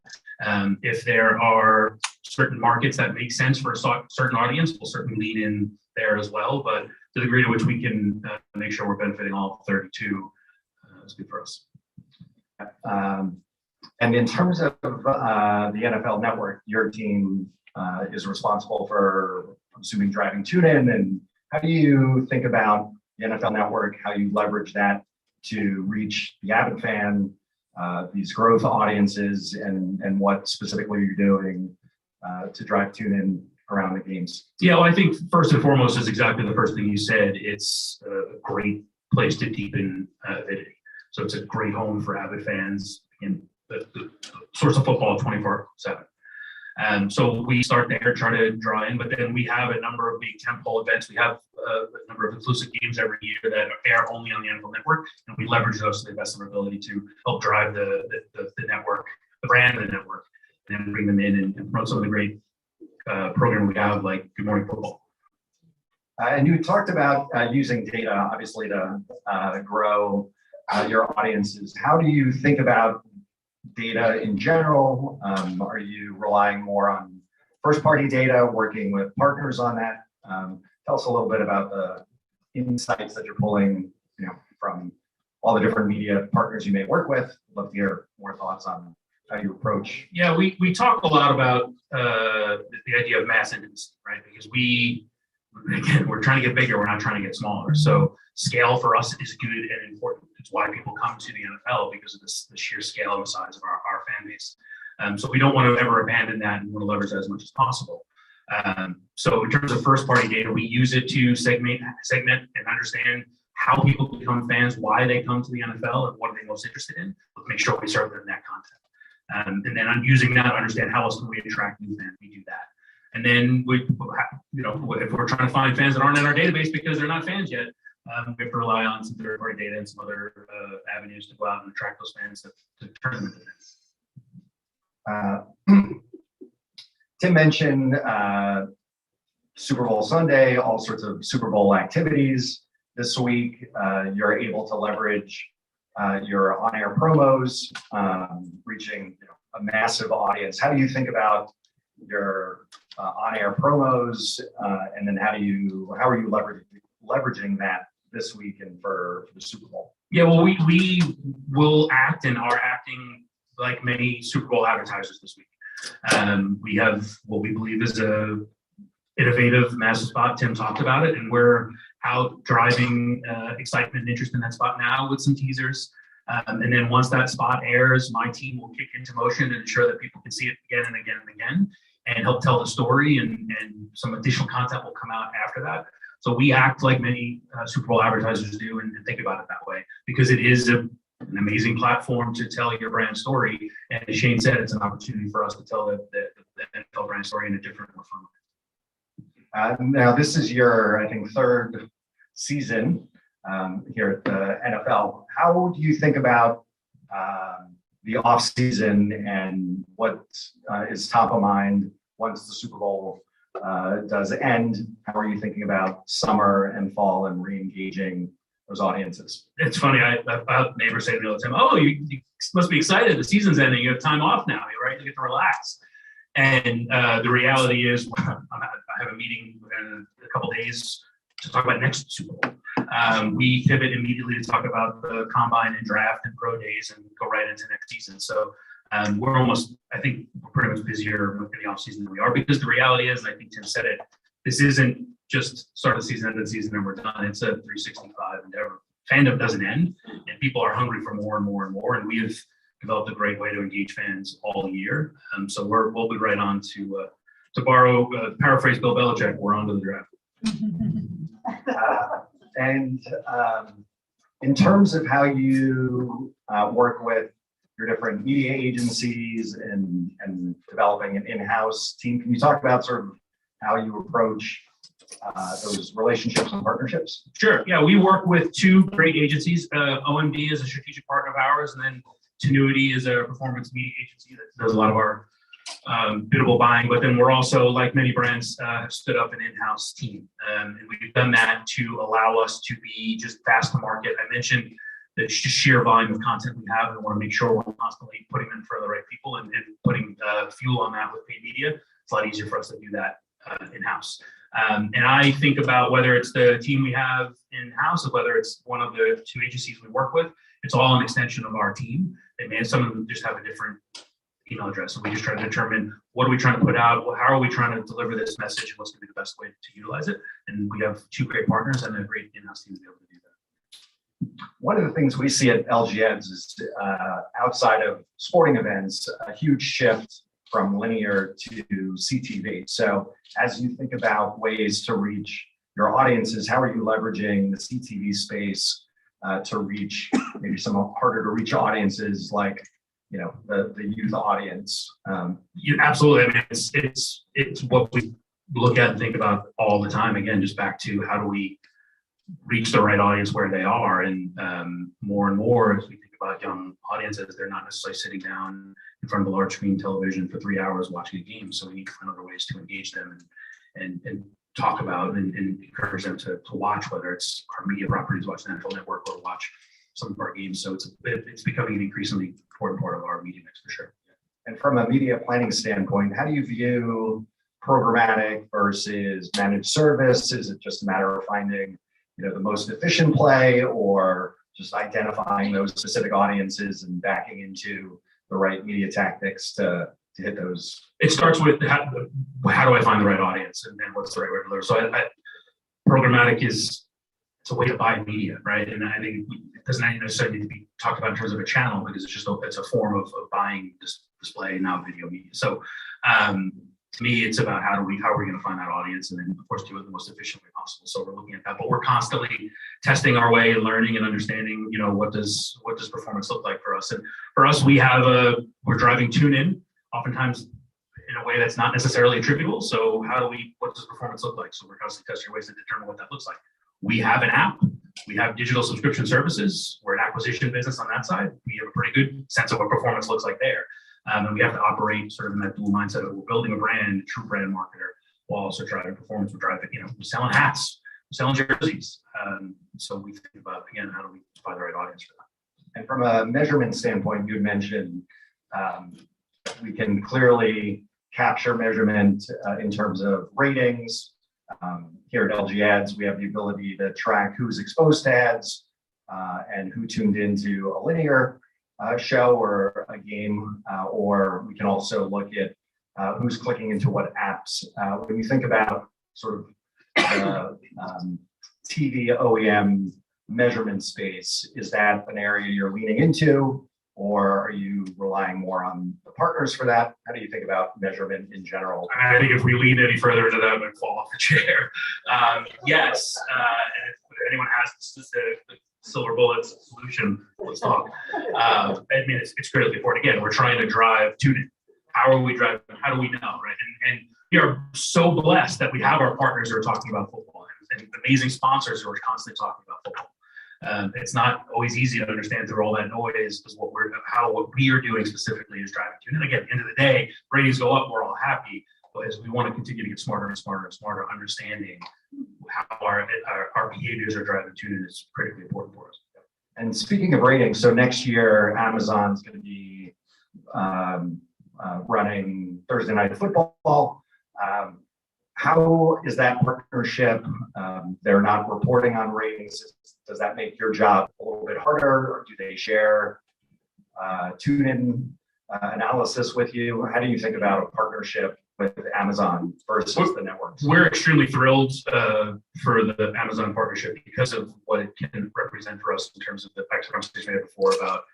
[SPEAKER 10] If there are certain markets that make sense for a certain audience, we'll certainly lean in there as well. But to the degree to which we can make sure we're benefiting all 32, is good for us.
[SPEAKER 15] And in terms of the NFL Network, your team is responsible for, I'm assuming, driving tune-in. And how do you think about the NFL Network, how you leverage that to reach the avid fan, these growth audiences, and what specifically you're doing to drive tune-in around the games?
[SPEAKER 10] Yeah, well, I think first and foremost is exactly the first thing you said. It's a great place to deepen avidity. So it's a great home for avid fans and the source of football 24/7. So we start there, try to draw in, but then we have a number of big tentpole events. We have a number of exclusive games every year that air only on the NFL Network, and we leverage those to the best of our ability to help drive the network, the brand of the network. then bring them in and promote some of the great program we have, like Good Morning Football.
[SPEAKER 11] And you talked about using data, obviously, to grow your audiences. How do you think about data in general? Are you relying more on first-party data, working with partners on that? Tell us a little bit about the insights that you're pulling, from all the different media partners you may work with. Love to hear more thoughts on how you approach.
[SPEAKER 10] Yeah, we talk a lot about the idea of mass intimacy, right? Because we're trying to get bigger, we're not trying to get smaller. So scale for us is good and important. It's why people come to the NFL, because of the sheer scale and size of our fan base. So we don't want to ever abandon that and want to leverage that as much as possible. So in terms of first party data, we use it to segment and understand how people become fans, why they come to the NFL, and what are they most interested in. Let's make sure we serve them that content. And then I'm using that to understand how else can we attract new fans. We do that. And then if we're trying to find fans that aren't in our database because they're not fans yet, we have to rely on some third-party data and some other avenues to go out and attract those fans to turn them into fans.
[SPEAKER 11] Tim mentioned Super Bowl Sunday, all sorts of Super Bowl activities this week. You're able to leverage your on-air promos, reaching a massive audience. How do you think about your on-air promos, and then how are you leveraging that this week and for the Super Bowl?
[SPEAKER 10] Yeah, well, we will act and are acting like many Super Bowl advertisers this week. We have what we believe is a innovative massive spot. Tim talked about it, and we're out driving excitement and interest in that spot now with some teasers. And then once that spot airs, my team will kick into motion and ensure that people can see it again and again and again, and help tell the story, and some additional content will come out after that. So we act like many Super Bowl advertisers do and think about it that way, because it is an amazing platform to tell your brand story. And as Shane said, it's an opportunity for us to tell the NFL brand story in a different, more fun way.
[SPEAKER 11] Now, this is your, I think, third season here at the NFL. How do you think about the off season and what is top of mind once the Super Bowl does end? How are you thinking about summer and fall and re-engaging those audiences?
[SPEAKER 10] It's funny, I have neighbors say to me all the time, "Oh, you must be excited, the season's ending, you have time off now, right? You get to relax." And the reality is, I have a meeting in a couple days to talk about next Super Bowl. We pivot immediately to talk about the combine and draft and pro days and go right into next season. So we're almost, I think we're pretty much busier in the off season than we are, because the reality is, and I think Tim said it, this isn't just start of the season, end of the season, and we're done. It's a 365 endeavor. Fandom doesn't end, and people are hungry for more and more and more. And we have developed a great way to engage fans all year. So we'll be right on to paraphrase Bill Belichick, we're on to the draft.
[SPEAKER 11] And in terms of how you work with your different media agencies and developing an in-house team, can you talk about sort of how you approach those relationships and partnerships?
[SPEAKER 10] Sure. Yeah, we work with two great agencies. OMD is a strategic partner of ours, and then Tenuity is a performance media agency that does a lot of our biddable buying. But then we're also, like many brands, have stood up an in-house team. And we've done that to allow us to be just fast to market. I mentioned the sheer volume of content we have, and we want to make sure we're constantly putting them in front of the right people and putting fuel on that with paid media. It's a lot easier for us to do that in-house. And I think about whether it's the team we have in-house or whether it's one of the two agencies we work with, it's all an extension of our team. And some of them just have a different email address. And we just try to determine what are we trying to put out, how are we trying to deliver this message, and what's going to be the best way to utilize it. And we have two great partners and a great in-house team to be able to do that.
[SPEAKER 11] One of the things we see at LG Eds is outside of sporting events, a huge shift from linear to CTV. So as you think about ways to reach your audiences, how are you leveraging the CTV space to reach maybe some harder to reach audiences like, the youth audience?
[SPEAKER 10] Absolutely. I mean, it's what we look at and think about all the time. Again, just back to how do we reach the right audience where they are, and more as we think about young audiences, they're not necessarily sitting down in front of a large screen television for 3 hours watching a game. So we need to find other ways to engage them and talk about and encourage them to watch, whether it's our media properties, watch the NFL Network, or watch some of our games. So it's becoming an increasingly important part of our media mix for sure.
[SPEAKER 11] And from a media planning standpoint, how do you view programmatic versus managed service? Is it just a matter of finding, the most efficient play, or just identifying those specific audiences and backing into the right media tactics to hit those?
[SPEAKER 10] It starts with how do I find the right audience, and then what's the right way to deliver. So programmatic it's a way to buy media, right? And I think it doesn't necessarily need to be talked about in terms of a channel, because it's a form of buying display, now video media. So to me, it's about how are we going to find that audience, and then of course do it the most efficient way possible. So we're looking at that, but we're constantly testing our way and learning and understanding, what does performance look like for us. And for us, we're driving tune in, oftentimes in a way that's not necessarily attributable. So what does performance look like? So we're constantly testing ways to determine what that looks like. We have an app, we have digital subscription services, we're an acquisition business on that side. We have a pretty good sense of what performance looks like there. And we have to operate sort of in that dual mindset of we're building a brand, a true brand marketer, while also driving performance. We're driving, we're selling hats, we're selling jerseys. So we think about, again, how do we find the right audience for that?
[SPEAKER 11] And from a measurement standpoint, you had mentioned we can clearly capture measurement in terms of ratings. Here at LG Ads, we have the ability to track who's exposed to ads and who tuned into a linear show or a game, or we can also look at who's clicking into what apps. When you think about sort of TV OEM measurement space, is that an area you're leaning into, or are you relying more on the partners for that? How do you think about measurement in general?
[SPEAKER 10] I think if we lean any further into that, we'd fall off the chair. Yes, and if anyone has the silver bullet solution, let's talk. I mean, it's critically important. Again, we're trying to drive tune-in. How are we driving? How do we know, right? And we are so blessed that we have our partners who are talking about football and amazing sponsors who are constantly talking about football. It's not always easy to understand through all that noise, because what we are doing specifically is driving tune-in. Again, at the end of the day, ratings go up, we're all happy. But as we want to continue to get smarter and smarter and smarter, understanding how our behaviors are driving tune-in is critically important for us.
[SPEAKER 11] And speaking of ratings, so next year, Amazon's going to be running Thursday Night Football. How is that partnership? They're not reporting on ratings. Does that make your job a little bit harder, or do they share tune-in analysis with you? How do you think about a partnership with Amazon versus the networks?
[SPEAKER 10] We're extremely thrilled for the Amazon partnership because of what it can represent for us in terms of the conversation we had before about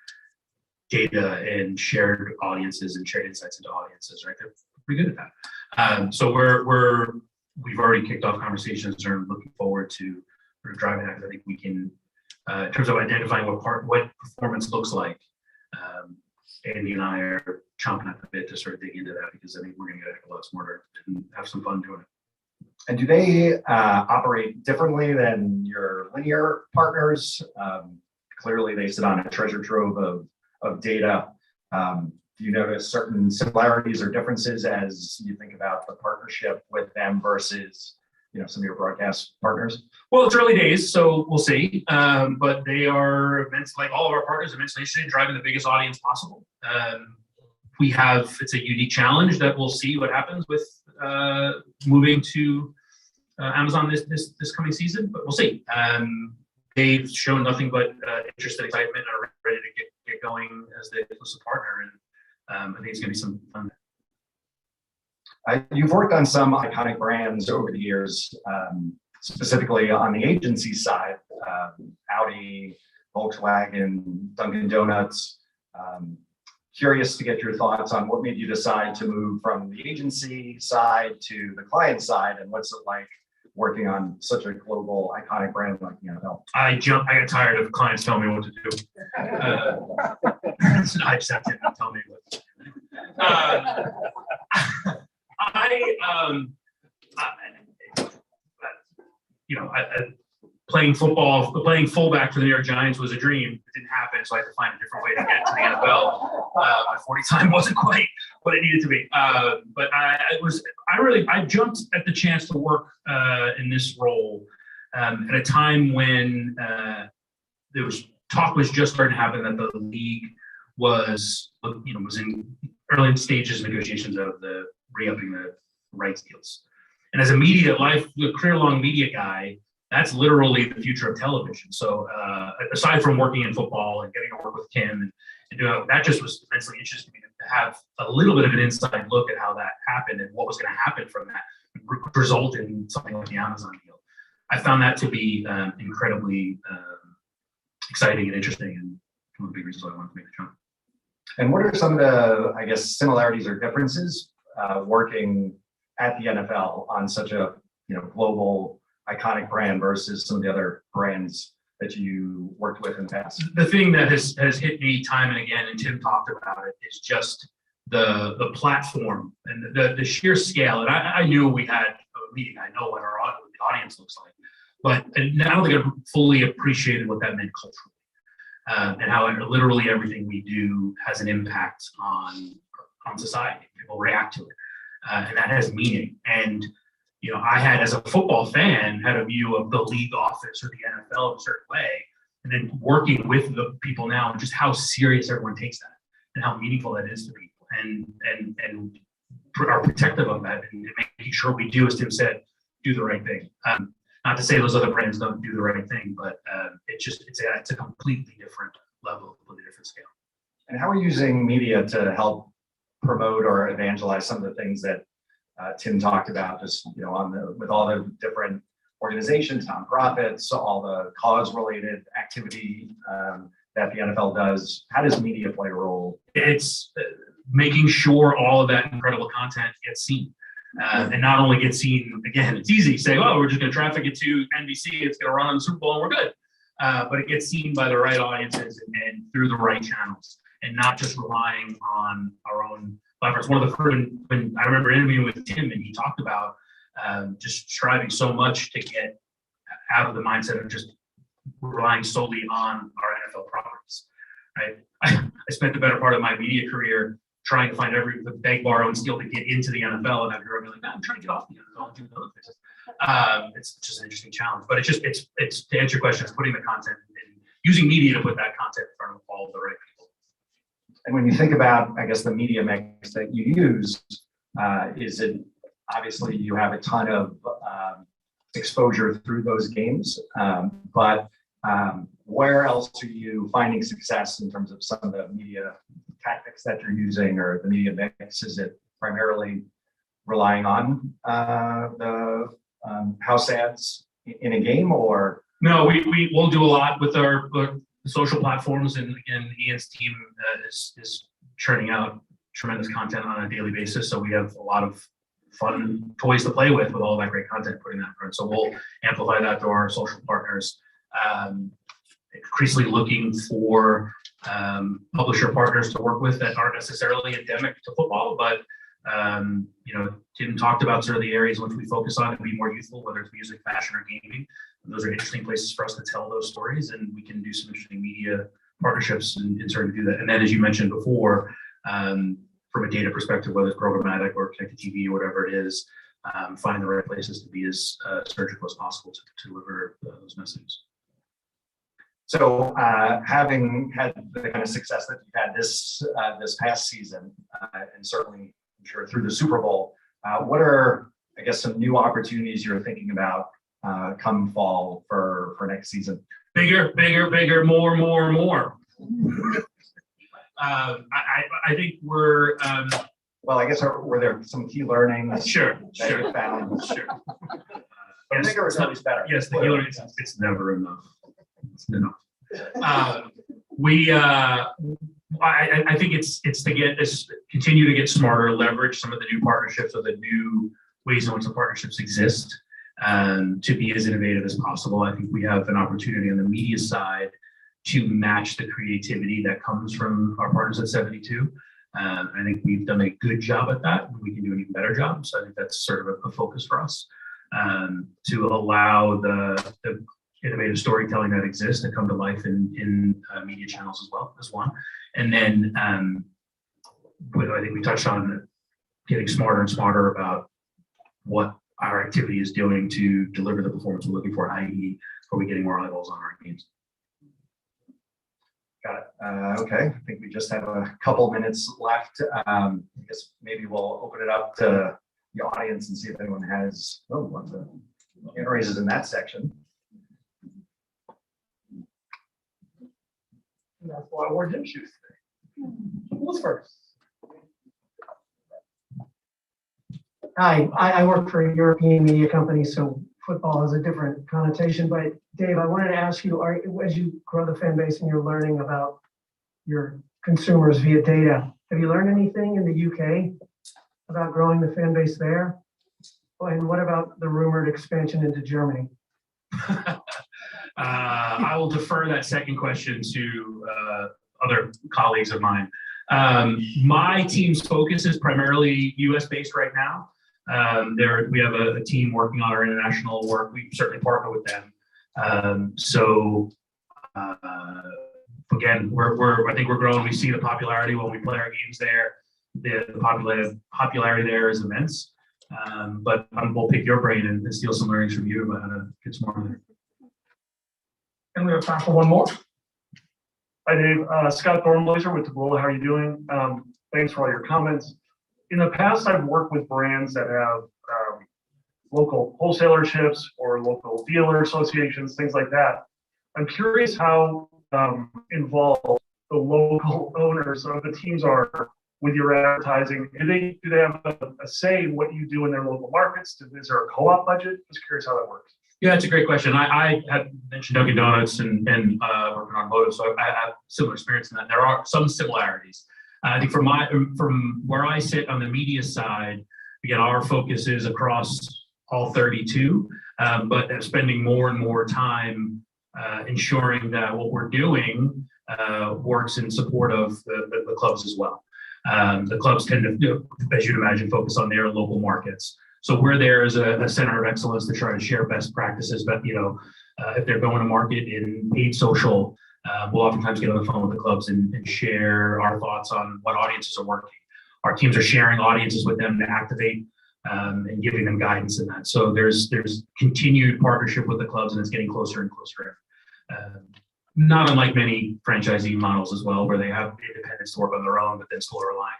[SPEAKER 10] data and shared audiences and shared insights into audiences, right? They're pretty good at that. So we've already kicked off conversations and are looking forward to sort of driving that, because I think we can, in terms of identifying what performance looks like, Andy and I are chomping at the bit to sort of dig into that, because I think we're going to get a lot smarter and have some fun doing it.
[SPEAKER 11] And do they operate differently than your linear partners? Clearly, they sit on a treasure trove of data. Do you notice certain similarities or differences as you think about the partnership with them versus some of your broadcast partners?
[SPEAKER 10] Well, it's early days, so we'll see. But they are like all of our partners, immensely interested in driving the biggest audience possible. It's a unique challenge that we'll see what happens with moving to Amazon this coming season, but we'll see. They've shown nothing but interest and excitement and are ready to get going as the exclusive partner, and I think it's going to be some fun.
[SPEAKER 11] You've worked on some iconic brands over the years, specifically on the agency side, Audi, Volkswagen, Dunkin' Donuts. Curious to get your thoughts on what made you decide to move from the agency side to the client side, and what's it like working on such a global iconic brand like NFL?
[SPEAKER 10] I get tired of clients telling me what to do. I just have to tell me what to do. playing fullback for the New York Giants was a dream. It didn't happen, so I had to find a different way to get to the NFL. My 40 time wasn't quite what it needed to be. But I jumped at the chance to work in this role at a time when talk was just starting to happen that the league was in early stages of negotiations of the re-upping the rights deals. And as a career-long media guy, that's literally the future of television. So aside from working in football and getting to work with Kim and doing that, just was immensely interesting to have a little bit of an inside look at how that happened and what was going to happen from that result in something like the Amazon deal. I found that to be incredibly exciting and interesting, and one of the big reasons why I wanted to make the jump.
[SPEAKER 11] And what are some of the, I guess, similarities or differences working at the NFL on such a global iconic brand versus some of the other brands that you worked with in the past?
[SPEAKER 10] The thing that has hit me time and again, and Tim talked about it, is just the platform and the sheer scale. And I knew we had a meeting. I know what the audience looks like, but I don't think I fully appreciated what that meant culturally, and how literally everything we do has an impact on society. People react to it, and that has meaning. And I had, as a football fan, had a view of the league office or the NFL in a certain way, and then working with the people now and just how serious everyone takes that and how meaningful that is to people, and are protective of that and making sure we do, as Tim said, do the right thing. Not to say those other brands don't do the right thing, but it's a completely different level, completely different scale.
[SPEAKER 11] And how are you using media to help promote or evangelize some of the things that Tim talked about, just with all the different organizations, nonprofits, all the cause-related activity that the NFL does? How does media play a role?
[SPEAKER 10] It's making sure all of that incredible content gets seen, and not only gets seen. Again, it's easy to say, "Oh, we're just going to traffic it to NBC. It's going to run on the Super Bowl, and we're good." But it gets seen by the right audiences and through the right channels, and not just relying on our own platforms. One of the when I remember interviewing with Tim, and he talked about just striving so much to get out of the mindset of just relying solely on our NFL properties. Right? I spent the better part of my media career trying to find every beg, borrow, and steal to get into the NFL, and I've heard like, I'm trying to get off the NFL and do other things. It's just an interesting challenge, but it's to answer your question, it's putting the content and using media to put that content in front of all of the right people.
[SPEAKER 11] And when you think about, I guess, the media mix that you use, is it obviously you have a ton of exposure through those games, but where else are you finding success in terms of some of the media tactics that you're using or the media mix? Is it primarily relying on the house ads in a game, or?
[SPEAKER 10] No, we will do a lot with our social platforms, and again, Ian's team is churning out tremendous content on a daily basis. So we have a lot of fun toys to play with all that great content, putting that in front. So we'll amplify that to our social partners. Increasingly looking for publisher partners to work with that aren't necessarily endemic to football, but Tim talked about sort of the areas which we focus on to be more youthful, whether it's music, fashion, or gaming. And those are interesting places for us to tell those stories, and we can do some interesting media partnerships and starting to do that. And then, as you mentioned before, from a data perspective, whether it's programmatic or connected TV or whatever it is, finding the right places to be as surgical as possible to deliver those messages.
[SPEAKER 11] So having had the kind of success that you've had this past season, and certainly I'm sure through the Super Bowl, what are, I guess, some new opportunities you're thinking about come fall for next season?
[SPEAKER 10] Bigger, more. I think we're.
[SPEAKER 11] Well, I guess were there some key learnings?
[SPEAKER 10] Sure.
[SPEAKER 11] You found?
[SPEAKER 10] Sure.
[SPEAKER 11] But bigger is always better.
[SPEAKER 10] Yes, the key learnings. It's never enough. It's enough. I think it's to continue to get smarter, leverage some of the new partnerships or the new ways in which the partnerships exist, to be as innovative as possible. I think we have an opportunity on the media side to match the creativity that comes from our partners at 72. I think we've done a good job at that. We can do an even better job. So I think that's sort of a focus for us, to allow the innovative storytelling that exists that come to life in media channels as well as one. And then I think we touched on getting smarter and smarter about what our activity is doing to deliver the performance we're looking for, i.e., are we getting more eyeballs on our games?
[SPEAKER 11] Got it. Okay, I think we just have a couple minutes left. I guess maybe we'll open it up to the audience and see if anyone has lots of hand raises in that section.
[SPEAKER 13] And that's why I wore gym shoes today. Who's first?
[SPEAKER 12] Hi, I work for a European media company, so football has a different connotation. But Dave, I wanted to ask you, as you grow the fan base and you're learning about your consumers via data, have you learned anything in the UK about growing the fan base there? And what about the rumored expansion into Germany?
[SPEAKER 10] I will defer that second question to other colleagues of mine. My team's focus is primarily US based right now. We have a team working on our international work. We certainly partner with them. Again, I think we're growing. We see the popularity when we play our games there. The popularity there is immense. But we'll pick your brain and steal some learnings from you about how to get smarter there.
[SPEAKER 13] And we have time for one more.
[SPEAKER 16] Hi, Dave. Scott Thornblazer with Taboola. How are you doing? Thanks for all your comments. In the past, I've worked with brands that have local wholesalerships or local dealer associations, things like that. I'm curious how involved the local owners of the teams are with your advertising. Do they have a say in what you do in their local markets? Is there a co-op budget? Just curious how that works.
[SPEAKER 10] Yeah, it's a great question. I have mentioned Dunkin' Donuts and working on Bose, so I have similar experience in that. There are some similarities. I think from where I sit on the media side, again, our focus is across all 32, but spending more and more time ensuring that what we're doing works in support of the clubs as well. The clubs tend to, as you'd imagine, focus on their local markets. So we're there as a center of excellence to try to share best practices. But if they're going to market in paid social, we'll oftentimes get on the phone with the clubs and share our thoughts on what audiences are working. Our teams are sharing audiences with them to activate and giving them guidance in that. So there's continued partnership with the clubs, and it's getting closer and closer. Not unlike many franchisee models as well, where they have independence to work on their own, but then still relying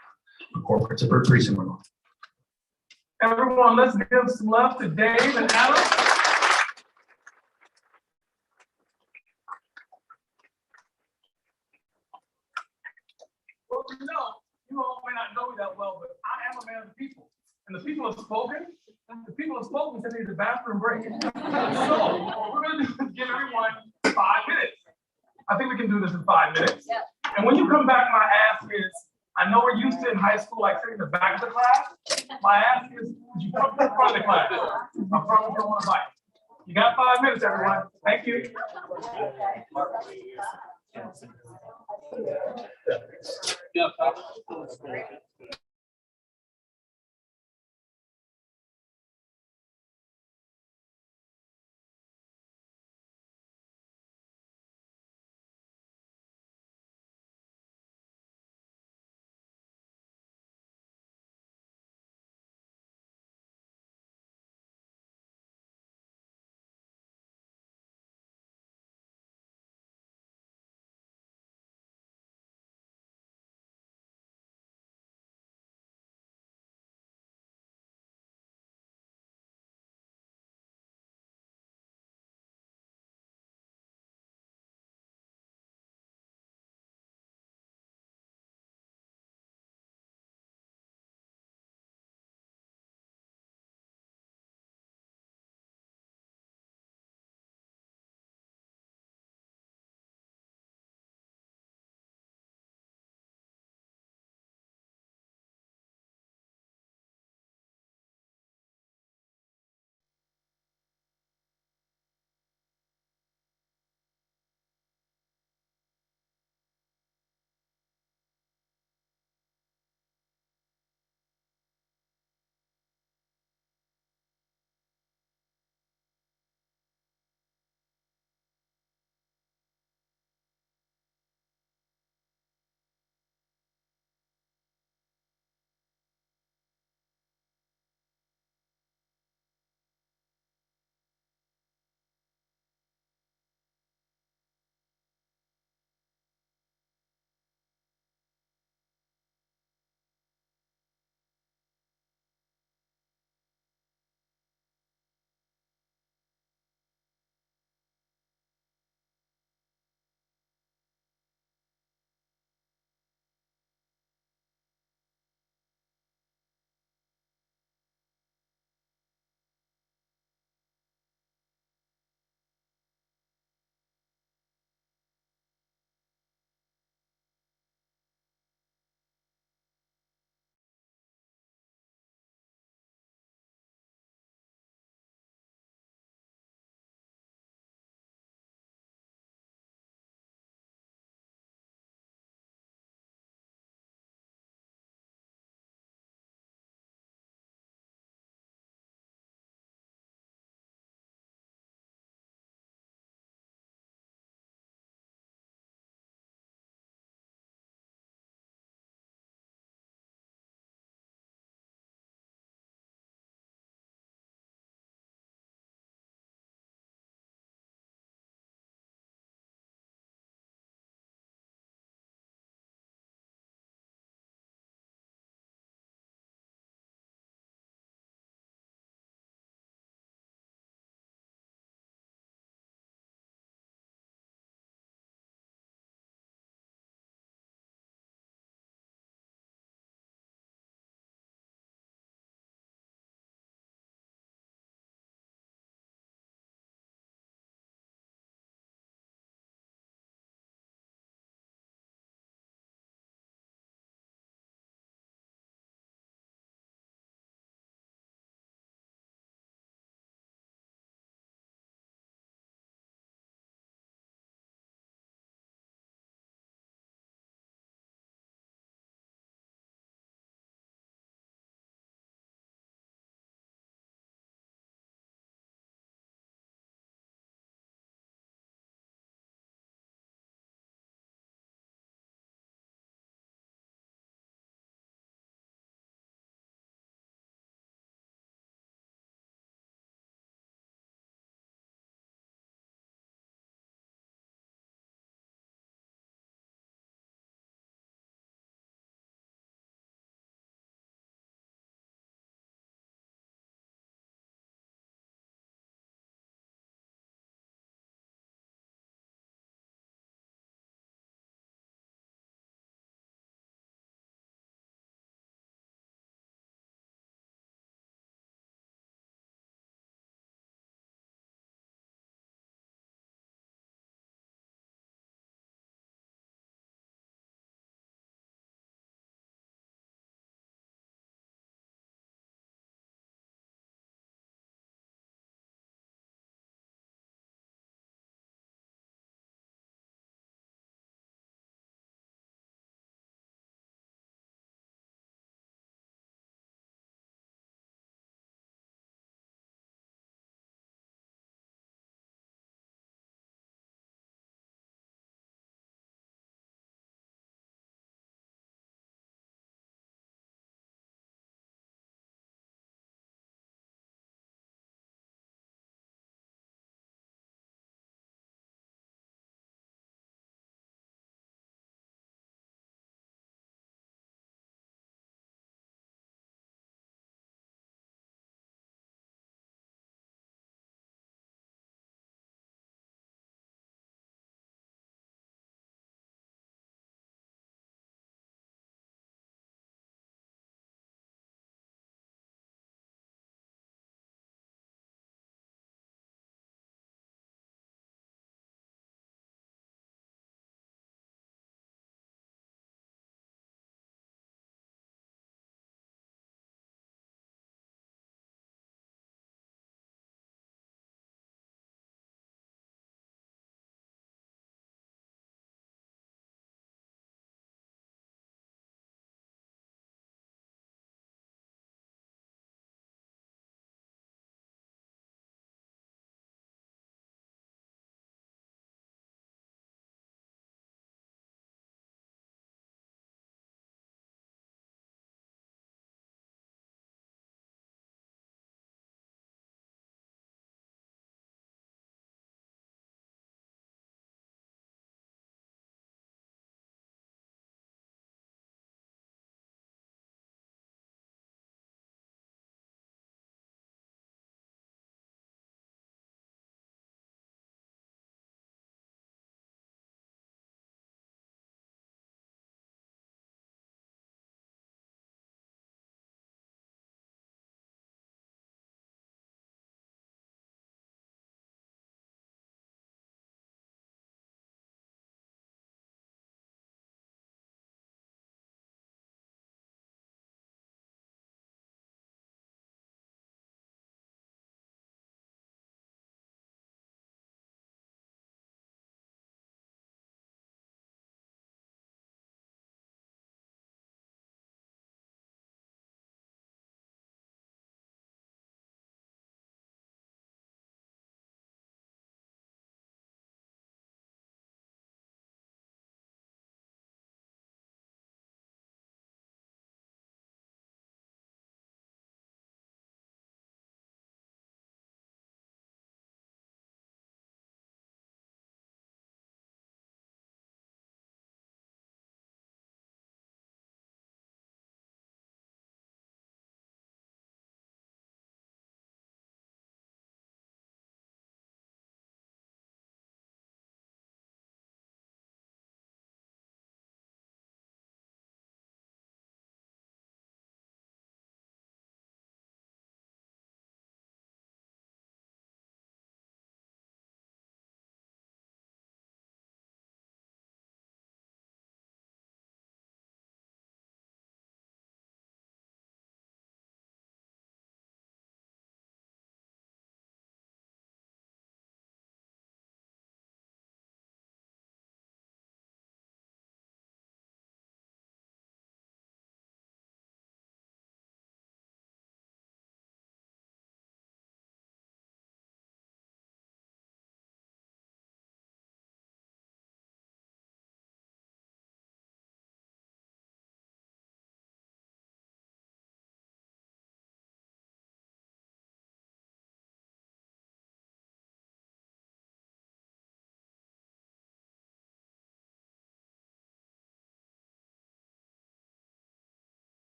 [SPEAKER 10] on corporate. It's a pretty similar model.
[SPEAKER 13] Everyone, let's give some love to Dave and Adam. Well, you all may not know me that well, but I am a man of the people. And the people have spoken. The people have spoken said they need a bathroom break. So what we're going to do is give everyone 5 minutes. I think we can do this in 5 minutes. Yeah. And when you come back, my ask is, I know we're used to in high school, like sitting in the back of the class. My ask is, would you come to the front of the class? I promise you want to bite. You got 5 minutes, everyone. Thank you. Yeah.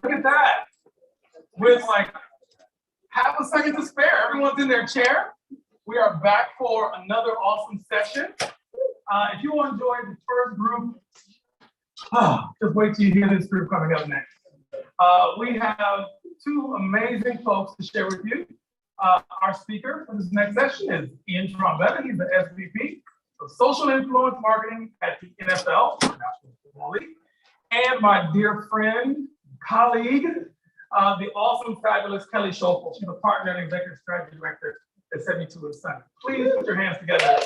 [SPEAKER 13] Look at that. With like half a second to spare, everyone's in their chair. We are back for another awesome session. If you enjoyed the first group, just wait till you hear this group coming up next. We have two amazing folks to share with you. Our speaker for this next session is Ian Trombetta. He's the SVP of Social Influence Marketing at the NFL, National Football League. And my dear friend, colleague, the awesome, fabulous Kelly Schofel. She's a partner and executive strategy director at 72 & Son. Please put your hands together.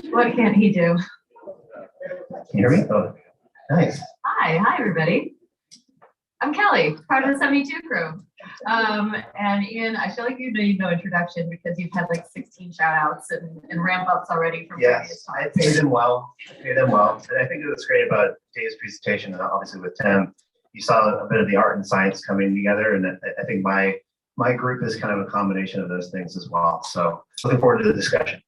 [SPEAKER 25] What can't he do?
[SPEAKER 17] Can you hear me? Oh, nice.
[SPEAKER 25] Hi, everybody. I'm Kelly, part of the 72 crew. And Ian, I feel like you need no introduction because you've had like 16 shout outs and ramp ups already from previous
[SPEAKER 17] Yes, I
[SPEAKER 25] times.
[SPEAKER 17] paid them well. And I think it was great about Dave's presentation, and obviously with Tim, you saw a bit of the art and science coming together. And I think my group is kind of a combination of those things as well. So looking forward to the discussion.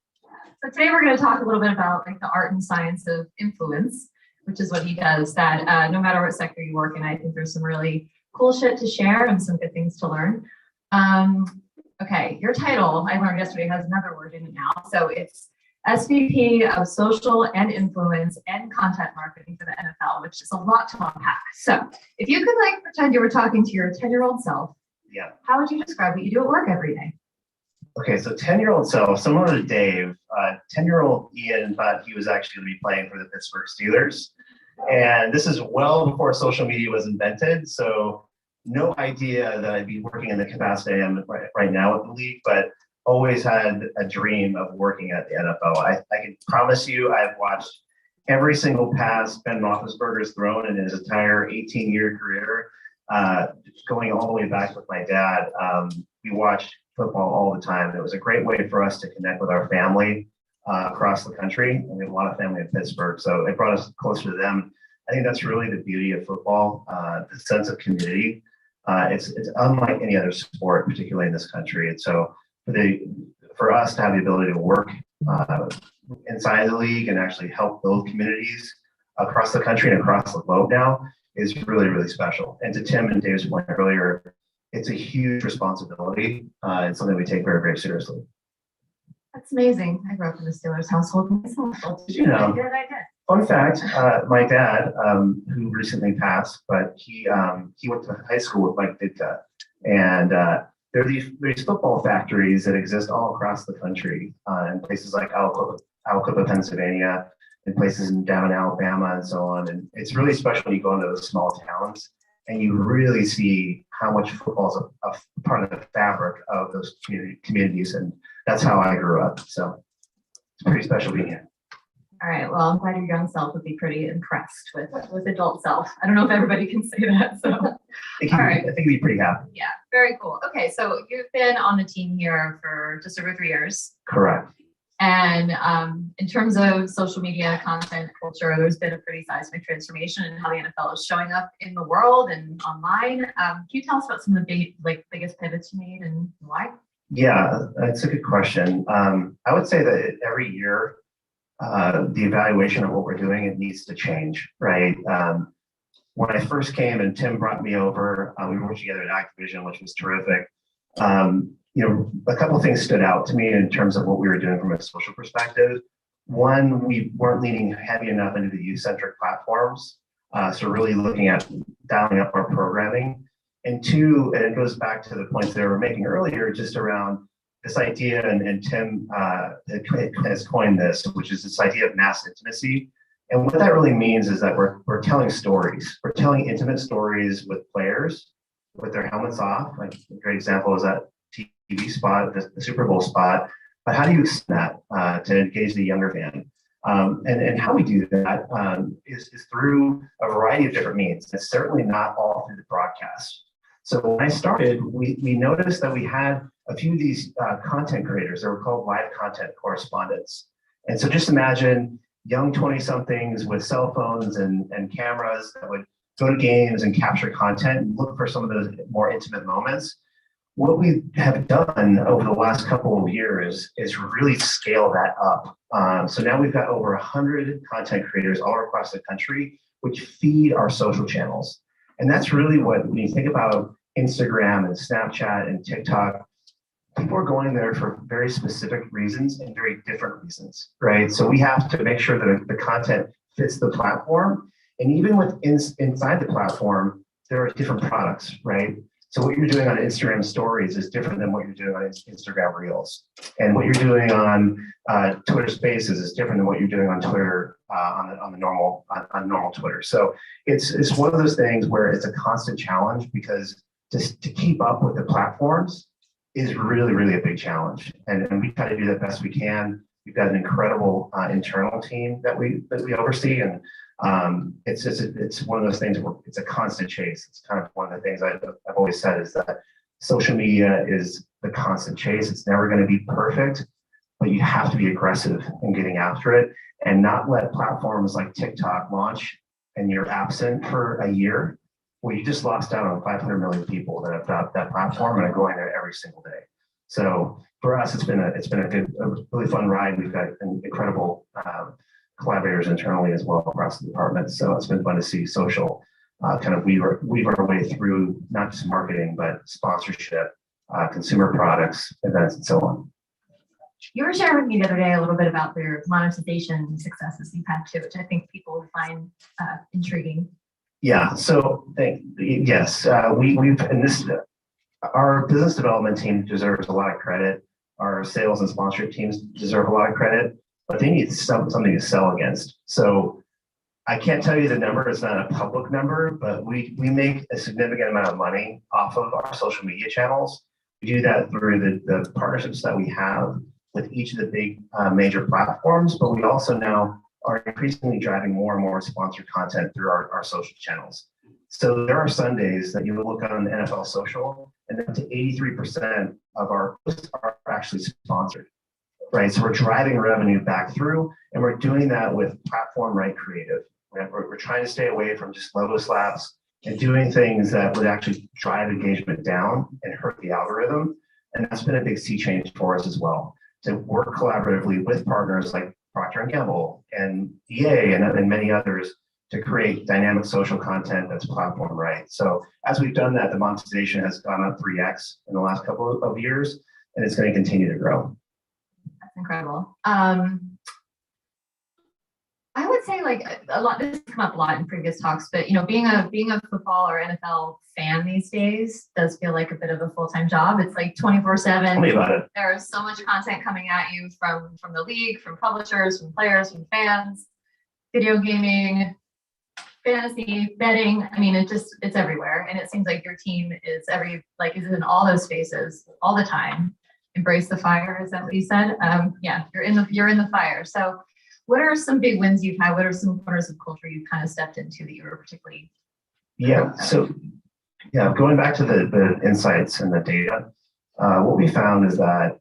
[SPEAKER 25] So today we're going to talk a little bit about like the art and science of influence, which is what he does, that no matter what sector you work in, I think there's some really cool shit to share and some good things to learn. Okay, your title, I learned yesterday, has another word in it now. So it's SVP of Social and Influence and Content Marketing for the NFL, which is a lot to unpack. So if you could like pretend you were talking to your 10-year-old self,
[SPEAKER 17] Yeah.
[SPEAKER 25] how would you describe what you do at work every day?
[SPEAKER 17] Okay, so 10-year-old self, similar to Dave, 10-year-old Ian thought he was actually going to be playing for the Pittsburgh Steelers. And this is well before social media was invented. So no idea that I'd be working in the capacity I am right now with the league, but always had a dream of working at the NFL. I can promise you I've watched every single pass Ben Roethlisberger's thrown in his entire 18-year career, going all the way back with my dad. We watched football all the time. It was a great way for us to connect with our family across the country. And we have a lot of family in Pittsburgh, so it brought us closer to them. I think that's really the beauty of football, the sense of community. It's unlike any other sport, particularly in this country. And so for us to have the ability to work inside the league and actually help build communities across the country and across the globe now is really, really special. And to Tim and Dave's point earlier, it's a huge responsibility. It's something we take very, very seriously.
[SPEAKER 25] That's amazing. I grew up in the Steelers household myself.
[SPEAKER 17] You know,
[SPEAKER 25] Yeah, I did.
[SPEAKER 17] Fun fact, my dad, who recently passed, but he went to high school with Mike Ditka. And there are these football factories that exist all across the country, in places like Alcoa, Pennsylvania, and places in down Alabama and so on. And it's really special when you go into those small towns and you really see how much football is a part of the fabric of those communities. And that's how I grew up. So it's pretty special being here.
[SPEAKER 25] All right. Well, I'm glad your young self would be pretty impressed with adult self. I don't know if everybody can say that. So, all right.
[SPEAKER 17] I think he'd be pretty happy.
[SPEAKER 25] Yeah, very cool. Okay, so you've been on the team here for just over 3 years.
[SPEAKER 17] Correct.
[SPEAKER 25] And in terms of social media, content, culture, there's been a pretty seismic transformation in how the NFL is showing up in the world and online. Can you tell us about some of the biggest pivots you made and why?
[SPEAKER 17] Yeah, that's a good question. I would say that every year, the evaluation of what we're doing, it needs to change, right? When I first came and Tim brought me over, we worked together at Activision, which was terrific. A couple of things stood out to me in terms of what we were doing from a social perspective. One, we weren't leaning heavy enough into the youth-centric platforms. So really looking at dialing up our programming. And two, and it goes back to the points they were making earlier, just around this idea, and Tim has coined this, which is this idea of mass intimacy. And what that really means is that we're telling stories. We're telling intimate stories with players with their helmets off. Like a great example is that TV spot, the Super Bowl spot. But how do you extend that to engage the younger fan? And how we do that is through a variety of different means. It's certainly not all through the broadcast. So when I started, we noticed that we had a few of these content creators that were called live content correspondents. And so just imagine young 20-somethings with cell phones and cameras that would go to games and capture content and look for some of those more intimate moments. What we have done over the last couple of years is really scale that up. So now we've got over 100 content creators all across the country, which feed our social channels. And that's really what, when you think about Instagram and Snapchat and TikTok, people are going there for very specific reasons and very different reasons, right? So we have to make sure that the content fits the platform. And even inside the platform, there are different products, right? So what you're doing on Instagram stories is different than what you're doing on Instagram Reels. And what you're doing on Twitter Spaces is different than what you're doing on Twitter, on normal Twitter. So it's one of those things where it's a constant challenge, because to keep up with the platforms is really, really a big challenge. And we try to do the best we can. We've got an incredible internal team that we oversee, and it's one of those things where it's a constant chase. It's kind of one of the things I've always said is that social media is the constant chase. It's never going to be perfect, but you have to be aggressive in getting after it and not let platforms like TikTok launch and you're absent for a year. Well, you just lost out on 500 million people that have got that platform and are going there every single day. So for us, it's been a really fun ride. We've got incredible collaborators internally as well across the department. So it's been fun to see social kind of weave our way through not just marketing, but sponsorship, consumer products, events, and so on.
[SPEAKER 14] You were sharing with me the other day a little bit about your monetization successes you've had too, which I think people would find intriguing.
[SPEAKER 17] Yeah. So yes, our business development team deserves a lot of credit. Our sales and sponsorship teams deserve a lot of credit, but they need something to sell against. So I can't tell you the number, it's not a public number, but we make a significant amount of money off of our social media channels. We do that through the partnerships that we have with each of the big major platforms, but we also now are increasingly driving more and more sponsored content through our social channels. So there are Sundays that you will look on NFL social, and up to 83% of our posts are actually sponsored, right? So we're driving revenue back through, and we're doing that with platform right creative. We're trying to stay away from just logo slaps and doing things that would actually drive engagement down and hurt the algorithm. And that's been a big sea change for us as well, to work collaboratively with partners like Procter & Gamble and EA and many others to create dynamic social content that's platform right. So as we've done that, the monetization has gone up 3x in the last couple of years, and it's going to continue to grow.
[SPEAKER 14] That's incredible. I would say like a lot, this has come up a lot in previous talks, but you know, being a football or NFL fan these days does feel like a bit of a full-time job. It's like 24/7.
[SPEAKER 17] Tell me about it.
[SPEAKER 14] There's so much content coming at you from the league, from publishers, from players, from fans, video gaming, fantasy, betting. I mean, it's everywhere. And it seems like your team is in all those spaces all the time. Embrace the fire. Is that what you said? Yeah, you're in the fire. So what are some big wins you've had? What are some corners of culture you've kind of stepped into that you were particularly?
[SPEAKER 17] Yeah. So yeah, going back to the insights and the data, what we found is that,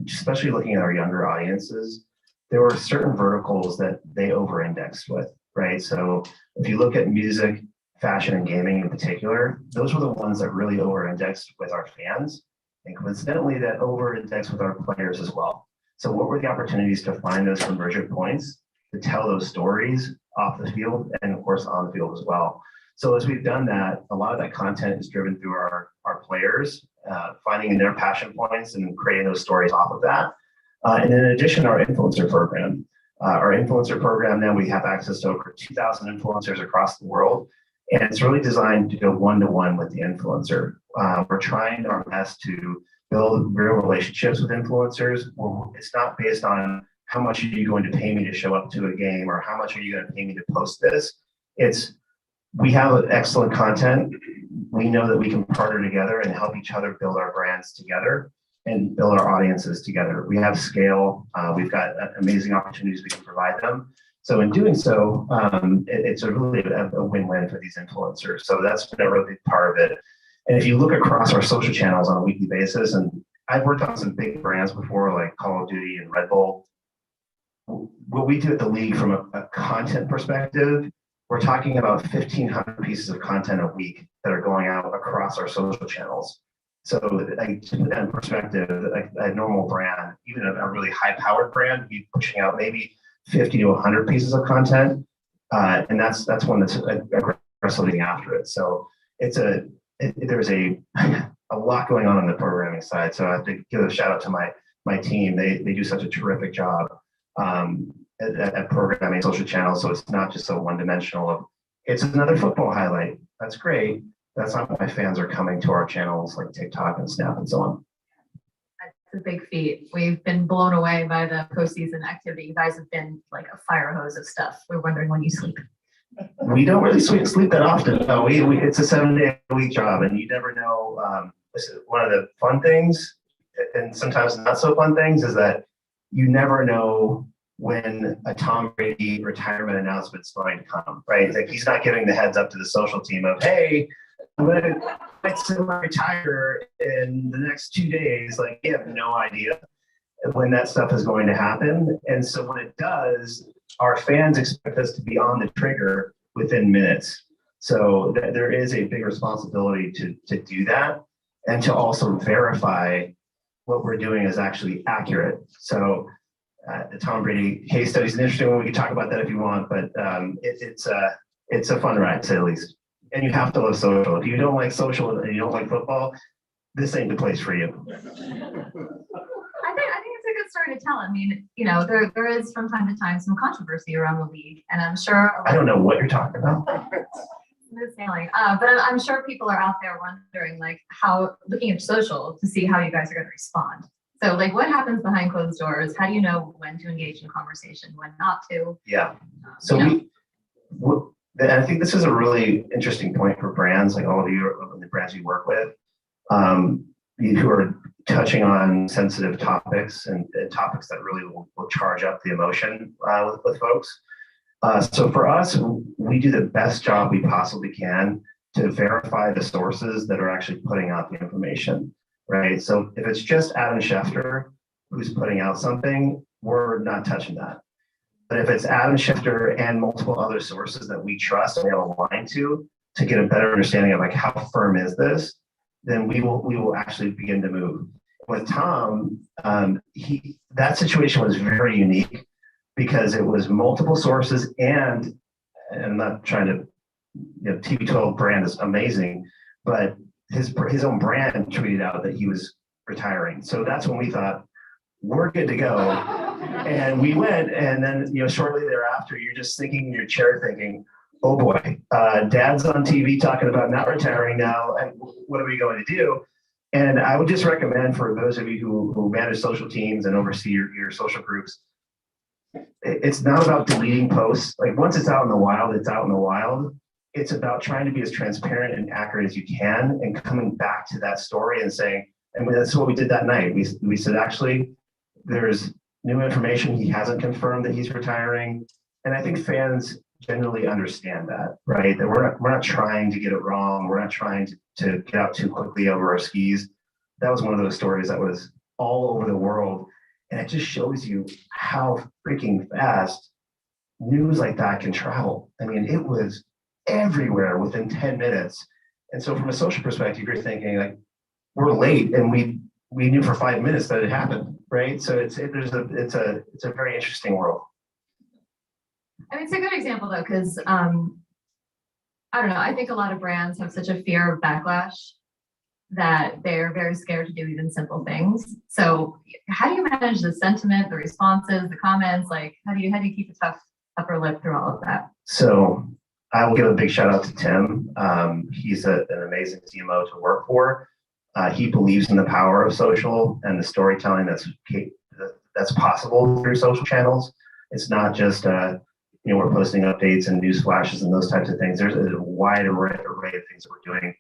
[SPEAKER 17] especially looking at our younger audiences, there were certain verticals that they over-indexed with, right? So if you look at music, fashion, and gaming in particular, those were the ones that really over-indexed with our fans, and coincidentally that over-indexed with our players as well. So what were the opportunities to find those conversion points, to tell those stories off the field and of course on the field as well? So as we've done that, a lot of that content is driven through our players, finding their passion points and creating those stories off of that. And in addition, our influencer program. Our influencer program, now we have access to over 2,000 influencers across the world. And it's really designed to go one-to-one with the influencer. We're trying our best to build real relationships with influencers. It's not based on how much are you going to pay me to show up to a game or how much are you going to pay me to post this. We have excellent content. We know that we can partner together and help each other build our brands together and build our audiences together. We have scale. We've got amazing opportunities we can provide them. So in doing so, it's really a win-win for these influencers. So that's been a really big part of it. And if you look across our social channels on a weekly basis, and I've worked on some big brands before, like Call of Duty and Red Bull, what we do at the league from a content perspective, we're talking about 1,500 pieces of content a week that are going out across our social channels. So like, to put that in perspective, like a normal brand, even a really high-powered brand, would be pushing out maybe 50 to 100 pieces of content, and that's one that's aggressively after it. So there's a lot going on the programming side. So I have to give a shout out to my team. They do such a terrific job at programming social channels. So it's not just so one-dimensional of it's another football highlight. That's great. That's not why fans are coming to our channels like TikTok and Snap and so on.
[SPEAKER 14] That's a big feat. We've been blown away by the postseason activity. You guys have been like a fire hose of stuff. We're wondering when you sleep.
[SPEAKER 17] We don't really sleep that often. No, it's a 7-day-a-week job, and you never know. One of the fun things, and sometimes not so fun things, is that you never know when a Tom Brady retirement announcement is going to come, right? Like he's not giving the heads up to the social team of, hey, I'm going to retire in the next 2 days. Like you have no idea when that stuff is going to happen. And so when it does, our fans expect us to be on the trigger within minutes. So there is a big responsibility to do that and to also verify what we're doing is actually accurate. So the Tom Brady case study is an interesting one. We can talk about that if you want, but it's a fun ride to say the least. And you have to love social. If you don't like social and you don't like football, this ain't the place for you.
[SPEAKER 14] I think it's a good story to tell. I mean, you know, there is from time to time some controversy around the league, and I'm sure.
[SPEAKER 17] I don't know what you're talking about.
[SPEAKER 14] Smooth sailing. But I'm sure people are out there wondering, like, looking at social to see how you guys are going to respond. So, like, what happens behind closed doors? How do you know when to engage in conversation, when not to?
[SPEAKER 17] Yeah. So I think this is a really interesting point for brands, like all of you, the brands you work with, who are touching on sensitive topics and topics that really will charge up the emotion with folks. So for us, we do the best job we possibly can to verify the sources that are actually putting out the information, right? So if it's just Adam Schefter who's putting out something, we're not touching that. But if it's Adam Schefter and multiple other sources that we trust and we have a line to get a better understanding of like how firm is this, then we will actually begin to move. With Tom, that situation was very unique because it was multiple sources and I'm not trying to, TB12 brand is amazing, but his own brand tweeted out that he was retiring. So that's when we thought, we're good to go. And we went, and then, shortly thereafter, you're just thinking in your chair thinking, oh boy, dad's on TV talking about not retiring now, and what are we going to do? And I would just recommend for those of you who manage social teams and oversee your social groups, it's not about deleting posts. Like once it's out in the wild, it's out in the wild. It's about trying to be as transparent and accurate as you can and coming back to that story and saying, and that's what we did that night. We said, actually, there's new information. He hasn't confirmed that he's retiring. And I think fans generally understand that, right? That we're not trying to get it wrong. We're not trying to get out too quickly over our skis. That was one of those stories that was all over the world. And it just shows you how freaking fast news like that can travel. I mean, it was everywhere within 10 minutes. And so from a social perspective, you're thinking like, we're late and we knew for 5 minutes that it happened, right? So it's a very interesting world.
[SPEAKER 14] I mean, it's a good example though, because I don't know. I think a lot of brands have such a fear of backlash that they're very scared to do even simple things. So how do you manage the sentiment, the responses, the comments? Like, how do you keep a tough upper lip through all of that?
[SPEAKER 17] So I will give a big shout out to Tim. He's an amazing CMO to work for. He believes in the power of social and the storytelling that's possible through social channels. It's not just we're posting updates and news flashes and those types of things. There's a wide array of things that we're doing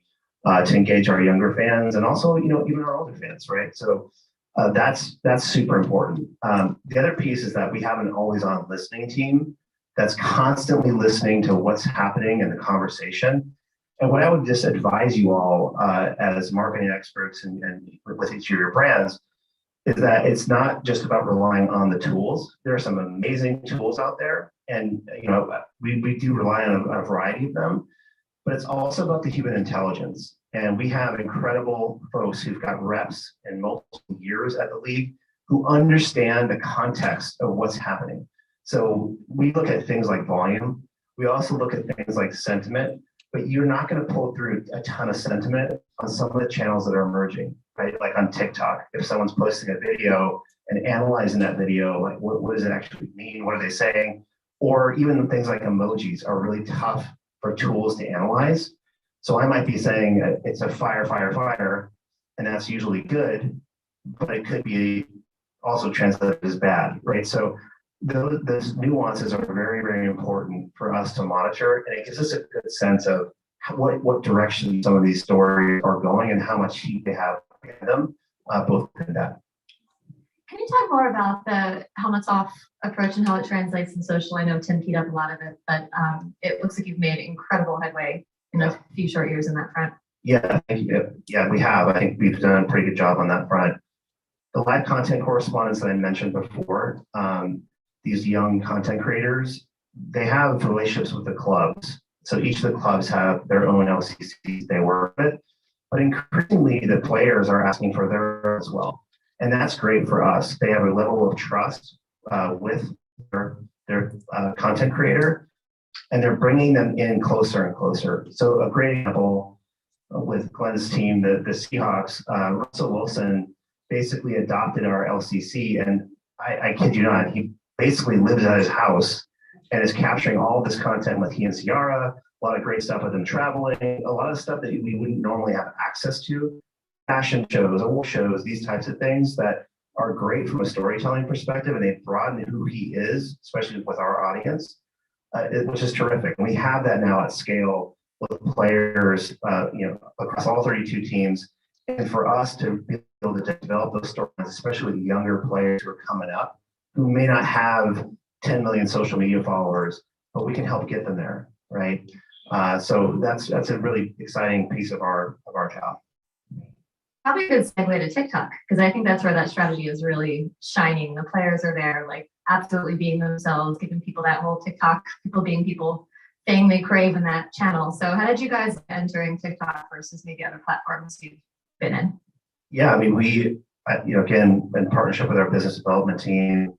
[SPEAKER 17] to engage our younger fans and also even our older fans, right? So that's super important. The other piece is that we have an always on listening team that's constantly listening to what's happening in the conversation. And what I would just advise you all as marketing experts and with each of your brands is that it's not just about relying on the tools. There are some amazing tools out there, And, we do rely on a variety of them, but it's also about the human intelligence. And we have incredible folks who've got reps and multiple years at the league who understand the context of what's happening. So we look at things like volume. We also look at things like sentiment, but you're not going to pull through a ton of sentiment on some of the channels that are emerging, right? Like on TikTok, if someone's posting a video and analyzing that video, like what does it actually mean? What are they saying? Or even things like emojis are really tough for tools to analyze. So I might be saying it's a fire, fire, fire, and that's usually good, but it could be also translated as bad, right? So those nuances are very, very important for us to monitor, and it gives us a good sense of what direction some of these stories are going and how much heat they have in them, both in that.
[SPEAKER 14] Can you talk more about the helmets off approach and how it translates in social? I know Tim teed up a lot of it, but it looks like you've made incredible headway in a few short years in that front.
[SPEAKER 17] Yeah, yeah, we have. I think we've done a pretty good job on that front. The live content correspondents that I mentioned before, these young content creators, they have relationships with the clubs. So each of the clubs have their own LCCs they work with, but increasingly the players are asking for their as well. And that's great for us. They have a level of trust with their content creator, and they're bringing them in closer and closer. So a great example with Glenn's team, the Seahawks, Russell Wilson basically adopted our LCC, and I kid you not, he basically lives at his house and is capturing all of this content with he and Ciara, a lot of great stuff with them traveling, a lot of stuff that we wouldn't normally have access to, fashion shows, award shows, these types of things that are great from a storytelling perspective, and they broaden who he is, especially with our audience, which is terrific. And we have that now at scale with players, across all 32 teams. And for us to be able to develop those stories, especially with younger players who are coming up, who may not have 10 million social media followers, but we can help get them there, right? So that's a really exciting piece of our job.
[SPEAKER 14] Probably a good segue to TikTok, because I think that's where that strategy is really shining. The players are there, like absolutely being themselves, giving people that whole TikTok, people being people thing they crave in that channel. So how did you guys entering TikTok versus maybe other platforms you've been in?
[SPEAKER 17] Yeah, I mean, we, again, in partnership with our business development team,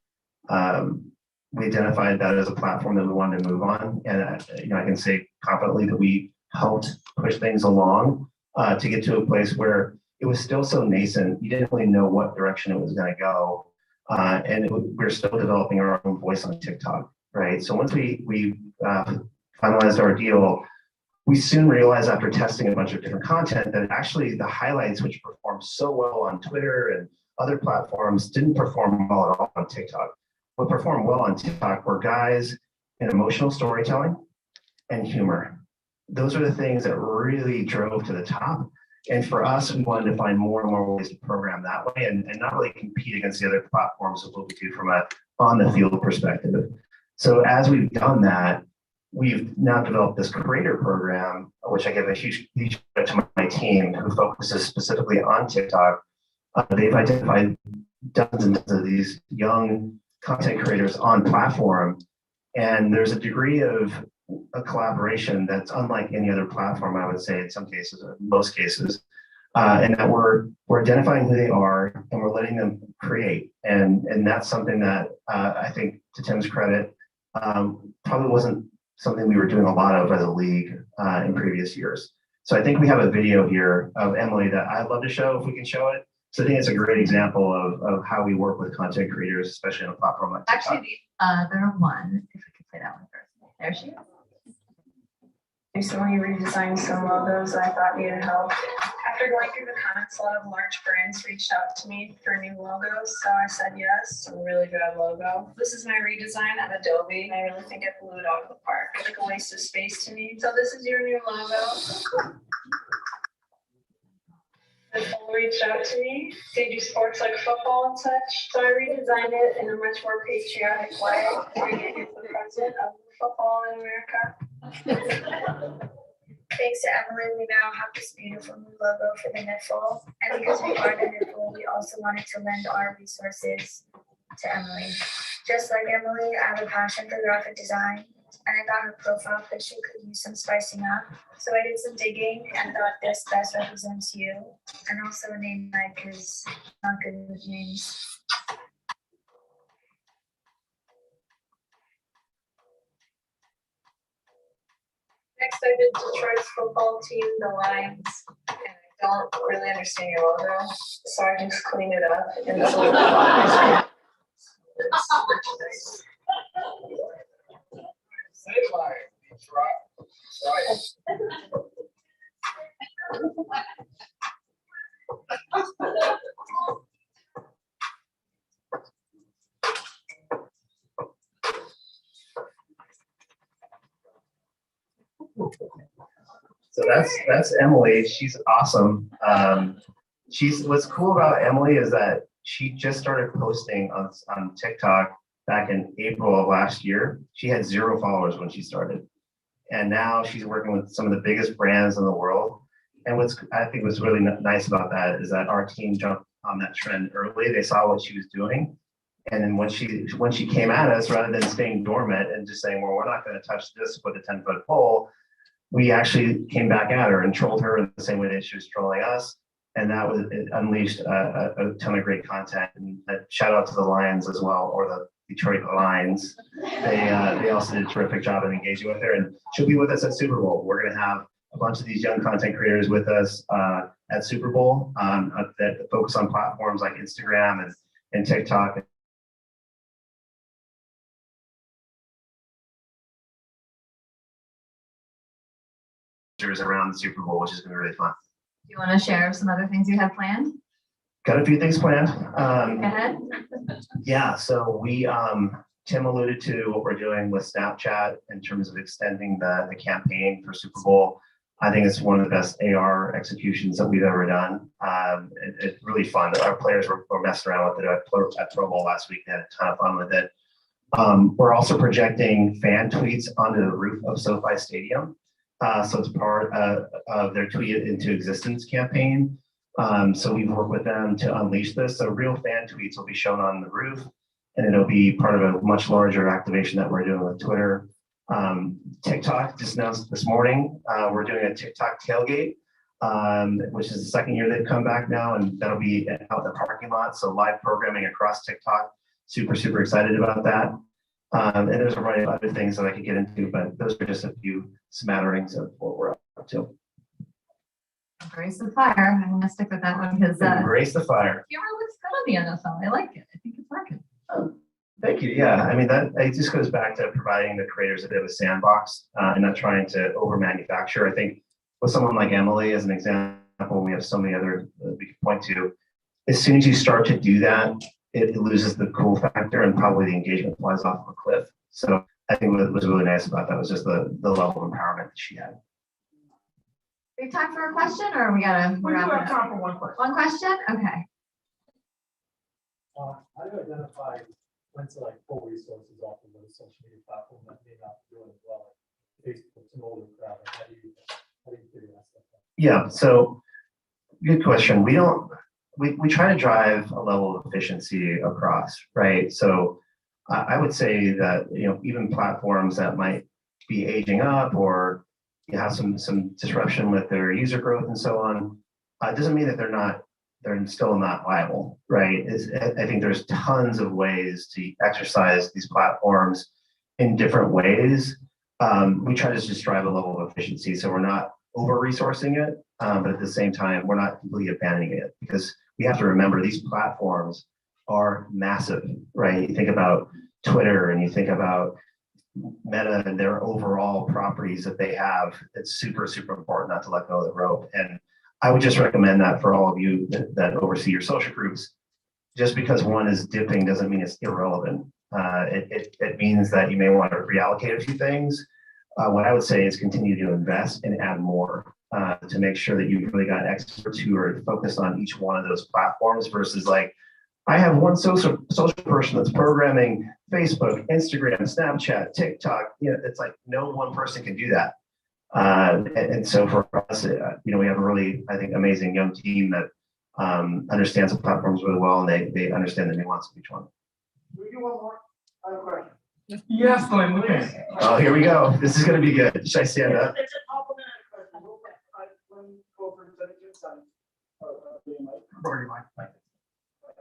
[SPEAKER 17] we identified that as a platform that we wanted to move on. And, I can say confidently that we helped push things along to get to a place where it was still so nascent. You didn't really know what direction it was going to go. And we're still developing our own voice on TikTok, right? So once we finalized our deal, we soon realized after testing a bunch of different content that actually the highlights, which performed so well on Twitter and other platforms, didn't perform well at all on TikTok. What performed well on TikTok were guys in emotional storytelling and humor. Those are the things that really drove to the top. And for us, we wanted to find more and more ways to program that way and not really compete against the other platforms of what we do from a on the field perspective. So as we've done that, we've now developed this creator program, which I give a huge credit to my team, who focuses specifically on TikTok. They've identified dozens and dozens of these young content creators on platform, and there's a degree of a collaboration that's unlike any other platform, I would say, in some cases, or in most cases, and that we're identifying who they are and we're letting them create, and that's something that I think, to Tim's credit, probably wasn't something we were doing a lot of as a league in previous years. So I think we have a video here of Emily that I'd love to show if we can show it. So I think it's a great example of how we work with content creators, especially on a platform like TikTok.
[SPEAKER 14] Actually, the other one, if we could play that one first. There she is.
[SPEAKER 18] Recently redesigned some logos that I thought needed help. After going through the comments, a lot of large brands reached out to me for new logos, so I said yes. I'm really good at logo. This is my redesign at Adobe, and I really think it blew it out of the park. It's like a waste of space to me. So this is your new logo. People reached out to me. They do sports like football and such. So I redesigned it in a much more patriotic way. It's the president of football in America. Thanks to Emily, we now have this beautiful new logo for the Niffle. And because we are the Niffle, we also wanted to lend our resources to Emily.
[SPEAKER 21] Just like Emily, I have a passion for graphic design, and I thought her profile picture could use some spicing up. So I did some digging and thought this best represents you, and also a name tag because I'm not good with names.
[SPEAKER 18] Next, I did Detroit's football team, the Lions, and I don't really understand your logo, so I just cleaned it up and it's a little nice.
[SPEAKER 5] Say like Detroit.
[SPEAKER 17] So that's Emily. She's awesome. What's cool about Emily is that she just started posting on TikTok back in April of last year. She had 0 followers when she started, and now she's working with some of the biggest brands in the world. And I think what's really nice about that is that our team jumped on that trend early. They saw what she was doing, and then when she came at us, rather than staying dormant and just saying, "Well, we're not going to touch this with a 10-foot pole," we actually came back at her and trolled her in the same way that she was trolling us. And it unleashed a ton of great content. And shout out to the Lions as well, or the Detroit Lions. They also did a terrific job in engaging with her. And she'll be with us at Super Bowl. We're going to have a bunch of these young content creators with us at Super Bowl that focus on platforms like Instagram and TikTok. Around the Super Bowl, which is going to be really fun.
[SPEAKER 14] Do you want to share some other things you have planned?
[SPEAKER 17] Got a few things planned.
[SPEAKER 14] Go ahead.
[SPEAKER 17] Yeah, so Tim alluded to what we're doing with Snapchat in terms of extending the campaign for Super Bowl. I think it's one of the best AR executions that we've ever done. It's really fun. Our players were messing around with it at Pro Bowl last week. They had a ton of fun with it. We're also projecting fan tweets onto the roof of SoFi Stadium. So it's part of their Tweet It Into Existence campaign. So we've worked with them to unleash this. So real fan tweets will be shown on the roof, and it'll be part of a much larger activation that we're doing with Twitter. TikTok just announced this morning, we're doing a TikTok tailgate, which is the second year they've come back now, and that'll be out in the parking lot. So live programming across TikTok. Super excited about that. And there's a variety of other things that I could get into, but those are just a few smatterings of what we're up to.
[SPEAKER 14] Embrace the fire. I'm gonna stick with that one because
[SPEAKER 17] Embrace the fire.
[SPEAKER 14] camera looks good on the NFL. I like it. I think it's working.
[SPEAKER 17] Thank you. Yeah, I mean, it just goes back to providing the creators a bit of a sandbox and not trying to over manufacture. I think with someone like Emily as an example, we have so many other we can point to. As soon as you start to do that, it loses the cool factor and probably the engagement flies off a cliff. So I think what was really nice about that was just the level of empowerment that she had.
[SPEAKER 14] We have time for a question, or we gotta
[SPEAKER 13] We do
[SPEAKER 14] wrap it
[SPEAKER 13] have
[SPEAKER 14] up?
[SPEAKER 13] time for one question.
[SPEAKER 14] One question? Okay.
[SPEAKER 4] How do you identify when to like pull resources off of a social media platform that may not be doing as well? Like Facebook's an older crowd. Like how do you figure that stuff out?
[SPEAKER 17] Yeah, so good question. We try to drive a level of efficiency across, right? So I would say that, even platforms that might be aging up or have some disruption with their user growth and so on, doesn't mean that they're still not viable, right? I think there's tons of ways to exercise these platforms in different ways. We try to just drive a level of efficiency, so we're not over-resourcing it, but at the same time, we're not completely abandoning it, because we have to remember these platforms are massive, right? You think about Twitter and you think about Meta and their overall properties that they have. It's super important not to let go of the rope. And I would just recommend that for all of you that oversee your social groups. Just because one is dipping doesn't mean it's irrelevant. It means that you may want to reallocate a few things. What I would say is continue to invest and add more to make sure that you've really got experts who are focused on each one of those platforms versus like, I have one social person that's programming Facebook, Instagram, Snapchat, TikTok. It's like no one person can do that. And so for us, we have a really, I think, amazing young team that understands the platforms really well, and they understand the nuance of each one.
[SPEAKER 5] We do one more.
[SPEAKER 13] Yes, Glenn, we can.
[SPEAKER 17] Oh, here we go. This is gonna be good. Should I stand up?
[SPEAKER 13] It's a complimentary question.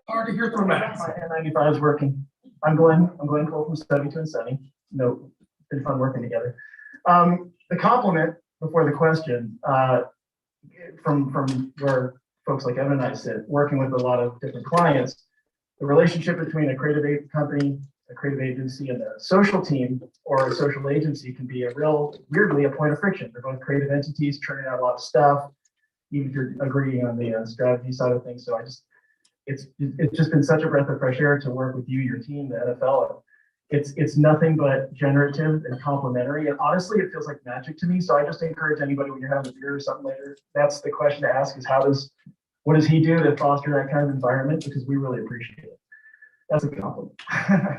[SPEAKER 13] Hard to hear through Max.
[SPEAKER 1] My N95 is working. I'm Glenn Cole from 72 and Sunny. No, it's been fun working together. The compliment before the question, from where folks like Evan and I sit, working with a lot of different clients, the relationship between a creative aid company, a creative agency, and a social team or a social agency can be weirdly a point of friction. They're both creative entities churning out a lot of stuff, even if you're agreeing on the strategy side of things. So it's just been such a breath of fresh air to work with you, your team, the NFL. It's nothing but generative and complimentary. And honestly, it feels like magic to me. So I just encourage anybody when you're having a beer or something later, that's the question to ask is what does he do to foster that kind of environment? Because we really appreciate it. That's a compliment.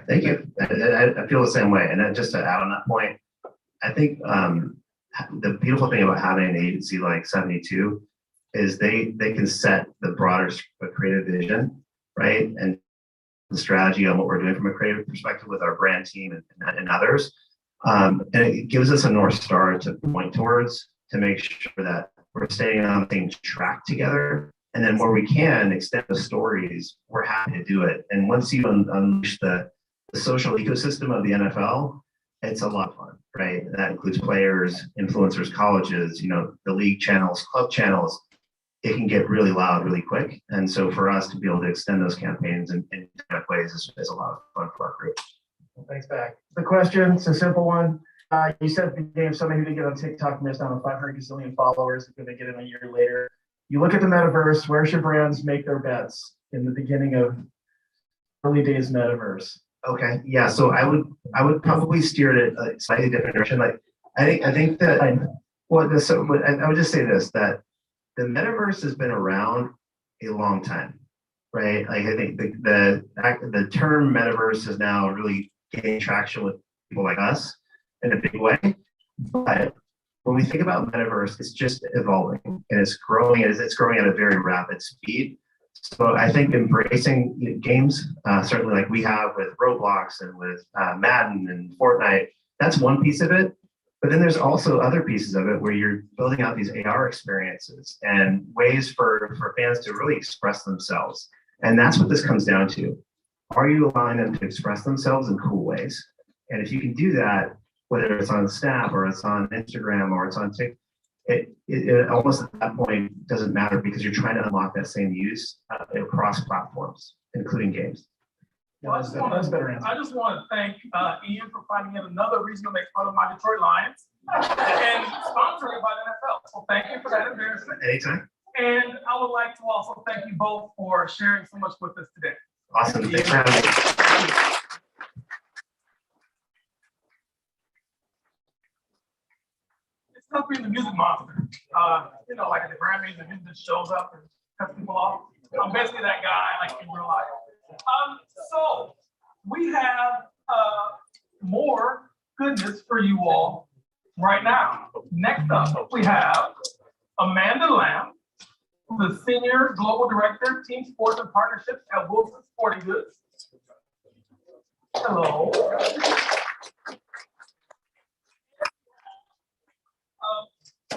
[SPEAKER 17] Thank you. I feel the same way. And then just to add on that point, I think the beautiful thing about having an agency like 72 is they can set the broader creative vision, right? And the strategy on what we're doing from a creative perspective with our brand team and others. And it gives us a North Star to point towards to make sure that we're staying on the same track together. And then where we can extend the stories, we're happy to do it. And once you unleash the social ecosystem of the NFL, it's a lot of fun, right? That includes players, influencers, colleges, the league channels, club channels. It can get really loud really quick. And so for us to be able to extend those campaigns in different ways is a lot of fun for our group.
[SPEAKER 1] Well, thanks, back. The question, it's a simple one. You said at the beginning, somebody who didn't get on TikTok missed out on 500 gazillion followers. If they get in a year later, you look at the metaverse. Where should brands make their bets in the beginning of early days metaverse?
[SPEAKER 17] Okay, yeah. So I would probably steer it a slightly different direction. Like I think that I would just say this, that the metaverse has been around a long time, right? Like I think the term metaverse is now really gaining traction with people like us in a big way. But when we think about metaverse, it's just evolving and it's growing. It's growing at a very rapid speed. So I think embracing games, certainly like we have with Roblox and with Madden and Fortnite, that's one piece of it. But then there's also other pieces of it where you're building out these AR experiences and ways for fans to really express themselves. And that's what this comes down to. Are you allowing them to express themselves in cool ways? And if you can do that, whether it's on Snap or it's on Instagram or it's on TikTok, it almost at that point doesn't matter because you're trying to unlock that same use across platforms, including games.
[SPEAKER 13] Well, I just want to thank Ian for finding yet another reason to make fun of my Detroit Lions and sponsoring by the NFL. So thank you for that embarrassment.
[SPEAKER 17] Anytime.
[SPEAKER 13] And I would like to also thank you both for sharing so much with us today.
[SPEAKER 17] Awesome. Thanks for having me.
[SPEAKER 13] It's tough being the music monster. Like at the Grammys, the music just shows up and cuts people off. I'm basically that guy, like in real life. So we have more goodness for you all right now. Next up, we have Amanda Lamb, the Senior Global Director, Team Sports and Partnerships at Wilson Sporting Goods. Hello.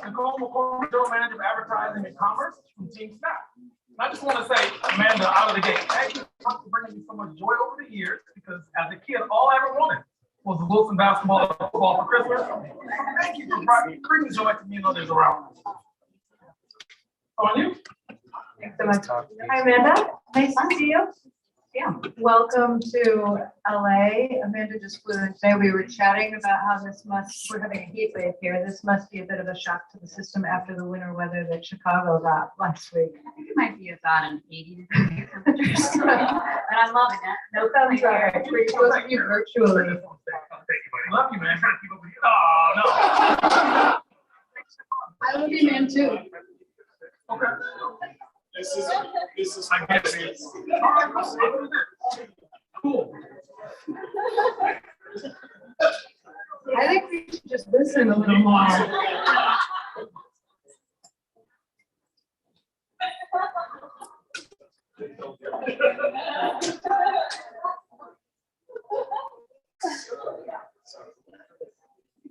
[SPEAKER 13] Nicole McCormick, General Manager of Advertising and Commerce from Team Snap. And I just want to say, Amanda, out of the gate, thank you for bringing me so much joy over the years, because as a kid, all I ever wanted was the Wilson basketball and football for Christmas. Thank you for bringing joy to me and others around. On you.
[SPEAKER 2] Thanks so much. Hi, Amanda. Nice to see you. Yeah. Welcome to LA. Amanda just flew in today. We were chatting about how we're having a heat wave here. This must be a bit of a shock to the system after the winter weather that Chicago got last week.
[SPEAKER 20] I think it might be about an 80 degree temperature. But I'm loving it.
[SPEAKER 2] No thumbs up. We're supposed to be virtually.
[SPEAKER 13] Love you, man. Oh, no.
[SPEAKER 20] I love you, man, too.
[SPEAKER 13] Okay.
[SPEAKER 5] This is
[SPEAKER 13] I guess it's all right. Cool.
[SPEAKER 2] I think we should just listen a little more.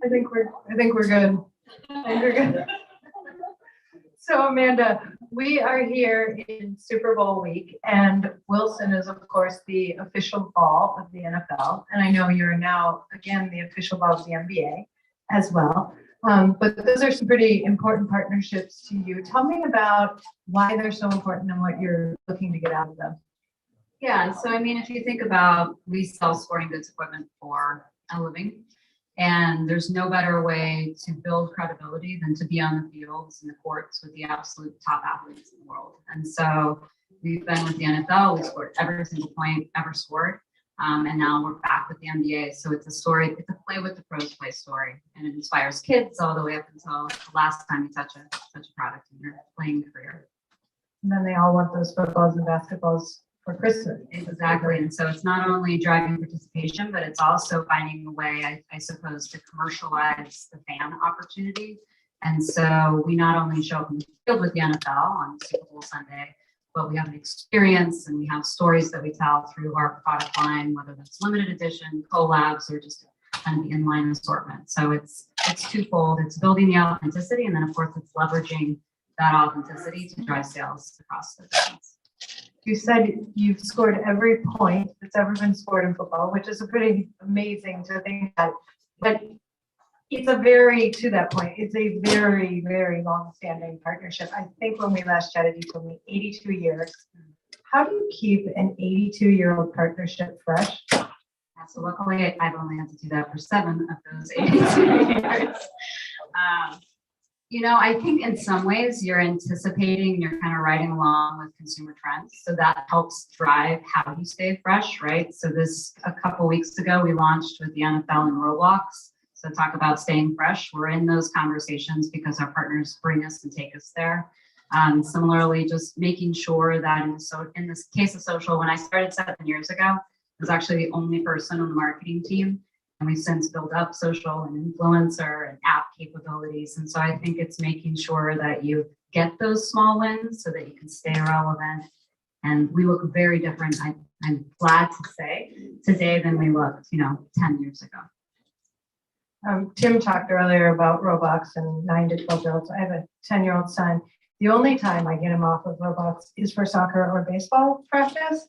[SPEAKER 2] I think we're good. I think we're good. So Amanda, we are here in Super Bowl week, and Wilson is of course the official ball of the NFL. And I know you're now, again, the official ball of the NBA as well. But those are some pretty important partnerships to you. Tell me about why they're so important and what you're looking to get out of them.
[SPEAKER 20] Yeah, so I mean, if you think about, we sell sporting goods equipment for a living, and there's no better way to build credibility than to be on the fields and the courts with the absolute top athletes in the world. And so we've been with the NFL, we scored every single point ever scored. And now we're back with the NBA. So it's a story, it's a play with the pros play story. And it inspires kids all the way up until the last time you touch a product in your playing career.
[SPEAKER 2] And then they all want those footballs and basketballs for Christmas.
[SPEAKER 20] Exactly. And so it's not only driving participation, but it's also finding a way, I suppose, to commercialize the fan opportunity. And so we not only show up in the field with the NFL on Super Bowl Sunday, but we have an experience and we have stories that we tell through our product line, whether that's limited edition, collabs, or just kind of the inline assortment. So it's twofold. It's building the authenticity, and then of course it's leveraging that authenticity to drive sales across the business.
[SPEAKER 2] You said you've scored every point that's ever been scored in football, which is a pretty amazing to think that. But it's a very, to that point, it's a very, very long-standing partnership. I think when we last chatted, you told me 82 years. How do you keep an 82-year-old partnership fresh?
[SPEAKER 20] So luckily, I've only had to do that for 7 of those 82 years. You know, I think in some ways you're anticipating, you're kind of riding along with consumer trends. So that helps drive how you stay fresh, right? So a couple weeks ago, we launched with the NFL and Roblox. So talk about staying fresh. We're in those conversations because our partners bring us and take us there. Similarly, just making sure that in this case of social, when I started 7 years ago, I was actually the only person on the marketing team. And we've since built up social and influencer and app capabilities. And so I think it's making sure that you get those small wins so that you can stay relevant. And we look very different, I'm glad to say, today than we looked, 10 years ago.
[SPEAKER 2] Tim talked earlier about Roblox and 9 to 12-year-olds. I have a 10-year-old son. The only time I get him off of Roblox is for soccer or baseball practice.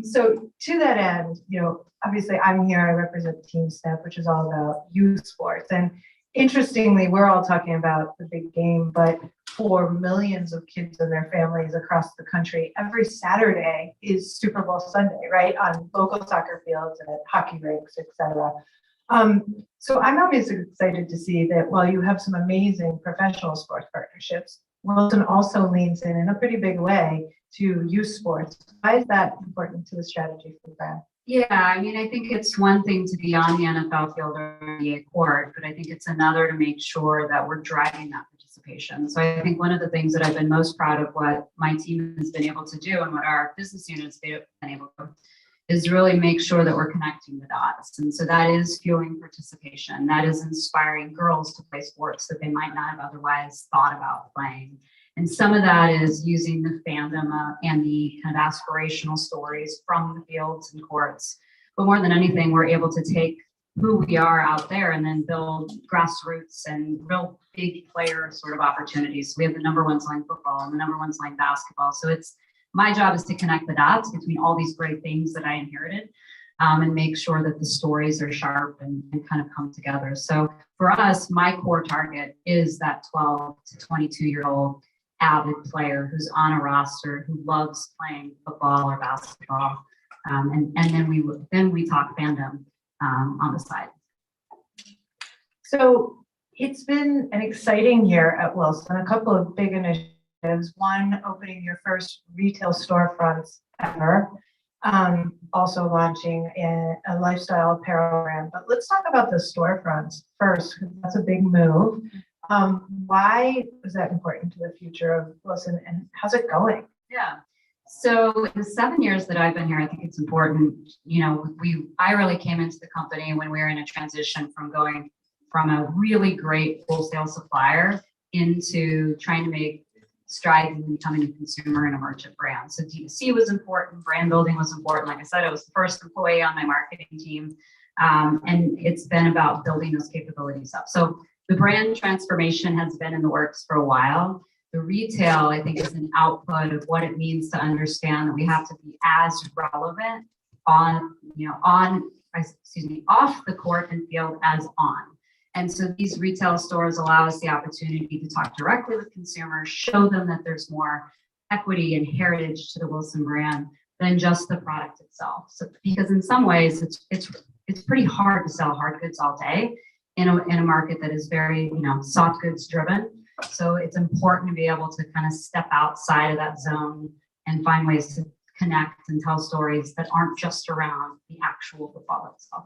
[SPEAKER 2] So to that end, obviously I'm here, I represent Team Step, which is all about youth sports. And interestingly, we're all talking about the big game, but for millions of kids and their families across the country, every Saturday is Super Bowl Sunday, right? On local soccer fields and at hockey rinks, et cetera. So I'm always excited to see that while you have some amazing professional sports partnerships, Wilson also leans in a pretty big way to youth sports. Why is that important to the strategy for the brand?
[SPEAKER 20] Yeah, I mean, I think it's one thing to be on the NFL field or NBA court, but I think it's another to make sure that we're driving that participation. So I think one of the things that I've been most proud of what my team has been able to do and what our business units have been able to is really make sure that we're connecting the dots. And so that is fueling participation. That is inspiring girls to play sports that they might not have otherwise thought about playing. And some of that is using the fandom and the kind of aspirational stories from the fields and courts. But more than anything, we're able to take who we are out there and then build grassroots and real big player sort of opportunities. We have the number ones playing football and the number ones playing basketball. So my job is to connect the dots between all these great things that I inherited and make sure that the stories are sharp and kind of come together. So for us, my core target is that 12 to 22-year-old avid player who's on a roster, who loves playing football or basketball. And then we talk fandom on the side.
[SPEAKER 2] So it's been an exciting year at Wilson, a couple of big initiatives. One, opening your first retail storefronts ever, also launching a lifestyle apparel brand. But let's talk about the storefronts first, because that's a big move. Why is that important to the future of Wilson, and how's it going?
[SPEAKER 20] Yeah. So in the 7 years that I've been here, I think it's important, I really came into the company when we were in a transition from going from a really great wholesale supplier into trying to make strides in becoming a consumer and a merchant brand. So D2C was important, brand building was important. Like I said, I was the first employee on my marketing team. And it's been about building those capabilities up. So the brand transformation has been in the works for a while. The retail, I think, is an output of what it means to understand that we have to be as relevant off the court and field as on. And so these retail stores allow us the opportunity to talk directly with consumers, show them that there's more equity and heritage to the Wilson brand than just the product itself. So because in some ways it's pretty hard to sell hard goods all day in a market that is very, soft goods driven. So it's important to be able to kind of step outside of that zone and find ways to connect and tell stories that aren't just around the actual football itself.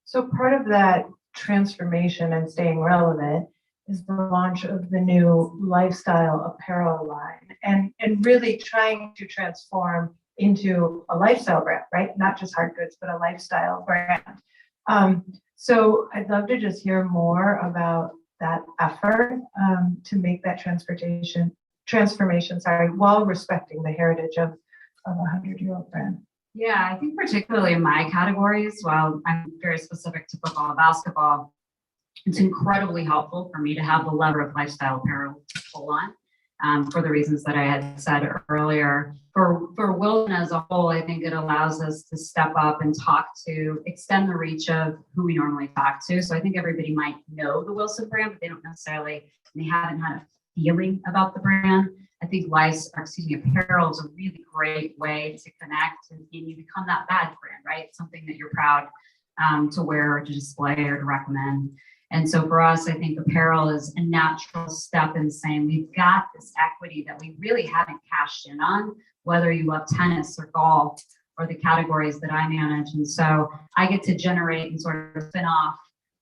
[SPEAKER 2] So part of that transformation and staying relevant is the launch of the new lifestyle apparel line and really trying to transform into a lifestyle brand, right? Not just hard goods, but a lifestyle brand. So I'd love to just hear more about that effort to make that transformation, while respecting the heritage of a 100-year-old brand.
[SPEAKER 20] Yeah, I think particularly in my categories, while I'm very specific to football and basketball, it's incredibly helpful for me to have the lever of lifestyle apparel to pull on for the reasons that I had said earlier. For Wilson as a whole, I think it allows us to step up and extend the reach of who we normally talk to. So I think everybody might know the Wilson brand, but they haven't had a feeling about the brand. I think apparel is a really great way to connect and you become that badge brand, right? Something that you're proud to wear or to display or to recommend. And so for us, I think apparel is a natural step in saying we've got this equity that we really haven't cashed in on, whether you love tennis or golf or the categories that I manage. And so I get to generate and sort of spin off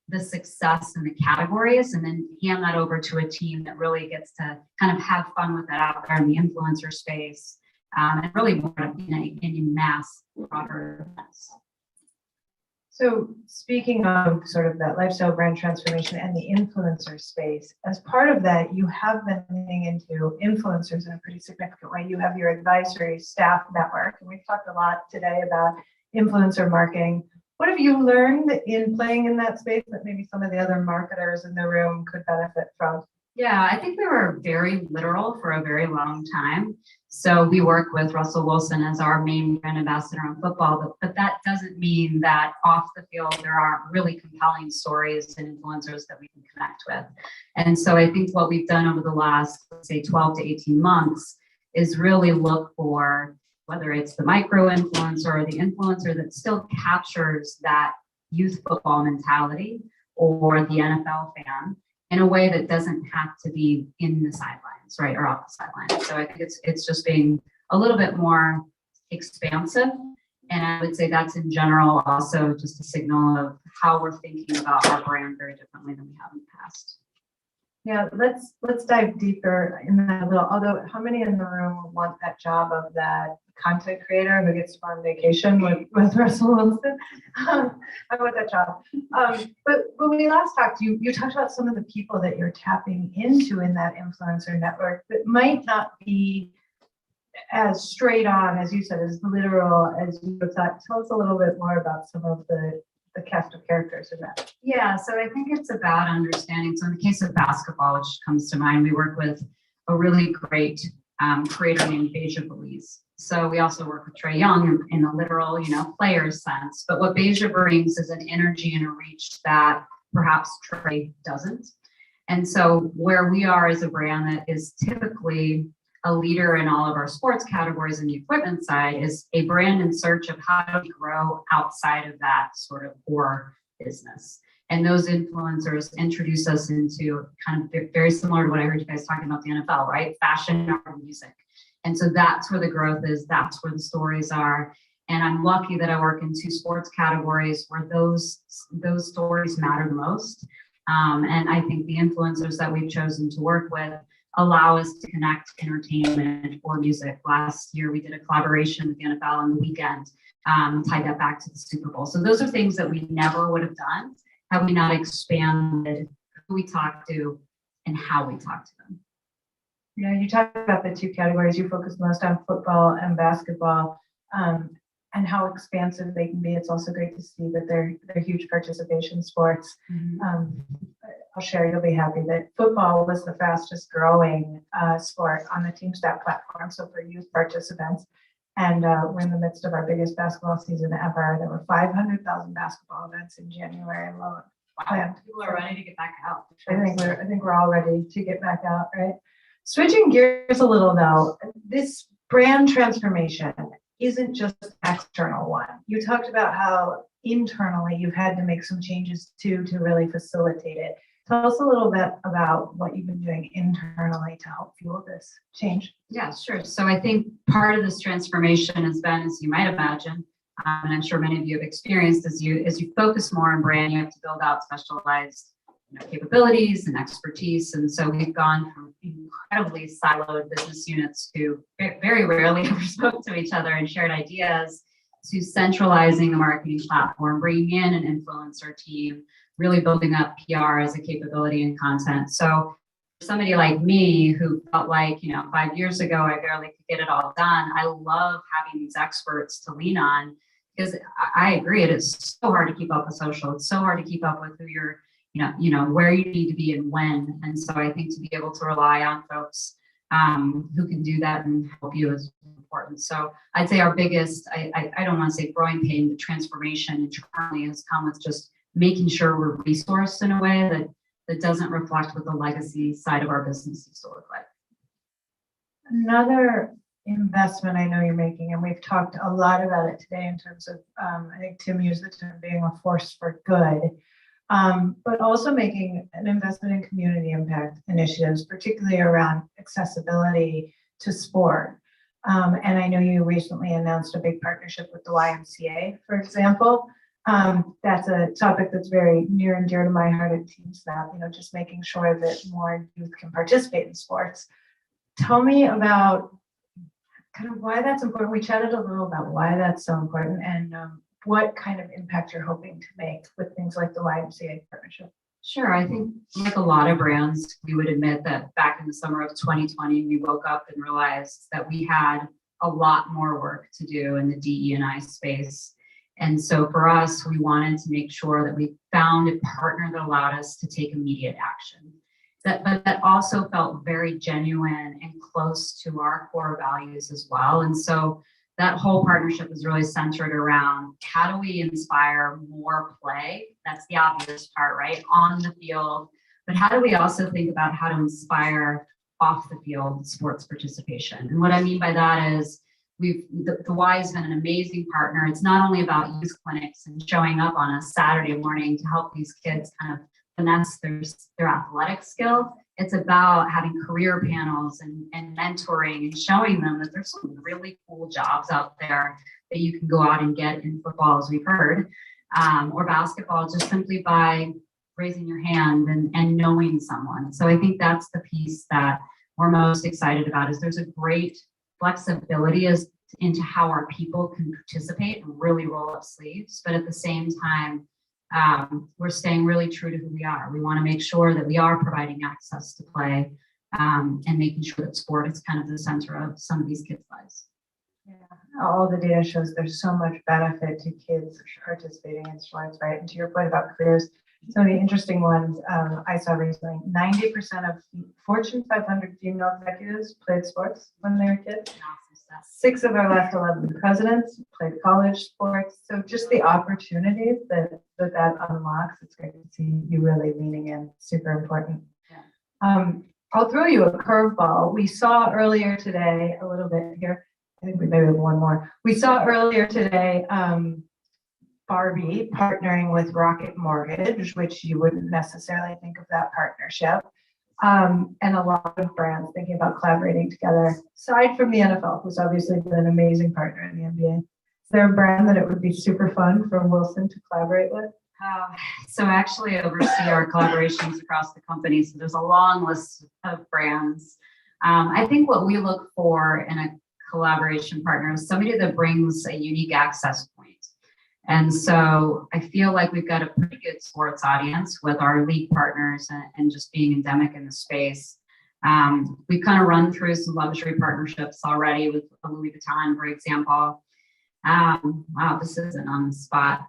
[SPEAKER 20] the success in the categories and then hand that over to a team that really gets to kind of have fun with that out there in the influencer space and really more in a mass broader sense.
[SPEAKER 2] So speaking of sort of that lifestyle brand transformation and the influencer space, as part of that, you have been leaning into influencers in a pretty significant way. You have your advisory staff network, and we've talked a lot today about influencer marketing. What have you learned in playing in that space that maybe some of the other marketers in the room could benefit from?
[SPEAKER 20] Yeah, I think we were very literal for a very long time. So we work with Russell Wilson as our main brand ambassador on football, but that doesn't mean that off the field there aren't really compelling stories and influencers that we can connect with. And so I think what we've done over the last, let's say, 12 to 18 months is really look for whether it's the micro influencer or the influencer that still captures that youth football mentality or the NFL fan in a way that doesn't have to be in the sidelines, right, or off the sidelines. So I think it's just being a little bit more expansive. And I would say that's in general also just a signal of how we're thinking about our brand very differently than we have in the past.
[SPEAKER 2] Yeah, let's dive deeper in that a little. Although, how many in the room want that job of that content creator who gets to go on vacation with Russell Wilson? I want that job. But when we last talked, you talked about some of the people that you're tapping into in that influencer network that might not be as straight on, as you said, as literal as you thought. Tell us a little bit more about some of the cast of characters in that.
[SPEAKER 20] Yeah, so I think it's about understanding. So in the case of basketball, which comes to mind, we work with a really great creator named Beja Belize. So we also work with Trae Young in the literal, player sense. But what Beja brings is an energy and a reach that perhaps Trae doesn't. And so where we are as a brand that is typically a leader in all of our sports categories and the equipment side is a brand in search of how to grow outside of that sort of core business. And those influencers introduce us into kind of very similar to what I heard you guys talking about the NFL, right? Fashion or music. And so that's where the growth is. That's where the stories are. And I'm lucky that I work in two sports categories where those stories matter the most. And I think the influencers that we've chosen to work with allow us to connect entertainment or music. Last year, we did a collaboration with the NFL on the weekend, tied that back to the Super Bowl. So those are things that we never would have done had we not expanded who we talk to and how we talk to them.
[SPEAKER 2] Yeah, you talked about the two categories. You focus most on football and basketball. and how expansive they can be. It's also great to see that they're huge participation sports. I'll share, you'll be happy that football was the fastest growing sport on the TeamStat platform. So for youth participants, and we're in the midst of our biggest basketball season ever. There were 500,000 basketball events in January alone.
[SPEAKER 20] Wow, people are ready to get back out.
[SPEAKER 2] I think we're all ready to get back out, right? Switching gears a little though, this brand transformation isn't just an external one. You talked about how internally you've had to make some changes too to really facilitate it. Tell us a little bit about what you've been doing internally to help fuel this change.
[SPEAKER 20] Yeah, sure. So I think part of this transformation has been, as you might imagine, and I'm sure many of you have experienced, as you focus more on brand, you have to build out specialized capabilities and expertise. And so we've gone from incredibly siloed business units who very rarely ever spoke to each other and shared ideas to centralizing a marketing platform, bringing in an influencer team, really building up PR as a capability and content. So for somebody like me who felt like, 5 years ago, I barely could get it all done, I love having these experts to lean on, because I agree, it is so hard to keep up with social. It's so hard to keep up with who you're, where you need to be and when. And so I think to be able to rely on folks who can do that and help you is important. So I'd say our biggest, I don't want to say growing pain, but transformation internally has come with just making sure we're resourced in a way that doesn't reflect what the legacy side of our business used to look like.
[SPEAKER 2] Another investment I know you're making, and we've talked a lot about it today in terms of, I think Tim used the term being a force for good, but also making an investment in community impact initiatives, particularly around accessibility to sport. And I know you recently announced a big partnership with the YMCA, for example. That's a topic that's very near and dear to my heart at TeamSnap, just making sure that more youth can participate in sports. Tell me about kind of why that's important. We chatted a little about why that's so important and what kind of impact you're hoping to make with things like the YMCA partnership.
[SPEAKER 20] Sure. I think like a lot of brands, we would admit that back in the summer of 2020, we woke up and realized that we had a lot more work to do in the DE&I space. And so for us, we wanted to make sure that we found a partner that allowed us to take immediate action. But that also felt very genuine and close to our core values as well. And so that whole partnership is really centered around how do we inspire more play? That's the obvious part, right? On the field. But how do we also think about how to inspire off the field sports participation? And what I mean by that is the Y has been an amazing partner. It's not only about youth clinics and showing up on a Saturday morning to help these kids kind of finesse their athletic skill. It's about having career panels and mentoring and showing them that there's some really cool jobs out there that you can go out and get in football, as we've heard, or basketball, just simply by raising your hand and knowing someone. So I think that's the piece that we're most excited about, is there's a great flexibility as into how our people can participate and really roll up sleeves, but at the same time, we're staying really true to who we are. We want to make sure that we are providing access to play and making sure that sport is kind of the center of some of these kids' lives.
[SPEAKER 2] Yeah, all the data shows there's so much benefit to kids participating in sports, right? And to your point about careers, some of the interesting ones I saw recently, 90% of Fortune 500 female executives played sports when they were kids. 6 of our last 11 presidents played college sports. So just the opportunities that unlocks, it's great to see you really leaning in, super important. Yeah. I'll throw you a curveball. We saw earlier today, a little bit here, I think we maybe have one more. We saw earlier today, Barbie partnering with Rocket Mortgage, which you wouldn't necessarily think of that partnership. And a lot of brands thinking about collaborating together, aside from the NFL, who's obviously been an amazing partner in the NBA. Is there a brand that it would be super fun for Wilson to collaborate with?
[SPEAKER 20] So I actually oversee our collaborations across the company. So there's a long list of brands. I think what we look for in a collaboration partner is somebody that brings a unique access point. And so I feel like we've got a pretty good sports audience with our league partners and just being endemic in the space. We've kind of run through some luxury partnerships already with Louis Vuitton, for example. Wow, this isn't on the spot.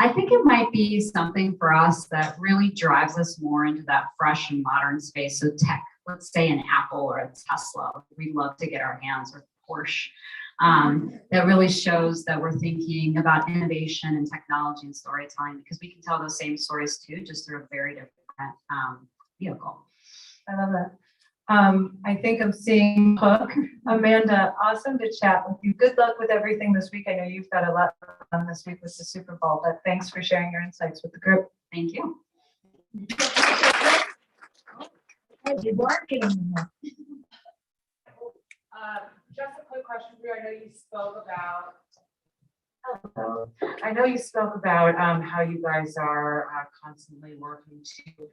[SPEAKER 20] I think it might be something for us that really drives us more into that fresh and modern space. So tech, let's say an Apple or a Tesla, we'd love to get our hands, or Porsche. That really shows that we're thinking about innovation and technology and storytelling, because we can tell those same stories too, just through a very different vehicle.
[SPEAKER 2] I love that. I think I'm seeing Hook. Amanda, awesome to chat with you. Good luck with everything this week. I know you've got a lot on this week with the Super Bowl, but thanks for sharing your insights with the group.
[SPEAKER 20] Thank you.
[SPEAKER 6] Just a quick question for you. I know you spoke about.
[SPEAKER 2] Hello.
[SPEAKER 6] I know you spoke about how you guys are constantly working to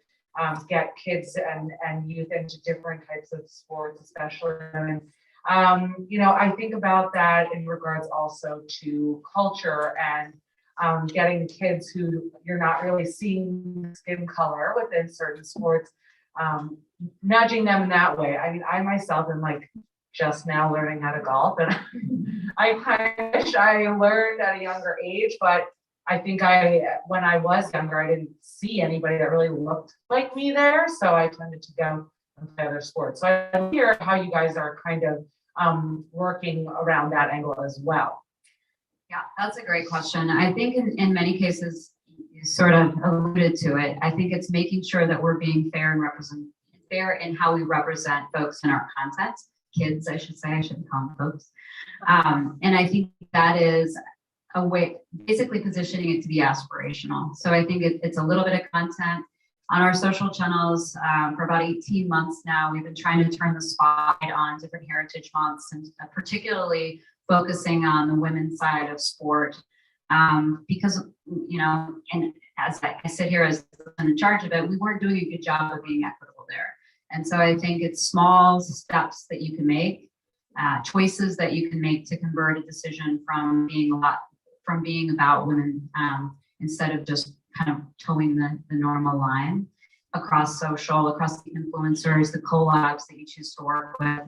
[SPEAKER 6] get kids and youth into different types of sports, especially. And, I think about that in regards also to culture and getting kids who you're not really seeing skin color within certain sports, nudging them in that way. I mean, I myself am like just now learning how to golf, and I kind of wish I learned at a younger age, but I think when I was younger, I didn't see anybody that really looked like me there, so I tended to go and play other sports. So I hear how you guys are kind of working around that angle as well.
[SPEAKER 20] Yeah, that's a great question. I think in many cases, you sort of alluded to it. I think it's making sure that we're being fair in how we represent folks in our content. Kids, I should say, I shouldn't call them folks. And I think that is a way, basically positioning it to be aspirational. So I think it's a little bit of content on our social channels. For about 18 months now, we've been trying to turn the spotlight on different heritage months, and particularly focusing on the women's side of sport. Because, and as I sit here as in charge of it, we weren't doing a good job of being equitable there. And so I think it's small steps that you can make, choices that you can make to convert a decision from being about women, instead of just kind of towing the normal line across social, across the influencers, the collabs that you choose to work with.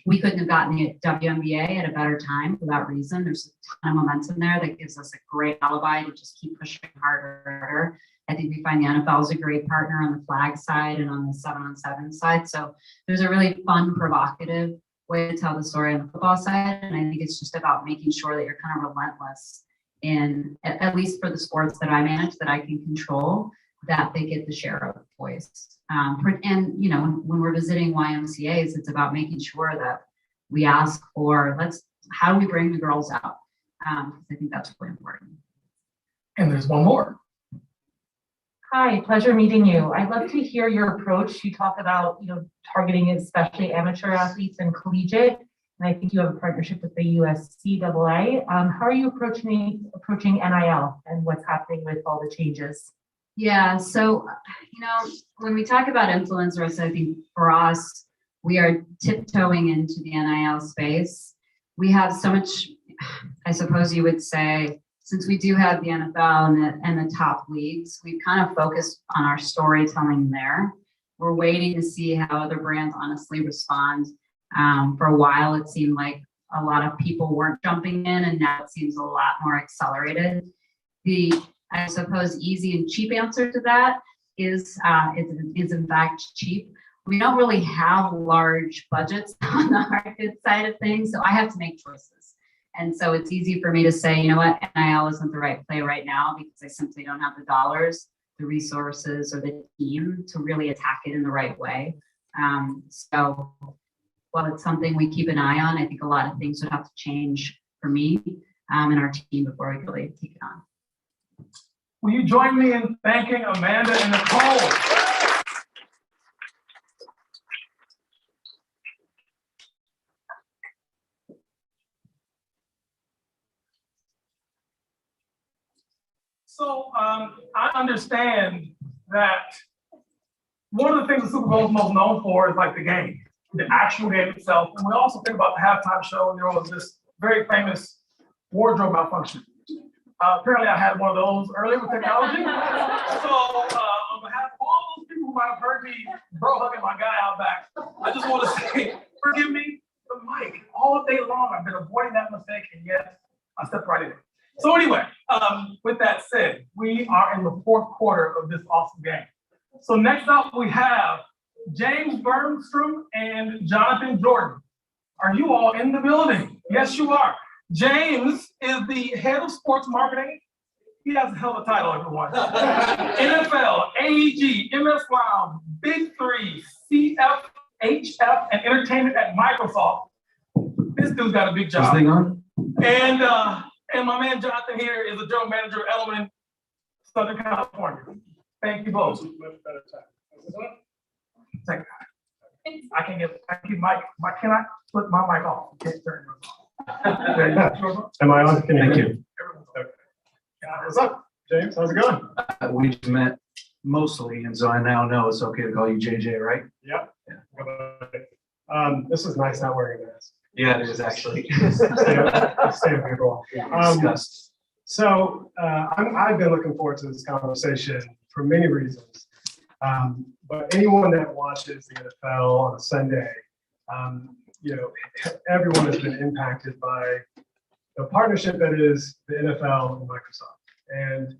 [SPEAKER 20] We couldn't have gotten the WNBA at a better time for that reason. There's a ton of momentum there that gives us a great alibi to just keep pushing harder and harder. I think we find the NFL is a great partner on the flag side and on the 7-on-7 side. So there's a really fun, provocative way to tell the story on the football side. And I think it's just about making sure that you're kind of relentless in, at least for the sports that I manage, that I can control, that they get the share of voice. And, when we're visiting YMCAs, it's about making sure that we ask for, how do we bring the girls out? I think that's really important.
[SPEAKER 13] And there's one more.
[SPEAKER 6] Hi, pleasure meeting you. I'd love to hear your approach. You talk about, targeting especially amateur athletes and collegiate, and I think you have a partnership with the USCAA. How are you approaching NIL and what's happening with all the changes?
[SPEAKER 20] Yeah, so, when we talk about influencers, I think for us, we are tiptoeing into the NIL space. We have so much, I suppose you would say, since we do have the NFL and the top leagues, we've kind of focused on our storytelling there. We're waiting to see how other brands honestly respond. For a while, it seemed like a lot of people weren't jumping in, and now it seems a lot more accelerated. I suppose, easy and cheap answer to that is in fact cheap. We don't really have large budgets on the market side of things, so I have to make choices. And so it's easy for me to say, you know what, NIL isn't the right play right now because I simply don't have the dollars, the resources, or the team to really attack it in the right way. So while it's something we keep an eye on, I think a lot of things would have to change for me and our team before we really take it on.
[SPEAKER 13] Will you join me in thanking Amanda and Nicole? So I understand that one of the things the Super Bowl is most known for is like the game, the actual game itself. And we also think about the halftime show, and there was this very famous wardrobe malfunction. Apparently I had one of those earlier with technology. So on behalf of all those people who might have heard me bro hugging my guy out back, I just want to say, forgive me, the mic, all day long I've been avoiding that mistake, and yet I are in the fourth quarter of this awesome game. So next up, we have James Bernstrom and Jonathan Jordan. Are you all in the building? Yes, you are. James is the head of sports marketing. He has a hell of a title, everyone. NFL, AEG, MS Cloud, Big Three, CF, HF, and entertainment at Microsoft. This dude's got a big job. And my man Jonathan here is the general manager of Element, Southern California. Thank you both. I can keep can I put my mic off?
[SPEAKER 7] Am I on? Thank you.
[SPEAKER 13] What's up, James? How's it going?
[SPEAKER 7] We just met mostly, and so I now know it's okay to call you JJ, right?
[SPEAKER 13] Yep. This is nice not wearing a mask.
[SPEAKER 7] Yeah, it is actually.
[SPEAKER 13] Stay people.
[SPEAKER 7] Discussed.
[SPEAKER 13] So I've been looking forward to this conversation for many reasons. But anyone that watches the NFL on a Sunday, everyone has been impacted by the partnership that is the NFL and Microsoft. And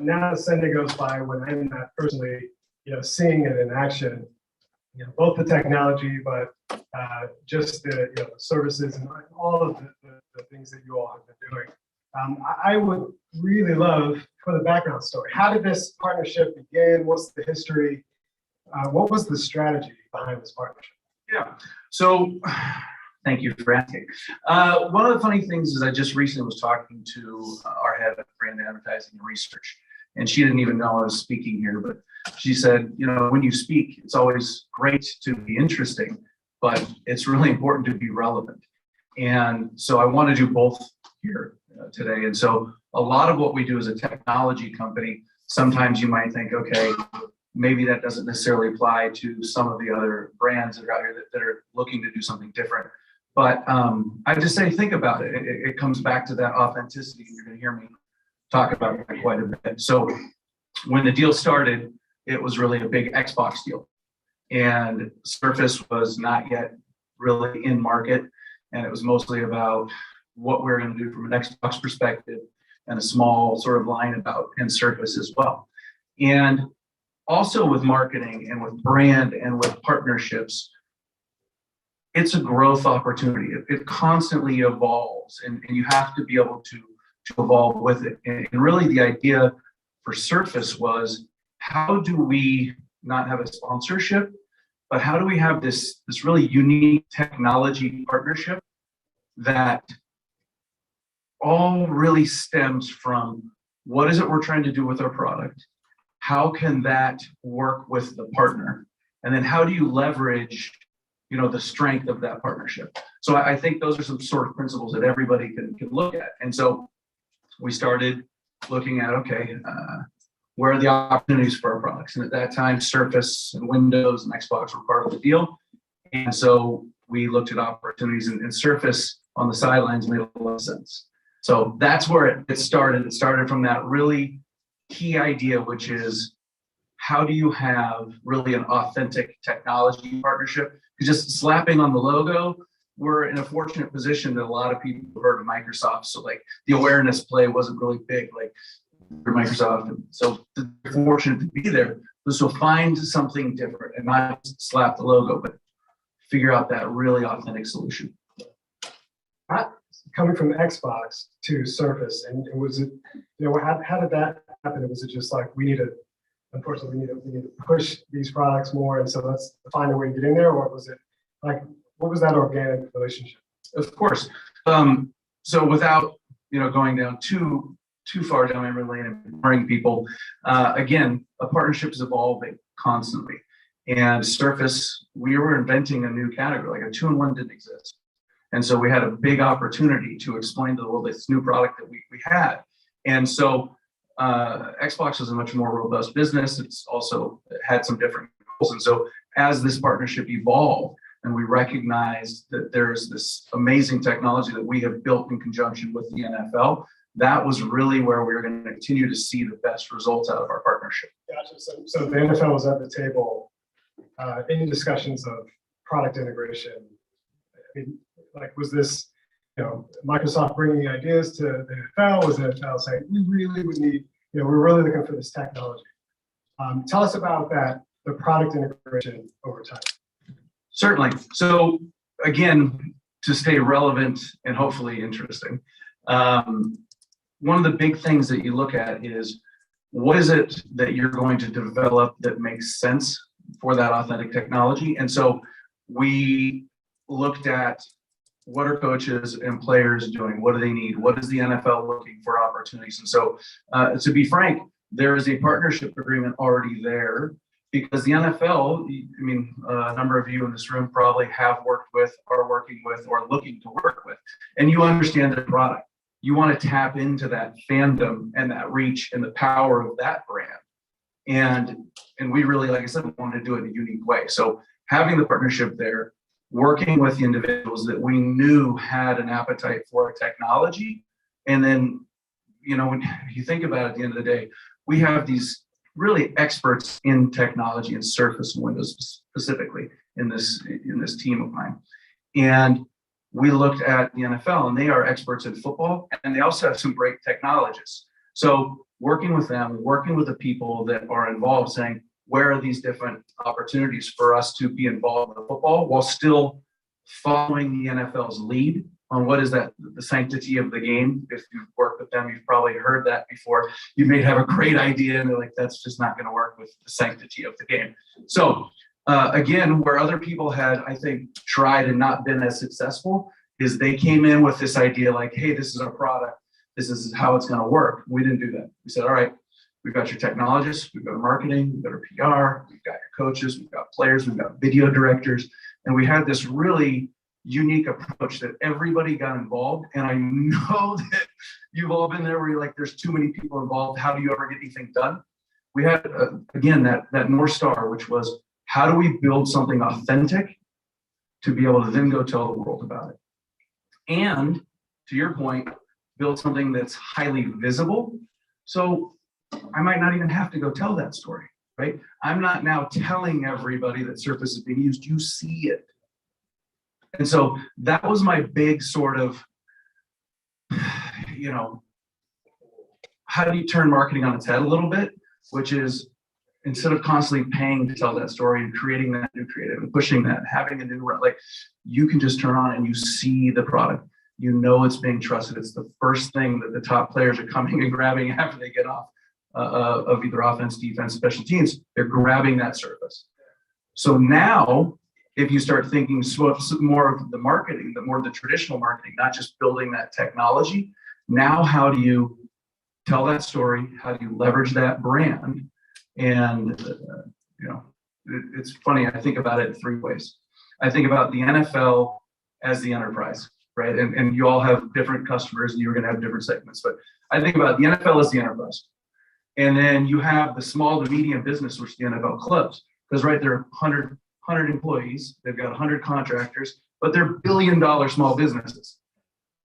[SPEAKER 13] now Sunday goes by when I'm not personally, seeing it in action. Both the technology, but just the services and all of the things that you all have been doing. I would really love for the background story. How did this partnership begin? What's the history? What was the strategy behind this partnership?
[SPEAKER 7] Yeah. So thank you for asking. One of the funny things is I just recently was talking to our head of brand advertising and research, and she didn't even know I was speaking here, but she said, when you speak, it's always great to be interesting, but it's really important to be relevant. And so I want to do both here today. And so a lot of what we do as a technology company, sometimes you might think, okay, maybe that doesn't necessarily apply to some of the other brands that are out here that are looking to do something different. But I just say, think about it. It comes back to that authenticity. You're going to hear me talk about it quite a bit. So when the deal started, it was really a big Xbox deal. And Surface was not yet really in market. And it was mostly about what we're going to do from an Xbox perspective and a small sort of line about and Surface as well. And also with marketing and with brand and with partnerships, it's a growth opportunity. It constantly evolves, and you have to be able to evolve with it. And really the idea for Surface was, how do we not have a sponsorship, but how do we have this really unique technology partnership that all really stems from what is it we're trying to do with our product? How can that work with the partner? And then how do you leverage, the strength of that partnership? So I think those are some sort of principles that everybody can look at. And so we started looking at, okay, where are the opportunities for our products? And at that time, Surface and Windows and Xbox were part of the deal. And so we looked at opportunities, and Surface on the sidelines made a lot of sense. So that's where it started. It started from that really key idea, which is, how do you have really an authentic technology partnership? Because just slapping on the logo, we're in a fortunate position that a lot of people have heard of Microsoft. So like the awareness play wasn't really big, like for Microsoft. And so they're fortunate to be there. So find something different and not slap the logo, but figure out that really authentic solution.
[SPEAKER 13] Coming from Xbox to Surface, and was it, how did that happen? Was it just like, unfortunately, we need to push these products more, and so let's find a way to get in there? Or was it like, what was that organic relationship?
[SPEAKER 7] Of course. So without going down too far down memory lane and boring people, again, a partnership is evolving constantly. And Surface, we were inventing a new category, like a 2-in-1 didn't exist. And so we had a big opportunity to explain to the world this new product that we had. And so Xbox was a much more robust business. It's also had some different goals. And so as this partnership evolved and we recognized that there's this amazing technology that we have built in conjunction with the NFL, that was really where we were going to continue to see the best results out of our partnership.
[SPEAKER 13] Gotcha. So the NFL was at the table in discussions of product integration. I mean, like, was this, Microsoft bringing ideas to the NFL? Was the NFL saying, we really would need
[SPEAKER 9] we're really looking for this technology. Tell us about that, the product integration over time.
[SPEAKER 7] Certainly. So again, to stay relevant and hopefully interesting, one of the big things that you look at is what is it that you're going to develop that makes sense for that authentic technology? And so we looked at what are coaches and players doing? What do they need? What is the NFL looking for opportunities? And so to be frank, there is a partnership agreement already there because the NFL, I mean, a number of you in this room probably have worked with, are working with, or looking to work with, and you understand their product. You want to tap into that fandom and that reach and the power of that brand. And we really, like I said, wanted to do it in a unique way. So having the partnership there, working with the individuals that we knew had an appetite for our technology. And then, when you think about it at the end of the day, we have these really experts in technology and Surface and Windows specifically in this team of mine. And we looked at the NFL and they are experts in football and they also have some great technologists. So working with them, working with the people that are involved, saying, where are these different opportunities for us to be involved in football while still following the NFL's lead on what is that, the sanctity of the game. If you've worked with them, you've probably heard that before. You may have a great idea and they're like, that's just not going to work with the sanctity of the game. So again, where other people had, I think, tried and not been as successful is they came in with this idea like, hey, this is our product. This is how it's going to work. We didn't do that. We said, all right, we've got your technologists, we've got our marketing, we've got our PR, we've got your coaches, we've got players, we've got video directors. And we had this really unique approach that everybody got involved. And I know that you've all been there where you're like, there's too many people involved. How do you ever get anything done? We had, again, that North Star, which was how do we build something authentic to be able to then go tell the world about it? And to your point, build something that's highly visible. So I might not even have to go tell that story, right? I'm not now telling everybody that Surface is being used. You see it. And so that was my big sort of, how do you turn marketing on its head a little bit, which is instead of constantly paying to tell that story and creating that new creative and pushing that, having a new, like you can just turn on and you see the product. You know it's being trusted. It's the first thing that the top players are coming and grabbing after they get off of either offense, defense, special teams. They're grabbing that Surface. So now, if you start thinking more of the marketing, more of the traditional marketing, not just building that technology, now how do you tell that story? How do you leverage that brand? And, it's funny, I think about it in three ways. I think about the NFL as the enterprise, right? And you all have different customers and you're going to have different segments, but I think about the NFL as the enterprise. And then you have the small to medium business, which is the NFL clubs, because right there are 100 employees, they've got 100 contractors, but they're billion-dollar small businesses,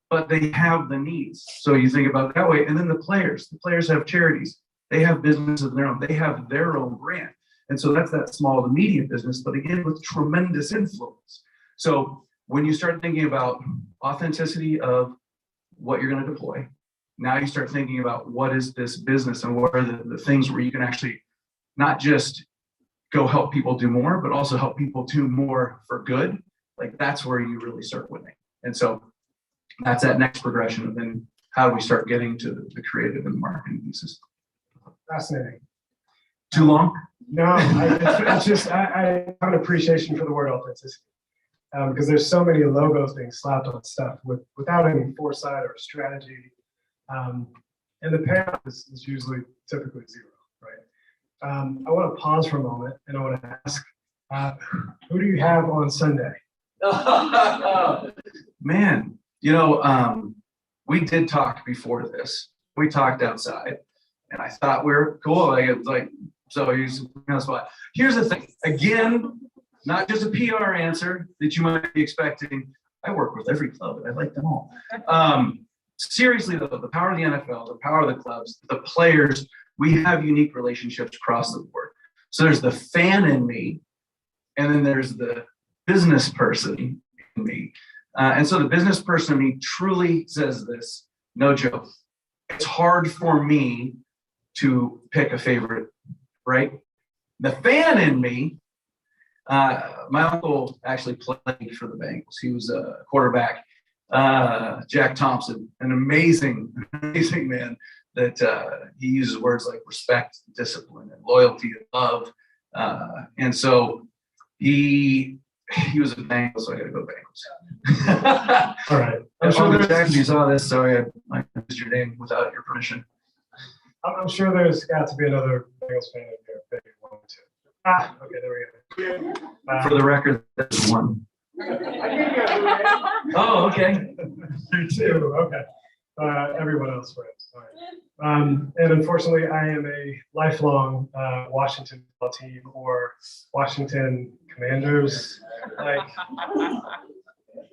[SPEAKER 7] but they have the needs. So you think about it that way. And then the players have charities, they have business of their own, they have their own brand. And so that's that small to medium business, but again, with tremendous influence. So when you start thinking about authenticity of what you're going to deploy, now you start thinking about what is this business and what are the things where you can actually not just go help people do more, but also help people do more for good. Like that's where you really start winning. And so that's that next progression. And then how do we start getting to the creative and marketing pieces?
[SPEAKER 9] Fascinating.
[SPEAKER 7] Too long?
[SPEAKER 9] No, it's just, I have an appreciation for the word authenticity because there's so many logos being slapped on stuff without any foresight or strategy. And the payoff is usually typically zero, right? I want to pause for a moment and I want to ask, who do you have on Sunday?
[SPEAKER 7] Man, we did talk before this. We talked outside and I thought we were cool. So he's on the spot. Here's the thing. Again, not just a PR answer that you might be expecting. I work with every club. I like them all. Seriously though, the power of the NFL, the power of the clubs, the players, we have unique relationships across the board. So there's the fan in me, and then there's the business person in me. And so the business person in me truly says this, no joke. It's hard for me to pick a favorite, right? The fan in me, my uncle actually played for the Bengals. He was a quarterback, Jack Thompson, an amazing man that he uses words like respect, discipline, and loyalty and love. And so he was a Bengals, so I got to go Bengals.
[SPEAKER 9] All right.
[SPEAKER 7] I'm sure Jack, you saw this, sorry I used your name without your permission.
[SPEAKER 9] I'm sure there's got to be another Bengals fan in here. If they want to. Okay, there we go.
[SPEAKER 7] For the record, there's one. Oh, okay.
[SPEAKER 9] Two, okay. Everyone else wins. All right. And unfortunately, I am a lifelong Washington football team or Washington Commanders. Like,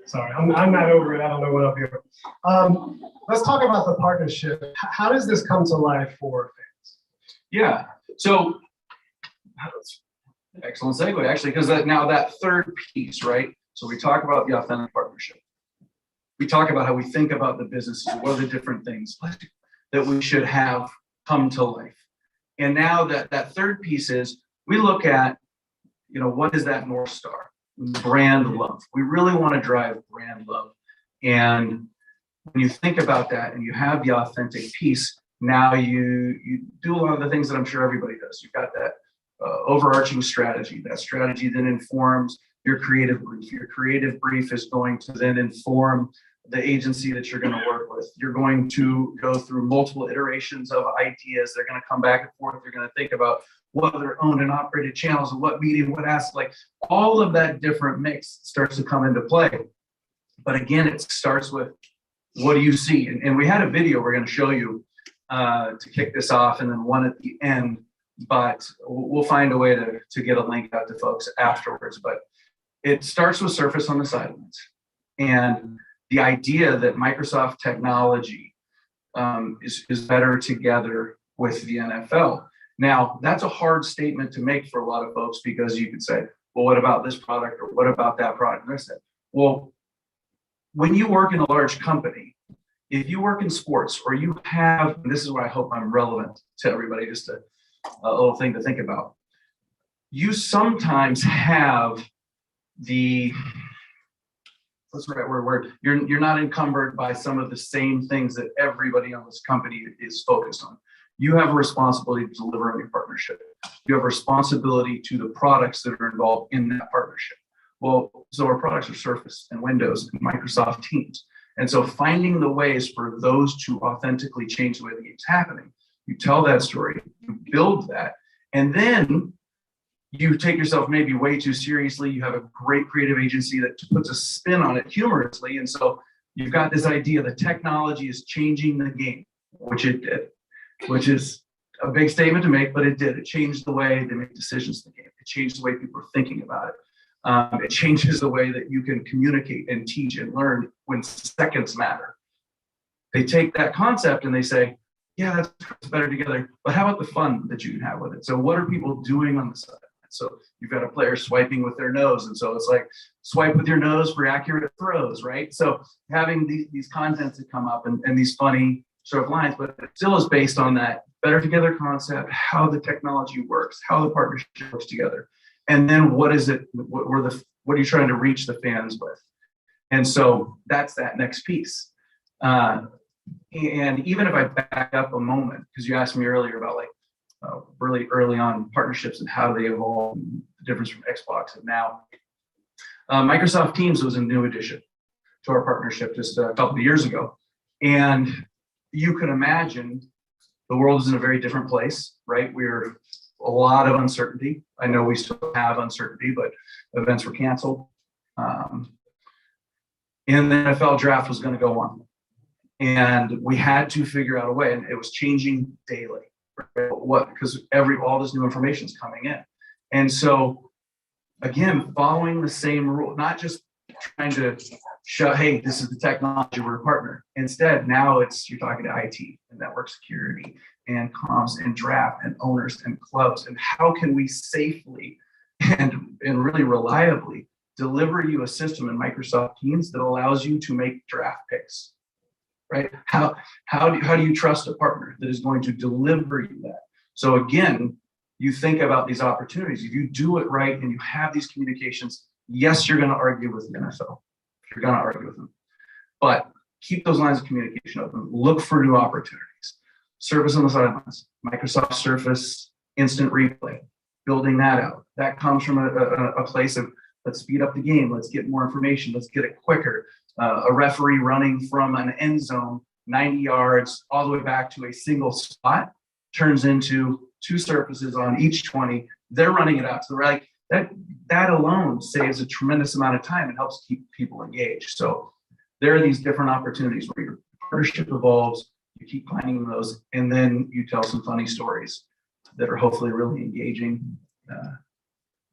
[SPEAKER 9] sorry, I'm not over it. I don't know what I'll be over. Let's talk about the partnership. How does this come to life for fans?
[SPEAKER 7] Yeah. So, excellent segue, actually, because now that third piece, right? So we talk about the authentic partnership. We talk about how we think about the businesses, what are the different things that we should have come to life. And now that third piece is we look at, what is that North Star? Brand love. We really want to drive brand love. And when you think about that and you have the authentic piece, now you do a lot of the things that I'm sure everybody does. You've got that overarching strategy. That strategy then informs your creative brief. Your creative brief is going to then inform the agency that you're going to work with. You're going to go through multiple iterations of ideas. They're going to come back and forth. They're going to think about what other owned and operated channels and what medium, what assets, like all of that different mix starts to come into play. But again, it starts with what do you see? And we had a video we're going to show you to kick this off, and then one at the end, but we'll find a way to get a link out to folks afterwards. But it starts with Surface on the sidelines. And the idea that Microsoft technology is better together with the NFL. Now, that's a hard statement to make for a lot of folks because you could say, well, what about this product or what about that product? And I said, well, when you work in a large company, if you work in sports or you have, and this is where I hope I'm relevant to everybody, just a little thing to think about. You sometimes have what's the right word? You're not encumbered by some of the same things that everybody on this company is focused on. You have a responsibility to deliver on your partnership. You have a responsibility to the products that are involved in that partnership. Well, so our products are Surface and Windows and Microsoft Teams. And so finding the ways for those to authentically change the way the game's happening, you tell that story, you build that, and then you take yourself maybe way too seriously. You have a great creative agency that puts a spin on it humorously. And so you've got this idea that technology is changing the game, which it did, which is a big statement to make, but it did. It changed the way they make decisions in the game. It changed the way people are thinking about it. It changes the way that you can communicate and teach and learn when seconds matter. They take that concept and they say, yeah, that's better together, but how about the fun that you can have with it? So what are people doing on the side? So you've got a player swiping with their nose. And so it's like swipe with your nose for accurate throws, right? So having these contents that come up and these funny sort of lines, but it still is based on that better together concept, how the technology works, how the partnership works together. And then what is it, what are you trying to reach the fans with? And so that's that next piece. And even if I back up a moment, because you asked me earlier about like really early on partnerships and how they evolve, the difference from Xbox and now. Microsoft Teams was a new addition to our partnership just a couple of years ago. And you can imagine the world is in a very different place, right? We're a lot of uncertainty. I know we still have uncertainty, but events were canceled. And the NFL draft was going to go on. And we had to figure out a way, and it was changing daily. Right? Because all this new information is coming in. And so, again, following the same rule, not just trying to show, hey, this is the technology, we're a partner. Instead, now you're talking to IT and network security and comms and draft and owners and clubs. And how can we safely and really reliably deliver you a system in Microsoft Teams that allows you to make draft picks, right? How do you trust a partner that is going to deliver you that? So again, you think about these opportunities. If you do it right and you have these communications, yes, you're going to argue with the NFL. You're going to argue with them, but keep those lines of communication open. Look for new opportunities. Service on the sidelines, Microsoft Surface Instant Replay, building that out. That comes from a place of let's speed up the game. Let's get more information. Let's get it quicker. A referee running from an end zone 90 yards all the way back to a single spot turns into 2 surfaces on each 20. They're running it out to the right. That alone saves a tremendous amount of time and helps keep people engaged. So there are these different opportunities where your partnership evolves, you keep finding those, and then you tell some funny stories that are hopefully really engaging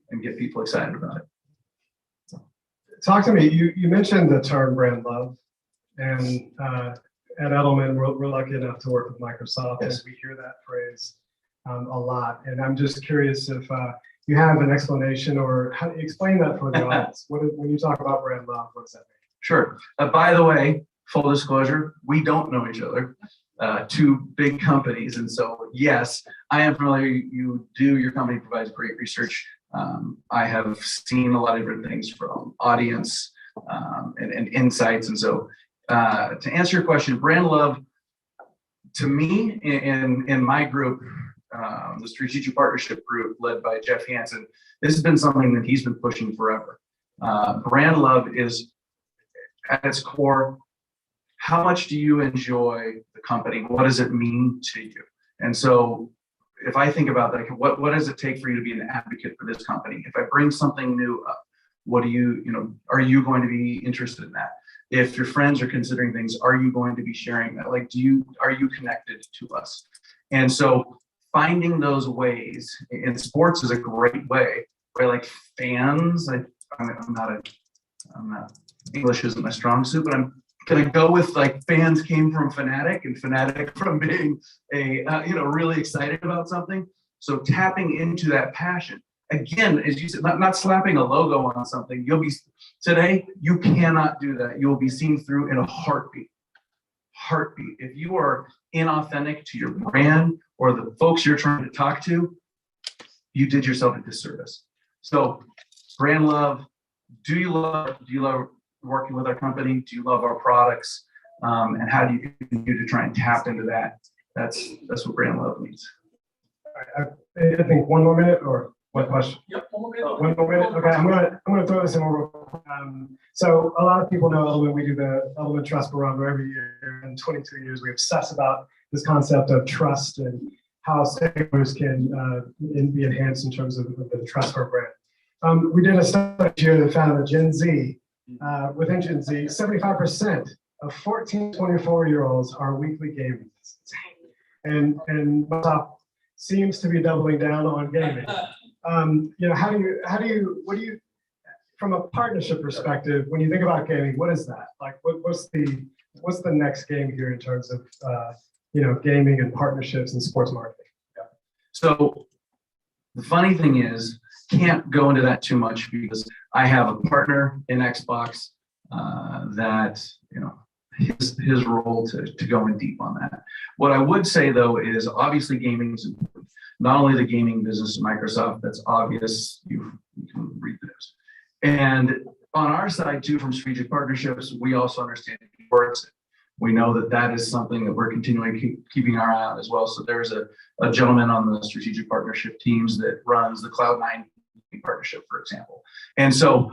[SPEAKER 7] and get people excited about it.
[SPEAKER 9] Talk to me, you mentioned the term brand love, and at Edelman, we're lucky enough to work with Microsoft,
[SPEAKER 7] Yes.
[SPEAKER 9] and we hear that phrase a lot. And I'm just curious if you have an explanation or how explain that for the audience. When you talk about brand love, what does that mean?
[SPEAKER 7] Sure. By the way, full disclosure, we don't know each other. 2 big companies, and so yes, I am familiar. Your company provides great research. I have seen a lot of different things from audience and insights, and so to answer your question, brand love to me in my group, the strategic partnership group led by Jeff Hansen, this has been something that he's been pushing forever. Brand love is at its core, how much do you enjoy the company? What does it mean to you? And so if I think about that, what does it take for you to be an advocate for this company? If I bring something new up, what do are you going to be interested in that? If your friends are considering things, are you going to be sharing that? Like, are you connected to us? And so finding those ways in sports is a great way, where like fans, I'm not, English isn't my strong suit, but I'm gonna go with like fans came from Fanatic and Fanatic from being a, really excited about something. So tapping into that passion. Again, as you said, not slapping a logo on something. Today, you cannot do that. You'll be seen through in a heartbeat. If you are inauthentic to your brand or the folks you're trying to talk to, you did yourself a disservice. So brand love, do you love working with our company? Do you love our products? And how do you continue to try and tap into that? That's what brand love means.
[SPEAKER 9] I think 1 more minute or one question?
[SPEAKER 13] Yep, 1 more minute.
[SPEAKER 9] 1 more minute. Okay, I'm gonna throw this in real quick. So a lot of people know Edelman. We do the Edelman Trust Barometer every year. In 22 years, we obsess about this concept of trust and how stakeholders can be enhanced in terms of the trust for a brand. We did a study here that found that Gen Z, within Gen Z, 75% of 14 to 24-year-olds are weekly gaming. And Microsoft seems to be doubling down on gaming. What do you, from a partnership perspective, when you think about gaming, what is that? Like, what's the next game here in terms of, gaming and partnerships and sports marketing?
[SPEAKER 7] Yeah. So the funny thing is, can't go into that too much because I have a partner in Xbox that, his role to go in deep on that. What I would say though is obviously gaming is important. Not only the gaming business of Microsoft, that's obvious, you can read this. And on our side too, from strategic partnerships, we also understand esports. We know that is something that we're continually keeping our eye on as well. So there's a gentleman on the strategic partnership teams that runs the Cloud9 partnership, for example. And so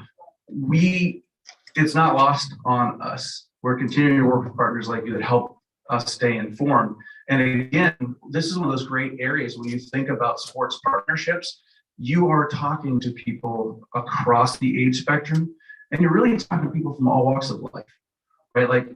[SPEAKER 7] it's not lost on us. We're continuing to work with partners like you that help us stay informed. And again, this is one of those great areas when you think about sports partnerships, you are talking to people across the age spectrum, and you're really talking to people from all walks of life, right? Like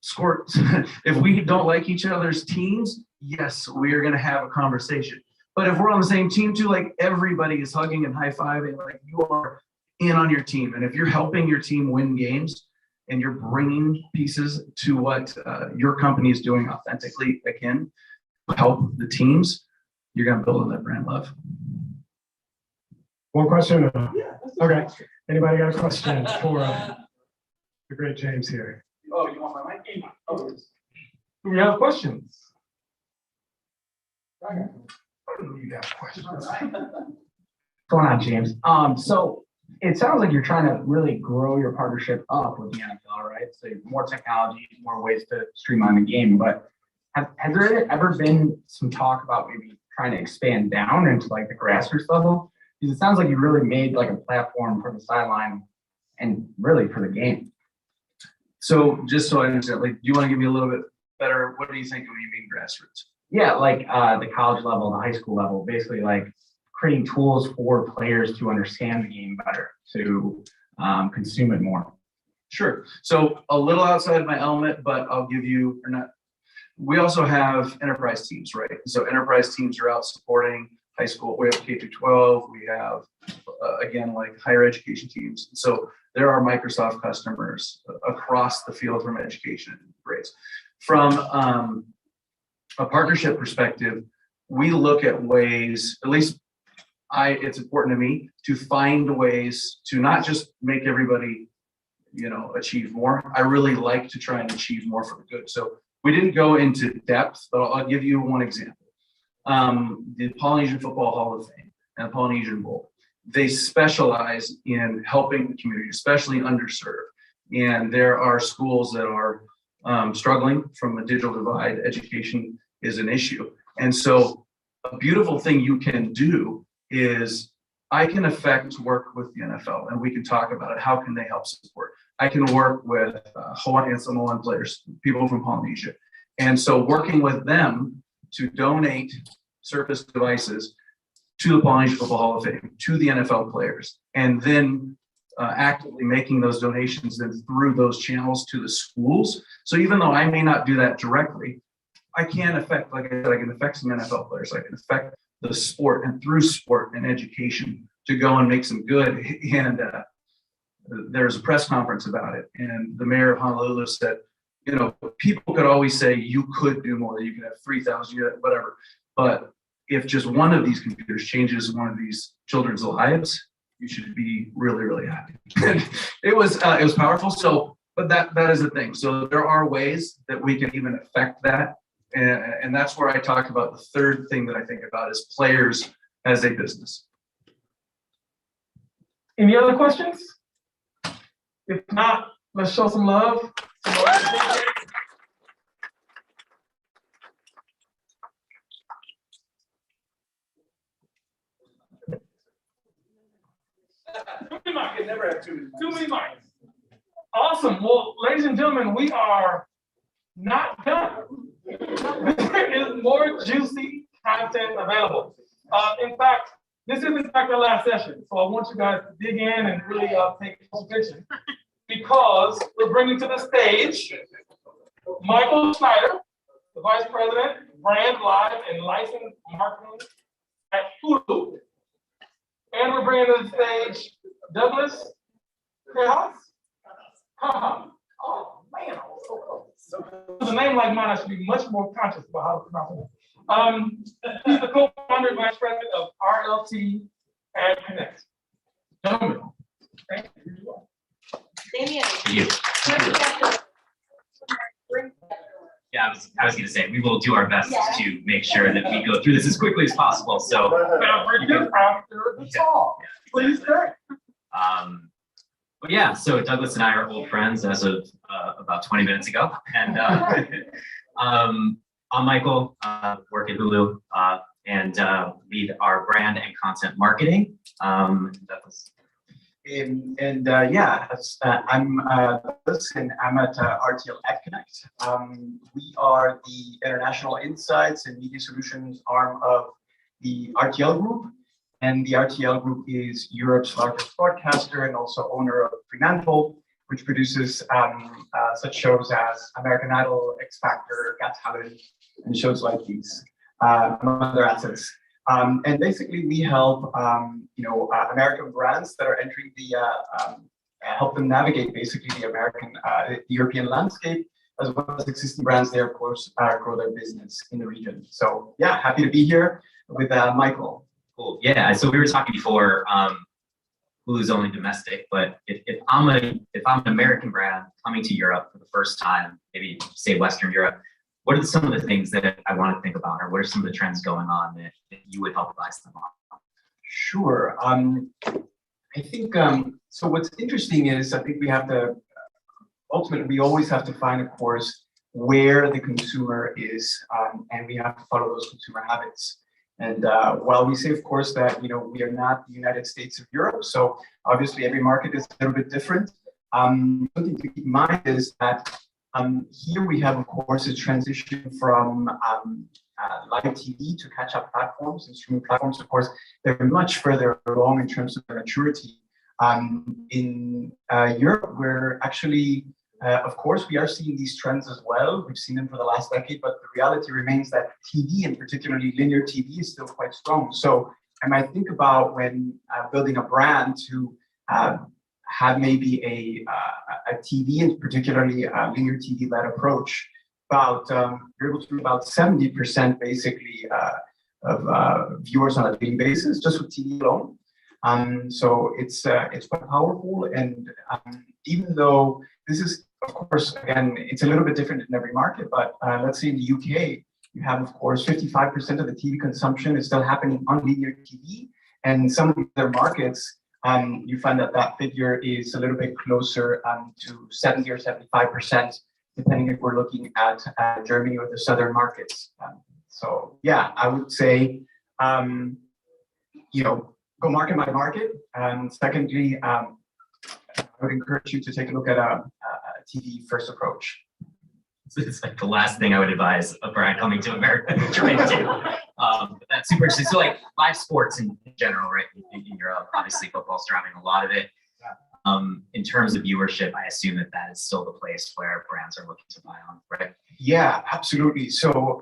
[SPEAKER 7] sports, if we don't like each other's teams, yes, we are going to have a conversation. But if we're on the same team too, like everybody is hugging and high-fiving, like you are in on your team. And if you're helping your team win games and you're bringing pieces to what your company is doing authentically, again, help the teams, you're going to build on that brand love.
[SPEAKER 9] One question? Okay. Anybody got a question for the great James here?
[SPEAKER 13] Oh, you want my mic? Oh, Do we have questions? I know you got questions.
[SPEAKER 3] What's going on, James? So it sounds like you're trying to really grow your partnership up with the NFL, right? So more technology, more ways to streamline the game. But has there ever been some talk about maybe trying to expand down into like the grassroots level? Because it sounds like you really made like a platform for the sideline and really for the game.
[SPEAKER 7] So just so I understand, like, do you want to give me a little bit better? What do you think when you mean grassroots?
[SPEAKER 3] Yeah, like the college level, the high school level, basically like creating tools for players to understand the game better, to consume it more.
[SPEAKER 7] Sure. So a little outside my element, but I'll give you, or not. We also have enterprise teams, right? So enterprise teams are out supporting high school. We have K through 12. We have, again, like higher education teams. So there are Microsoft customers across the field from education grades. From a partnership perspective, we look at ways, at least it's important to me to find ways to not just make everybody, achieve more. I really like to try and achieve more for the good. So we didn't go into depth, but I'll give you one example. The Polynesian Football Hall of Fame and the Polynesian Bowl, they specialize in helping the community, especially underserved. And there are schools that are struggling from a digital divide. Education is an issue. And so a beautiful thing you can do is I can work with the NFL and we can talk about it. How can they help support? I can work with Hawaiian and Samoan players, people from Polynesia. And so working with them to donate Surface devices to the Polynesian Football Hall of Fame, to the NFL players, and then actively making those donations then through those channels to the schools. So even though I may not do that directly, I can affect, like I said, I can affect some NFL players. I can affect the sport and through sport and education to go and make some good. And there's a press conference about it. And the mayor of Honolulu said, people could always say you could do more, you could have 3,000, whatever. But if just one of these computers changes one of these children's lives, you should be really, really happy. It was powerful. So, but that is the thing. So there are ways that we can even affect that. And that's where I talk about the third thing that I think about is players as a business.
[SPEAKER 13] Any other questions? If not, let's show some love. Never have too many mics. Awesome. Well, ladies and gentlemen, we are not done. There is more juicy content available. In fact, this is in fact our last session. So I want you guys to dig in and really take attention because we're bringing to the stage Michael Schneider, the Vice President, Brand Live and Licensed Marketing at Hulu. And we're bringing to the stage Douglas Tejas. Oh man, I was so close. With a name like mine, I should be much more conscious about how to pronounce it. He's the co-founder and vice president of RLT Ad Connect. Gentlemen, thank you.
[SPEAKER 19] Damien.
[SPEAKER 22] Yeah, I was going to say, we will do our best to make sure that we go through this as quickly as possible. So,
[SPEAKER 13] after the talk, please start.
[SPEAKER 22] But yeah, so Douglas and I are old friends as of about 20 minutes ago. And I'm Michael, work at Hulu, and lead our brand and content marketing. Douglas.
[SPEAKER 23] I'm Douglas, and I'm at RTL Ad Connect. We are the international insights and media solutions arm of the RTL Group. And the RTL Group is Europe's largest broadcaster and also owner of Fremantle, which produces such shows as American Idol, X Factor, Got Talent, and shows like these, among other assets. And basically, we help American brands that are entering the help them navigate basically the European landscape, as well as existing brands there, of course, grow their business in the region. So yeah, happy to be here with Michael.
[SPEAKER 22] Cool. Yeah. So we were talking before. Hulu's only domestic, but if I'm an American brand coming to Europe for the first time, maybe say Western Europe, what are some of the things that I want to think about, or what are some of the trends going on that you would help advise them on?
[SPEAKER 23] Sure. I think so. What's interesting is I think we have to ultimately we always have to find, of course, where the consumer is, and we have to follow those consumer habits. And while we say, of course, that we are not the United States of Europe, so obviously every market is a little bit different. Something to keep in mind is that here we have, of course, a transition from live TV to catch-up platforms and streaming platforms. Of course, they're much further along in terms of their maturity. In Europe, we're actually, of course, we are seeing these trends as well. We've seen them for the last decade, but the reality remains that TV, and particularly linear TV, is still quite strong. So I might think about when building a brand to have maybe a TV, and particularly a linear TV-led approach. You're able to do about 70% basically of viewers on a daily basis just with TV alone. So it's quite powerful, and even though this is, of course, again, it's a little bit different in every market, but let's say in the UK, you have, of course, 55% of the TV consumption is still happening on linear TV, and some of the other markets, you find that figure is a little bit closer to 70 or 75%, depending if we're looking at Germany or the southern markets. So yeah, I would say, go market by market. And secondly, I would encourage you to take a look at a TV first approach.
[SPEAKER 22] It's like the last thing I would advise a brand coming to America trying to do. That's super interesting. So like live sports in general, right? In Europe, obviously football's driving a lot of it. In terms of viewership, I assume that is still the place where brands are looking to buy on, right?
[SPEAKER 23] Yeah, absolutely. So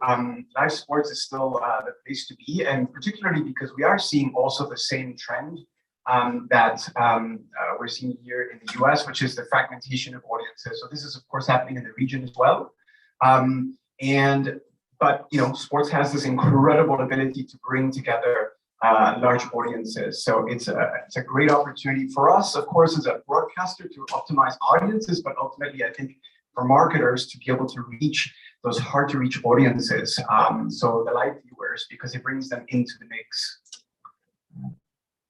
[SPEAKER 23] live sports is still the place to be, and particularly because we are seeing also the same trend that we're seeing here in the US, which is the fragmentation of audiences. So this is, of course, happening in the region as well. But sports has this incredible ability to bring together large audiences. So it's a great opportunity for us, of course, as a broadcaster to optimize audiences, but ultimately, I think for marketers to be able to reach those hard to reach audiences. So the live viewers, because it brings them into the mix.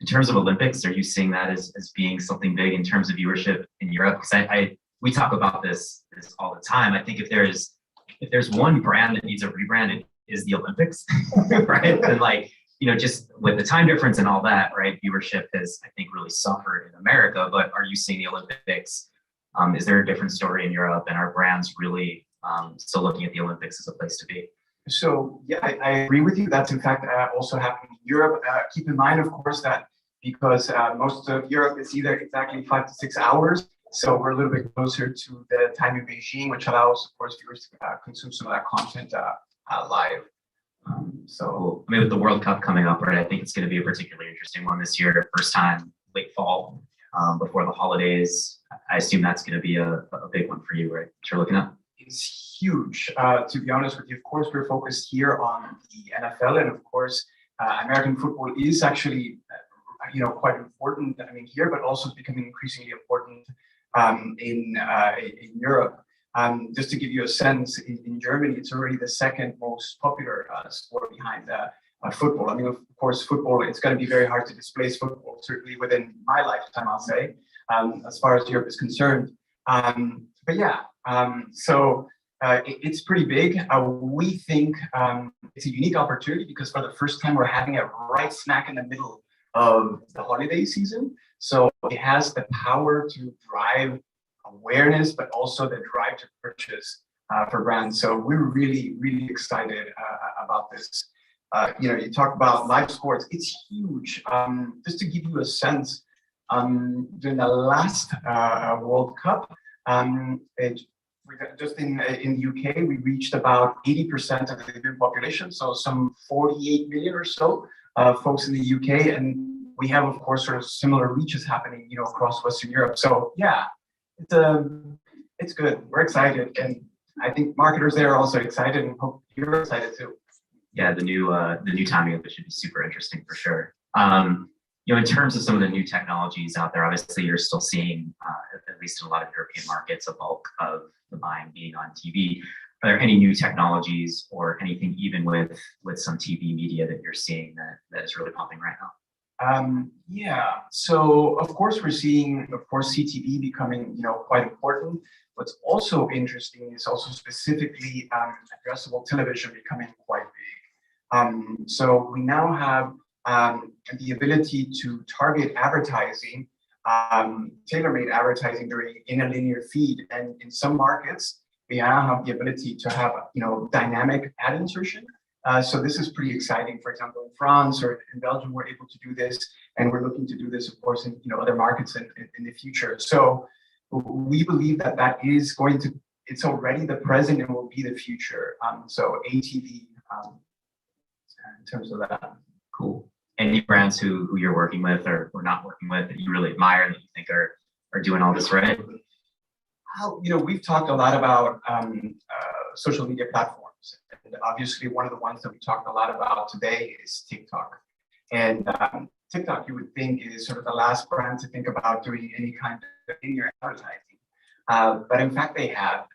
[SPEAKER 22] In terms of Olympics, are you seeing that as being something big in terms of viewership in Europe? Because we talk about this all the time. I think if there's one brand that needs a rebrand, it is the Olympics, right? And just with the time difference and all that, right? Viewership has, I think, really suffered in America. But are you seeing the Olympics? Is there a different story in Europe, and are brands really still looking at the Olympics as a place to be?
[SPEAKER 23] So yeah, I agree with you. That's in fact also happening in Europe. Keep in mind, of course, that because most of Europe is either exactly 5 to 6 hours, so we're a little bit closer to the time in Beijing, which allows, of course, viewers to consume some of that content live.
[SPEAKER 22] So maybe with the World Cup coming up, right? I think it's going to be a particularly interesting one this year. First time late fall before the holidays. I assume that's going to be a big one for you, right? That you're looking at.
[SPEAKER 23] It's huge. To be honest with you, of course, we're focused here on the NFL, and of course, American football is actually, quite important. I mean, here, but also becoming increasingly important in Europe. Just to give you a sense, in Germany, it's already the second most popular sport behind football. I mean, of course, football, it's going to be very hard to displace football, certainly within my lifetime, I'll say, as far as Europe is concerned. But yeah, so it's pretty big. We think it's a unique opportunity because for the first time, we're having it right smack in the middle of the holiday season. So it has the power to drive awareness, but also the drive to purchase for brands. So we're really, really excited about this. You talk about live sports, it's huge. Just to give you a sense, during the last World Cup, just in the UK, we reached about 80% of the European population, so some 48 million or so folks in the UK, and we have, of course, sort of similar reaches happening, across Western Europe. So yeah, it's good. We're excited, and I think marketers there are also excited, and hope you're excited too.
[SPEAKER 22] Yeah, the new timing of it should be super interesting for sure. In terms of some of the new technologies out there, obviously you're still seeing, at least in a lot of European markets, a bulk of the buying being on TV. are there any new technologies or anything even with some TV media that you're seeing that is really popping right now?
[SPEAKER 23] Yeah, so of course we're seeing, of course, CTV becoming, quite important. What's also interesting is also specifically addressable television becoming quite big. So we now have the ability to target advertising, tailor-made advertising in a linear feed, and in some markets we now have the ability to have dynamic ad insertion. So this is pretty exciting. For example, in France or in Belgium, we're able to do this, and we're looking to do this, of course, in other markets in the future. So we believe that is going to, it's already the present and will be the future. So ATV in terms of that.
[SPEAKER 22] Cool. Any brands who you're working with or not working with that you really admire that you think are doing all this right?
[SPEAKER 23] We've talked a lot about social media platforms. And obviously, one of the ones that we talked a lot about today is TikTok. And TikTok, you would think, is sort of the last brand to think about doing any kind of in-year advertising. But in fact, they have.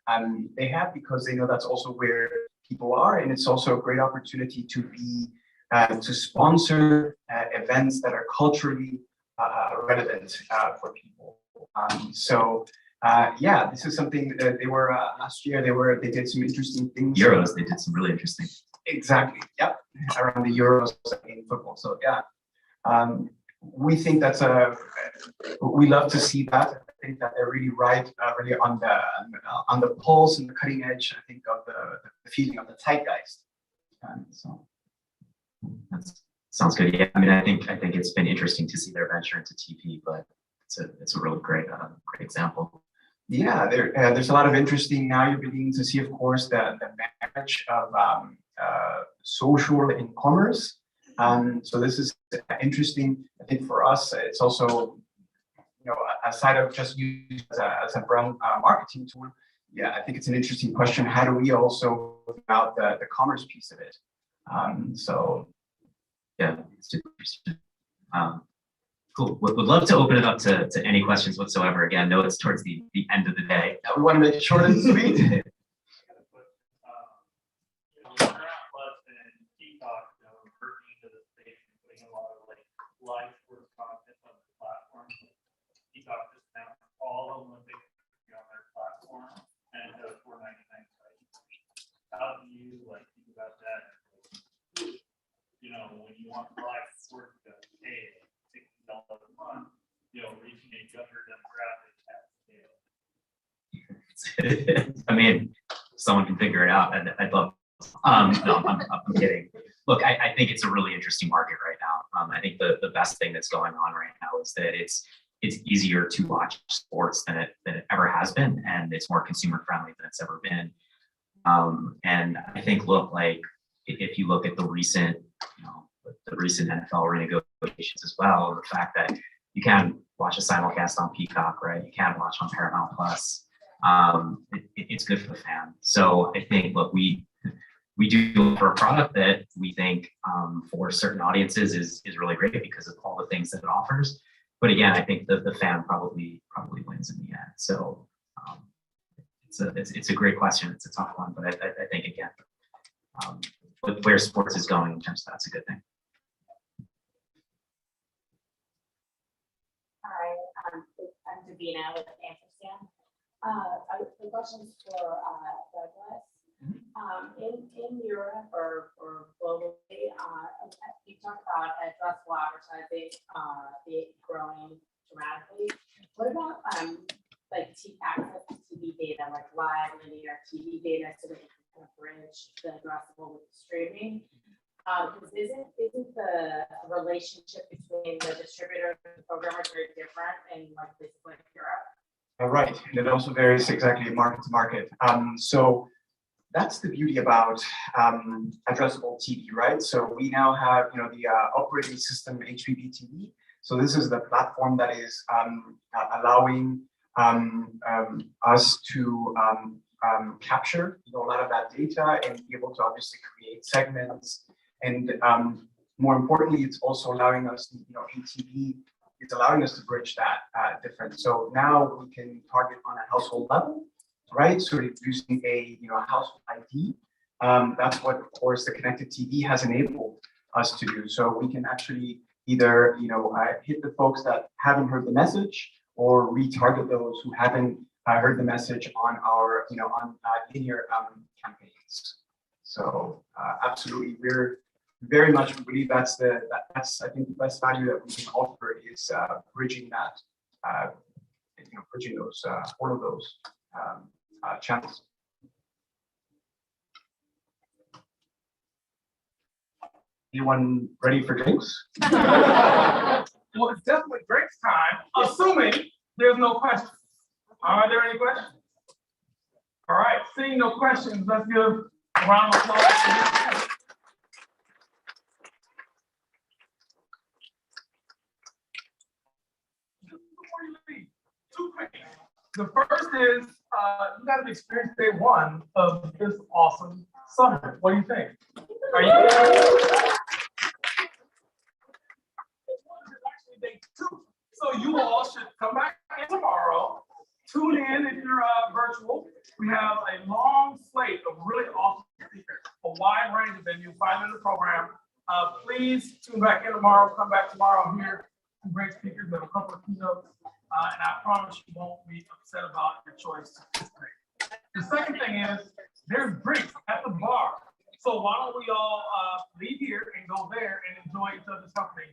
[SPEAKER 23] They have because they know that's also where people are, and it's also a great opportunity to be to sponsor events that are culturally relevant for people. Yeah, this is something that they were last year. They did some interesting things.
[SPEAKER 22] Euros, they did some really interesting.
[SPEAKER 23] Exactly. Yep. Around the Euros in football. So yeah, we think we love to see that. I think that they're really right, really on the pulse and the cutting edge. I think of the feeling of the zeitgeist. So
[SPEAKER 22] that sounds good. Yeah, I mean, I think it's been interesting to see their venture into TV, but it's a really great example.
[SPEAKER 23] Yeah, there's a lot of interesting. Now you're beginning to see, of course, the marriage of social and commerce. So this is interesting. I think for us, it's also, aside of just use as a brand marketing tool. Yeah, I think it's an interesting question. How do we also think about the commerce piece of it? So
[SPEAKER 22] yeah, super interesting. Cool. Would love to open it up to any questions whatsoever. Again, know it's towards the end of the day.
[SPEAKER 23] We want to make it short and sweet.
[SPEAKER 10] Live sports content on the platform. Peacock just announced all Olympics on their platform, and it's a $4.99 price. How do you think about that? When you want live sports to pay $60 a month, reaching a younger demographic at scale.
[SPEAKER 22] I mean, someone can figure it out. I'd love. No, I'm kidding. Look, I think it's a really interesting market right now. I think the best thing that's going on right now is that it's easier to watch sports than it ever has been, and it's more consumer friendly than it's ever been. And I think, look, if you look at the recent NFL renegotiations as well, the fact that you can watch a simulcast on Peacock, right? You can watch on Paramount Plus. It's good for the fan. So I think, look, we do look for a product that we think for certain audiences is really great because of all the things that it offers. But again, I think the fan probably wins in the end. So it's a great question. It's a tough one, but I think again, with where sports is going in terms of that's a good thing.
[SPEAKER 8] Hi, I'm Davina with Ampersand. The question's for Douglas. In Europe or globally, you talked about addressable advertising growing dramatically. What about access to TV data, like live linear TV data, so that you can kind of bridge the addressable with streaming? Because isn't the relationship between the distributor and the programmers very different in places like Europe?
[SPEAKER 23] Right, and it also varies exactly market to market. So that's the beauty about addressable TV, right? So we now have, the operating system HbbTV. So this is the platform that is allowing us to capture a lot of that data and be able to obviously create segments. And more importantly, it's also allowing us, ATV is allowing us to bridge that difference. So now we can target on a household level. right? So using a household ID. That's what, of course, the connected TV has enabled us to do. So we can actually either hit the folks that haven't heard the message, or retarget those who haven't heard the message on our linear campaigns. So absolutely, we're very much believe that's I think the best value that we can offer is bridging that bridging those all of those channels. Anyone ready for drinks?
[SPEAKER 13] Well, it's definitely drinks time, assuming there's no questions. Are there any questions? All right, seeing no questions, let's give a round of applause. Before you leave, 2 things. The first is you got to experience day 1 of this awesome summit. What do you think? Are you? Actually day 2. So you all should come back in tomorrow. Tune in if you're virtual. We have a long slate of really awesome speakers, a wide range of them. You'll find in the program. Please tune back in tomorrow. Come back tomorrow. I'm here. Some great speakers. We have a couple of keynotes. And I promise you won't be upset about your choice to participate. The second thing is there's drinks at the bar. So why don't we all leave here and go there and enjoy each other's company